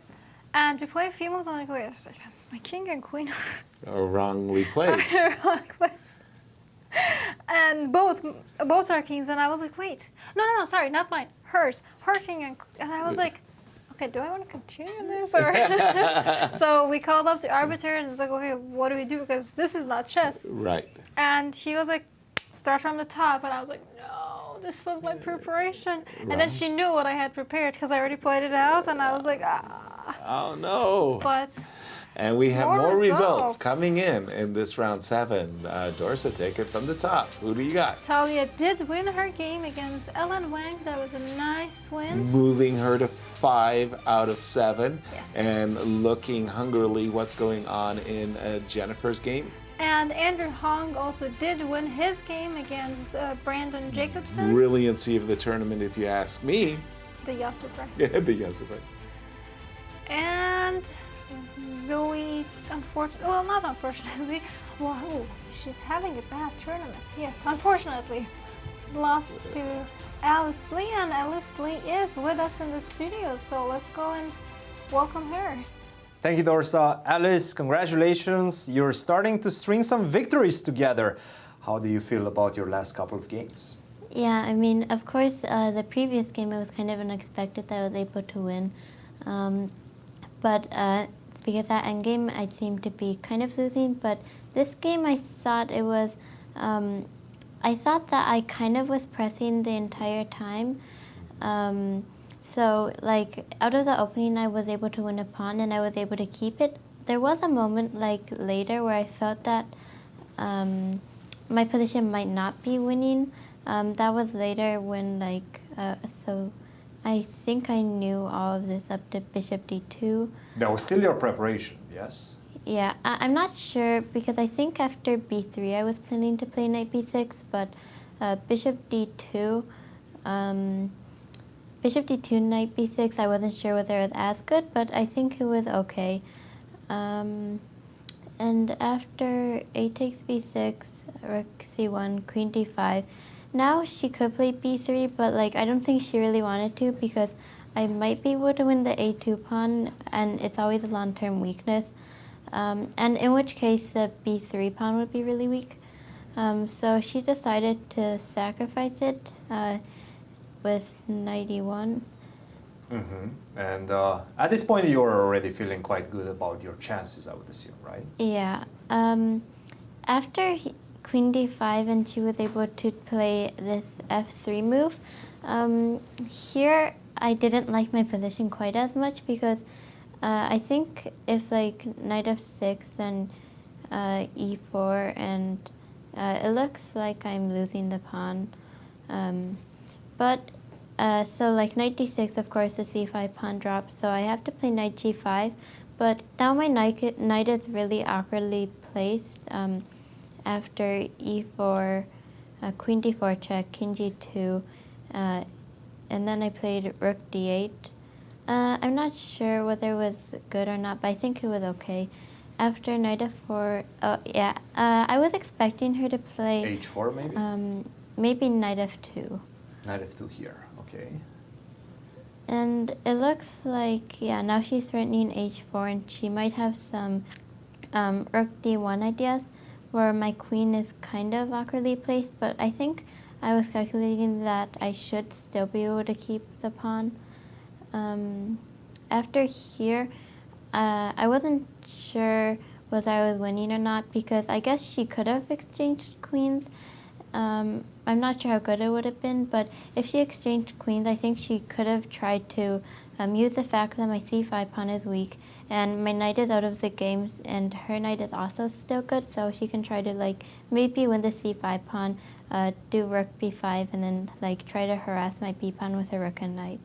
D: And we play a few moves and I'm like, wait a second, my king and queen
C: Or wrongly placed.
D: are wrong place. And both are kings, and I was like, wait, no, sorry, not mine, hers, her king, and I was like, okay, do I want to continue this? Or so we called up the arbiter, and it's like, okay, what do we do? Because this is not chess.
C: Right.
D: And he was like, start from the top, and I was like, no, this was my preparation.
C: Right.
D: And then she knew what I had prepared because I already played it out, and I was like,
C: Oh, no.
D: But
C: And we have
D: more
C: more results
D: results
C: coming in this round 7. Dorsa, take it from the top. Who do you got?
D: Thalia did win her game against Ellen Wang. That was a nice win.
C: Moving her to 5 out of 7.
D: Yes.
C: And looking hungrily what's going on in Jennifer's game.
D: And Andrew Hong also did win his game against Brandon Jacobson.
C: Brilliancy of the tournament, if you ask me.
D: The Yasser Prize.
C: Yeah, the Yasser Prize.
D: And Zoey, not unfortunately, wow, she's having a bad tournament. Yes, unfortunately, lost to Alice Lee, and Alice Lee is with us in the studio, so let's go and welcome her.
B: Thank you, Dorsa. Alice, congratulations. You're starting to string some victories together. How do you feel about your last couple of games?
U: Yeah, I mean, of course, the previous game, it was kind of unexpected that I was able to win. But because that endgame, I seemed to be kind of losing. But this game, I thought it was, I thought that I kind of was pressing the entire time. So, like, out of the opening, I was able to win a pawn, and I was able to keep it. There was a moment, like, later where I felt that my position might not be winning. That was later when, like, so I think I knew all of this up to bishop d2.
B: That was still your preparation, yes?
U: Yeah, I'm not sure, because I think after b3 I was planning to play knight b6, but bishop d2, knight b6, I wasn't sure whether it was as good, but I think it was okay. And after a takes b6, rook c1, queen d5, now she could play b3, but like I don't think she really wanted to, because I might be able to win the a2 pawn, and it's always a long-term weakness. And in which case the b3 pawn would be really weak. So she decided to sacrifice it with knight e1.
B: And at this point, you're already feeling quite good about your chances, I would assume, right?
U: Yeah. After Queen D5 and she was able to play this F3 move, here I didn't like my position quite as much because I think if like Knight F6 and E4 and it looks like I'm losing the pawn. So like Knight D6, of course, the C5 pawn drops, so I have to play Knight G5. But now my knight is really awkwardly placed after E4, Queen D4 check, King G2, and then I played Rook D8. I'm not sure whether it was good or not, but I think it was okay. After Knight F4, I was expecting her to play
B: H4 maybe?
U: Maybe Knight F2.
B: Knight F2 here, okay.
U: And it looks like, now she's threatening H4, and she might have some Rook D1 ideas, where my queen is kind of awkwardly placed, but I think I was calculating that I should still be able to keep the pawn. After here, I wasn't sure whether I was winning or not, because I guess she could have exchanged queens. I'm not sure how good it would have been, but if she exchanged queens, I think she could have tried to use the fact that my c5 pawn is weak and my knight is out of the games and her knight is also still good, so she can try to like maybe win the c5 pawn, do rook b5, and then like try to harass my b pawn with a rook and knight.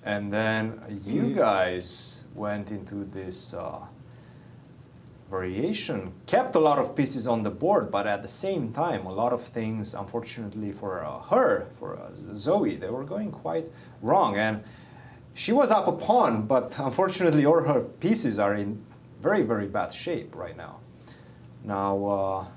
B: And then you guys went into this variation, kept a lot of pieces on the board, but at the same time, a lot of things, unfortunately for her, for Zoey, they were going quite wrong. And she was up a pawn, but unfortunately all her pieces are in very, very bad shape right now. Now,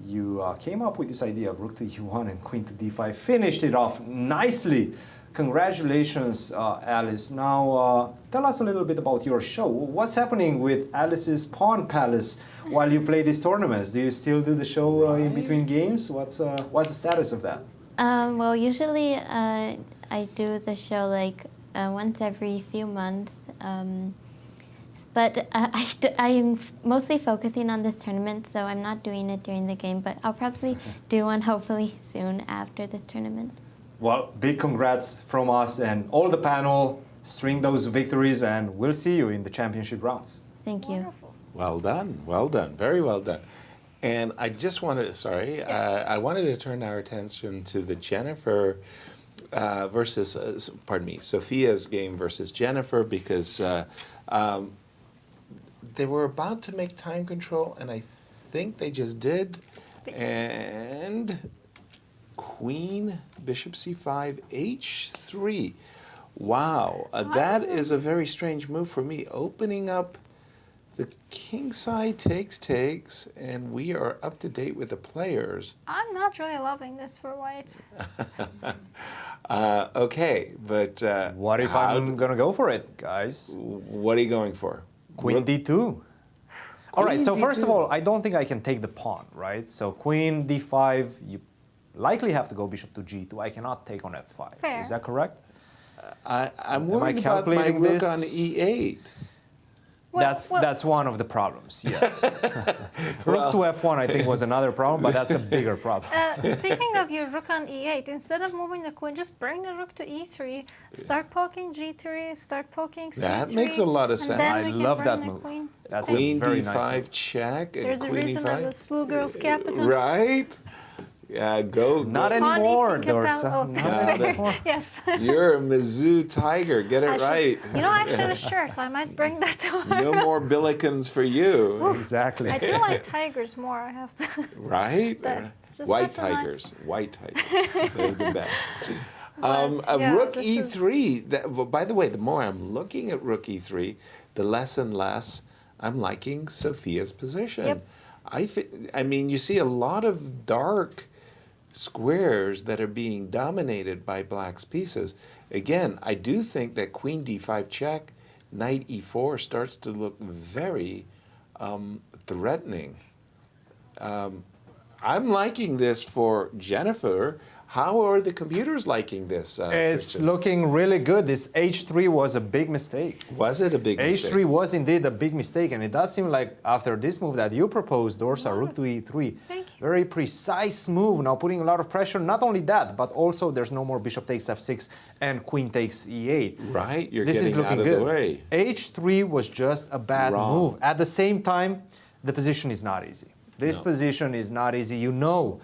B: you came up with this idea of rook to e1 and queen to d5, finished it off nicely. Congratulations, Alice. Now, tell us a little bit about your show. What's happening with Alice's Pawn Palace while you play these tournaments? Do you still do the show in between games? What's the status of that?
U: Well, usually I do the show like once every few months. But I am mostly focusing on this tournament, so I'm not doing it during the game, but I'll probably do one hopefully soon after this tournament.
B: Well, big congrats from us and all the panel. String those victories, and we'll see you in the championship rounds.
U: Thank you.
C: Well done, very well done. And I just wanted, I wanted to turn our attention to the Jennifer versus, Sophia's game versus Jennifer, because they were about to make time control, and I think they just did. And Queen, Bishop c5, h3. Wow, that is a very strange move for me. Opening up the king side takes, and we are up to date with the players.
D: I'm not really loving this for white.
B: Okay, but what if I'm gonna go for it, guys?
C: What are you going for?
B: Queen d2. All right, so first of
C: D2.
B: all, I don't think I can take the pawn, right? So queen d5, you likely have to go bishop to g2. I cannot take on f5.
D: Fair.
B: Is that correct?
C: I'm worried about my rook on e8.
B: That's one of the problems, yes. Rook to f1, I think, was another problem, but that's a bigger problem.
D: Speaking of your rook on e8, instead of moving the queen, just bring the rook to e3, start poking g3, start poking c3.
C: That makes a lot of sense.
B: I love that move. That's
C: Queen
B: a very
C: d5
B: nice move.
C: check.
D: There's a
C: queen
D: reason
C: e5.
D: I was Slew Girls Captain.
C: Right? Yeah, go.
B: Not
C: go.
B: anymore,
D: Pawn eating
B: Dorsa.
D: Oh,
B: Not
D: that's fair.
B: anymore.
D: Yes.
C: You're a Mizzou Tiger. Get it right.
D: You know, I actually have a shirt. I might bring that to her.
C: No more Billikens for you.
B: Exactly.
D: I do like tigers more, I have to.
C: Right?
D: It's just
C: White
D: such a nice-
C: tigers. White tigers. They're the best.
D: Yeah,
C: rook
D: this
C: e3. Well, by the way, the more I'm looking at rook e3, the less and less I'm liking Sophia's position.
D: Yep.
C: I mean, you see a lot of dark squares that are being dominated by black's pieces. Again, I do think that queen d5 check, knight e4 starts to look very threatening. I'm liking this for Jennifer. How are the computers liking this?
B: It's
C: Christian?
B: looking really good. This H3 was a big mistake.
C: Was it a big mistake?
B: H3 was indeed a big mistake, and it does seem like after this move that you proposed, Dorsa, rook to E3, very precise move, now putting a lot of pressure. Not only that, but also there's no more bishop takes F6 and queen takes E8.
C: Right, you're
B: this
C: getting
B: is looking
C: out of
B: good.
C: the way.
B: H3 was just a bad move. At the same time, the position is not easy. This position is not easy. You know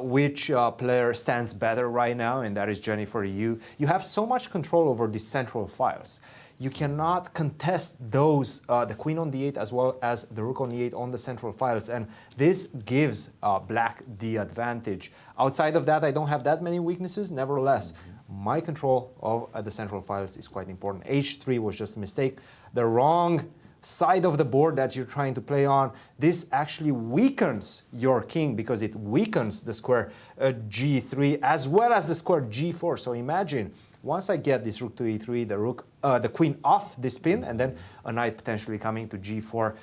B: which player stands better right now, and that is Jennifer Yu. You have so much control over the central files. You cannot contest those, the queen on D8 as well as the rook on E8 on the central files, and this gives black the advantage. Outside of that, I don't have that many weaknesses. Nevertheless, my control of the central files is quite important. H3 was just a mistake. The wrong side of the board that you're trying to play on, this actually weakens your king because it weakens the square G3 as well as the square G4. So imagine, once I get this rook to E3, the queen off this pin, and then a knight potentially coming to G4,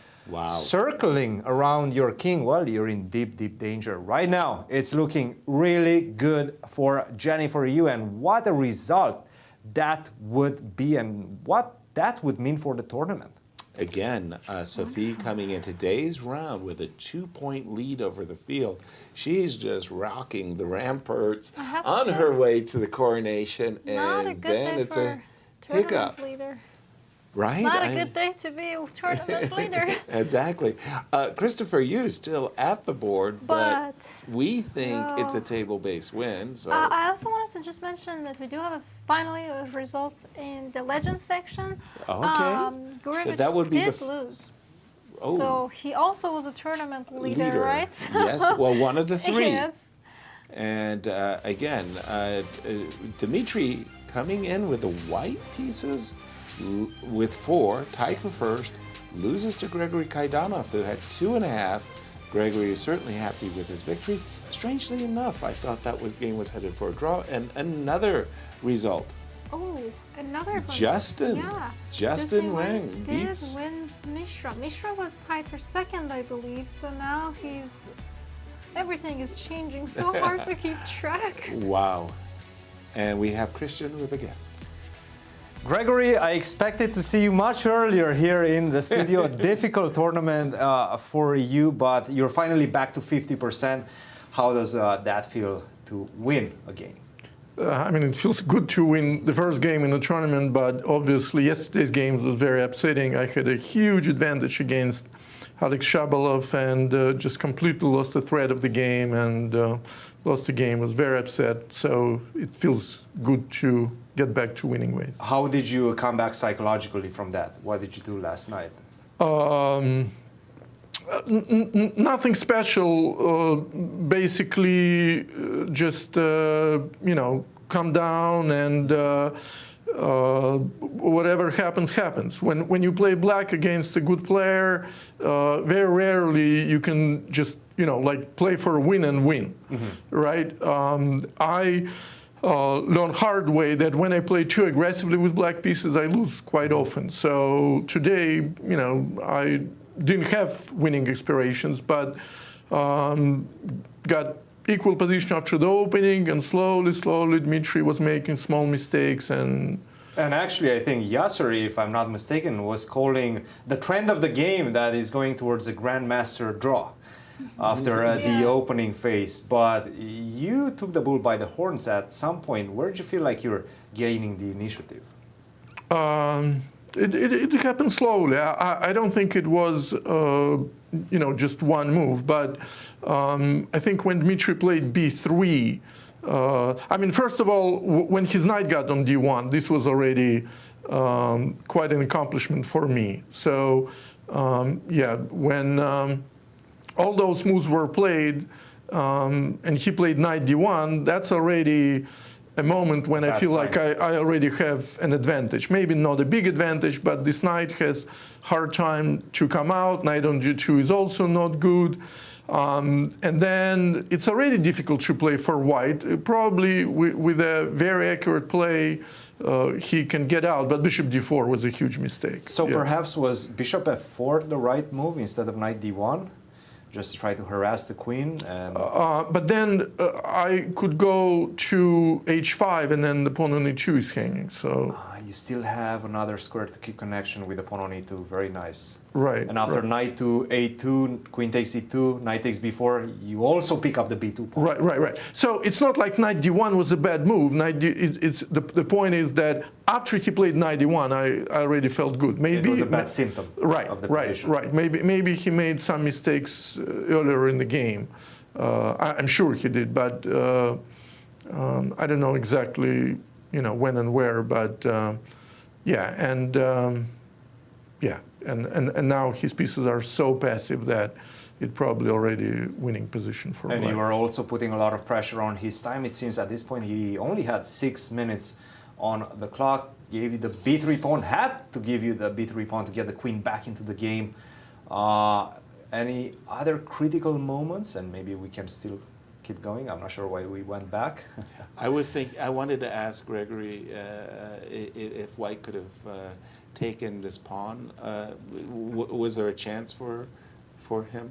B: circling around your king, well, you're in deep, deep danger. Right now, it's looking really good for Jennifer Yu, and what a result that would be and what that would mean for the tournament.
C: Again, Sophie coming into today's round with a 2-point lead over the field. She's just rocking the ramparts on her way to the coronation, and then it's a hiccup.
D: Leader.
C: Right?
D: It's not a good day to be a tournament leader.
C: Exactly. Christopher Yu is still at the board, but we think it's a table-based win. So
D: I also wanted to just mention that we do have finally results in the Legends section. Gurevich
C: that would be
D: did lose.
C: Oh.
D: So he also was a tournament leader, right?
C: Yes, well, one of the three.
D: Yes.
C: And again, Dmitry coming in with the white pieces with 4, tied for first, loses to Gregory Kaidanov, who had 2.5. Gregory is certainly happy with his victory. Strangely enough, I thought that game was headed for a draw. And another result.
D: Oh, another one.
C: Justin.
D: Yeah.
C: Justin Wang
D: did
C: beats
D: win Mishra. Mishra was tied for second, I believe. So now everything is changing. So hard to keep track.
C: Wow. And we have Christian with a guest.
B: Gregory, I expected to see you much earlier here in the studio. A difficult tournament for you, but you're finally back to 50%. How does that feel to win a game?
H: I mean, it feels good to win the first game in the tournament, but obviously yesterday's game was very upsetting. I had a huge advantage against Alex Shabalov and just completely lost the thread of the game and lost the game. Was very upset. So it feels good to get back to winning ways.
B: How did you come back psychologically from that? What did you do last night?
H: Nothing special. Basically, just calm down and whatever happens, happens. When you play black against a good player, very rarely you can just play for a win and win, right? I learned hard way that when I play too aggressively with black pieces, I lose quite often. So today, I didn't have winning aspirations, but got equal position after the opening, and slowly, Dmitry was making small mistakes. And
B: actually, I think Yasser, if I'm not mistaken, was calling the trend of the game that is going towards a grandmaster draw after the opening phase. But you took the bull by the horns at some point. Where did you feel like you were gaining the initiative?
H: It happened slowly. I don't think it was, just one move. But I think when Dmitry played B3, first of all, when his knight got on D1, this was already quite an accomplishment for me. So, when all those moves were played and he played knight D1, that's already a moment when I feel like I already have an advantage. Maybe not a big advantage, but this knight has hard time to come out. Knight on G2 is also not good. And then it's already difficult to play for white. Probably with a very accurate play, he can get out, but bishop D4 was a huge mistake.
B: So perhaps was bishop F4 the right move instead of knight D1? just try to harass the queen. And
H: but then I could go to h5 and then the pawn on e2 is hanging. So
B: you still have another square to keep connection with the pawn on e2. Very nice.
H: Right.
B: And after
H: right.
B: knight to a2, queen takes e2, knight takes b4, you also pick up the b2 pawn.
H: Right. So it's not like knight d1 was a bad move. The point is that after he played knight d1, I already felt good. Maybe
B: it was a bad symptom of the position.
H: Right. Maybe he made some mistakes earlier in the game. I'm sure he did, but I don't know exactly, when and where. But and now his pieces are so passive that it's probably already winning position for
B: And
H: black.
B: you are also putting a lot of pressure on his time. It seems at this point he only had 6 minutes on the clock. Gave you the b3 pawn, had to give you the b3 pawn to get the queen back into the game. Any other critical moments? And maybe we can still keep going. I'm not sure why we went back.
C: I wanted to ask Gregory if White could have taken this pawn. Was there a chance for him?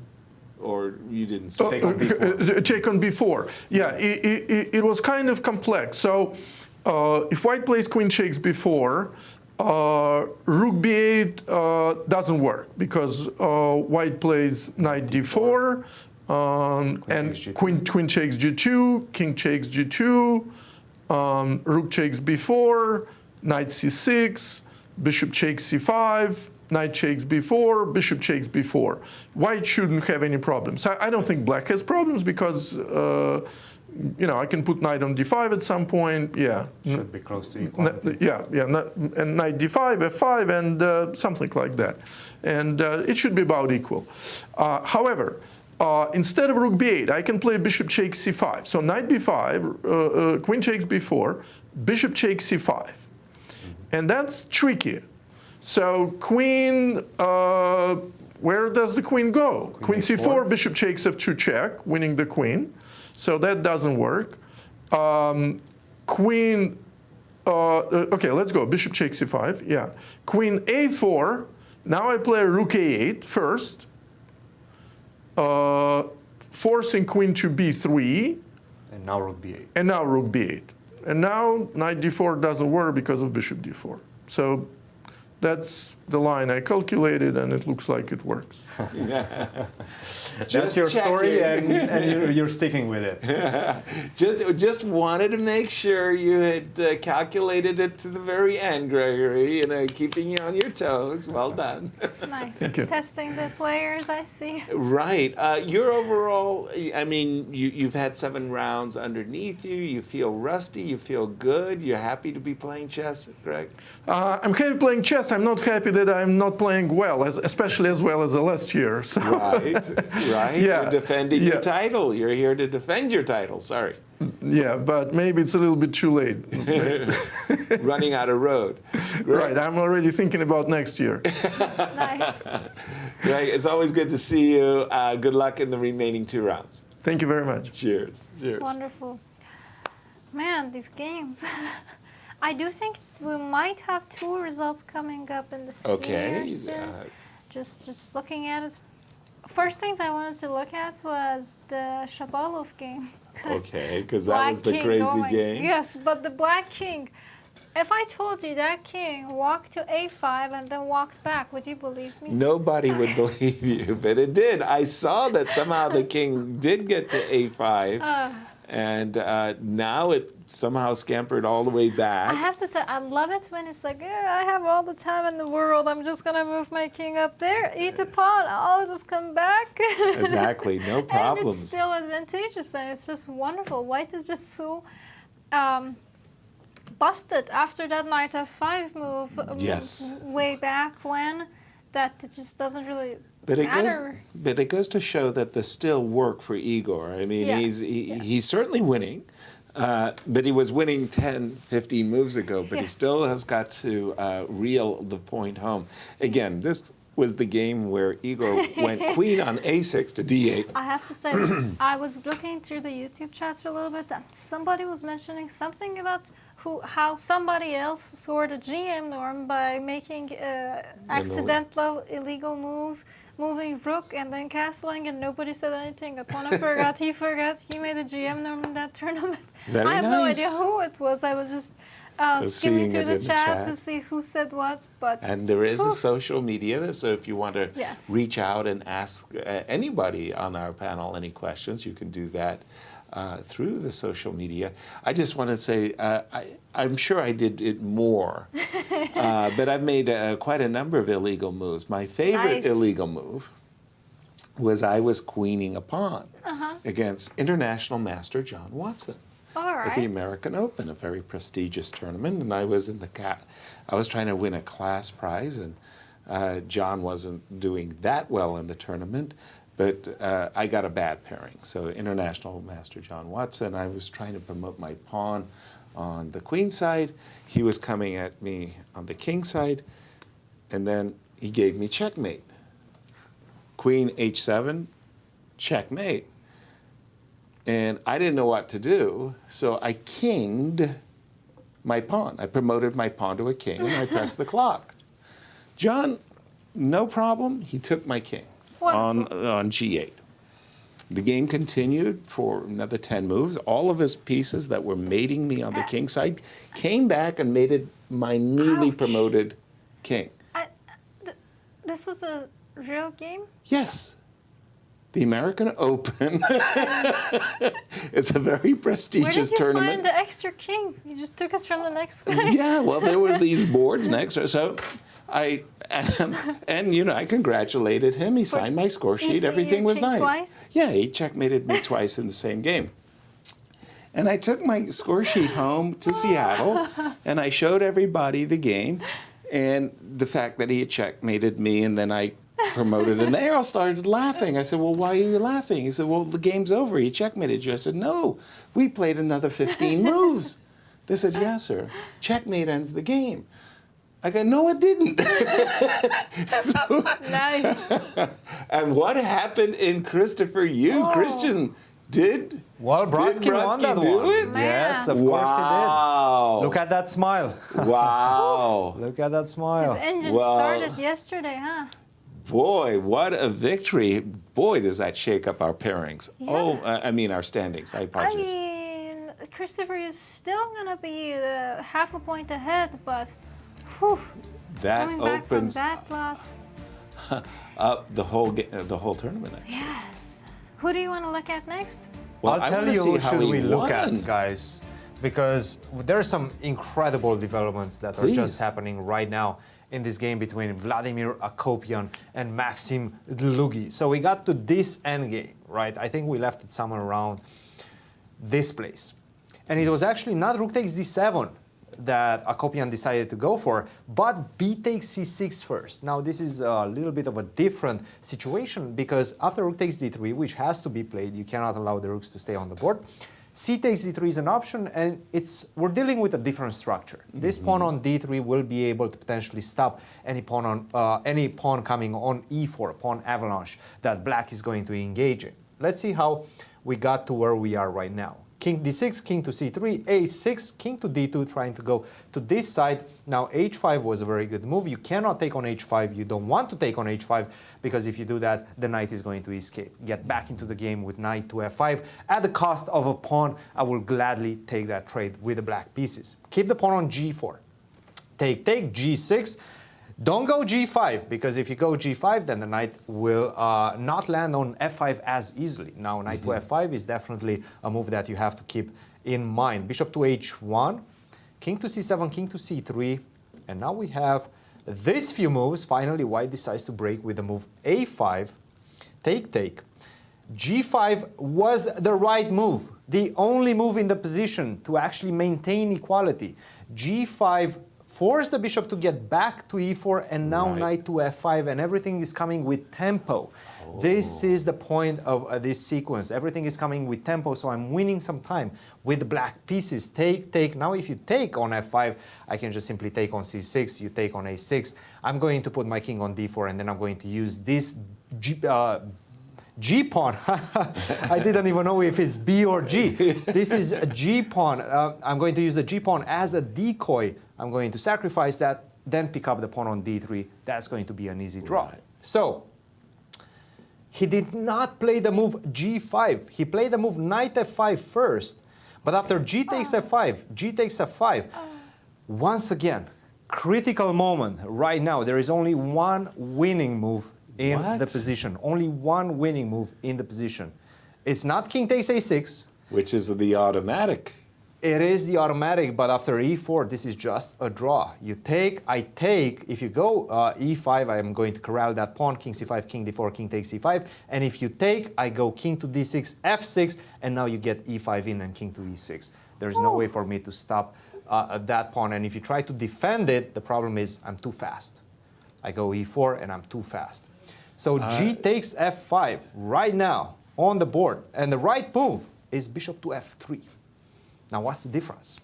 C: Or you didn't see
H: take on b4? Take on b4. Yeah, it was kind of complex. So if White plays queen takes b4, rook b8 doesn't work because White plays knight d4, and queen takes g2, king takes g2, rook takes b4, knight c6, bishop takes c5, knight takes b4, bishop takes b4. White shouldn't have any problems. I don't think black has problems because I can put knight on d5 at some point. Yeah,
B: should be close to equality.
H: And knight d5, f5, and something like that, and it should be about equal. However, instead of rook b8, I can play bishop takes c5. So knight b5, queen takes b4, bishop takes c5, and that's tricky. So queen, where does the queen go? Queen c4, bishop takes f2 check, winning the queen. So that doesn't work. Queen, okay, let's go. Bishop takes c5, yeah. Queen a4, now I play rook a8 first, forcing queen to b3.
B: And now rook b8.
H: And now rook b8. And now knight d4 doesn't work because of bishop d4. So that's the line I calculated, and it looks like it works.
B: That's your story, and you're sticking with it.
C: Just wanted to make sure you had calculated it to the very end, Gregory. Keeping you on your toes. Well done.
D: Nice. Testing the players, I see.
C: Right. Your overall, you've had 7 rounds underneath you. You feel rusty. You feel good. You're happy to be playing chess, Greg?
H: I'm happy playing chess. I'm not happy that I'm not playing well, especially as well as the last year. So.
C: Right.
H: Yeah.
C: You're defending your title. You're here to defend your title. Sorry.
H: Yeah, but maybe it's a little bit too late.
C: Running out of road.
H: Right. I'm already thinking about next year.
D: Nice.
C: Greg, it's always good to see you. Good luck in the remaining 2 rounds.
H: Thank you very much.
C: Cheers. Cheers.
D: Wonderful. Man, these games. I do think we might have 2 results coming up in the seniors. Just looking at it. First things I wanted to look at was the Shabalov game.
C: Okay, because that was the crazy game.
D: Yes, but the black king. If I told you that king walked to a5 and then walked back, would you believe me?
C: Nobody would believe you, but it did. I saw that somehow the king did get to a5. And now it somehow scampered all the way back.
D: I have to say, I love it when it's like, I have all the time in the world. I'm just going to move my king up there, eat a pawn, I'll just come back.
C: Exactly, no problems.
D: And it's still advantageous, and it's just wonderful. White is just so busted after that knight f5 move way back when, that it just doesn't really matter.
C: But it goes to show that there's still work for Igor. I mean, he's certainly winning, but he was winning 10, 15 moves ago, but he still has got to reel the point home. Again, this was the game where Igor went queen on a6 to d8.
D: I have to say, I was looking through the YouTube chats for a little bit, and somebody was mentioning something about how somebody else scored a GM norm by making an accidental illegal move moving rook and then castling, and nobody said anything. Opponent forgot, he forgot. He made a GM norm in that tournament.
C: Very
D: I have no
C: nice.
D: idea who it was. I was just skimming through the chat to see who said what. But
C: And there is a social media, so if you want to
D: Yes.
C: reach out and ask anybody on our panel any questions, you can do that through the social media. I just want to say, I'm sure I did it more, but I've made quite a number of illegal moves. My favorite
D: Nice.
C: illegal move was I was queening a pawn against international master John Watson
D: all
C: at the
D: right.
C: American Open, a very prestigious tournament, and I was in the I was trying to win a class prize, and John wasn't doing that well in the tournament, but I got a bad pairing. So international master John Watson, I was trying to promote my pawn on the queen side. He was coming at me on the king side, and then he gave me checkmate. Queen h7, checkmate. And I didn't know what to do, so I kinged my pawn. I promoted my pawn to a king, and I pressed the clock. John, no problem, he took my king on g8. The game continued for another 10 moves. All of his pieces that were mating me on the king side came back and mated my newly promoted king.
D: This was a real game?
C: Yes. The American Open. It's a very prestigious tournament.
D: Where did you find the extra king? You just took us from the next guy.
C: Yeah, well, there were these boards next. So and you know, I congratulated him. He signed my score sheet. Everything was nice.
D: Twice?
C: Yeah, he checkmated me twice in the same game. And I took my score sheet home to Seattle, and I showed everybody the game and the fact that he had checkmated me, and then I promoted, and they all started laughing. I said, well, why are you laughing? He said, well, the game's over. He checkmated you. I said, no, we played another 15 moves. They said, yes, sir. Checkmate ends the game. I go, no, it didn't.
D: Nice.
C: And what happened in Christopher Yu? Christian did.
B: Well, Brodsky won that one.
C: It?
B: Yes, of course he did. Look at that smile.
C: Wow.
B: Look at that smile.
D: His engine started yesterday, huh?
C: Boy, what a victory. Boy, does that shake up our pairings.
D: Yeah.
C: Oh, I mean our standings. I apologize.
D: I mean, Christopher is still going to be half a point ahead, but whew,
C: that
D: coming back from
C: opens
D: that loss.
C: up the whole tournament.
D: Yes. Who do you want to look at next?
C: Well,
B: I'll tell you who should we look at, guys, because there are some incredible developments that are just happening right now in this game between Vladimir Akopian and Maxim Dlugy. So we got to this endgame, right? I think we left it somewhere around this place. And it was actually not rook takes d7 that Akopian decided to go for, but b takes c6 first. Now this is a little bit of a different situation because after rook takes d3, which has to be played, you cannot allow the rooks to stay on the board. C takes d3 is an option, and we're dealing with a different structure. This pawn on d3 will be able to potentially stop any pawn coming on e4, pawn avalanche that black is going to engage in. Let's see how we got to where we are right now. King d6, king to c3, a6, king to d2, trying to go to this side. Now h5 was a very good move. You cannot take on h5. You don't want to take on h5 because if you do that, the knight is going to escape. Get back into the game with knight to f5 at the cost of a pawn. I will gladly take that trade with the black pieces. Keep the pawn on g4. Take, g6. Don't go g5, because if you go g5, then the knight will not land on f5 as easily. Now, knight to f5 is definitely a move that you have to keep in mind. Bishop to h1, king to c7, king to c3, and now we have these few moves. Finally, white decides to break with the move a5, take. g5 was the right move, the only move in the position to actually maintain equality. g5 force the bishop to get back to e4, and now knight to f5, and everything is coming with tempo. Oh. This is the point of this sequence. Everything is coming with tempo, so I'm winning some time with the black pieces. Take. Now if you take on f5, I can just simply take on c6, you take on a6. I'm going to put my king on d4, and then I'm going to use this G-pawn. I didn't even know if it's B or G. This is a G-pawn. I'm going to use the G-pawn as a decoy. I'm going to sacrifice that, then pick up the pawn on D3. That's going to be an easy draw. So He did not play the move g5. He played the move knight f5 first, but after g takes f5, g takes f5, once again, critical moment right now. There is only one winning move in the position. Only one winning move in the position. It's not king takes a6.
C: Which is the automatic.
B: It is the automatic, but after e4, this is just a draw. You take, I take. If you go e5, I am going to corral that pawn, king c5, king d4, king takes e5. And if you take, I go king to d6, f6, and now you get e5 in and king to e6. There's no way for me to stop that pawn. And if you try to defend it, the problem is I'm too fast. I go e4, and I'm too fast. So g takes f5 right now on the board. And the right move is bishop to f3. Now, what's the difference?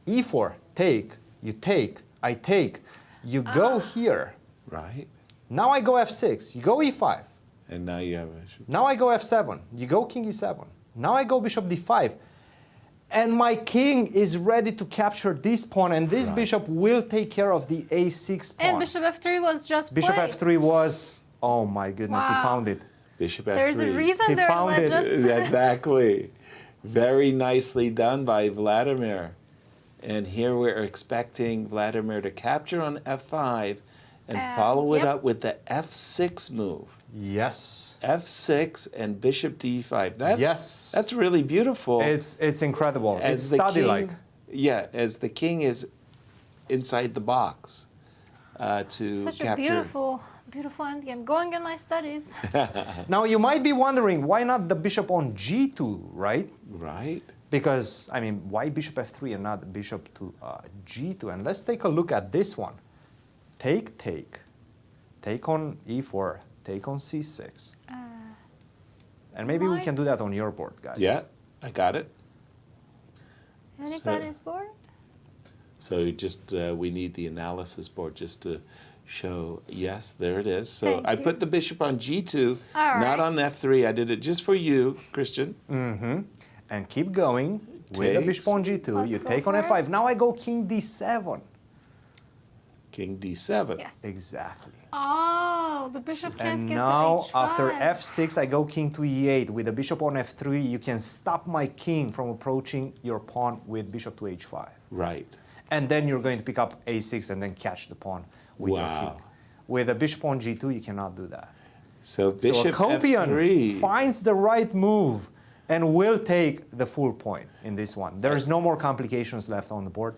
B: e4, take, you take, I take, you go here.
C: Right.
B: Now I go f6, you go e5.
C: And now you have a...
B: Now I go f7, you go king e7. Now I go bishop d5. And my king is ready to capture this pawn, and this bishop will take care of the a6 pawn.
D: And bishop f3 was just
B: Bishop
D: played.
B: f3 was, oh my goodness, he found it.
C: Bishop f3.
D: There's a reason
B: he
D: they're
B: found
D: legends.
B: it.
C: Exactly. Very nicely done by Vladimir. And here we're expecting Vladimir to capture on f5 and follow it up with the f6 move.
B: Yes.
C: f6 and bishop d5. That's really beautiful.
B: It's incredible.
C: As
B: it's
C: the
B: study-like.
C: As the king is inside the box to
D: Such
C: capture.
D: a beautiful, beautiful endgame. Going in my studies.
B: Now, you might be wondering, why not the bishop on g2, right?
C: Right.
B: Because, I mean, why bishop f3 and not the bishop to g2? And let's take a look at this one. Take, take. Take on e4. Take on c6. And maybe we can do that on your board, guys.
C: Yeah, I got it.
D: Anybody's board?
C: So you just, we need the analysis board just to show, yes, there it is. So
D: Thank
C: I
D: you.
C: put the bishop on g2,
D: All
C: not
D: right.
C: on f3. I did it just for you, Christian.
B: Mm-hmm. And keep going with the bishop on g2.
D: Let's
B: You
D: go
B: take on
D: for
B: f5.
D: it.
B: Now I go king d7.
C: King d7.
D: Yes.
B: Exactly.
D: Oh, the bishop can't
B: And
D: get
B: now,
D: to h5.
B: after f6, I go king to e8. With the bishop on f3, you can stop my king from approaching your pawn with bishop to h5.
C: Right.
B: And then you're going to pick up a6 and then catch the pawn with your king. With a bishop on g2, you cannot do that.
C: So bishop
B: Akopian
C: f3.
B: finds the right move and will take the full point in this one. There's no more complications left on the board.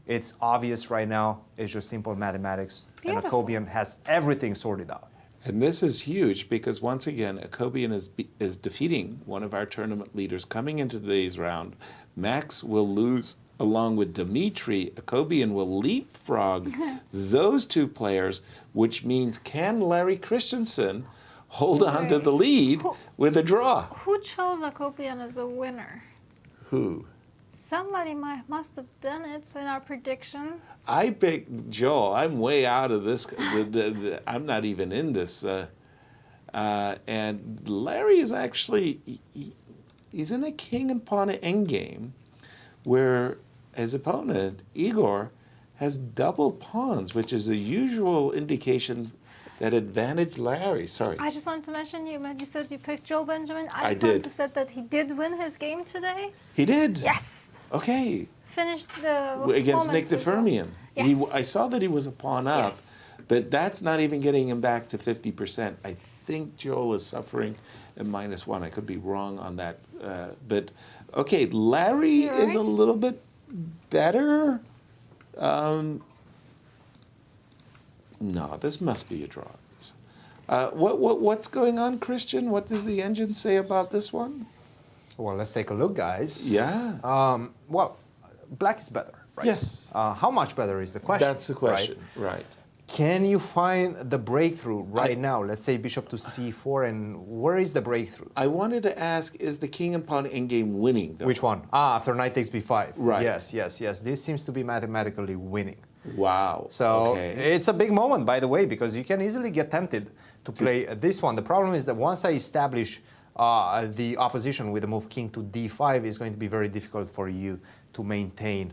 B: It's obvious right now. It's just simple mathematics.
D: Beautiful.
B: And Akopian has everything sorted out.
C: And this is huge because once again, Akopian is defeating one of our tournament leaders coming into today's round. Max will lose along with Dmitry. Akopian will leapfrog those two players, which means can Larry Christiansen hold on to the lead with a draw?
D: Who chose Akopian as a winner?
C: Who?
D: Somebody must have done it in our prediction.
C: I picked Joel. I'm way out of this. I'm not even in this. And Larry is actually, he's in a king and pawn endgame where his opponent, Igor, has double pawns, which is a usual indication that advantaged Larry. Sorry.
D: I just wanted to mention you said you picked Joe Benjamin.
C: I
D: just wanted
C: did.
D: to say that he did win his game today.
C: He did?
D: Yes.
C: Okay.
D: Finished the
C: Against Nick
D: moments ago.
C: Firmian.
D: Yes.
C: I saw that he was a pawn up,
D: Yes.
C: but that's not even getting him back to 50%. I think Joel is suffering a -1. I could be wrong on that. But, okay, Larry
D: You're
C: is a
D: right.
C: little bit better. No, this must be a draw. What's going on, Christian? What did the engine say about this one?
B: Well, let's take a look, guys.
C: Yeah.
B: Well, black is better, right?
C: Yes.
B: How much better is the question?
C: That's the question, right.
B: Can you find the breakthrough right now? Let's say bishop to c4, and where is the breakthrough?
C: I wanted to ask, is the king and pawn endgame winning? Though?
B: Which one? After knight takes b5.
C: Right.
B: Yes. This seems to be mathematically winning.
C: Wow.
B: So
C: okay.
B: it's a big moment, by the way, because you can easily get tempted to play this one. The problem is that once I establish the opposition with the move king to d5, it's going to be very difficult for you to maintain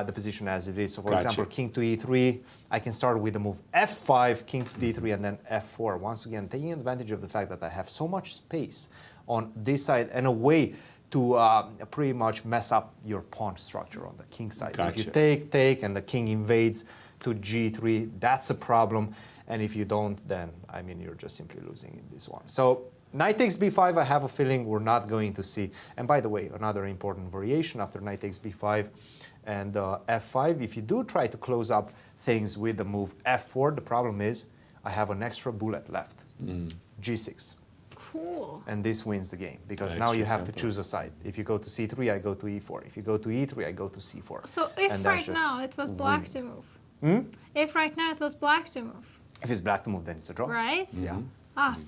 B: the position as it is. So for
C: Gotcha.
B: example, king to e3, I can start with the move f5, king to d3, and then f4. Once again, taking advantage of the fact that I have so much space on this side and a way to pretty much mess up your pawn structure on the king side.
C: Gotcha.
B: If you take, and the king invades to g3, that's a problem. And if you don't, then, I mean, you're just simply losing in this one. So knight takes b5, I have a feeling we're not going to see. And by the way, another important variation after knight takes b5 and f5, if you do try to close up things with the move f4, the problem is I have an extra bullet left, g6.
D: Cool.
B: And this wins the game, because
C: Extra
B: now you have to
C: tempo.
B: choose a side. If you go to c3, I go to e4. If you go to e3, I go to c4.
D: So if
B: And that's
D: right
B: just
D: now it was black to move. If right now it was black to move,
B: If it's black to move, then it's a draw.
D: right?
B: Yeah.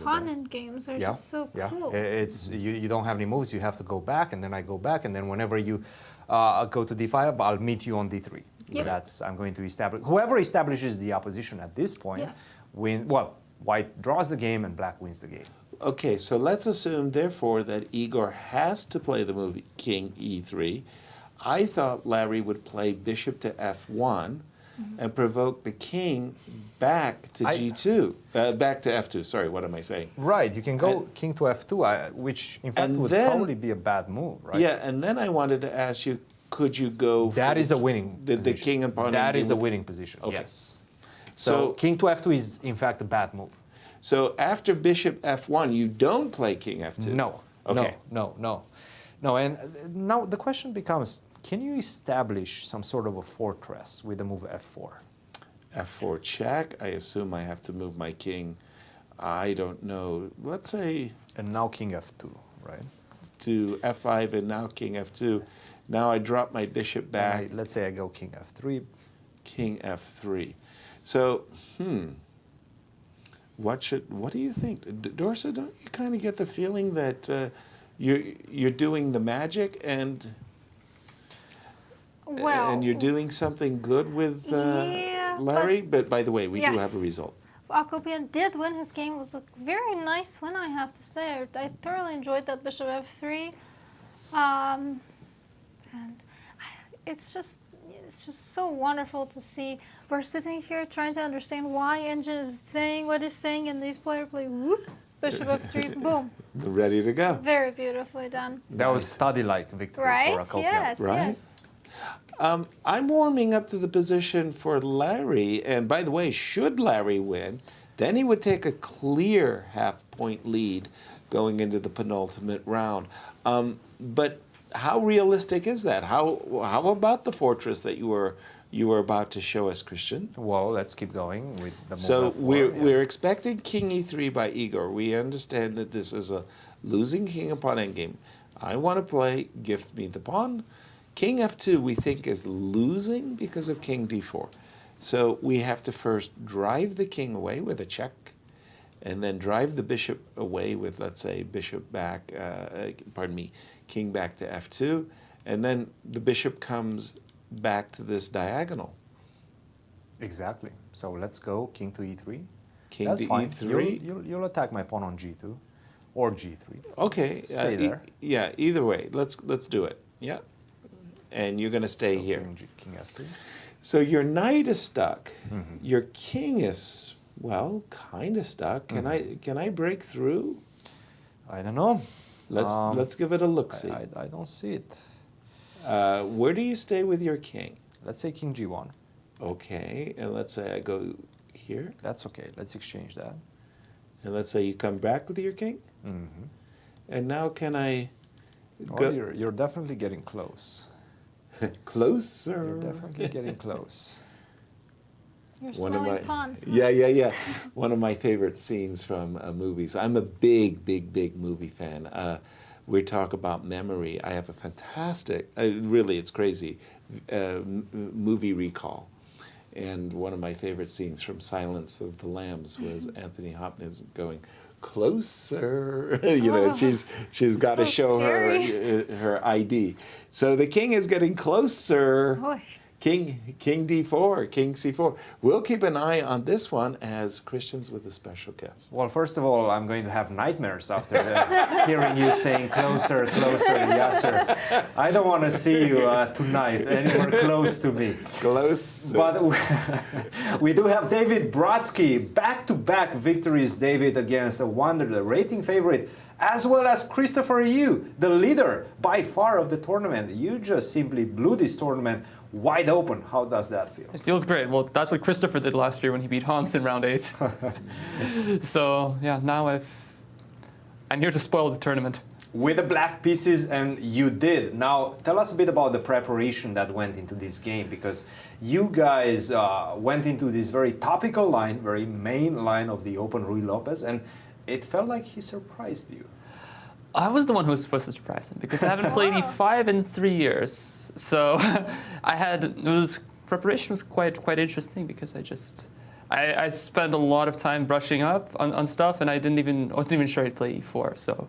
D: Pawn end games are just so cool.
B: It's you don't have any moves. You have to go back, and then I go back, and then whenever you go to d5, I'll meet you on d3.
D: Yep.
B: I'm going to establish. Whoever establishes the opposition at this point win. Well, white draws the game and black wins the game.
C: Okay, so let's assume, therefore, that Igor has to play the move king e3. I thought Larry would play bishop to f1 and provoke the king back to g2, back to f2. Sorry, what am I saying?
B: Right, you can go king to f2, which in fact would probably be a bad move, right?
C: Yeah, and then I wanted to ask you, could you go
B: That
C: for
B: is a winning
C: the
B: position.
C: king and pawn?
B: That
C: in
B: is a
C: game?
B: winning position,
C: Okay.
B: yes. So king to f2 is in fact a bad move.
C: So after bishop f1, you don't play king f2?
B: No.
C: Okay.
B: No. And now the question becomes, can you establish some sort of a fortress with the move f4?
C: f4 check. I assume I have to move my king. I don't know. Let's say.
B: And now king f2, right?
C: To f5 and now king f2. Now I drop my bishop back.
B: Let's say I go king f3.
C: King f3. So, what do you think, Dorsa? Don't you kind of get the feeling that you're doing the magic and you're doing something good with Larry? But by the way, we do have a result.
D: Akopian did win his game. It was a very nice win, I have to say. I thoroughly enjoyed that bishop f3. And it's just so wonderful to see. We're sitting here trying to understand why Engine is saying what it's saying, and these players play whoop, bishop f3, boom.
C: Ready to go.
D: Very beautifully done.
B: That was study-like victory
D: Right?
B: for Akopian.
D: Yes,
C: Right?
D: yes.
C: I'm warming up to the position for Larry, and by the way, should Larry win, then he would take a clear half-point lead going into the penultimate round. But how realistic is that? How about the fortress that you were about to show us, Christian?
B: Well, let's keep going with the move
C: So
B: f4,
C: we're expecting king e3 by Igor. We understand that this is a losing king and pawn endgame. I want to play gift me the pawn. King f2 we think is losing because of king d4. So we have to first drive the king away with a check, and then drive the bishop away with, let's say, bishop back, king back to f2, and then the bishop comes back to this diagonal.
B: Exactly. So let's go king to e3.
C: King
B: That's
C: to
B: fine.
C: e3.
B: You'll attack my pawn on g2 or g3.
C: Okay.
B: Stay there.
C: Yeah. Either way, let's do it. Yeah. And you're going to stay here.
B: King f3.
C: So your knight is stuck. Your king is, well, kind of stuck. Can I break through?
B: I don't know.
C: Let's give it a look-see.
B: I don't see it.
C: Where do you stay with your king?
B: Let's say king g1.
C: Okay, and let's say I go here.
B: That's okay. Let's exchange that.
C: And let's say you come back with your king. And now can I go?
B: Oh, you're definitely getting close.
C: Closer.
B: You're definitely getting close.
D: You're
C: One of
D: smelling
C: my
D: pawns. Huh?
C: yeah. One of my favorite scenes from movies. I'm a big movie fan. We talk about memory. I have a fantastic, really, it's crazy, movie recall. And one of my favorite scenes from Silence of the Lambs was Anthony Hopkins going, closer. She's got to
D: So
C: show
D: scary.
C: her ID. So the king is getting closer.
D: Oy.
C: King D4, King C4. We'll keep an eye on this one as Christian's with a special guest.
B: Well, first of all, I'm going to have nightmares after hearing you saying closer, closer, Yasser. I don't want to see you tonight anywhere close to me.
C: Close.
B: But we do have David Brodsky. Back-to-back victories, David, against Awonder, the rating favorite, as well as Christopher Yu, the leader by far of the tournament. You just simply blew this tournament wide open. How does that feel?
I: It feels great. Well, that's what Christopher did last year when he beat Hans in round 8. So yeah, now I'm here to spoil the tournament.
B: With the black pieces, and you did. Now, tell us a bit about the preparation that went into this game, because you guys went into this very topical line, very main line of the Open, Ruy Lopez, and it felt like he surprised you.
I: I was the one who was supposed to surprise him because I haven't played E5 in 3 years. So preparation was quite interesting because I spent a lot of time brushing up on stuff, and I wasn't even sure I'd play E4. So,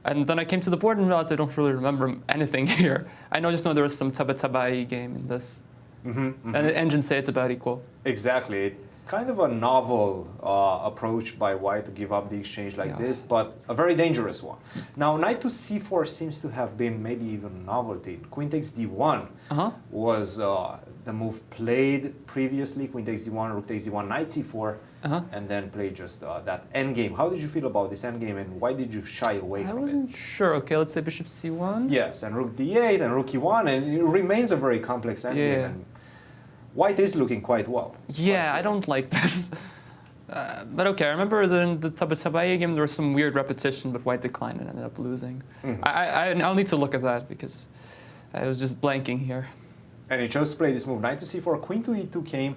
I: and then I came to the board and realized I don't really remember anything here. I just know there was some Tabai game in this. And the engines say it's about equal.
B: Exactly. It's kind of a novel approach by White to give up the exchange like this, but a very dangerous one. Now, knight to c4 seems to have been maybe even a novelty. Queen takes d1 was the move played previously. Queen takes d1, rook takes d1, knight c4, and then played just that endgame. How did you feel about this endgame, and why did you shy away from it?
I: I wasn't sure. Okay, let's say bishop c1.
B: Yes, and rook d8, and rook e1, and it remains a very complex endgame.
I: Yeah.
B: And White is looking quite well.
I: Yeah, I don't like this. But okay, I remember in the Tabai game there was some weird repetition, but White declined and ended up losing. I'll need to look at that because I was just blanking here.
B: And he chose to play this move, knight to c4, queen to e2 came.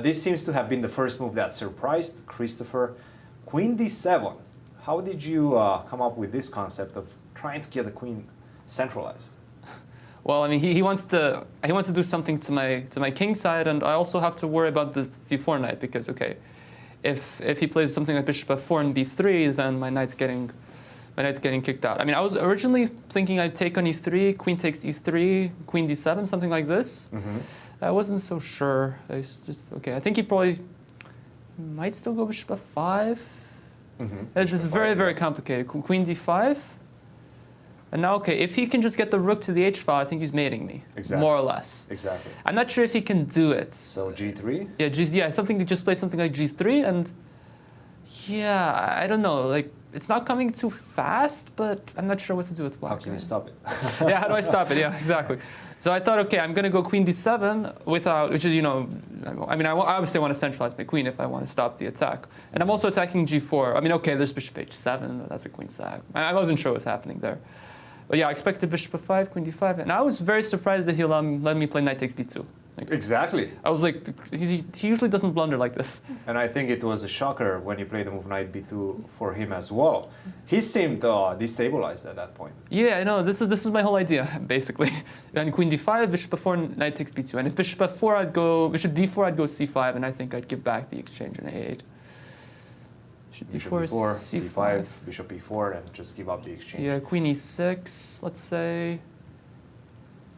B: This seems to have been the first move that surprised Christopher. Queen d7. How did you come up with this concept of trying to get the queen centralized?
I: Well, I mean, he wants to do something to my king side, and I also have to worry about the c4 knight because okay, if he plays something like bishop f4 and b3, then my knight's getting kicked out. I mean, I was originally thinking I'd take on e3, queen takes e3, queen d7, something like this. I wasn't so sure. I was just okay. I think he probably might still go bishop f5. It's just very complicated. Queen d5. And now, okay, if he can just get the rook to the h file, I think he's mating me, more or less.
B: Exactly.
I: I'm not sure if he can do it.
B: So g3?
I: Yeah, something to just play something like g3, and yeah, I don't know, like it's not coming too fast, but I'm not sure what to do with black.
B: How can you stop it?
I: Yeah, how do I stop it? Yeah, exactly. So I thought, okay, I'm gonna go queen d7 without, which is, I mean, I obviously want to centralize my queen if I want to stop the attack. And I'm also attacking g4. I mean, okay, there's bishop h7, that's a queen sack. I wasn't sure what was happening there. But yeah, I expected bishop f5, queen d5, and I was very surprised that he let me play knight takes b2. Like,
B: exactly.
I: I was like, he usually doesn't blunder like this.
B: And I think it was a shocker when he played the move knight b2 for him as well. He seemed destabilized at that point.
I: Yeah, I know. This is my whole idea, basically. And queen d5, bishop f4, knight takes b2. And if bishop f4, I'd go bishop d4, I'd go c5, and I think I'd give back the exchange in a8.
B: Bishop d4, c5, bishop e4, and just give up the exchange.
I: Yeah, queen e6, let's say.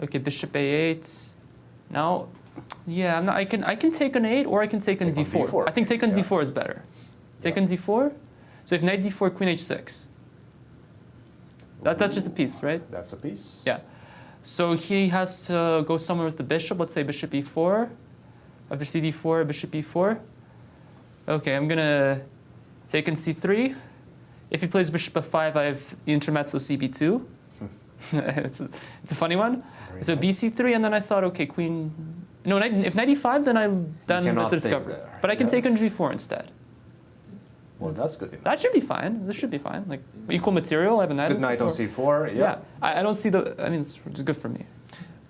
I: Okay, bishop a8. Now, yeah, I can take on 8 or I can take on d4. I think take on d4 is better. Take on d4. So if knight d4, queen h6. That's just a piece, right?
B: That's a piece.
I: Yeah. So he has to go somewhere with the bishop. Let's say bishop e4. After cd4, bishop e4. Okay, I'm gonna take on c3. If he plays bishop f5, I have the intermezzo cb2. It's a funny one. So nice. bc3, and then I thought, okay, queen. No, if knight e5, then it's a discovery. But I can take on g4 instead.
B: Well, that's good enough.
I: That should be fine. This should be fine. Like equal material. I have a knight.
B: Good knight on c4. Yeah.
I: I don't see the. I mean, it's good for me.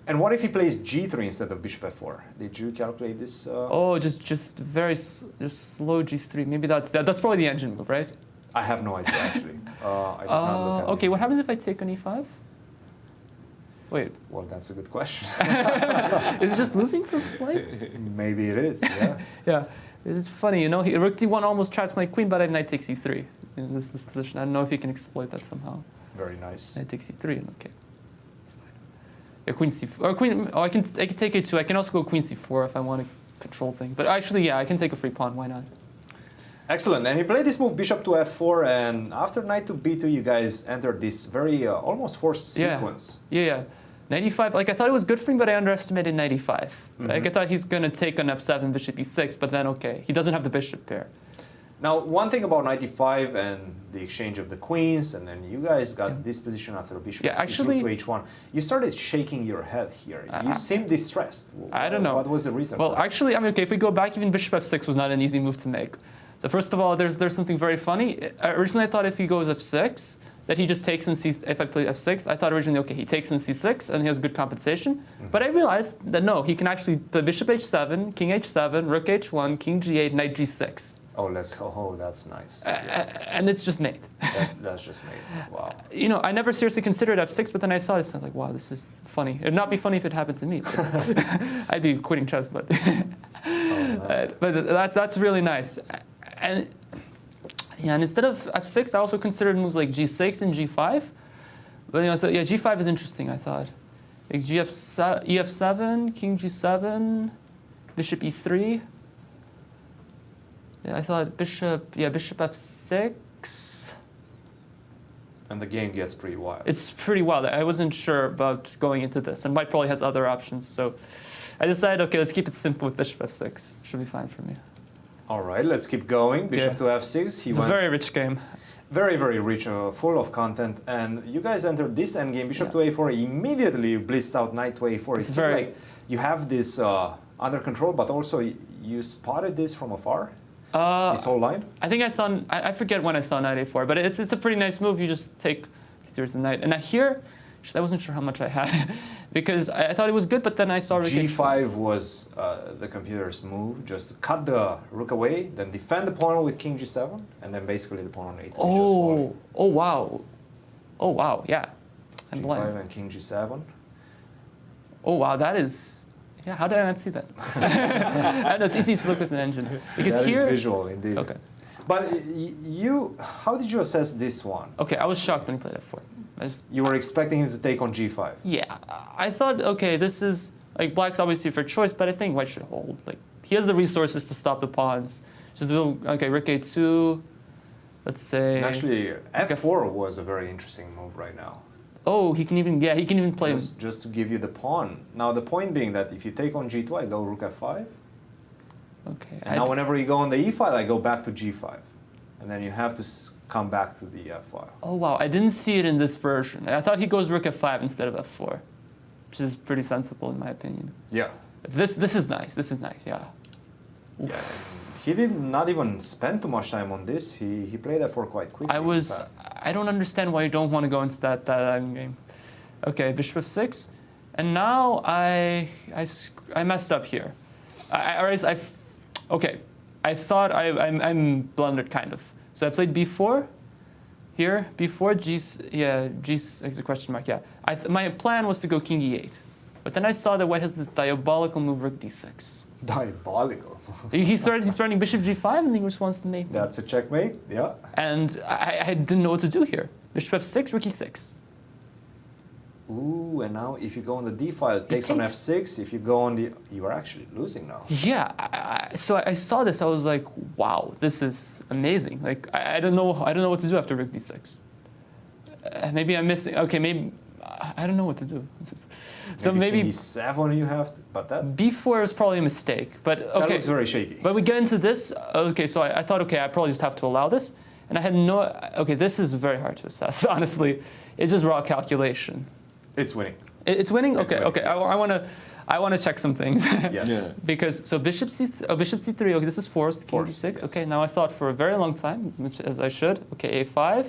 B: And what if he plays g3 instead of bishop f4? Did you calculate this?
I: Oh, just slow g3. Maybe that's probably the engine move, right?
B: I have no idea actually. I did not look at
I: okay, what happens if I take on e5? Wait.
B: Well, that's a good question.
I: Is it just losing for white?
B: Maybe it is. Yeah.
I: Yeah. It's funny, rook d1 almost traps my queen, but I have knight takes e3 in this position. I don't know if you can exploit that somehow.
B: Very nice.
I: Knight takes e3, okay. Yeah, queen c4. Or queen. Oh, I can take a2. I can also go queen c4 if I want a control thing. But actually, yeah, I can take a free pawn. Why not?
B: Excellent. And he played this move, bishop to f4, and after knight to b2, you guys entered this very almost forced sequence.
I: Yeah. Knight e5. Like I thought it was good for him, but I underestimated knight e5. Like I thought he's gonna take on f7, bishop e6, but then okay, he doesn't have the bishop pair.
B: Now, one thing about knight e5 and the exchange of the queens, and then you guys got this position after bishop c2 to h1. You started shaking your head here. You seemed distressed.
I: I don't know.
B: What was the reason?
I: Well, actually, I mean, okay, if we go back, even bishop f6 was not an easy move to make. So first of all, there's something very funny. Originally, I thought if he goes f6, that he just takes in if I play f6. I thought originally, okay, he takes in c6 and he has good compensation. But I realized that no, he can actually play bishop h7, king h7, rook h1, king g8, knight g6.
B: Oh, that's nice. Yes.
I: And it's just mate.
B: That's just mate. Wow.
I: You know, I never seriously considered f6, but then I saw this and I was like, wow, this is funny. It'd not be funny if it happened to me. I'd be quitting chess, but but that's really nice. And yeah, and instead of f6, I also considered moves like g6 and g5. But you know, so yeah, g5 is interesting. I thought, like ef7, king g7, bishop e3. Yeah, I thought bishop f6.
B: And the game gets pretty wild.
I: It's pretty wild. I wasn't sure about going into this, and white probably has other options. So I decided, okay, let's keep it simple with bishop f6. Should be fine for me.
B: All right, let's keep going. Bishop to f6.
I: It's a very rich game.
B: Very, very rich, full of content. And you guys entered this endgame, bishop to a4. Immediately you blitzed out knight to a4. It's very like you have this under control, but also you spotted this from afar. This whole line?
I: I think I saw. I forget when I saw knight a4, but it's a pretty nice move. You just take the knight. And here, I wasn't sure how much I had because I thought it was good, but then I saw
B: g5 was the computer's move. Just cut the rook away, then defend the pawn with king g7, and then basically the pawn on a3.
I: Oh wow, yeah. I'm
B: g5
I: blind.
B: and king g7.
I: Oh wow, that is. Yeah, how did I not see that? I know it's easy to look with an engine because
B: that
I: here
B: is visual indeed.
I: Okay.
B: But how did you assess this one?
I: Okay, I was shocked when he played f4.
B: You were expecting him to take on g5.
I: Yeah, I thought, okay, this is like black's obviously for choice, but I think white should hold. Like he has the resources to stop the pawns. Just okay, rook a2. Let's say.
B: And actually, f4 was a very interesting move right now.
I: Oh, he can even play.
B: Just to give you the pawn. Now the point being that if you take on g2, I go rook f5.
I: Okay.
B: And now whenever you go on the e file, I go back to g5, and then you have to come back to the f file.
I: Oh wow, I didn't see it in this version. I thought he goes rook f5 instead of f4, which is pretty sensible in my opinion.
B: Yeah.
I: This is nice. This is nice. Yeah.
B: Yeah. He did not even spend too much time on this. He played f4 quite quickly.
I: I don't understand why you don't want to go into that end game. Okay, bishop f6, and now I messed up here. Okay, I thought I'm blundered kind of. So I played b4 here, b4, g is a question mark, yeah. My plan was to go king e8, but then I saw that white has this diabolical move rook d6.
B: Diabolical?
I: He's threatening bishop g5 and he just wants to mate me.
B: That's a checkmate, yeah.
I: And I didn't know what to do here. Bishop f6, rook e6.
B: Ooh, and now if you go on the d file, it takes on f6. If you go on the, you are actually losing now.
I: Yeah, so I saw this. I was like, wow, this is amazing. Like I don't know what to do after rook d6. Maybe I'm missing. Okay, maybe I don't know what to do. So maybe
B: b7 you have to, but that
I: b4 is probably a mistake. But okay,
B: that looks very shaky.
I: But we get into this. Okay, so I thought, okay, I probably just have to allow this, and I had no. Okay, this is very hard to assess. Honestly, it's just raw calculation.
B: It's winning.
I: It's winning. Okay,
B: winning,
I: okay.
B: Yes.
I: I want to check some things.
B: Yes. Yeah.
I: Because so bishop c3. Okay, this is forced. King d6. Yes. Okay, now I thought for a very long time, which as I should. Okay, a5.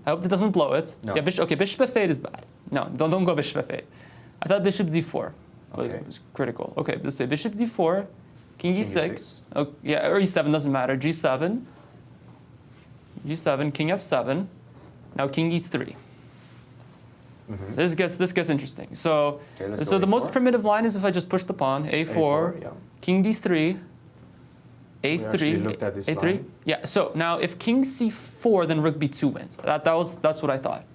I: I hope that doesn't blow it.
B: No.
I: Yeah, bishop f8 is bad. No, don't go bishop f8. I thought bishop d4 was critical. Okay, let's say bishop d4, king e6. Oh, yeah, or e7 doesn't matter. G7, king f7. Now king e3. This gets interesting. So the most primitive line is if I just push the pawn, a4,
B: yeah.
I: king d3, a3,
B: we actually looked at this
I: a3.
B: line.
I: Yeah. So now if king c4, then rook b2 wins. That's what I thought.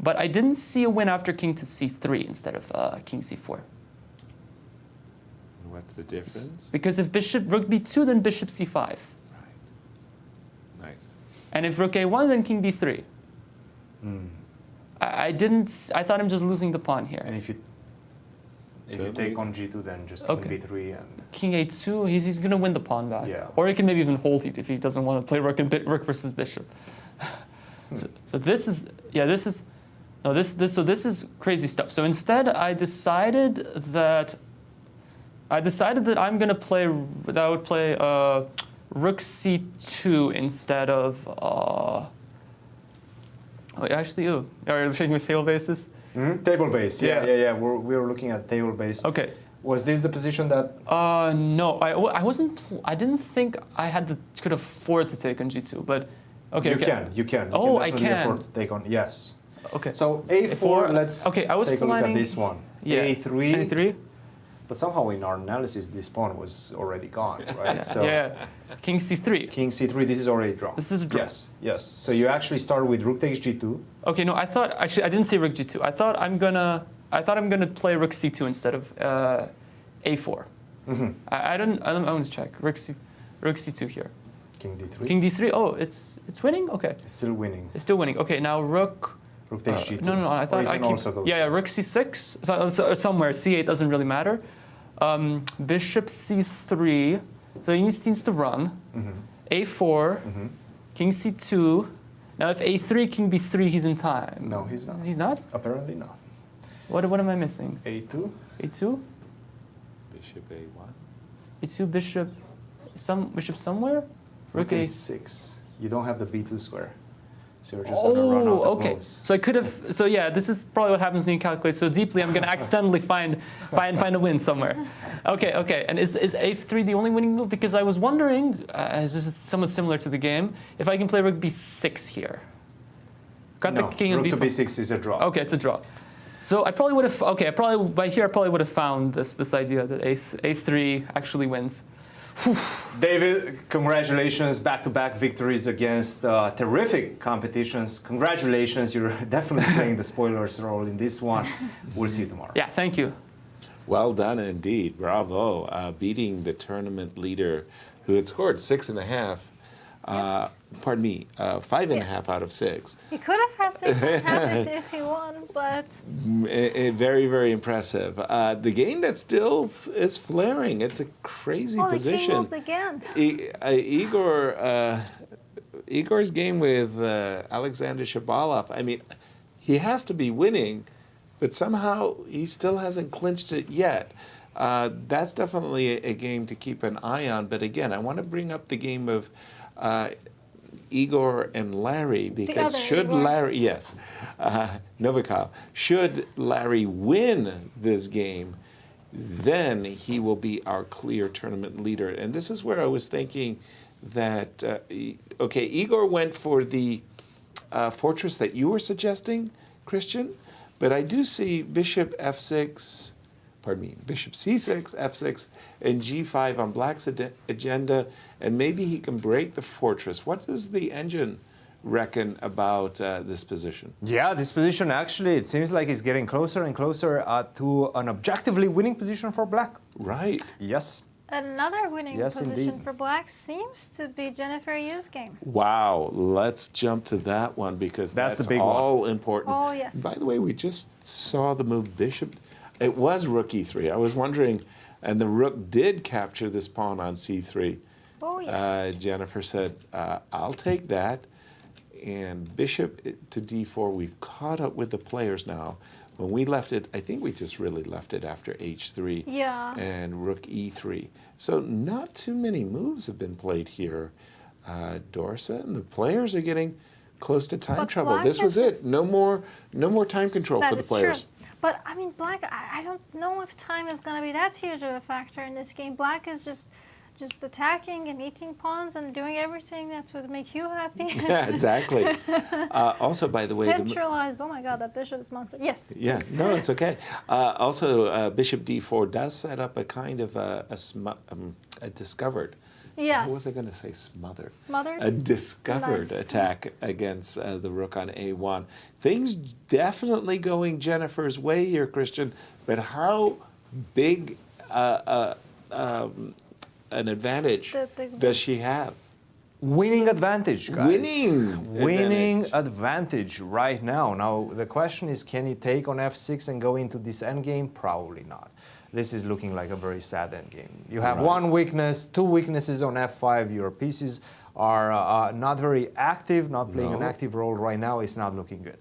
I: But I didn't see a win after king to c3 instead of king c4.
C: What's the difference?
I: Because if rook b2, then bishop c5.
C: Right. Nice.
I: And if rook a1, then king b3. I thought I'm just losing the pawn here.
B: And if you take on g2, then just king b3 and
I: king a2, he's going to win the pawn back.
B: Yeah.
I: Or he can maybe even hold it if he doesn't want to play rook versus bishop. So this is this is crazy stuff. So instead, I decided that I'm going to play rook c2 instead of. Wait, actually, are you checking with table bases?
B: Table base, yeah. We were looking at table base.
I: Okay.
B: Was this the position that?
I: No, I wasn't. I didn't think I could afford to take on g2, but okay.
B: You can.
I: Oh,
B: I can. Afford to take on. Yes.
I: Okay.
B: So a4. Let's
I: I was
B: take a look at this one.
I: Yeah.
B: a3.
I: a3.
B: But somehow in our analysis, this pawn was already gone, right?
I: Yeah. King c3.
B: King c3. This is already a draw.
I: This is a draw.
B: Yes. So you actually started with rook takes g2.
I: Okay. No, I didn't say rook g2. I thought I'm gonna play rook c2 instead of a4. I want to check rook c2 here.
B: King d3.
I: King d3. Oh, it's winning. Okay.
B: It's still winning.
I: It's still winning. Okay. Now rook
B: takes g2.
I: No. I thought I keep. Rook c6. So somewhere c8 doesn't really matter. Bishop c3. So he needs to run. A4. King c2. Now if a3, king b3, he's in time.
B: No, he's not.
I: He's not?
B: Apparently not.
I: What am I missing?
B: a2.
I: A2.
C: Bishop a1.
I: A2 bishop. Bishop somewhere.
B: Rook a6. You don't have the b2 square. So you're just gonna run out of moves.
I: So I could have. So yeah, this is probably what happens when you calculate so deeply. I'm gonna accidentally find a win somewhere. Okay. And is a3 the only winning move? Because I was wondering, this is somewhat similar to the game, if I can play rook b6 here. Got the king
B: rook
I: and
B: to b6 is a draw.
I: Okay, it's a draw. So I probably would have. Okay, by here I probably would have found this idea that a3 actually wins.
B: David, congratulations, back-to-back victories against terrific competitions. Congratulations, you're definitely playing the spoilers role in this one. We'll see you tomorrow.
I: Yeah, thank you.
C: Well done indeed, bravo. Beating the tournament leader who had scored 6.5, pardon me, 5.5 out of 6.
D: He could have had 6.5 if he won, but...
C: Very, very impressive. The game that still is flaring. It's a crazy position.
D: The king moved again.
C: Igor's game with Alexander Shabalov, I mean, he has to be winning, but somehow he still hasn't clinched it yet. That's definitely a game to keep an eye on. But again, I want to bring up the game of Igor and Larry, because Novikov, should Larry win this game, then he will be our clear tournament leader. And this is where I was thinking that, Igor went for the fortress that you were suggesting, Christian, but I do see bishop c6, f6, and g5 on Black's agenda, and maybe he can break the fortress. What does the engine reckon about this position?
B: Yeah, this position actually, it seems like it's getting closer and closer to an objectively winning position for Black.
C: Right.
B: Yes.
D: Another winning position
B: indeed.
D: for Black seems to be Jennifer Yu's game.
C: Wow, let's jump to that one, because that's
B: the big
C: all
B: one.
C: important.
D: Oh, yes.
C: By the way, we just saw the move bishop. It was rook e3. I was wondering, and the rook did capture this pawn on c3.
D: Oh, yes.
C: Jennifer said, I'll take that. And bishop to d4, we've caught up with the players now. When we left it, I think we just really left it after h3 and rook e3. So not too many moves have been played here, Dorsa, and the players are getting close to time trouble. This was it. No more time control for the players.
D: True. But I mean, Black, I don't know if time is going to be that huge of a factor in this game. Black is just attacking and eating pawns and doing everything that's what make you happy.
C: Yeah, exactly. Also, by the way,
D: centralized. Oh my God, that bishop is monster. Yes.
C: Yeah. No, it's okay. Also, bishop d4 does set up a kind of a discovered
D: Yes.
C: I wasn't going to say smothered.
D: Smothered?
C: A discovered
D: Nice.
C: attack against the rook on A1. Things definitely going Jennifer's way here, Christian, but how big an advantage does she have?
B: Winning advantage, guys.
C: Winning
B: advantage right now. Now, the question is, can you take on f6 and go into this endgame? Probably not. This is looking like a very sad endgame. You have one weakness, two weaknesses on f5. Your pieces are not very active, not playing an active role right now. It's not looking good.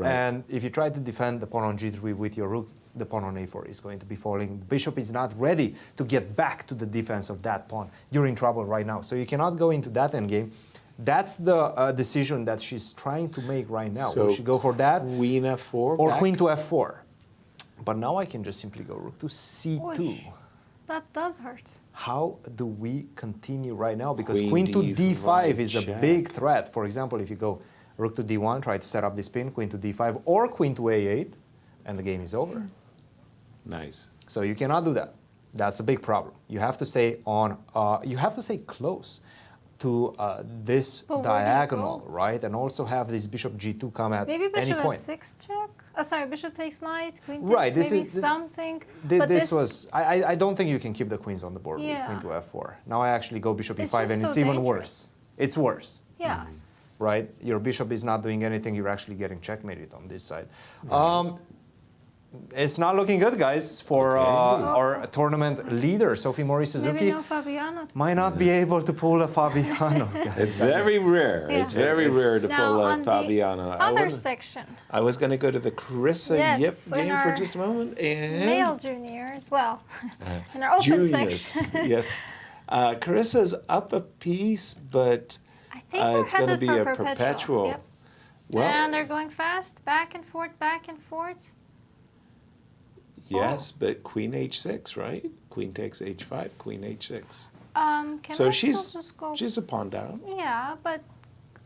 B: And if you try to defend the pawn on g3 with your rook, the pawn on a4 is going to be falling. The bishop is not ready to get back to the defense of that pawn. You're in trouble right now. So you cannot go into that endgame. That's the decision that she's trying to make right now.
C: So
B: Will she go for that?
C: Queen f4?
B: Or
C: back?
B: queen to f4. But now I can just simply go rook to c2.
D: Oish, that does hurt.
B: How do we continue right now? Because
C: Queen
B: queen to d5 is a
C: check.
B: big threat. For example, if you go rook to d1, try to set up this pin, queen to d5, or queen to a8, and the game is over.
C: Nice.
B: So you cannot do that. That's a big problem. You have to stay on. You have to stay close to this
D: But where do you
B: diagonal,
D: go?
B: right? And also have this bishop g2 come at
D: Maybe
B: any
D: bishop
B: point.
D: f6 check? Sorry, bishop takes knight, queen takes
B: Right, this
D: maybe
B: is-
D: something.
B: This,
D: but
B: was. I don't think you can keep the queens on the board
D: Yeah.
B: with queen to f4. Now I actually go bishop
D: It's
B: e5,
D: just
B: and
D: so
B: it's even
D: dangerous.
B: worse. It's worse.
D: Yes.
B: Right? Your bishop is not doing anything. You're actually getting checkmated on this side. It's not looking good, guys, for our tournament leader, Sophie
D: Maybe
B: Morris-Suzuki.
D: no Fabiano.
B: Might not be able to pull a Fabiano. guys.
C: It's very rare.
D: Yeah.
C: It's very rare to
D: Now
C: pull a
D: on
C: Fabiano.
D: the other section,
C: I was going to go to the Carissa
D: Yes,
C: Yip
D: in
C: game for
D: our
C: just a moment. And
D: male juniors, well, in our open
C: juniors,
D: section.
C: yes. Carissa's up a piece, but
D: I think
C: it's going to
D: headed
C: be
D: for
C: a perpetual.
D: Yep.
C: Well,
D: And they're going fast, back and forth, back and forth.
C: yes, but queen h6, right? Queen takes h5, queen h6.
D: Can
C: So
D: I
C: she's
D: still just go?
C: she's a pawn down.
D: Yeah, but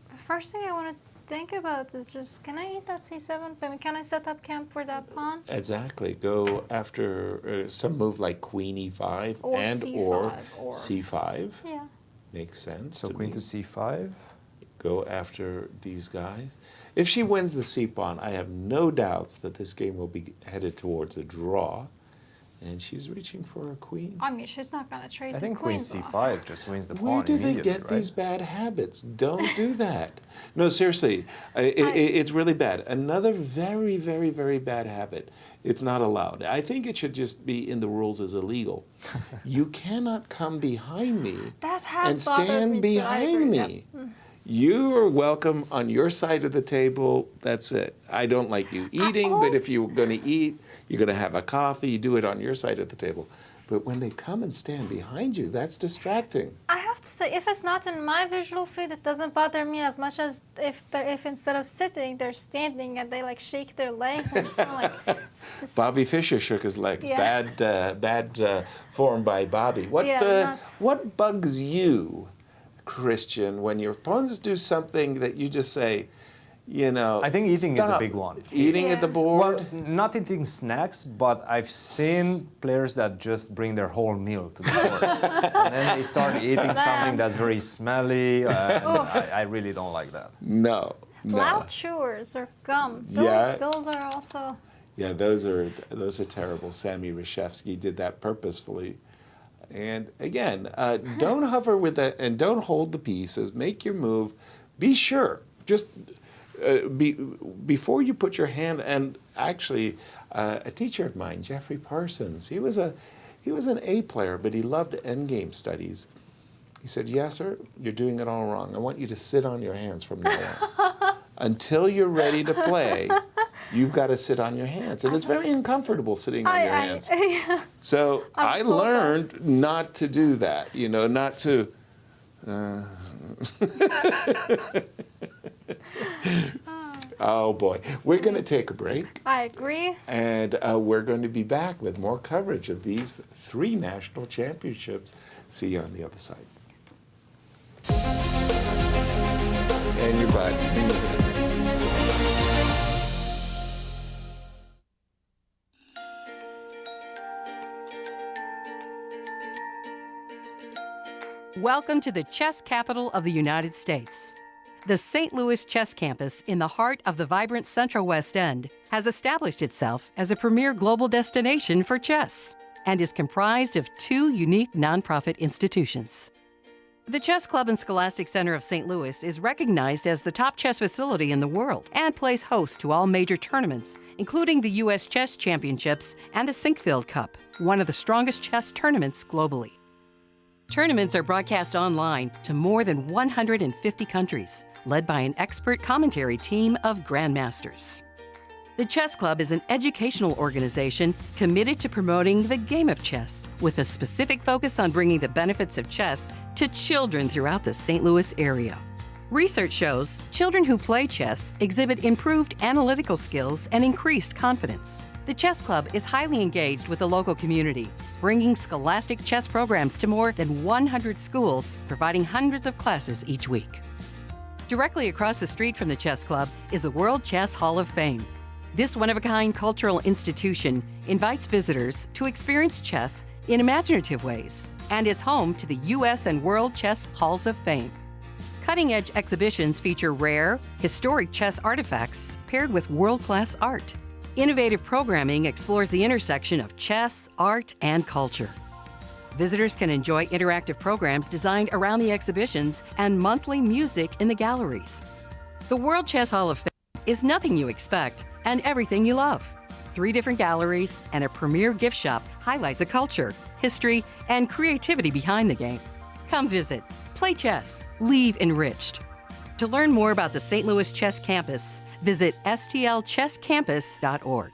D: the first thing I want to think about is just, can I eat that c7? I mean, can I set up camp for that pawn?
C: Exactly. Go after some move like queen e5
D: Or
C: and
D: c5,
C: or
D: or-
C: c5.
D: Yeah.
C: Makes sense.
B: So
C: to
B: queen
C: me.
B: to c5.
C: Go after these guys. If she wins the c-pawn, I have no doubts that this game will be headed towards a draw. And she's reaching for a queen.
D: I mean, she's not going to trade
B: I
D: the
B: think queen
D: queens off.
B: c5 just wins the pawn
C: Where do they
B: immediately,
C: get
B: right?
C: these bad habits? Don't do that. No, seriously, it's really bad. Another very, very, very bad habit. It's not allowed. I think it should just be in the rules as illegal. You cannot come behind me
D: That has
C: and
D: bothered
C: stand
D: me too. I
C: behind
D: agree,
C: me.
D: yeah.
C: You are welcome on your side of the table. That's it. I don't like you eating, but if you're going to eat, you're going to have a coffee, you do it on your side of the table. But when they come and stand behind you, that's distracting.
D: I have to say, if it's not in my visual feed, it doesn't bother me as much as if instead of sitting, they're standing and they like shake their legs and just like.
C: Bobby Fischer shook his legs.
D: Yeah.
C: Bad form by Bobby. What bugs you, Christian, when your opponents do something that you just say, you know,
B: I think eating is a
C: stop.
B: big one.
C: Eating at the board?
B: Well, not eating snacks, but I've seen players that just bring their whole meal to the board. And then they start eating something that's very smelly. And I really don't like that.
C: No.
D: Loud chewers or gum. Those are also.
C: Yeah, those are terrible. Sammy Reshevsky did that purposefully. And again, don't hover with that and don't hold the pieces. Make your move. Be sure. Just before you put your hand. And actually, a teacher of mine, Jeffrey Parsons, he was an A player, but he loved endgame studies. He said, "Yasser, you're doing it all wrong. I want you to sit on your hands from now on. Until you're ready to play, you've got to sit on your hands." And it's very uncomfortable sitting on your hands. So I learned not to do that, you know, not to. Oh boy. We're going to take a break.
D: I agree.
C: And we're going to be back with more coverage of these 3 national championships. See you on the other side. And you're back.
G: Welcome to the chess capital of the United States. The St. Louis Chess Campus, in the heart of the vibrant Central West End, has established itself as a premier global destination for chess and is comprised of 2 unique nonprofit institutions. The Chess Club and Scholastic Center of St. Louis is recognized as the top chess facility in the world and plays host to all major tournaments, including the U.S. Chess Championships and the Sinkfield Cup, one of the strongest chess tournaments globally. Tournaments are broadcast online to more than 150 countries, led by an expert commentary team of grandmasters. The Chess Club is an educational organization committed to promoting the game of chess, with a specific focus on bringing the benefits of chess to children throughout the St. Louis area. Research shows children who play chess exhibit improved analytical skills and increased confidence. The Chess Club is highly engaged with the local community, bringing scholastic chess programs to more than 100 schools, providing hundreds of classes each week. Directly across the street from the Chess Club is the World Chess Hall of Fame. This one-of-a-kind cultural institution invites visitors to experience chess in imaginative ways and is home to the U.S. and World Chess Halls of Fame. Cutting-edge exhibitions feature rare, historic chess artifacts paired with world-class art. Innovative programming explores the intersection of chess, art, and culture. Visitors can enjoy interactive programs designed around the exhibitions and monthly music in the galleries. The World Chess Hall of Fame is nothing you expect and everything you love. 3 different galleries and a premier gift shop highlight the culture, history, and creativity behind the game. Come visit, play chess, leave enriched. To learn more about the St. Louis Chess Campus, visit stlchesscampus.org.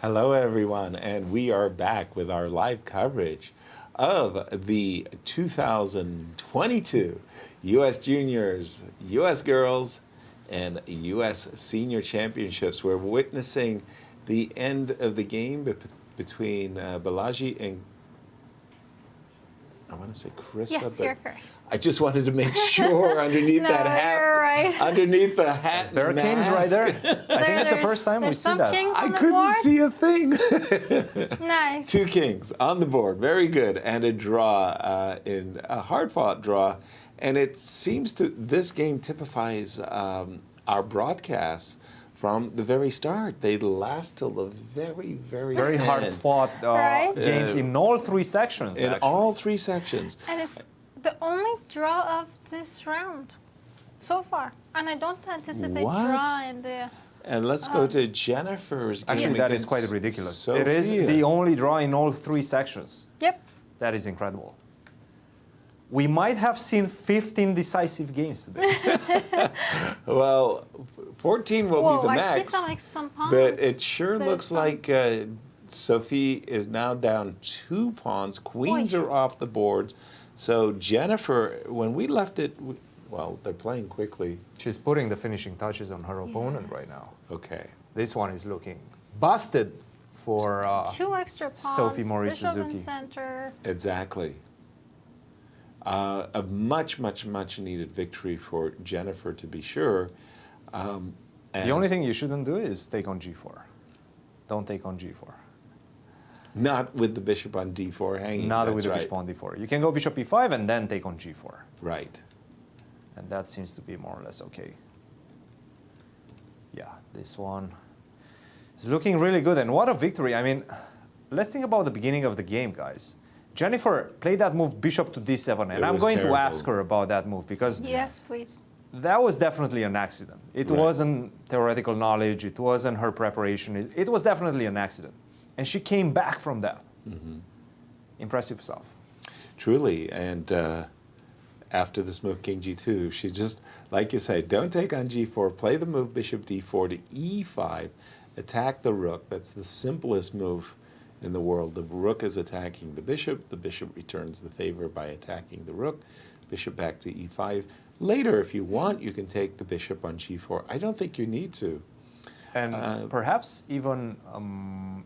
C: Hello, everyone, and we are back with our live coverage of the 2022 U.S. Juniors, U.S. Girls, and U.S. Senior Championships. We're witnessing the end of the game between Balaji and, I want to say Carissa.
D: Yes,
C: but
D: you're correct.
C: I just wanted to make sure underneath
D: No,
C: that hat,
D: you're right.
C: underneath the hat,
B: There are kings right there. I think it's the first time we see that.
C: I couldn't see a thing.
D: Nice.
C: 2 kings on the board, very good, and a draw in a hard-fought draw, and it seems to this game typifies our broadcasts from the very start. They last till the very
B: Very
C: end.
B: hard-fought
D: Right?
B: games in all 3 sections.
C: In
B: actually.
C: all 3 sections.
D: And it's the only draw of this round so far. And I don't anticipate
C: What?
D: draw in the...
C: And let's go to Jennifer's game.
B: Actually, that is
C: against
B: quite ridiculous.
C: Sophia.
B: It is the only draw in all 3 sections.
D: Yep.
B: That is incredible. We might have seen 15 decisive games today.
C: Well, 14 will
D: Whoa,
C: be the
D: I
C: max.
D: see some pawns.
C: But it sure
D: There's
C: looks
D: some-
C: like Sophie is now down 2 pawns. Queens are off the boards. So Jennifer, when we left it, well, they're playing quickly.
B: She's putting the finishing touches on her opponent right now.
C: Okay.
B: This one is looking busted for
D: 2 extra pawns.
B: Sophie
D: Bishop
B: Morris-Suzuki.
D: in center.
C: Exactly. A much needed victory for Jennifer, to be sure.
B: The only thing you shouldn't do is take on g4. Don't take on g4.
C: Not with the bishop on d4 hanging.
B: Not
C: that's
B: with the
C: right.
B: bishop on d4. You can go bishop e5 and then take on g4.
C: Right.
B: And that seems to be more or less okay. Yeah, this one is looking really good. And what a victory. I mean, let's think about the beginning of the game, guys. Jennifer played that move bishop to d7, and
C: It
B: I'm
C: was
B: going to
C: terrible.
B: ask her about that move because
D: Yes, please.
B: that was definitely an accident. It
C: Right.
B: wasn't theoretical knowledge. It wasn't her preparation. It was definitely an accident. And she came back from that.
C: Mm-hmm.
B: Impressive stuff.
C: Truly. And after this move, king g2, she just, like you say, don't take on g4, play the move bishop d4 to e5, attack the rook. That's the simplest move in the world. The rook is attacking the bishop returns the favor by attacking the rook, bishop back to e5. Later, if you want, you can take the bishop on g4. I don't think you need to.
B: And perhaps even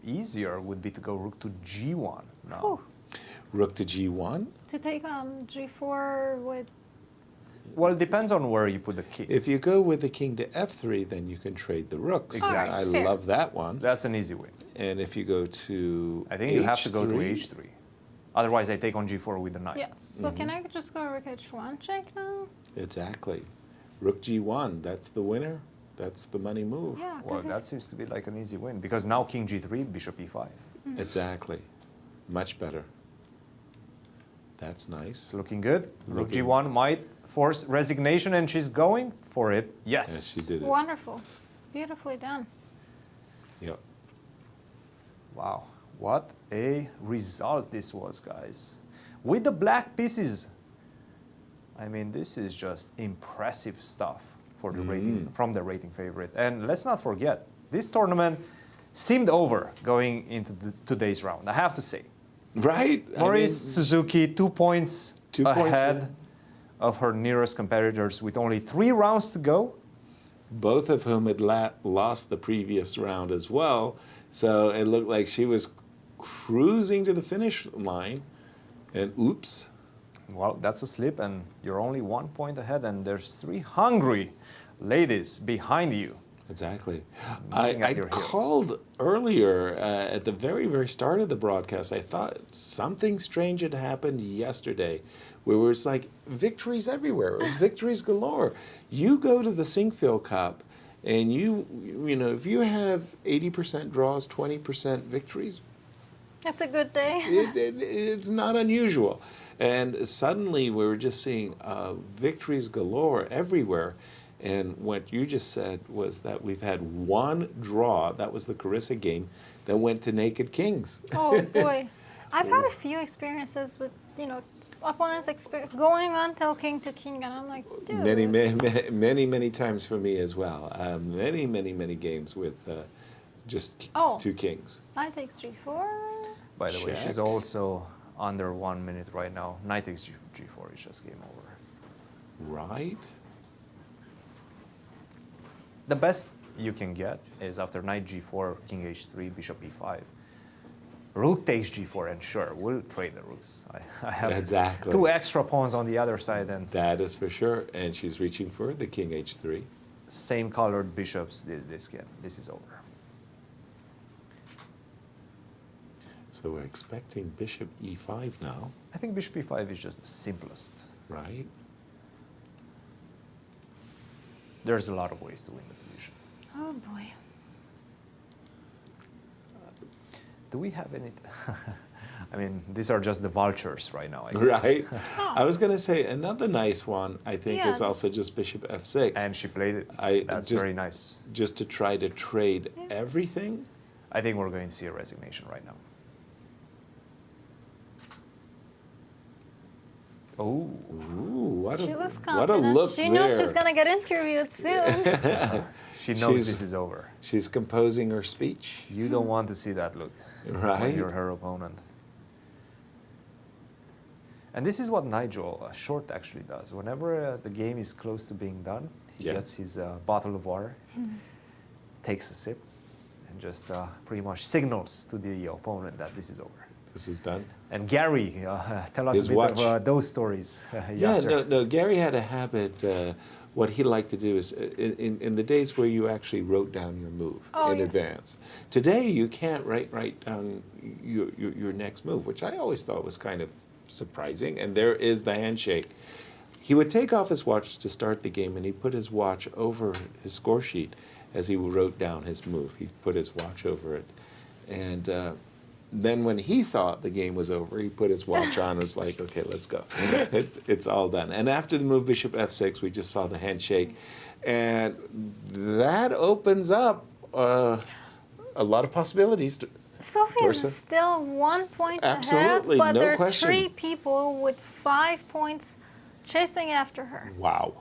B: easier would be to go rook to g1 now.
D: Ooh.
C: Rook to g1?
D: To take g4 with...
B: Well, it depends on where you put the king.
C: If you go with the king to f3, then you can trade the rooks.
B: Exactly.
C: I
D: Alright, fair.
C: love that one.
B: That's an easy win.
C: And if you go to
B: I think you have to go to
C: h3,
B: h3. Otherwise, I take on g4 with the knight.
D: Yes. So can I just go rook h1 check now?
C: Exactly. Rook g1, that's the winner. That's the money move.
D: Yeah.
B: Well,
D: 'cause
B: that seems to be like an easy win because now king g3, bishop e5.
C: Exactly. Much better. That's nice.
B: It's looking good. Rook
C: Looking-
B: g1 might force resignation, and she's going for it. Yes.
C: Yes, she did it.
D: Wonderful. Beautifully done.
C: Yep.
B: Wow. What a result this was, guys. With the black pieces. I mean, this is just impressive stuff for the rating, from the rating favorite. And let's not forget, this tournament seemed over going into today's round, I have to say.
C: Right?
B: Morris-Suzuki, 2 points
C: 2 points
B: ahead of her nearest competitors with only 3 rounds to go.
C: Both of whom had lost the previous round as well. So it looked like she was cruising to the finish line. And oops.
B: Well, that's a slip, and you're only 1 point ahead, and there's 3 hungry ladies behind you.
C: Exactly.
B: Knocking at
C: I
B: your heels.
C: called earlier at the very start of the broadcast. I thought something strange had happened yesterday where it was like victories everywhere. It was victories galore. You go to the Sinkfield Cup and you know, if you have 80% draws, 20% victories,
D: That's a good day.
C: it's not unusual. And suddenly we were just seeing victories galore everywhere. And what you just said was that we've had 1 draw, that was the Carissa game, that went to Naked Kings.
D: Oh boy. I've had a few experiences with, opponents going on till king to king, and I'm like, dude.
C: Many times for me as well. Many games with Just
D: Oh.
C: 2 kings.
D: Knight takes g4.
B: By the way,
C: Check.
B: she's also under 1 minute right now. Knight takes g4 is just game over.
C: Right.
B: The best you can get is after knight g4, king h3, bishop e5. Rook takes g4, and sure, we'll trade the rooks. I have
C: Exactly.
B: 2 extra pawns on the other side, and
C: That is for sure. And she's reaching for the king h3.
B: same colored bishops this game. This is over.
C: So we're expecting bishop e5 now.
B: I think bishop e5 is just the simplest.
C: Right.
B: There's a lot of ways to win the position.
D: Oh boy.
B: Do we have any? I mean, these are just the vultures right now, I guess.
C: Right. I was going to say another nice one, I think,
D: Yeah,
C: is also just bishop f6.
B: And she played it. That's
C: just,
B: very nice.
C: Just to try to trade everything.
B: I think we're going to see a resignation right now. Oh.
C: Ooh, what
D: She
C: a,
D: looks
C: what a
D: confident.
C: look
D: She knows
C: there.
D: she's gonna get interviewed soon.
B: She knows this is over.
C: She's composing her speech.
B: You don't want to see that look
C: Right.
B: when you're her opponent. And this is what Nigel Short actually does. Whenever the game is close to being done, he gets his bottle of water, takes a sip, and just pretty much signals to the opponent that this is over.
C: This is done.
B: And Gary, tell us
C: His
B: a bit
C: watch.
B: of those stories.
C: Yeah,
B: Yasser.
C: no, Gary had a habit. What he liked to do is, in the days where you actually wrote down your move in advance. Today, you can't write down your next move, which I always thought was kind of surprising. And there is the handshake. He would take off his watch to start the game, and he put his watch over his score sheet as he wrote down his move. He put his watch over it. And then when he thought the game was over, he put his watch on and was like, okay, let's go. It's all done. And after the move bishop f6, we just saw the handshake. And that opens up a lot of possibilities.
D: Sophie
C: Dorsa?
D: is still 1 point
C: Absolutely,
D: ahead, but
C: no
D: there are
C: question.
D: 3 people with 5 points chasing after her.
C: Wow.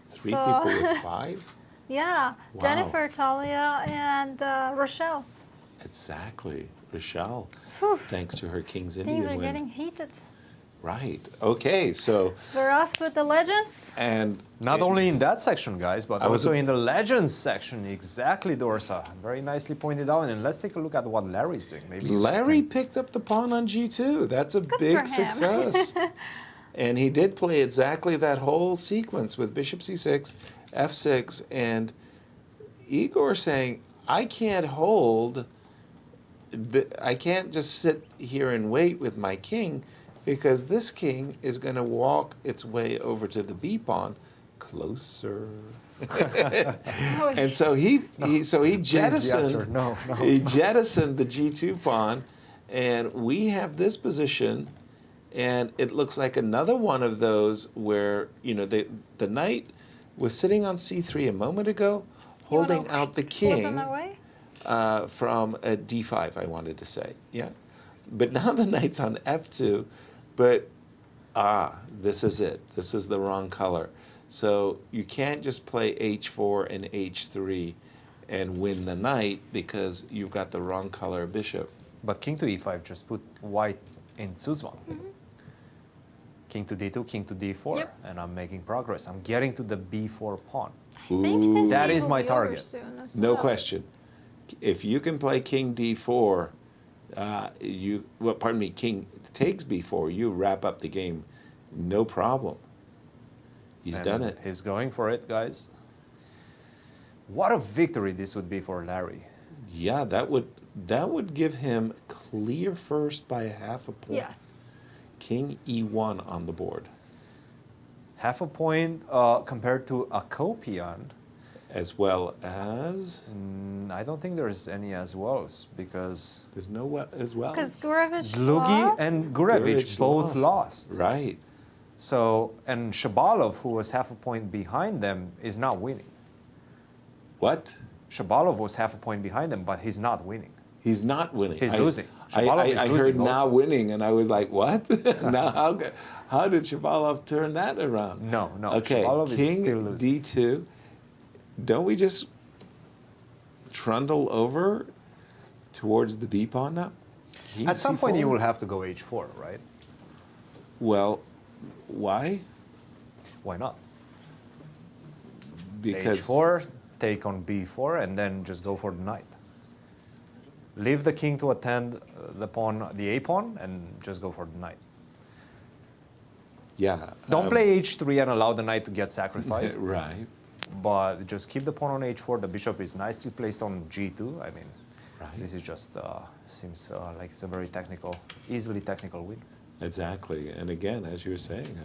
C: 3
D: So-
C: people with 5?
D: Yeah,
C: Wow.
D: Jennifer, Thalia, and Rochelle.
C: Exactly. Rochelle,
D: Whew.
C: thanks to her King's
D: Things
C: Indian
D: are
C: win.
D: getting heated.
C: Right. Okay, so...
D: We're off with the legends.
C: And
B: not only in that section, guys, but
C: I was
B: also
C: a-
B: in the legends section. Exactly, Dorsa. Very nicely pointed out. And let's take a look at what Larry's doing. Maybe you guys
C: Larry
B: can-
C: picked up the pawn on g2. That's a
D: for
C: big
D: him.
C: success. And he did play exactly that whole sequence with bishop c6, f6, and Igor saying, I can't hold, I can't just sit here and wait with my king, because this king is going to walk its way over to the b pawn closer. And so he jettisoned
B: Yasser, no.
C: he jettisoned the g2 pawn, and we have this position, and it looks like another one of those where the knight was sitting on c3 a moment ago, holding out the
D: Flip them
C: king
D: away.
C: from a d5. I wanted to say, yeah, but now the knight's on f2, but this is it. This is the wrong color. So you can't just play h4 and h3 and win the knight because you've got the wrong color bishop.
B: But king to e5 just put white in Suzwan. King to d2, king to d4.
D: Yep.
B: And I'm making progress. I'm getting to the b4 pawn.
C: Ooh.
B: That
D: game
B: is
D: will
B: my
D: be over
B: target.
D: soon as
C: No
D: well.
C: question. If you can play king d4, king takes b4, you wrap up the game, no problem. He's
B: And
C: done it.
B: He's going for it, guys. What a victory this would be for Larry.
C: Yeah, that would give him clear first by half a point.
D: Yes.
C: King e1 on the board.
B: Half a point compared to Akopian.
C: As well as?
B: I don't think there's any as wells because
C: there's no as well.
D: Because Gurevich
B: Dlugy
D: lost.
B: and Gurevich both lost.
C: Right.
B: So, and Shabalov, who was half a point behind them, is not winning.
C: What?
B: Shabalov was half a point behind them, but he's not winning.
C: He's not winning.
B: He's losing.
C: I
B: Shabalov is
C: heard
B: losing
C: now
B: also.
C: winning, and I was like, what? Now, how did Shabalov turn that around?
B: No.
C: Okay,
B: Shabalov is
C: king
B: still losing.
C: d2. Don't we just trundle over towards the B pawn now. King
B: At some point,
C: C4?
B: you will have to go H4, right?
C: Well, why?
B: Why not?
C: Because
B: H4, take on B4, and then just go for the knight. Leave the king to attend the pawn, the A pawn, and just go for the knight.
C: Yeah.
B: Don't play H3 and allow the knight to get sacrificed.
C: Right.
B: But just keep the pawn on H4. The bishop is nicely placed on G2. I mean, this is just seems like it's a very technical, easily technical win.
C: Exactly. And again, as you were saying,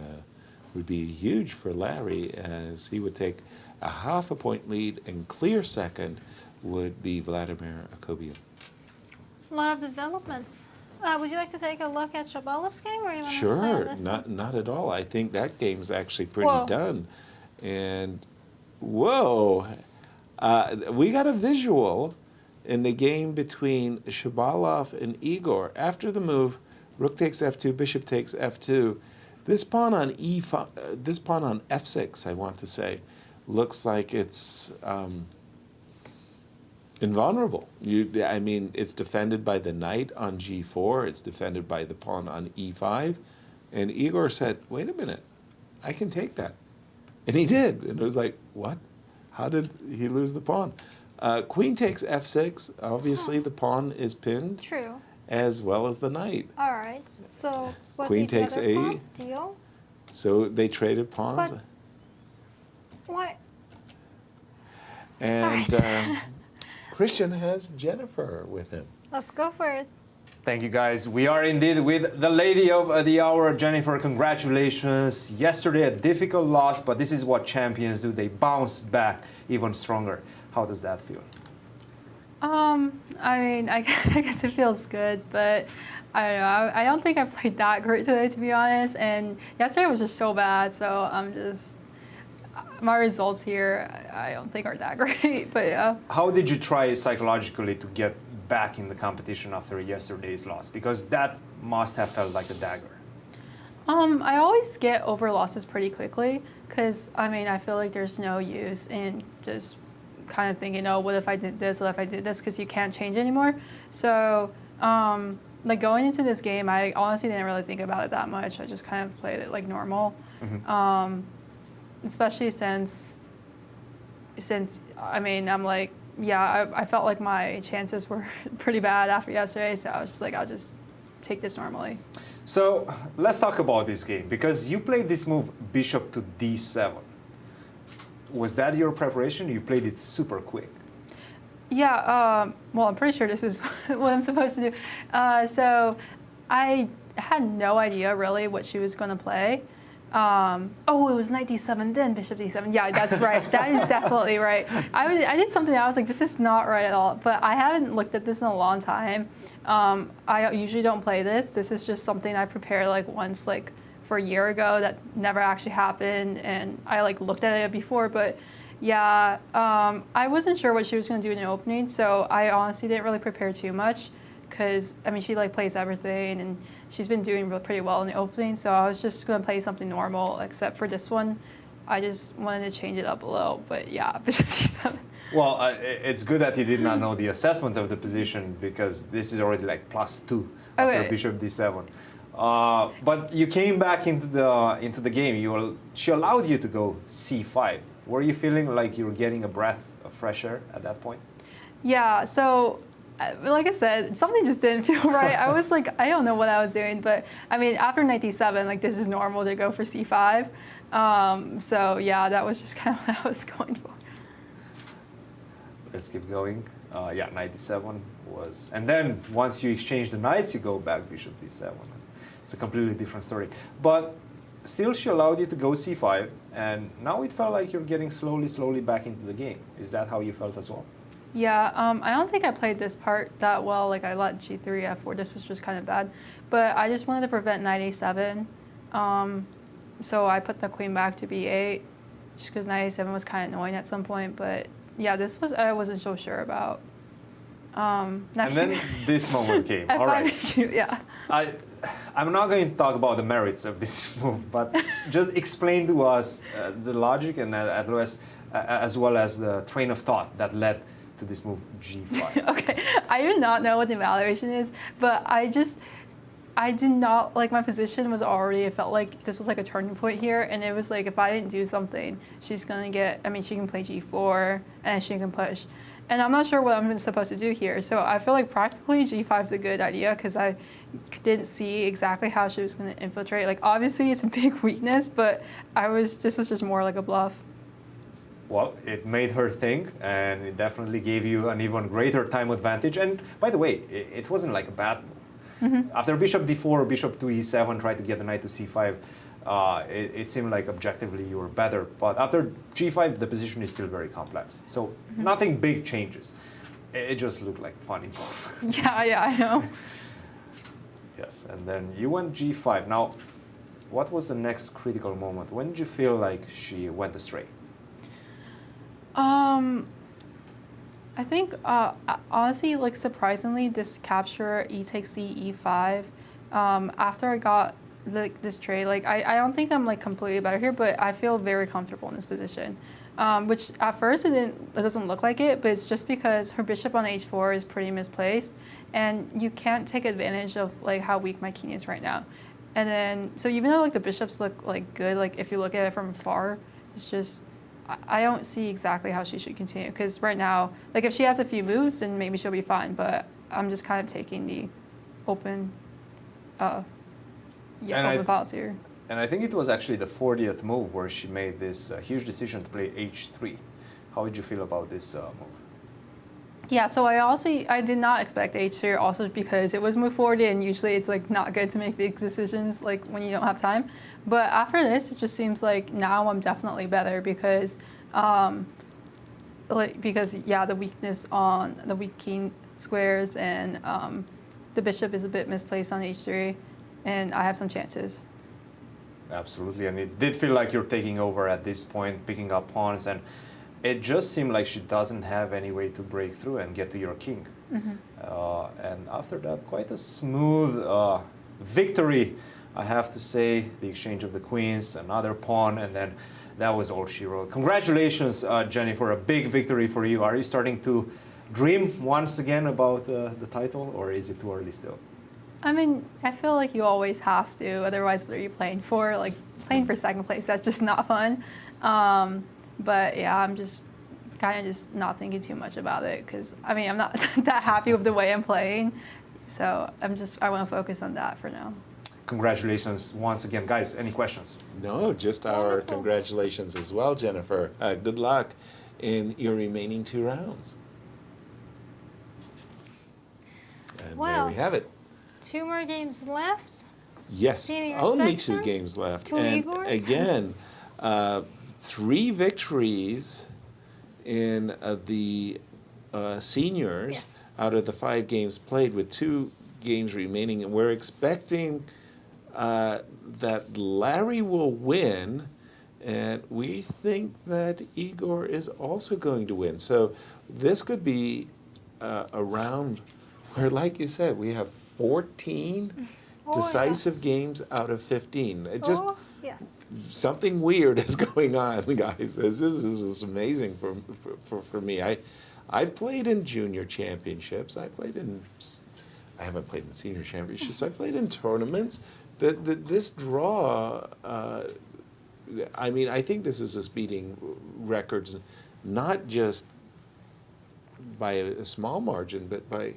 C: would be huge for Larry, as he would take a half a point lead, and clear second would be Vladimir Akopian.
D: A lot of developments. Would you like to take a look at Shabalov's game, or you want to stay on
C: Sure,
D: this one?
C: not at all. I think that game's actually pretty
D: Whoa.
C: done. And whoa, we got a visual in the game between Shabalov and Igor. After the move, rook takes f2, bishop takes f2. This pawn on e5, this pawn on f6, I want to say, looks like it's invulnerable. I mean, it's defended by the knight on g4. It's defended by the pawn on e5. And Igor said, wait a minute, I can take that. And he did. And it was like, what? How did he lose the pawn? Queen takes f6. Obviously, the pawn is pinned.
D: True.
C: As well as the knight.
D: All right. So was
C: Queen
D: he the
C: takes
D: other
C: A.
D: pawn? Deal?
C: So they traded pawns.
D: But why?
C: And Christian has Jennifer with him.
D: Let's go for it.
B: Thank you, guys. We are indeed with the lady of the hour, Jennifer. Congratulations. Yesterday, a difficult loss, but this is what champions do. They bounce back even stronger. How does that feel?
R: I mean, I guess it feels good, but I don't know. I don't think I played that great today, to be honest. And yesterday was just so bad, so I'm just, my results here, I don't think are that great, but yeah.
B: How did you try psychologically to get back in the competition after yesterday's loss? Because that must have felt like a dagger.
R: I always get over losses pretty quickly, because, I mean, I feel like there's no use in just kind of thinking, oh, what if I did this, what if I did this, because you can't change anymore. So, like going into this game, I honestly didn't really think about it that much. I just kind of played it like normal. Especially since I mean, I'm like, yeah, I felt like my chances were pretty bad after yesterday, so I was just like, I'll just take this normally.
B: So let's talk about this game, because you played this move bishop to d7. Was that your preparation? You played it super quick.
R: Yeah, well, I'm pretty sure this is what I'm supposed to do. So I had no idea really what she was going to play. Oh, it was knight d7, then bishop d7. Yeah, that's right. That is definitely right. I did something, I was like, this is not right at all. But I haven't looked at this in a long time. I usually don't play this. This is just something I prepared like once, like for a year ago, that never actually happened. And I like looked at it before, but yeah, I wasn't sure what she was going to do in the opening. So I honestly didn't really prepare too much, because I mean, she like plays everything, and she's been doing pretty well in the opening, so I was just going to play something normal, except for this one. I just wanted to change it up a little, but yeah, bishop d7.
B: Well, it's good that you did not know the assessment of the position, because this is already like +2 after bishop d7. But you came back into the game. She allowed you to go c5. Were you feeling like you were getting a breath of fresh air at that point?
R: Yeah, so like I said, something just didn't feel right. I was like, I don't know what I was doing, but I mean, after knight d7, like this is normal to go for c5. So yeah, that was just kind of what I was going for.
B: Let's keep going. Yeah, knight d7 was, and then once you exchange the knights, you go back bishop d7. It's a completely different story. But still, she allowed you to go c5, and now it felt like you're getting slowly back into the game. Is that how you felt as well?
R: Yeah, I don't think I played this part that well. Like I let g3, f4. This was just kind of bad. But I just wanted to prevent knight a7. So I put the queen back to b8, just because knight a7 was kind of annoying at some point. But yeah, this was, I wasn't so sure about.
B: And then this moment came. All right.
R: Yeah.
B: I'm not going to talk about the merits of this move, but just explain to us the logic and as well as the train of thought that led to this move G5?
R: Okay, I do not know what the evaluation is, but I did not, like, my position was already, it felt like this was like a turning point here, and it was like if I didn't do something, she's gonna get, I mean, she can play G4 and she can push. And I'm not sure what I'm supposed to do here. So I feel like practically G5 is a good idea because I didn't see exactly how she was going to infiltrate. Like, obviously it's a big weakness, but this was just more like a bluff.
B: Well, it made her think, and it definitely gave you an even greater time advantage. And by the way, it wasn't like a bad move. After bishop d4, bishop to e7, tried to get the knight to c5, it seemed like objectively you were better. But after g5, the position is still very complex. So nothing big changes. It just looked like a funny move.
R: Yeah, I know.
B: Yes, and then you went g5. Now, what was the next critical moment? When did you feel like she went astray?
R: I think, honestly, like, surprisingly, this capture e takes the e5, after I got like this trade, like, I don't think I'm like completely better here, but I feel very comfortable in this position. Which at first it doesn't look like it, but it's just because her bishop on h4 is pretty misplaced, and you can't take advantage of like how weak my king is right now. And then, so even though like the bishops look like good, like if you look at it from far, it's just, I don't see exactly how she should continue, because right now, like if she has a few moves, then maybe she'll be fine, but I'm just kind of taking the open, open files here.
B: And I think it was actually the 40th move where she made this huge decision to play h3. How did you feel about this move?
R: Yeah, so I did not expect h3, also because it was move 40, and usually it's like not good to make big decisions like when you don't have time. But after this, it just seems like now I'm definitely better because, the weakness on the weak king squares and the bishop is a bit misplaced on h3, and I have some chances.
B: Absolutely, and it did feel like you're taking over at this point, picking up pawns, and it just seemed like she doesn't have any way to break through and get to your king. And after that, quite a smooth victory, I have to say. The exchange of the queens, another pawn, and then that was all she wrote. Congratulations, Jenny, for a big victory for you. Are you starting to dream once again about the title, or is it too early still?
R: I mean, I feel like you always have to, otherwise what are you playing for? Like, playing for second place, that's just not fun. But yeah, I'm just kind of just not thinking too much about it, because I mean, I'm not that happy with the way I'm playing. So I want to focus on that for now.
B: Congratulations once again. Guys, any questions?
C: No, just our congratulations as well, Jennifer. Good luck in your remaining 2 rounds. And there we have it.
D: 2 more games left.
C: Yes,
D: Senior
C: only
D: section.
C: 2 games left.
D: 2
C: and
D: Igors.
C: again, 3 victories in the seniors out of the 5 games played, with 2 games remaining. And we're expecting that Larry will win, and we think that Igor is also going to win. So this could be a round where, like you said, we have 14 decisive games out of 15. It just something weird is going on, guys. This is amazing for me. I've played in junior championships. I haven't played in senior championships. I played in tournaments. This draw, I mean, I think this is just beating records, not just by a small margin, but by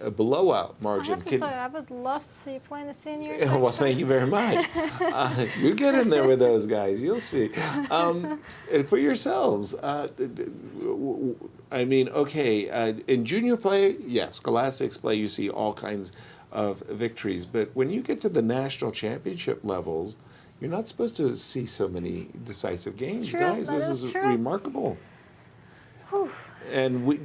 C: a blowout margin.
D: I have to say, I would love to see you play in the seniors.
C: Well, thank you very much. You get in there with those guys, you'll see. For yourselves, I mean, okay, in junior play, yes, scholastics play, you see all kinds of victories. But when you get to the national championship levels, you're not supposed to see so many decisive games, guys. This is remarkable.
D: Whew.
C: And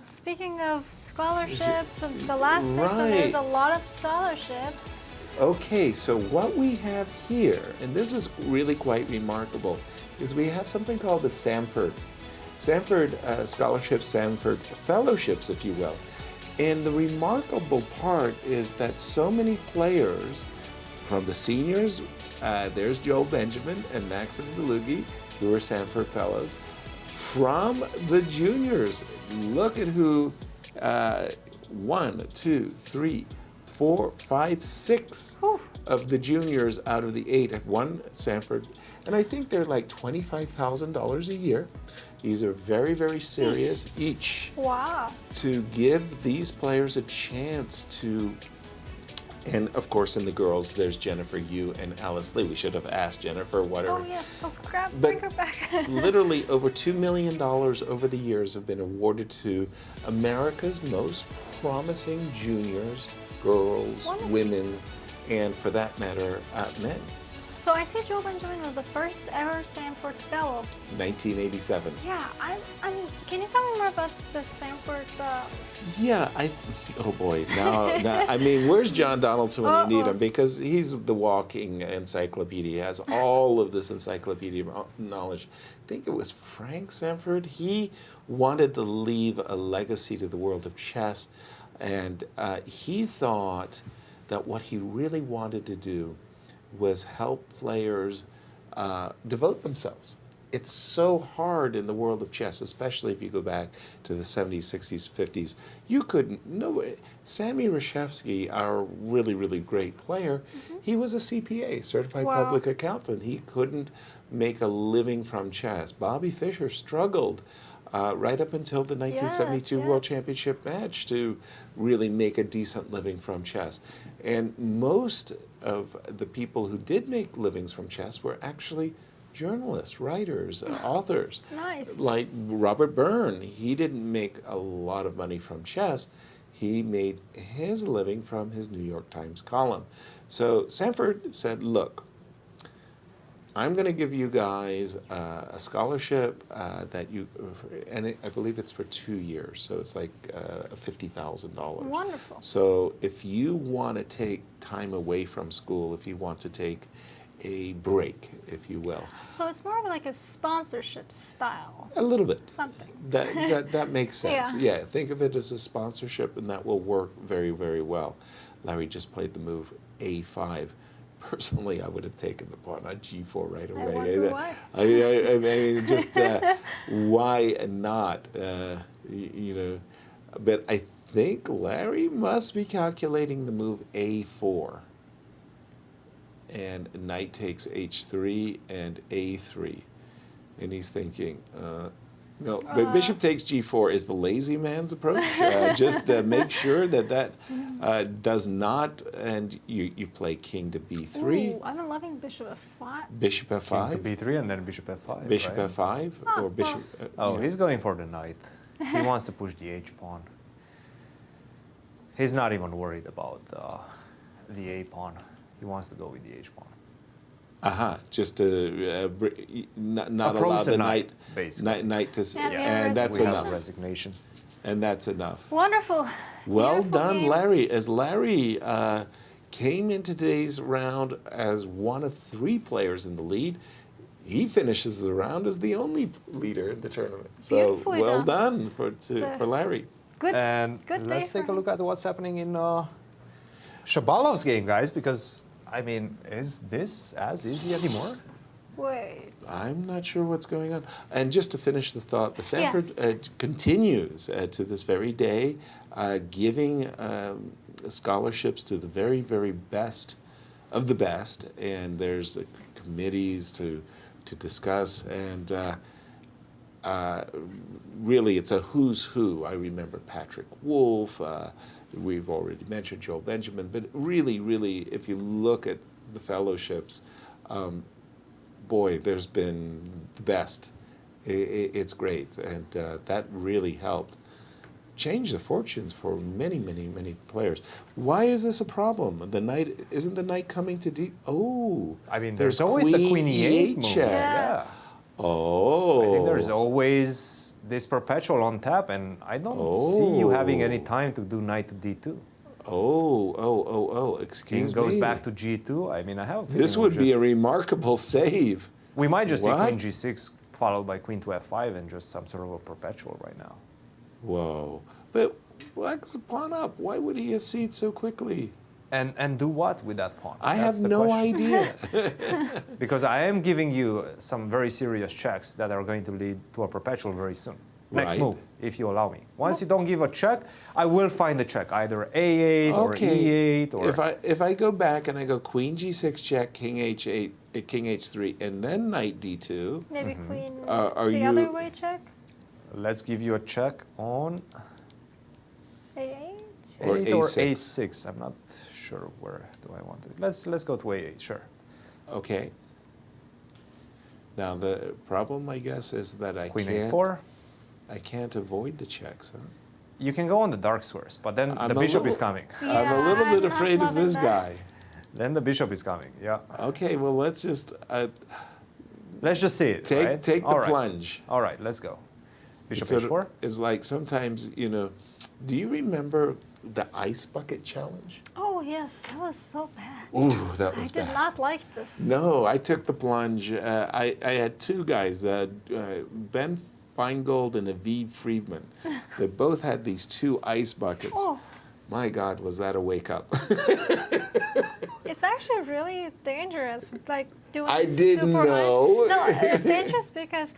D: speaking of scholarships and scholastics, and there's a lot of scholarships.
C: Okay, so what we have here, and this is really quite remarkable, is we have something called the Sanford Scholarships, Sanford Fellowships, if you will. And the remarkable part is that so many players from the seniors, there's Joe Benjamin and Maxim Dlugy, who are Sanford fellows. From the juniors, look at who 1, 2, 3, 4, 5, 6 of the juniors out of the 8 have won Sanford. And I think they're like $25,000 a year. These are very, very serious each.
D: Wow.
C: To give these players a chance to, and of course in the girls, there's Jennifer Yu and Alice Lee. We should have asked Jennifer whatever.
D: Oh yes, let's bring her back.
C: Literally over $2 million over the years have been awarded to America's most promising juniors, girls, women, and for that matter, men.
D: So I see Joe Benjamin was the first ever Sanford Fellow.
C: 1987.
D: Yeah, can you tell me more about the Sanford?
C: Yeah, oh boy, now I mean, where's John Donaldson when you need him? Because he's the walking encyclopedia. He has all of this encyclopedia knowledge. I think it was Frank Sanford. He wanted to leave a legacy to the world of chess, and he thought that what he really wanted to do was help players devote themselves. It's so hard in the world of chess, especially if you go back to the 70s, 60s, 50s. You couldn't, Sammy Reshevsky, our really, really great player, he was a CPA, Certified Public Accountant. He couldn't make a living from chess. Bobby Fischer struggled right up until the 1972 World Championship match to really make a decent living from chess. And most of the people who did make livings from chess were actually journalists, writers, authors.
D: Nice.
C: Like Robert Byrne, he didn't make a lot of money from chess. He made his living from his New York Times column. So Sanford said, look, I'm going to give you guys a scholarship that you, and I believe it's for 2 years, so it's like $50,000.
D: Wonderful.
C: So if you want to take time away from school, if you want to take a break, if you will.
D: So it's more of like a sponsorship style.
C: A little bit.
D: Something.
C: That makes sense.
D: Yeah.
C: Yeah, think of it as a sponsorship, and that will work very, very well. Larry just played the move A5. Personally, I would have taken the pawn on G4 right away.
D: I wonder why.
C: I mean, just why not? You know, but I think Larry must be calculating the move A4. And knight takes H3 and A3. And he's thinking, no, but bishop takes G4 is the lazy man's approach. Just make sure that does not, and you play king to B3.
D: Ooh, I'm loving bishop F5.
C: Bishop F5.
B: King to B3 and then bishop F5.
C: Bishop
B: right?
C: F5 or bishop.
B: He's going for the knight. He wants to push the H pawn. He's not even worried about the A pawn. He wants to go with the H pawn.
C: Just to not allow the knight to, and that's enough.
B: Resignation.
C: And that's enough.
D: Wonderful.
C: Well
D: Beautiful
C: done,
D: game.
C: Larry. As Larry came in today's round as one of 3 players in the lead, he finishes the round as the only leader in the tournament. So
D: Beautifully
C: well
D: done.
C: for Larry.
D: Good.
B: And
D: good
B: let's
D: day
B: take a look at what's happening in Shabalov's game, guys, because I mean, is this as easy anymore?
D: Wait.
C: I'm not sure what's going on. And just to finish the thought, the Sanford continues to this very day, giving scholarships to the very, very best of the best. And there's committees to discuss. And really, it's a who's who. I remember Patrick Wolf. We've already mentioned Joel Benjamin, but really, really, if you look at the fellowships, boy, there's been the best. It's great, and that really helped change the fortunes for many, many, many players. Why is this a problem? Isn't the knight coming to D? Oh,
B: I mean, there's always the Queen E8 move.
C: Yes.
B: Yeah.
C: Oh,
B: I think there's always this perpetual on tap, and I don't see you having any time to do knight to D2.
C: Excuse me.
B: King goes back to G2. I mean, I have a feeling
C: This would be a remarkable save.
B: We might just see Queen G6 followed by Queen to F5 and just some sort of a perpetual right now.
C: Whoa. But black's a pawn up. Why would he accede so quickly?
B: And do what with that pawn?
C: I
B: That's
C: have
B: the
C: no
B: question.
C: idea.
B: Because I am giving you some very serious checks that are going to lead to a perpetual very soon. Next
C: Right.
B: move, if you allow me. Once you don't give a check, I will find the check, either A8 or E8 or...
C: If I go back and I go Queen G6 check, King H8, King H3, and then Knight D2.
D: Maybe Queen
C: are
D: the
C: you-
D: other way check.
B: Let's give you a check on
D: A8.
C: Or
B: 8 or
C: A6.
B: A6. I'm not sure where do I want it. Let's go to A8, sure.
C: Okay. Now the problem, I guess, is that I
B: Queen
C: can't.
B: A4.
C: I can't avoid the checks, huh?
B: You can go on the dark squares, but then
C: I'm
B: the
C: a
B: bishop is
C: little-
B: coming.
C: I'm a little bit afraid of this guy.
B: Then the bishop is coming, yeah.
C: Okay, well, let's just
B: see it,
C: Take
B: right?
C: the
B: All right.
C: plunge.
B: All right, let's go. Bishop
C: It's
B: H4.
C: It's like sometimes, you know, do you remember the ice bucket challenge?
D: Oh yes, that was so bad.
C: Ooh, that was
D: I did
C: bad.
D: not like this.
C: No, I took the plunge. I had two guys, Ben Feingold and Aviv Friedman. They both had these two ice buckets.
D: Oh.
C: My God, was that a wake up?
D: It's actually really dangerous, like doing
C: I didn't
D: super
C: know.
D: ice. No, it's dangerous because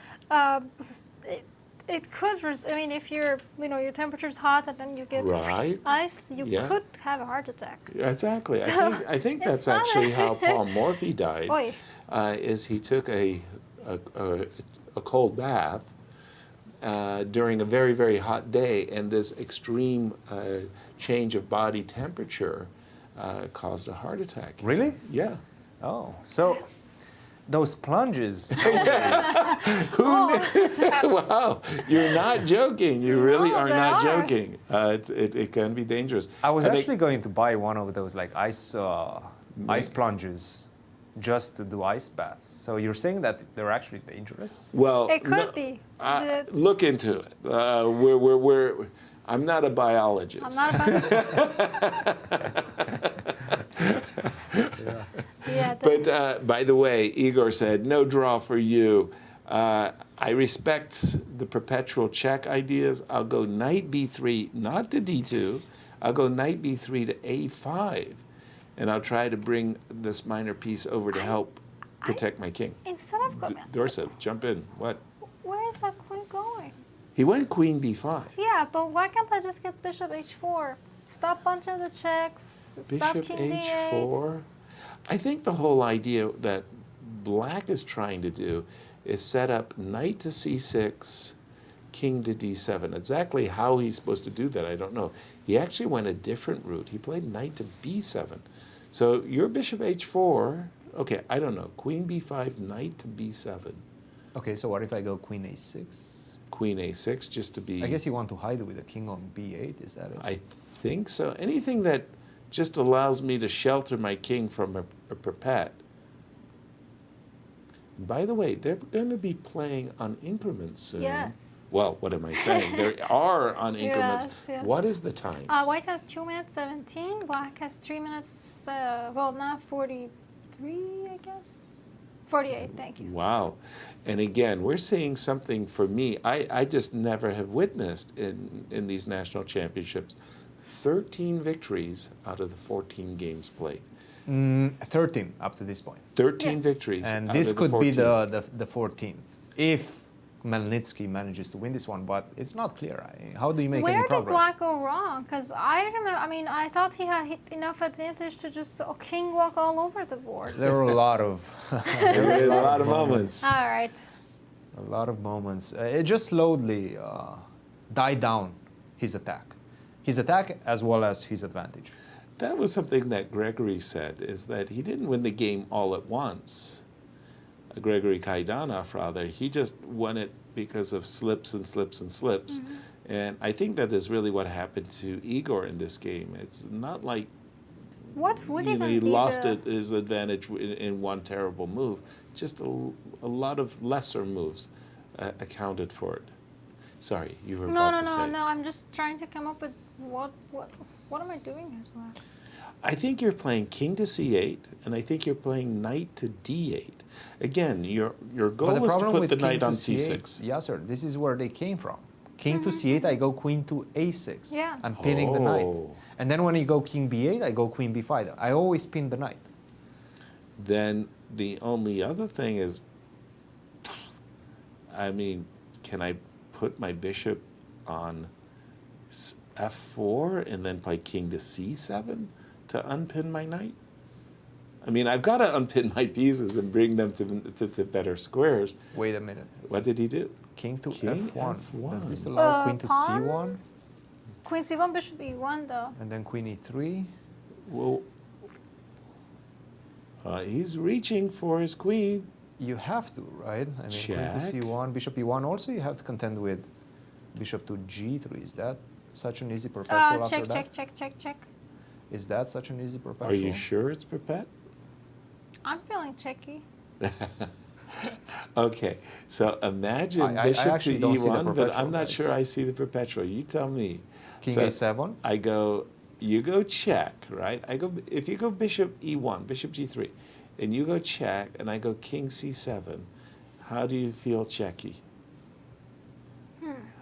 D: it could. I mean, if your temperature's hot and then you get
C: Right.
D: ice, you
C: Yeah.
D: could have a heart attack.
C: Exactly.
D: So,
C: I think
D: it's
C: that's
D: not
C: actually
D: a-
C: how Paul Morphy died.
D: Oy.
C: Is he took a cold bath during a very, very hot day, and this extreme change of body temperature caused a heart attack.
B: Really?
C: Yeah.
B: Oh, so those plunges.
C: Wow, you're not joking. You really
B: No,
C: are
B: they
C: not
B: are.
C: joking. It can be dangerous.
B: I was
C: And
B: actually going to buy one of those like ice plunges just to do ice baths. So you're saying that they're actually dangerous?
C: Well,
D: It could be.
C: Look into it. I'm not a biologist.
D: I'm not Yeah.
C: But by the way, Igor said, no draw for you. I respect the perpetual check ideas. I'll go knight b3, not to d2. I'll go knight b3 to a5. And I'll try to bring this minor piece over to help protect my king.
D: Instead of
C: Dorsa, jump in. What?
D: where is that queen going?
C: He went queen b5.
D: Yeah, but why can't I just get bishop h4? Stop bunching the checks. Stop
C: Bishop
D: king d8.
C: h4. I think the whole idea that black is trying to do is set up knight to c6, king to d7. Exactly how he's supposed to do that, I don't know. He actually went a different route. He played knight to b7. So your bishop h4, okay, I don't know. Queen b5, knight to b7.
B: Okay, so what if I go queen a6?
C: Queen a6, just to be...
B: I guess you want to hide with the king on b8, is that it?
C: I think so. Anything that just allows me to shelter my king from a perpet. By the way, they're going to be playing on increments soon.
D: Yes.
C: Well, what am I saying? They are on increments.
D: Yes, yes.
C: What is the time?
D: White has 2 minutes 17. Black has 3 minutes. Well, now 43, I guess. 48. Thank you.
C: Wow. And again, we're seeing something for me I just never have witnessed in these national championships. 13 victories out of the 14 games played.
B: 13 up to this point.
C: 13 victories.
B: And
C: out
B: this
C: of
B: could be
C: 14.
B: the 14th if Khmelnitsky manages to win this one, but it's not clear. How do you make any
D: Where did
B: progress?
D: Black go wrong? Because I remember, I mean, I thought he had enough advantage to just king walk all over the board.
B: There were a lot of
C: moments.
D: All right.
B: A lot of moments. It just slowly died down his attack. His attack as well as his advantage.
C: That was something that Gregory said, is that he didn't win the game all at once. Gregory Kaidanov, rather, he just won it because of slips and slips and slips. And I think that is really what happened to Igor in this game. It's not like
D: What would even
C: he
D: be
C: lost
D: the...
C: his advantage in one terrible move. Just a lot of lesser moves accounted for it. Sorry, you were about to say.
D: No, I'm just trying to come up with what am I doing as Black?
C: I think you're playing king to c8, and I think you're playing knight to d8. Again, your goal is to put the knight on c6.
B: Yasser, this is where they came from. King to c8, I go queen to a6.
D: Yeah.
B: I'm pinning the knight. And then when you go king b8, I go queen b5. I always pin the knight.
C: Then the only other thing is, I mean, can I put my bishop on f4 and then play king to c7 to unpin my knight? I mean, I've got to unpin my pieces and bring them to better squares.
B: Wait a minute.
C: What did he do?
B: King to
C: King
B: f1.
C: F1.
B: Does this allow queen to
D: pawn?
B: c1?
D: Queen c1, bishop e1 though.
B: And then queen e3?
C: Well, he's reaching for his queen.
B: You have to, right? I mean,
C: Check.
B: queen to c1, bishop e1. Also, you have to contend with bishop to g3. Is that such an easy perpetual after that?
D: Check.
B: Is that such an easy perpetual?
C: Are you sure it's perpet?
D: I'm feeling checky.
C: Okay, so imagine
B: I
C: bishop to
B: actually don't see the
C: e1, but
B: perpetual,
C: I'm not
B: guys.
C: sure I see the perpetual. You tell me.
B: King
C: So
B: a7?
C: I go, you go check, right? I go, if you go bishop e1, bishop g3, and you go check, and I go king c7, how do you feel checky?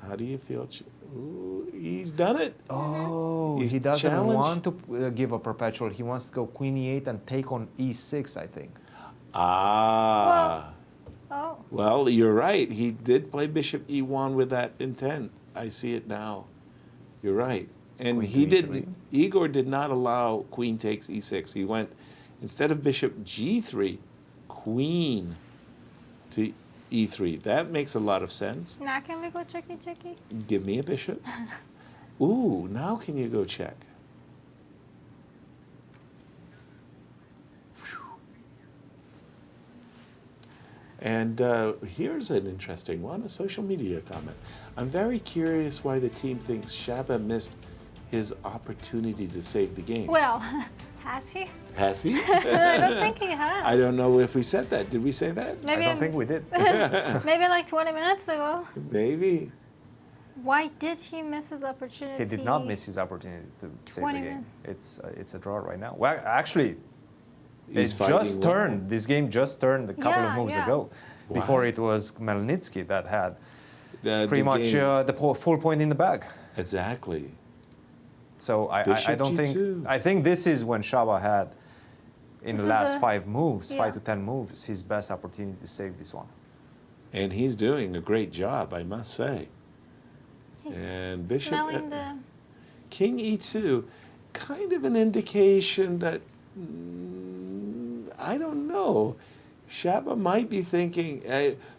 C: How do you feel? Ooh, he's done it.
B: Oh,
C: He's
B: he doesn't
C: challenged.
B: want to give a perpetual. He wants to go queen e8 and take on e6, I think.
C: Ah.
D: Oh.
C: Well, you're right. He did play bishop e1 with that intent. I see it now. You're right. And
B: Queen
C: he
B: to
C: did.
B: e3.
C: Igor did not allow queen takes e6. He went, instead of bishop g3, queen to e3. That makes a lot of sense.
D: Now can we go checky?
C: Give me a bishop. Ooh, now can you go check? And here's an interesting one, a social media comment. I'm very curious why the team thinks Shaba missed his opportunity to save the game.
D: Well, has he?
C: Has he?
D: I don't think he has.
C: I don't know if we said that. Did we say that?
D: Maybe
B: I don't think we did.
D: Maybe like 20 minutes ago.
C: Maybe.
D: Why did he miss his opportunity?
B: He did not miss his opportunity to save the
D: 20
B: game. It's a draw right now. Well, actually,
C: He's
B: it
C: fighting
B: just
C: well.
B: turned. This game just turned a couple of moves ago.
C: Wow.
B: Before it was Khmelnitsky that had pretty much
C: game.
B: the full point in the bag.
C: Exactly.
B: So I
C: Bishop
B: don't think.
C: G2.
B: I think this is when Shaba had, in
D: This
B: the
D: is
B: last
D: the-
B: 5 moves,
D: yeah.
B: 5 to 10 moves, his best opportunity to save this one.
C: And he's doing a great job, I must say.
D: He's
C: And bishop
D: smelling the...
C: king e2, kind of an indication that I don't know. Shaba might be thinking.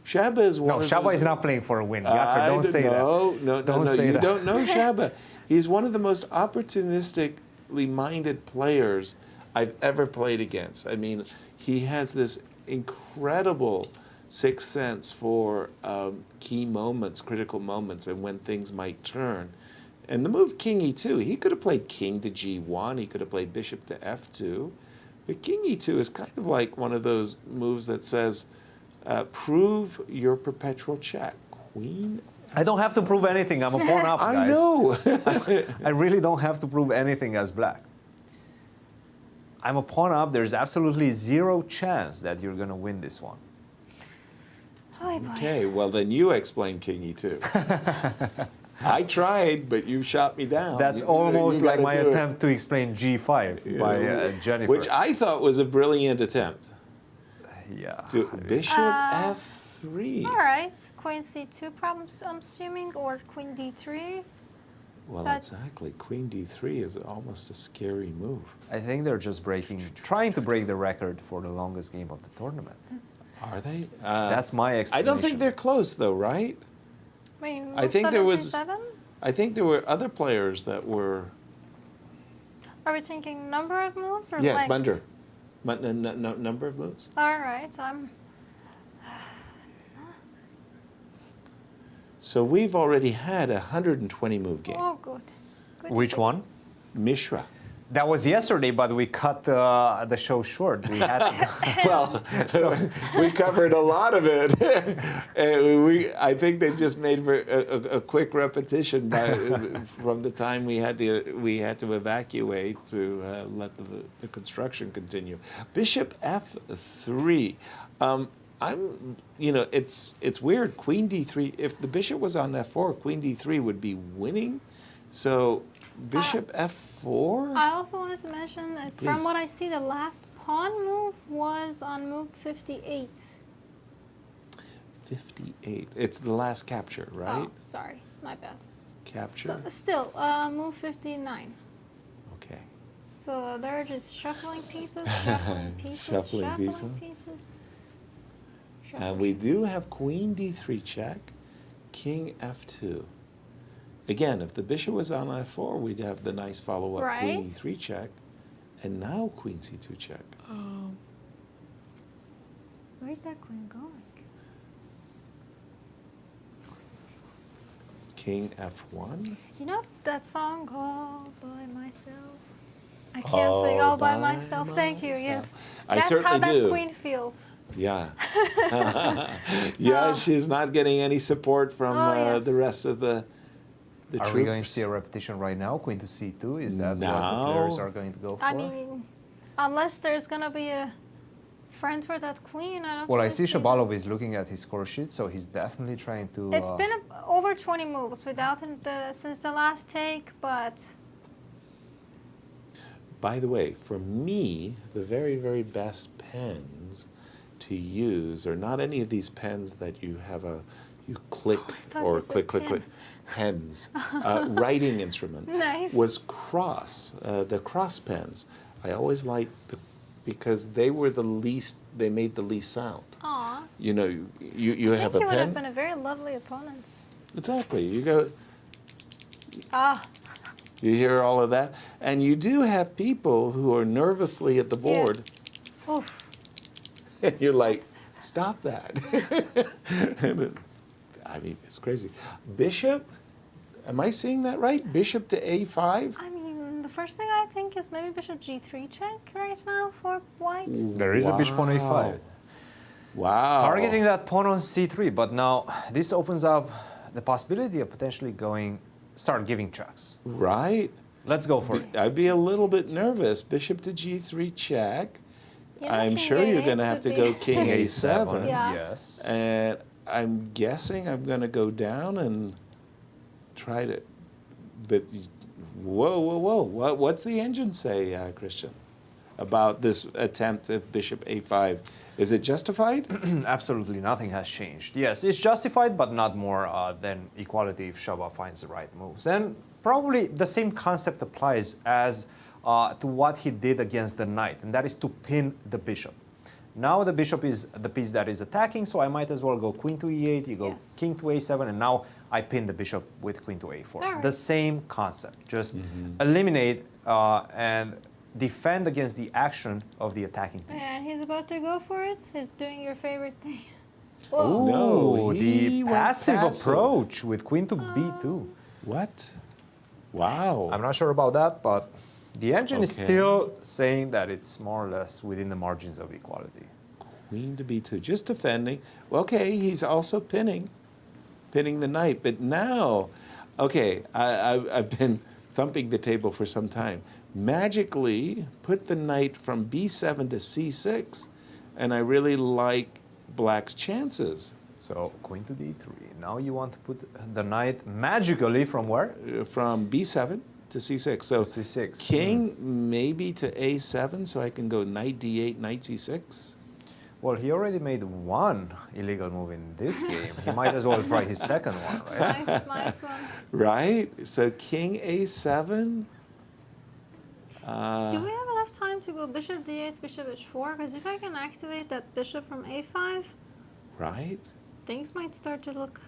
C: Shaba is one.
B: No,
C: of
B: Shaba
C: those,
B: is not playing for a win. Yasser, don't say that.
C: No,
B: Don't say
C: you
B: that.
C: don't know Shaba. He's one of the most opportunistically minded players I've ever played against. I mean, he has this incredible sixth sense for key moments, critical moments, and when things might turn. And the move king e2, he could have played king to g1, he could have played bishop to f2. But king e2 is kind of like one of those moves that says, prove your perpetual check. Queen.
B: I don't have to prove anything. I'm a pawn up, guys.
C: I know.
B: I really don't have to prove anything as black. I'm a pawn up. There's absolutely zero chance that you're going to win this one.
D: Oh, boy.
C: Okay, well then you explain king e2. I tried, but you shot me down.
B: That's
C: You
B: almost like
C: gotta
B: my
C: do it.
B: attempt to explain g5 by Jennifer.
C: Which I thought was a brilliant attempt.
B: Yeah.
C: To bishop f3.
D: All right, queen c2 problems, I'm assuming, or queen d3.
C: Well,
D: But-
C: exactly. Queen d3 is almost a scary move.
B: I think they're just trying to break the record for the longest game of the tournament.
C: Are they?
B: That's my
C: I
B: explanation.
C: don't think they're close, though, right?
D: I mean,
C: I think there was.
D: 7?
C: I think there were other players that were.
D: Are we thinking number of moves or
C: Yes,
D: length?
C: Bunder. Number of moves.
D: All right, I'm...
C: So we've already had a 120 move game.
D: Oh, good.
B: Which one?
C: Mishra.
B: That was yesterday, but we cut the show short. We had
C: Well, we covered a lot of it. I think they just made for a quick repetition from the time we had to evacuate to let the construction continue. Bishop f3. it's weird. Queen d3. If the bishop was on f4, queen d3 would be winning. So bishop f4.
D: I also wanted to mention that from
C: Please.
D: what I see, the last pawn move was on move 58.
C: 58. It's the last capture, right?
D: Oh, sorry, my bad.
C: Capture.
D: So still, move 59.
C: Okay.
D: So they're just shuffling pieces, shuffling pieces,
C: Shuffling
D: shuffling
C: pieces.
D: pieces.
C: And we do have queen d3 check, king f2. Again, if the bishop was on f4, we'd have the nice follow-up queen
D: Right.
C: e3 check, and now queen c2 check.
D: Where's that queen going?
C: King f1.
D: You know that song, All By Myself? I can't sing All By Myself. Thank you, yes.
C: I
D: That's
C: certainly
D: how that
C: do.
D: queen feels.
C: Yeah. Yeah, she's not getting any support from
D: yes.
C: the rest of the
B: Are
C: troops.
B: we going to see a repetition right now? Queen to c2? Is that what the players are going to go for?
D: I mean, unless there's going to be a friend for that queen, I don't
B: Well, I
D: really
B: see
D: see
B: Shabalov
D: this.
B: is looking at his score sheet, so he's definitely trying to...
D: It's been over 20 moves without him since the last take, but
C: By the way, for me, the very, very best pens to use are not any of these pens that you have you click
D: thought
C: or
D: you said
C: click, click,
D: pen.
C: click. Pens. Writing instrument
D: Nice.
C: was cross, the cross pens. I always liked because they were the least, they made the least sound.
D: aw.
C: You know, you
D: I
C: have
D: think
C: a
D: he would
C: pen.
D: have been a very lovely opponent.
C: Exactly. You go,
D: Ah,
C: you hear all of that. And you do have people who are nervously at the board.
D: oof.
C: And you're like, stop that. I mean, it's crazy. Bishop, am I seeing that right? Bishop to a5?
D: I mean, the first thing I think is maybe bishop g3 check right now for white.
B: There is a bishop on a5.
C: Wow.
B: Targeting that pawn on c3, but now this opens up the possibility of potentially start giving checks.
C: Right.
B: Let's go for it.
C: I'd be a little bit nervous. Bishop to g3 check.
D: Yeah,
C: I'm
D: king
C: sure you're
D: A8
C: going to have to
D: would
C: go
D: be-
C: king a7.
D: Yeah.
B: Yes.
C: And I'm guessing I'm going to go down and try to. But whoa, whoa, whoa! What's the engine say, Christian, about this attempt at bishop a5? Is it justified?
B: Absolutely nothing has changed. Yes, it's justified, but not more than equality if Shaba finds the right moves. And probably the same concept applies as to what he did against the knight, and that is to pin the bishop. Now the bishop is the piece that is attacking, so I might as well go queen to e8, you go
D: Yes.
B: king to a7, and now I pin the bishop with queen to a4.
D: Alright.
B: The same concept, just eliminate and defend against the action of the attacking piece.
D: And he's about to go for it. He's doing your favorite thing.
C: Oh,
D: Whoa.
C: no,
B: the
C: he went
B: passive
C: passive.
B: approach with queen to b2.
C: What? Wow.
B: I'm not sure about that, but the engine is
C: Okay.
B: still saying that it's more or less within the margins of equality.
C: Queen to b2, just defending. Okay, he's also pinning the knight. But now, okay, I've been thumping the table for some time. Magically put the knight from b7 to c6, and I really like black's chances.
B: So queen to d3. Now you want to put the knight magically from where?
C: From b7 to c6. So
B: c6.
C: king maybe to a7, so I can go knight d8, knight c6.
B: Well, he already made one illegal move in this game. He might as well try his second one, right?
D: Nice one.
C: Right? So king a7.
D: Do we have enough time to go bishop d8, bishop h4? Because if I can activate that bishop from a5,
C: Right?
D: things might start to look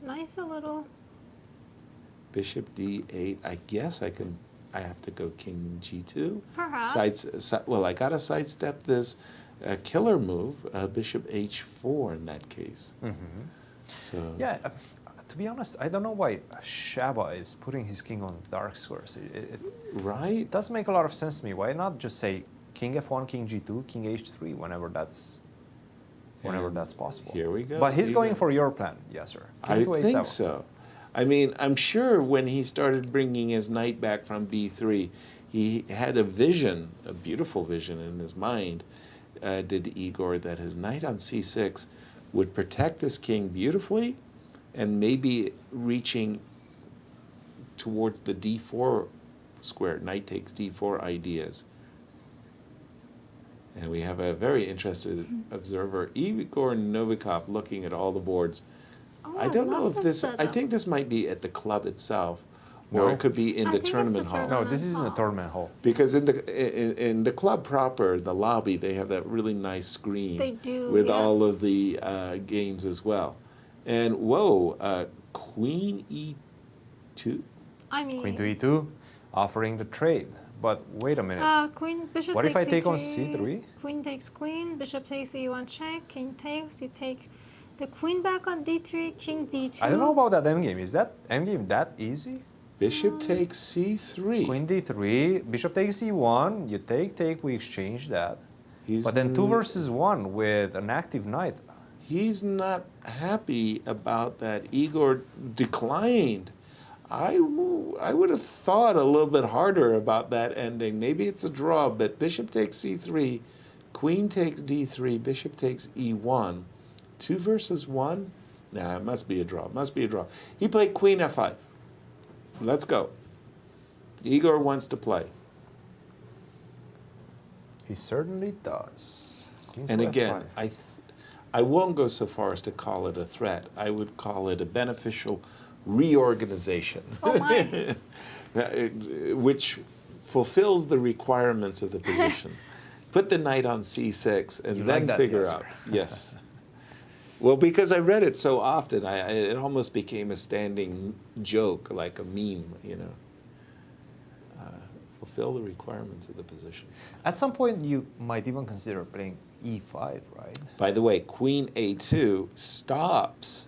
D: nice a little.
C: Bishop d8. I guess I have to go king g2.
D: Perhaps.
C: Well, I got to sidestep this killer move, bishop h4 in that case. So
B: Yeah, to be honest, I don't know why Shaba is putting his king on dark squares. It
C: right?
B: does make a lot of sense to me. Why not just say king f1, king g2, king h3 whenever that's possible?
C: Here we go.
B: But he's
C: Here
B: going
C: we go.
B: for your plan, yes, sir.
C: I think so. I mean, I'm sure when he started bringing his knight back from b3, he had a vision, a beautiful vision in his mind, did Igor that his knight on c6 would protect this king beautifully, and maybe reaching towards the d4 square, knight takes d4 ideas. And we have a very interested observer, Igor Novikov, looking at all the boards. I don't know if this, I think this might be at the club itself, or it could be in the tournament hall.
B: No, this is in the tournament hall.
C: Because in the club proper, the lobby, they have that really nice screen
D: They do,
C: with all
D: yes.
C: of the games as well. And whoa, Queen E2?
D: I mean,
B: Queen to E2, offering the trade. But wait a minute.
D: Queen, bishop
B: What
D: takes
B: if I take on
D: C3,
B: C3?
D: Queen takes queen, bishop takes E1 check, king takes, you take the queen back on D3, king D2.
B: I don't know about that endgame. Is that endgame that easy?
C: Bishop takes C3.
B: Queen D3, bishop takes E1, you take, we exchange that. But then 2 versus 1 with an active knight.
C: He's not happy about that. Igor declined. I would have thought a little bit harder about that ending. Maybe it's a draw, but bishop takes c3, queen takes d3, bishop takes e1. 2 versus 1? Nah, it must be a draw. Must be a draw. He played queen f5. Let's go. Igor wants to play.
B: He certainly does. Queen
C: And
B: to
C: again,
B: F5.
C: I won't go so far as to call it a threat. I would call it a beneficial reorganization, which fulfills the requirements of the position. Put the knight on c6 and
B: You
C: then
B: like that,
C: figure
B: yes,
C: out.
B: sir.
C: Yes. Well, because I read it so often, it almost became a standing joke, like a meme, you know. Fulfill the requirements of the position.
B: At some point, you might even consider playing E5, right?
C: By the way, queen a2 stops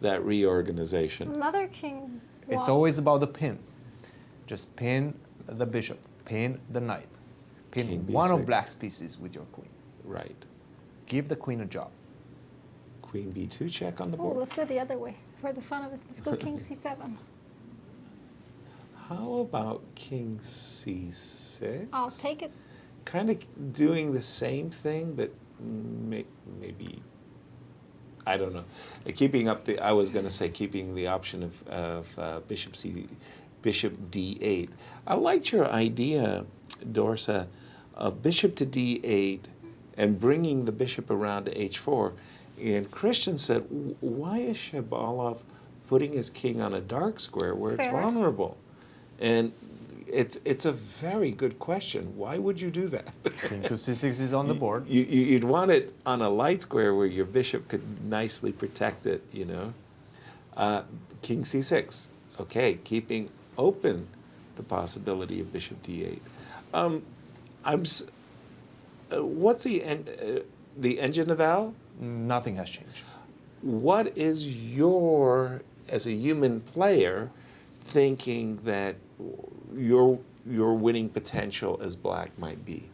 C: that reorganization.
D: Mother king.
B: It's
D: wow.
B: always about the pin. Just pin the bishop, pin the knight, pin
C: King
B: one of
C: B6.
B: black's pieces with your queen.
C: Right.
B: Give the queen a job.
C: Queen b2 check on the
D: Oh,
C: board.
D: let's go the other way for the fun of it. Let's go king c7.
C: How about king c6?
D: I'll take it.
C: Kind of doing the same thing, but maybe, I don't know. Keeping up the, I was going to say keeping the option of bishop d8. I liked your idea, Dorsa, of bishop to d8 and bringing the bishop around to h4. And Christian said, why is Shabalov putting his king on a dark square where it's
D: Fair.
C: vulnerable? And it's a very good question. Why would you do that?
B: King to c6 is on the board.
C: You'd want it on a light square where your bishop could nicely protect it, you know. King c6. Okay, keeping open the possibility of bishop d8. What's the engine eval?
B: Nothing has changed.
C: What is your, as a human player, thinking that your winning potential as black might be?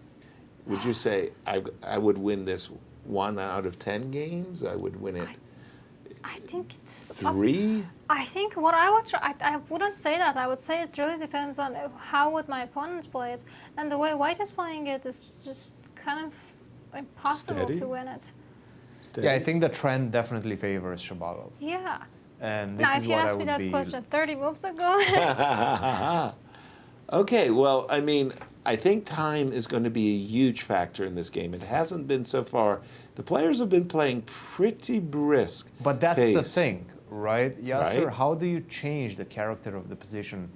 C: Would you say, I would win this 1 out of 10 games? I would win it
D: I think it's
C: 3?
D: I think what I would try, I wouldn't say that. I would say it really depends on how would my opponents play it, and the way White is playing it is just kind of impossible
C: Steady?
D: to win it.
B: Yeah, I think the trend definitely favors Shabalov.
D: Yeah.
B: And this
D: Now,
B: is
D: if you
B: what I
D: asked me
B: would
D: that
B: be.
D: question 30 moves ago,
C: Okay, well, I mean, I think time is going to be a huge factor in this game. It hasn't been so far. The players have been playing pretty brisk.
B: But that's the
C: pace.
B: thing, right? Yasser,
C: Right.
B: how do you change the character of the position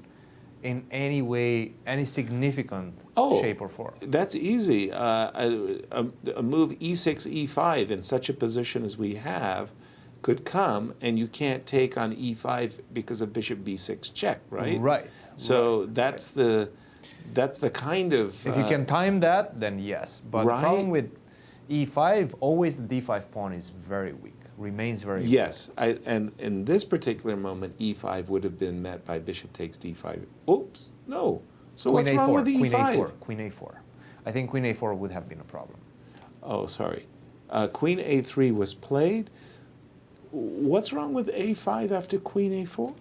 B: in any way, any significant shape or form?
C: That's easy. A move e6, e5 in such a position as we have could come, and you can't take on e5 because of bishop b6 check, right?
B: Right.
C: So that's the kind of.
B: If you can time that, then yes. But
C: Right.
B: the problem with e5, always the d5 pawn is very weak, remains very weak.
C: Yes, and in this particular moment, e5 would have been met by bishop takes d5. Oops, no. So
B: Queen
C: what's
B: a4,
C: wrong with e5?
B: Queen a4, Queen a4. I think Queen a4 would have been a problem.
C: Oh, sorry. Queen a3 was played. What's wrong with a5 after queen a4?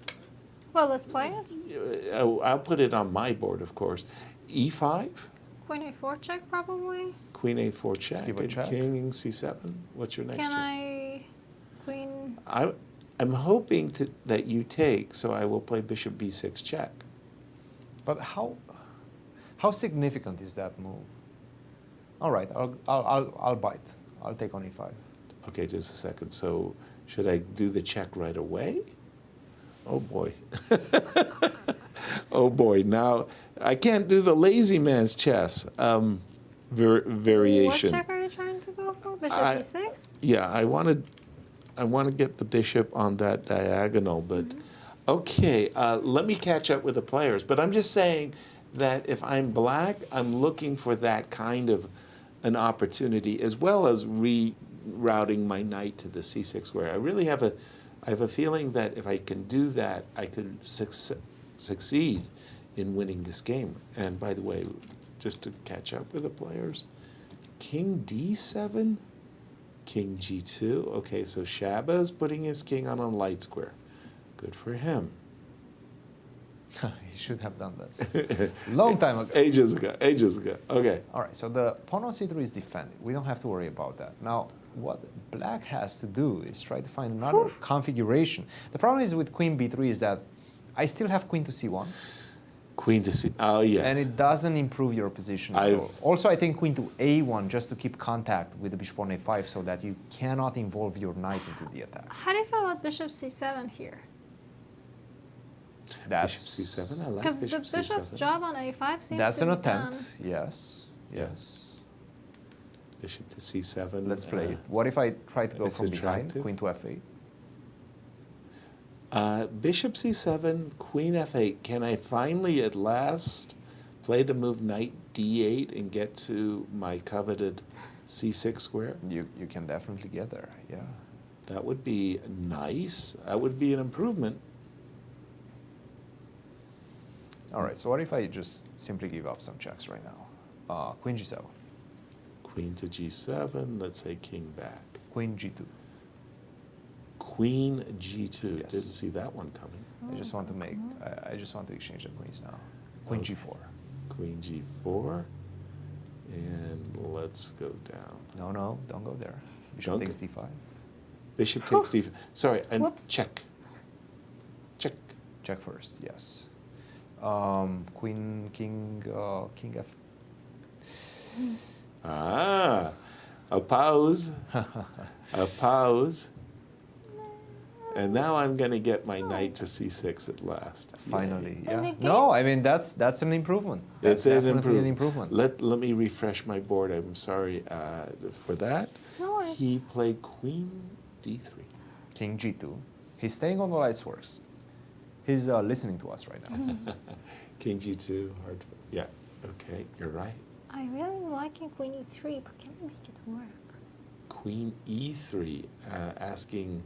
D: well, let's play it.
C: I'll put it on my board, of course. e5?
D: Queen a4 check, probably.
C: Queen A4
B: Let's
C: check
B: give a
C: and
B: check.
C: King C7. What's your next
D: Can
C: check?
D: I queen?
C: I'm hoping that you take, so I will play Bishop B6 check.
B: But how significant is that move? All right, I'll bite. I'll take on E5.
C: Okay, just a second. So should I do the check right away? Oh boy. Oh boy. Now I can't do the lazy man's chess variation.
D: What check are you trying to go for? Bishop E6?
C: Yeah, I want to get the bishop on that diagonal, but okay. Let me catch up with the players. But I'm just saying that if I'm black, I'm looking for that kind of an opportunity, as well as rerouting my knight to the C6 square. I really have a feeling that if I can do that, I could succeed in winning this game. And by the way, just to catch up with the players, King D7, King G2. Okay, so Shaba is putting his king on a light square. Good for him.
B: He should have done that long time ago.
C: Ages ago. Okay.
B: All right, so the pawn on C3 is defending. We don't have to worry about that. Now, what black has to do is try to find another configuration. The problem is with Queen B3 is that I still have Queen to C1.
C: Queen to C, oh yes.
B: And it doesn't improve your position at all. Also, I think Queen to A1 just to keep contact with the bishop on A5 so that you cannot involve your knight into the attack.
D: How do you feel about Bishop C7 here?
B: That's
C: Bishop C7, I like
D: Because the
C: Bishop
D: bishop's
C: C7.
D: job on A5 seems
B: That's
D: to
B: an
D: be
B: attempt,
D: done.
B: yes, yes.
C: Bishop to C7.
B: Let's play it. What if I try to go
C: it's
B: from behind,
C: attractive.
B: Queen to F8?
C: Bishop C7, Queen F8. Can I finally, at last, play the move Knight D8 and get to my coveted C6 square?
B: You can definitely get there, yeah.
C: That would be nice. That would be an improvement.
B: All right, so what if I just simply give up some checks right now? Queen G7.
C: Queen to G7. Let's say king back.
B: Queen G2.
C: Queen G2.
B: Yes.
C: Didn't see that one coming.
B: I just want to make. I just want to exchange the queens now. Queen G4.
C: Queen G4. And let's go down.
B: No, don't go there. Bishop
C: Don't
B: takes
C: go.
B: D5.
C: Bishop takes D5. Sorry, and
D: Whoops.
C: check. Check.
B: Check first. Yes. Queen, king, king F.
C: Ah, a pause. A pause. And now I'm going to get my knight to C6 at last.
B: Finally,
C: Yay.
B: yeah. No, I mean that's an improvement.
C: It's
B: That's definitely an improvement.
C: Let me refresh my board. I'm sorry for that.
D: No worries.
C: He played Queen D3.
B: King G2. He's staying on the light source. He's listening to us right now.
C: King G2, hard. Yeah, okay, you're right.
D: I really am liking Queen E3, but can we make it work?
C: Queen E3, asking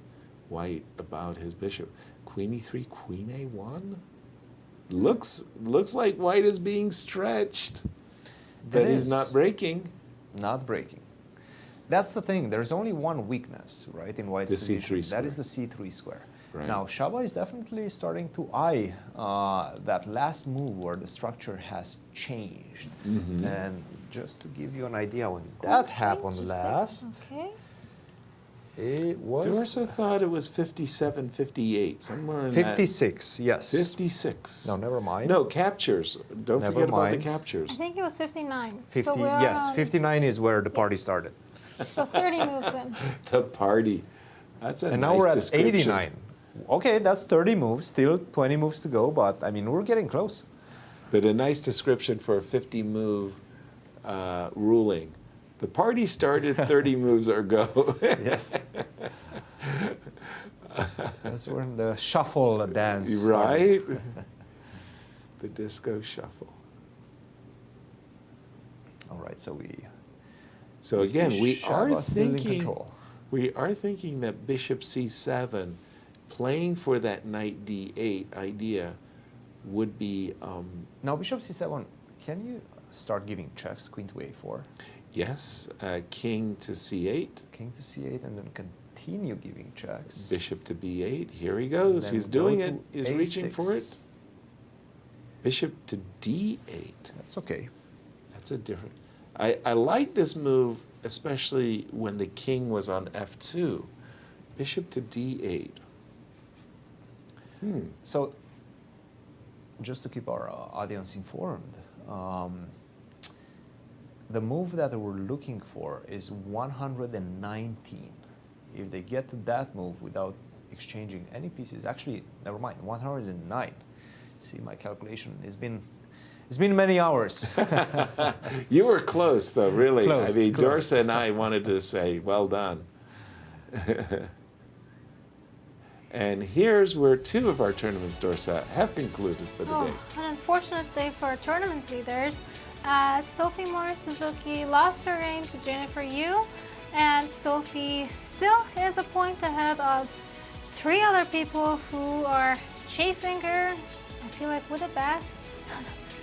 C: White about his bishop. Queen E3, Queen A1? Looks like White is being stretched. That
B: It
C: he's
B: is.
C: not breaking.
B: Not breaking. That's the thing. There's only one weakness, right, in White's
C: The
B: position.
C: C3
B: That is the C3 square.
C: Right.
B: Now, Shaba is definitely starting to eye that last move where the structure has changed.
C: Mhm.
B: And just to give you an idea, when that happened last,
D: Okay.
B: it was
C: Dorsa thought it was 57, 58, somewhere in
B: 56, yes.
C: 56.
B: No, never mind.
C: No, captures. Don't
B: Never
C: forget about
B: mind.
C: the captures.
D: I think it was 59.
B: 50,
D: So we're
B: yes,
D: on-
B: 59 is where the party started.
D: So 30 moves in.
C: The party. That's a
B: And
C: nice
B: now we're at
C: description.
B: 89. Okay, that's 30 moves, still 20 moves to go, but I mean, we're getting close.
C: But a nice description for a 50-move ruling. The party started 30 moves ago.
B: Yes. That's when the shuffle dance started.
C: Right? The disco shuffle.
B: All right, so
C: So
B: we
C: again,
B: see
C: we are
B: Shaba still in
C: thinking
B: control.
C: that Bishop C7, playing for that Knight D8 idea, would be
B: Now, Bishop C7, can you start giving checks? Queen to A4,
C: yes, King to C8,
B: King to C8, and then continue giving checks.
C: Bishop to B8. Here he goes.
B: Then
C: He's
B: go
C: doing
B: to
C: it. He's reaching for it.
B: A6.
C: Bishop to D8.
B: That's okay.
C: That's a different. I like this move, especially when the king was on f2. Bishop to d8.
B: So, just to keep our audience informed, the move that we're looking for is 119. If they get to that move without exchanging any pieces, actually, never mind, 109. See, my calculation it's been many hours.
C: You were close, though, really.
B: Close,
C: I mean,
B: close.
C: Dorsa and I wanted to say, well done. And here's where 2 of our tournaments, Dorsa, have concluded for the day.
D: An unfortunate day for our tournament leaders. Sophie Morris-Suzuki lost her game to Jennifer Yu, and Sophie still is a point ahead of 3 other people who are chasing her. I feel like with a bat.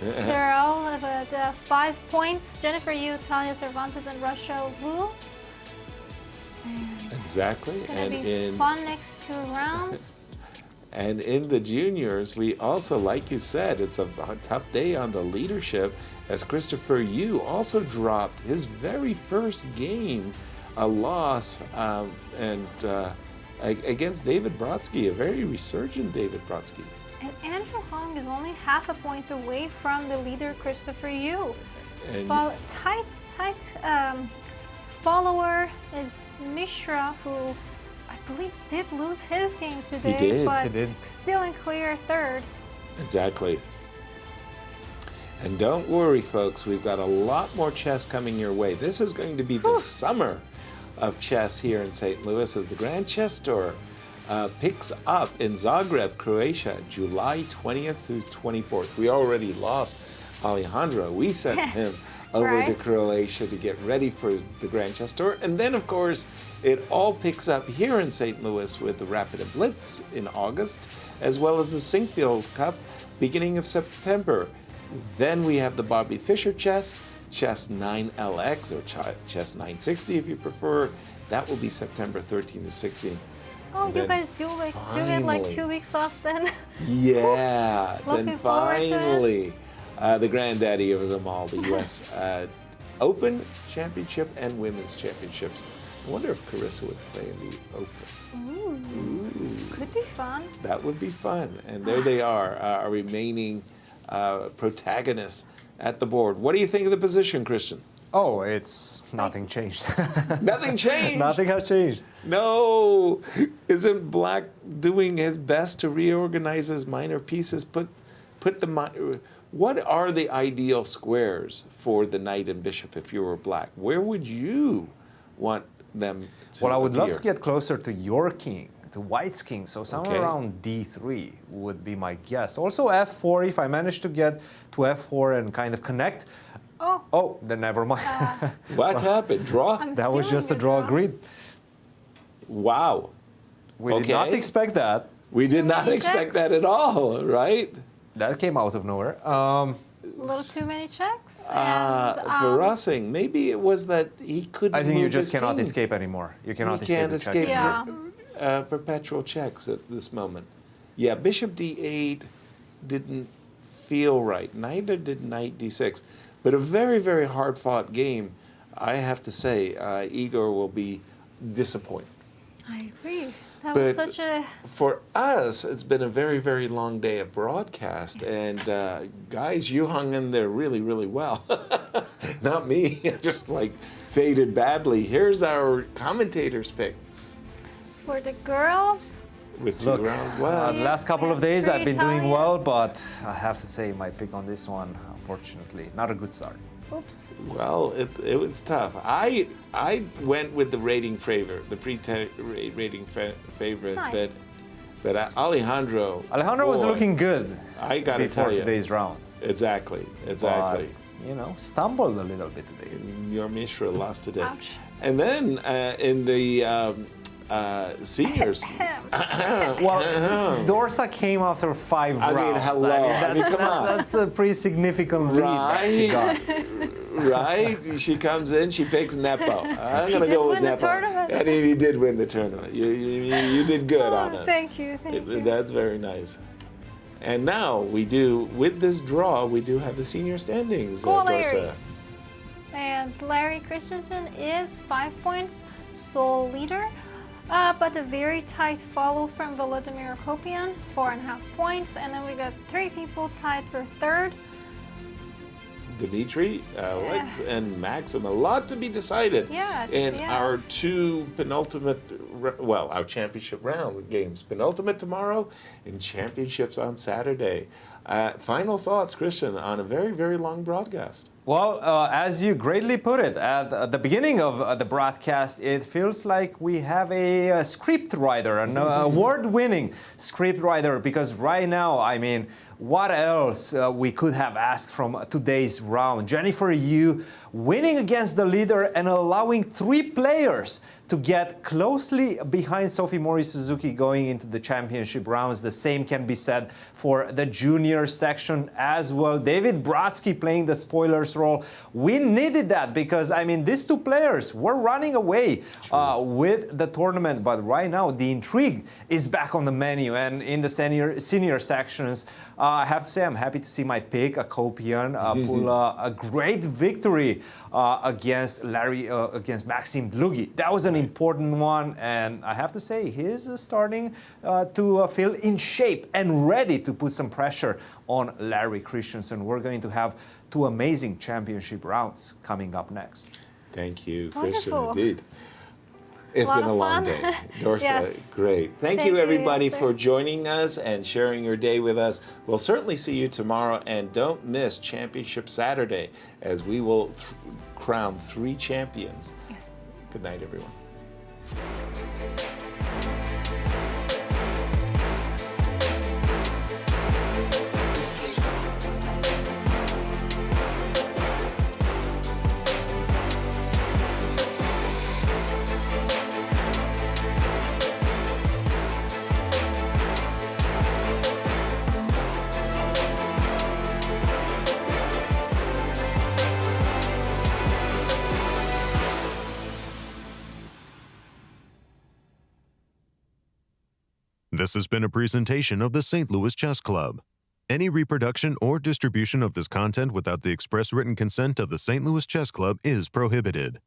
D: They're all at 5 points. Jennifer Yu, Thalia Cervantes, and Rochelle Wu. And
C: Exactly.
D: it's going to be fun next 2 rounds.
C: And in the juniors, we also, like you said, it's a tough day on the leadership, as Christopher Yu also dropped his very first game, a loss, against David Brodsky, a very resurgent David Brodsky.
D: And Andrew Hong is only half a point away from the leader, Christopher Yu.
C: And
D: Tight follower is Mishra, who I believe did lose his game today, but still in clear 3rd.
C: Exactly. And don't worry, folks, we've got a lot more chess coming your way. This is going to be the summer of chess here in St. Louis as the Grand Chess Tour picks up in Zagreb, Croatia, July 20th through 24th. We already lost Alejandro. We sent him over to Croatia to get ready for the Grand Chess Tour. And then, of course, it all picks up here in St. Louis with the Rapid and Blitz in August, as well as the Sinkfield Cup beginning of September. Then we have the Bobby Fischer Chess 9LX, or Chess 960 if you prefer. That will be September 13 to 16.
D: Oh, you guys do get like 2 weeks off then?
C: Yeah.
D: Looking
C: Then
D: forward to it.
C: finally, the granddaddy of them all, the U.S. Open Championship and Women's Championships. I wonder if Carissa would play in the Open.
D: Ooh. Could be fun.
C: That would be fun. And there they are, our remaining protagonists at the board. What do you think of the position, Christian?
B: Oh, it's nothing changed.
C: Nothing changed.
B: Nothing has changed.
C: No. Isn't Black doing his best to reorganize his minor pieces? Put the what are the ideal squares for the knight and bishop if you were Black? Where would you want them to
B: Well, I would love
C: appear?
B: to get closer to your king, to White's king. So somewhere around d3 would be my guess. Also f4, if I manage to get to f4 and kind of connect. Oh, then never mind.
C: What happened? Draw?
B: That was just a draw agreed.
C: Wow.
B: We did not expect that.
C: We did not expect that at all, right?
B: That came out of nowhere.
D: A little too many checks.
C: For Rossing, maybe it was that he couldn't.
B: I think
C: move
B: you just
C: his
B: cannot
C: king.
B: escape anymore. You cannot
C: You can't
B: escape the checks.
C: escape perpetual checks at this moment. Yeah, bishop d8 didn't feel right. Neither did knight d6. But a very, very hard-fought game. I have to say, Igor will be disappointed.
D: I agree. That
C: But
D: was such a...
C: For us, it's been a very, very long day of broadcast. And guys, you hung in there really, really well. Not me. I just like faded badly. Here's our commentators' picks.
D: For the girls...
C: With 2 rounds left.
B: The last couple of days I've been doing well,
D: Italians.
B: but I have to say my pick on this one, unfortunately, not a good start.
D: Oops.
C: Well, it was tough. I went with the rating favorite, the rating favorite,
D: Nice.
C: but Alejandro.
B: Was
C: boy,
B: looking good
C: I got to
B: before
C: tell you.
B: today's round.
C: Exactly.
B: But, stumbled a little bit today.
C: Your Mishra lost today.
D: Ouch.
C: And then in the seniors.
B: Well, Dorsa came after 5
C: I
B: rounds.
C: mean, hello. Come on.
B: That's a pretty significant lead that she got.
C: Right? She comes in, she picks Nepo. I'm going to
D: did
C: go with
D: win the
C: Nepo.
D: tournament.
C: And he did win the tournament. You did good on it.
D: Thank you.
C: That's very nice. And now we do, with this draw, we do have the senior standings,
D: Go,
C: Dorsa.
D: And Larry Christiansen is 5 points, sole leader. But a very tight follow from Vladimir Akopian, 4.5 points. And then we got 3 people tied for third.
C: Dmitry, Alex, and Maxim. A lot to be decided in our 2 penultimate, well, our championship round games. Penultimate tomorrow and championships on Saturday. Final thoughts, Christian, on a very, very long broadcast.
B: Well, as you greatly put it, at the beginning of the broadcast, it feels like we have a script writer, an award-winning script writer, because right now, I mean, what else we could have asked from today's round? Jennifer Yu winning against the leader and allowing 3 players to get closely behind Sophie Morris-Suzuki going into the championship rounds. The same can be said for the junior section as well. David Brodsky playing the spoilers role. We needed that because, I mean, these 2 players were running away with the tournament. But right now, the intrigue is back on the menu. And in the senior sections, I have to say I'm happy to see my pick, Akopian, pull a great victory against Maxim Dlugy. That was an important one, and I have to say he's starting to feel in shape and ready to put some pressure on Larry Christiansen. We're going to have 2 amazing championship rounds coming up next.
C: Thank you,
D: Wonderful.
C: Christian, indeed. It's been a long day. Dorsa, great. Thank you, everybody, for joining us and sharing your day with us. We'll certainly see you tomorrow, and don't miss Championship Saturday, as we will crown 3 champions.
D: Yes.
C: Good night, everyone.
J: This has been a presentation of the St. Louis Chess Club. Any reproduction or distribution of this content without the express written consent of the St. Louis Chess Club is prohibited.